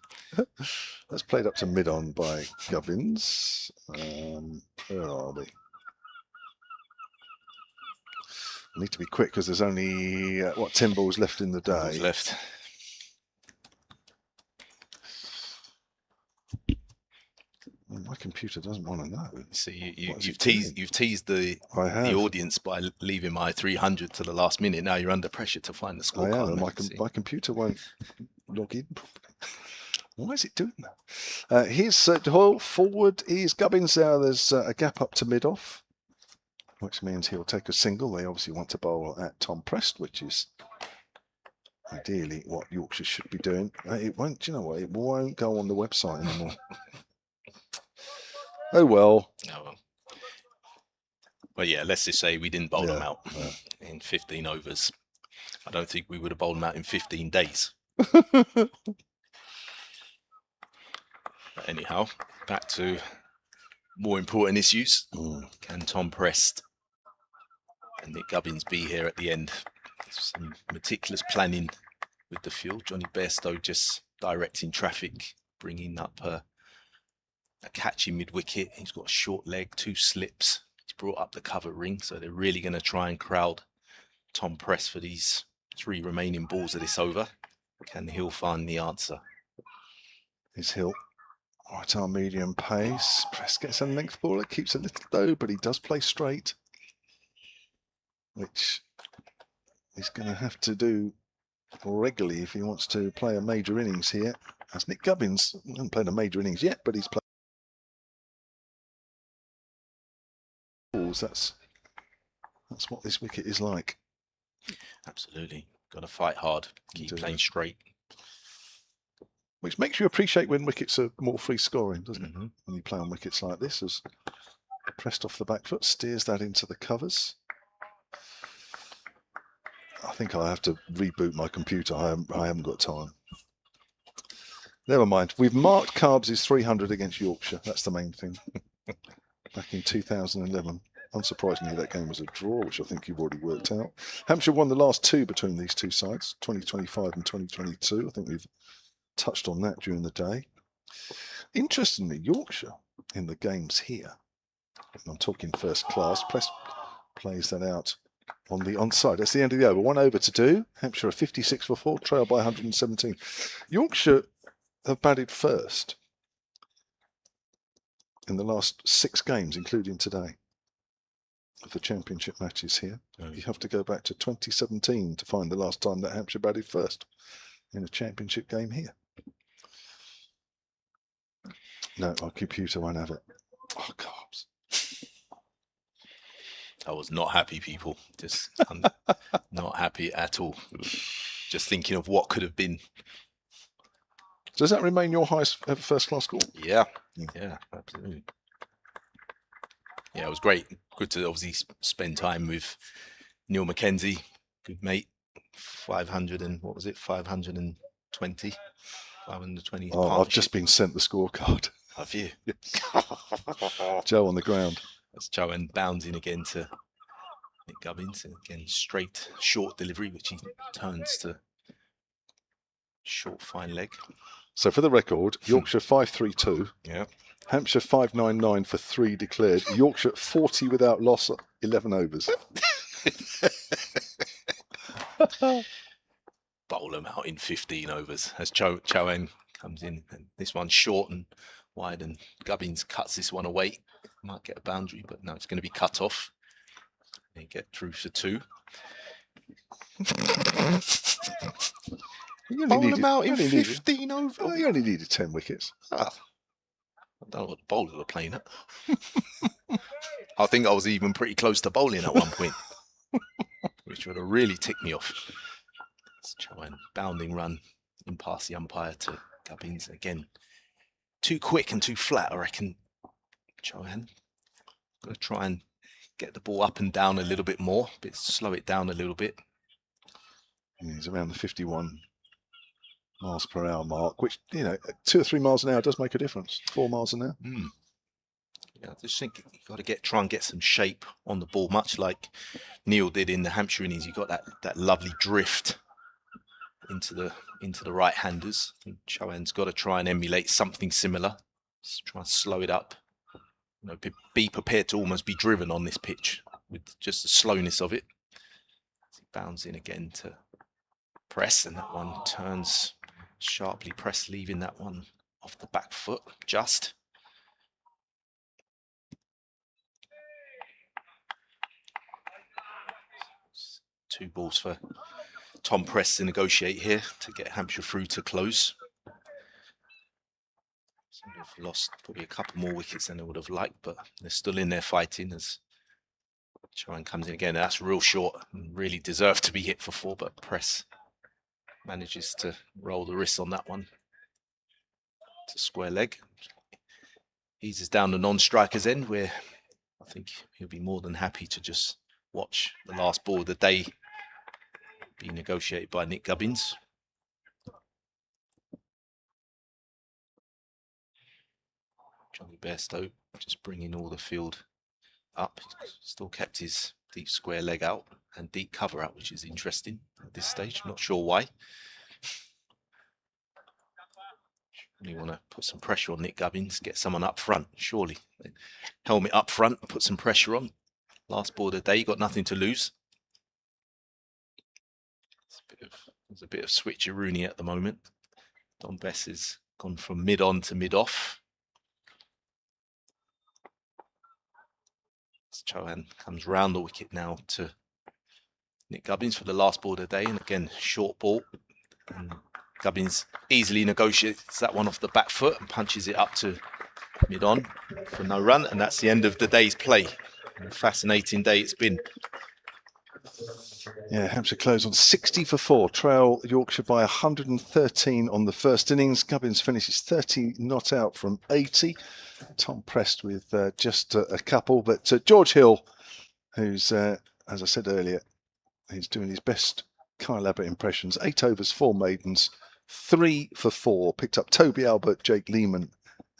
That's played up to mid-on by Gubbins. Where are we? I need to be quick because there's only 10 balls left in the day. Left. My computer doesn't want to know. See, you've teased the audience by leaving my 300 to the last minute. Now you're under pressure to find the scorecard. My computer won't log in properly. Why is it doing that? Here's Doyle. Forward is Gubbins. Now there's a gap up to mid-off, which means he'll take a single. They obviously want to bowl at Tom Prest, which is ideally what Yorkshire should be doing. It won't. Do you know what? It won't go on the website anymore. Oh well. Well, yeah, let's just say we didn't bowl them out in 15 overs. I don't think we would have bowled them out in 15 days. But anyhow, back to more important issues. Can Tom Prest and Nick Gubbins be here at the end? Some meticulous planning with the field. Johnny Bairstow just directing traffic, bringing up a catchy mid-wicket. He's got a short leg, 2 slips. He's brought up the cover ring, so they're really going to try and crowd Tom Prest for these 3 remaining balls of this over. Can Hill find the answer? Is Hill right arm medium pace? Prest gets a length ball. It keeps a little low, but he does play straight, which he's going to have to do regularly if he wants to play a major innings here. As Nick Gubbins hasn't played a major innings yet, but he's played. That's what this wicket is like. Absolutely. Got to fight hard. Keep playing straight. Which makes you appreciate when wickets are more free scoring, doesn't it? When you play on wickets like this, as Prest off the back foot, steers that into the covers. I think I have to reboot my computer. I haven't got time. Never mind. We've marked Carbs' 300 against Yorkshire. That's the main thing. Back in 2011. Unsurprisingly, that game was a draw, which I think you've already worked out. Hampshire won the last two between these two sides, 2025 and 2022. I think we've touched on that during the day. Interestingly, Yorkshire in the games here, I'm talking first class, plays that out on the onside. That's the end of the over. 1 over to do. Hampshire are 56 for 4, trail by 117. Yorkshire have batted first in the last 6 games, including today, of the championship matches here. You have to go back to 2017 to find the last time that Hampshire batted first in a championship game here. No, our computer won't have it. Oh, Carbs. I was not happy, people. Just not happy at all. Just thinking of what could have been. Does that remain your highest ever first class score? Yeah, absolutely. Yeah, it was great. Good to obviously spend time with Neil Mackenzie, good mate. 500 and what was it? 520. 520. Oh, I've just been sent the scorecard. Have you? Joe on the ground. That's Joe and bouncing again to Nick Gubbins. And again, straight short delivery, which he turns to short fine leg. So for the record, Yorkshire 532. Yeah. Hampshire 599 for 3 declared. Yorkshire 40 without loss, 11 overs. Bowl them out in 15 overs as Chowan comes in. And this one's short and wide, and Gubbins cuts this one away. Might get a boundary, but no, it's going to be cut off. They get through for 2. Bowl them out in 15 overs. Well, you only needed 10 wickets. I don't know what the bowlers were playing at. I think I was even pretty close to bowling at one point, which would have really ticked me off. Let's try and bounding run in past the umpire to Gubbins. Again, too quick and too flat, I reckon. Chohan got to try and get the ball up and down a little bit more, but slow it down a little bit. Yeah, he's around the 51 miles per hour mark, which, 2 or 3 miles an hour does make a difference. 4 miles an hour. Yeah, I just think you've got to try and get some shape on the ball, much like Neil did in the Hampshire innings. You got that lovely drift into the right-handers. Chohan's got to try and emulate something similar. Just try and slow it up. Be prepared to almost be driven on this pitch with just the slowness of it. He bounds in again to press, and that one turns sharply. Press leaving that one off the back foot, just. Two balls for Tom Press to negotiate here to get Hampshire through to close. They've lost probably a couple more wickets than they would have liked, but they're still in there fighting as Chohan comes in again. That's real short and really deserved to be hit for 4, but Press manages to roll the wrist on that one to square leg. Eases down the non-striker's end, where I think he'll be more than happy to just watch the last ball of the day be negotiated by Nick Gubbins. Johnny Bairstow just bringing all the field up. Still kept his deep square leg out and deep cover out, which is interesting at this stage. I'm not sure why. You want to put some pressure on Nick Gubbins, get someone up front, surely. Helmet up front, put some pressure on. Last ball of the day, you got nothing to lose. There's a bit of switcheroonie at the moment. Don Bess has gone from mid-on to mid-off. Chohan comes round the wicket now to Nick Gubbins for the last ball of the day. And again, short ball. And Gubbins easily negotiates that one off the back foot and punches it up to mid-on for no run. And that's the end of the day's play. A fascinating day it's been. Yeah, Hampshire close on 60 for 4. Trail Yorkshire by 113 on the first innings. Gubbins finishes 30 not out from 80. Tom Prest with just a couple. But George Hill, who's, as I said earlier, he's doing his best Kyle Abbott impressions. 8 overs, 4 maidens, 3 for 4. Picked up Toby Albert, Jake Lehman,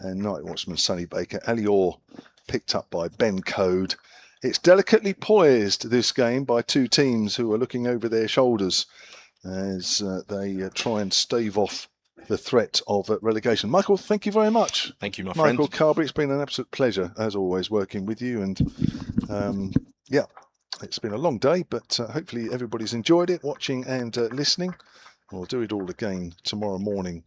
and Night Watchman Sonny Baker. Ali Orr picked up by Ben Code. It's delicately poised, this game, by two teams who are looking over their shoulders as they try and stave off the threat of relegation. Michael, thank you very much. Thank you, my friend. Michael Carberry, it's been an absolute pleasure, as always, working with you. And yeah, it's been a long day, but hopefully everybody's enjoyed it, watching and listening. We'll do it all again tomorrow morning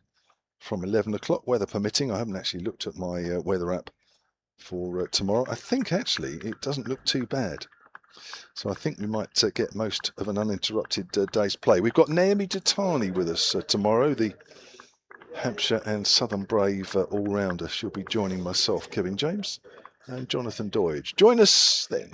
from 11 o'clock, weather permitting. I haven't actually looked at my weather app for tomorrow. I think actually it doesn't look too bad. So I think we might get most of an uninterrupted day's play. We've got Naomi Datani with us tomorrow, the Hampshire and Southern Brave all-rounder. She'll be joining myself, Kevin James, and Jonathan Doidge. Join us then.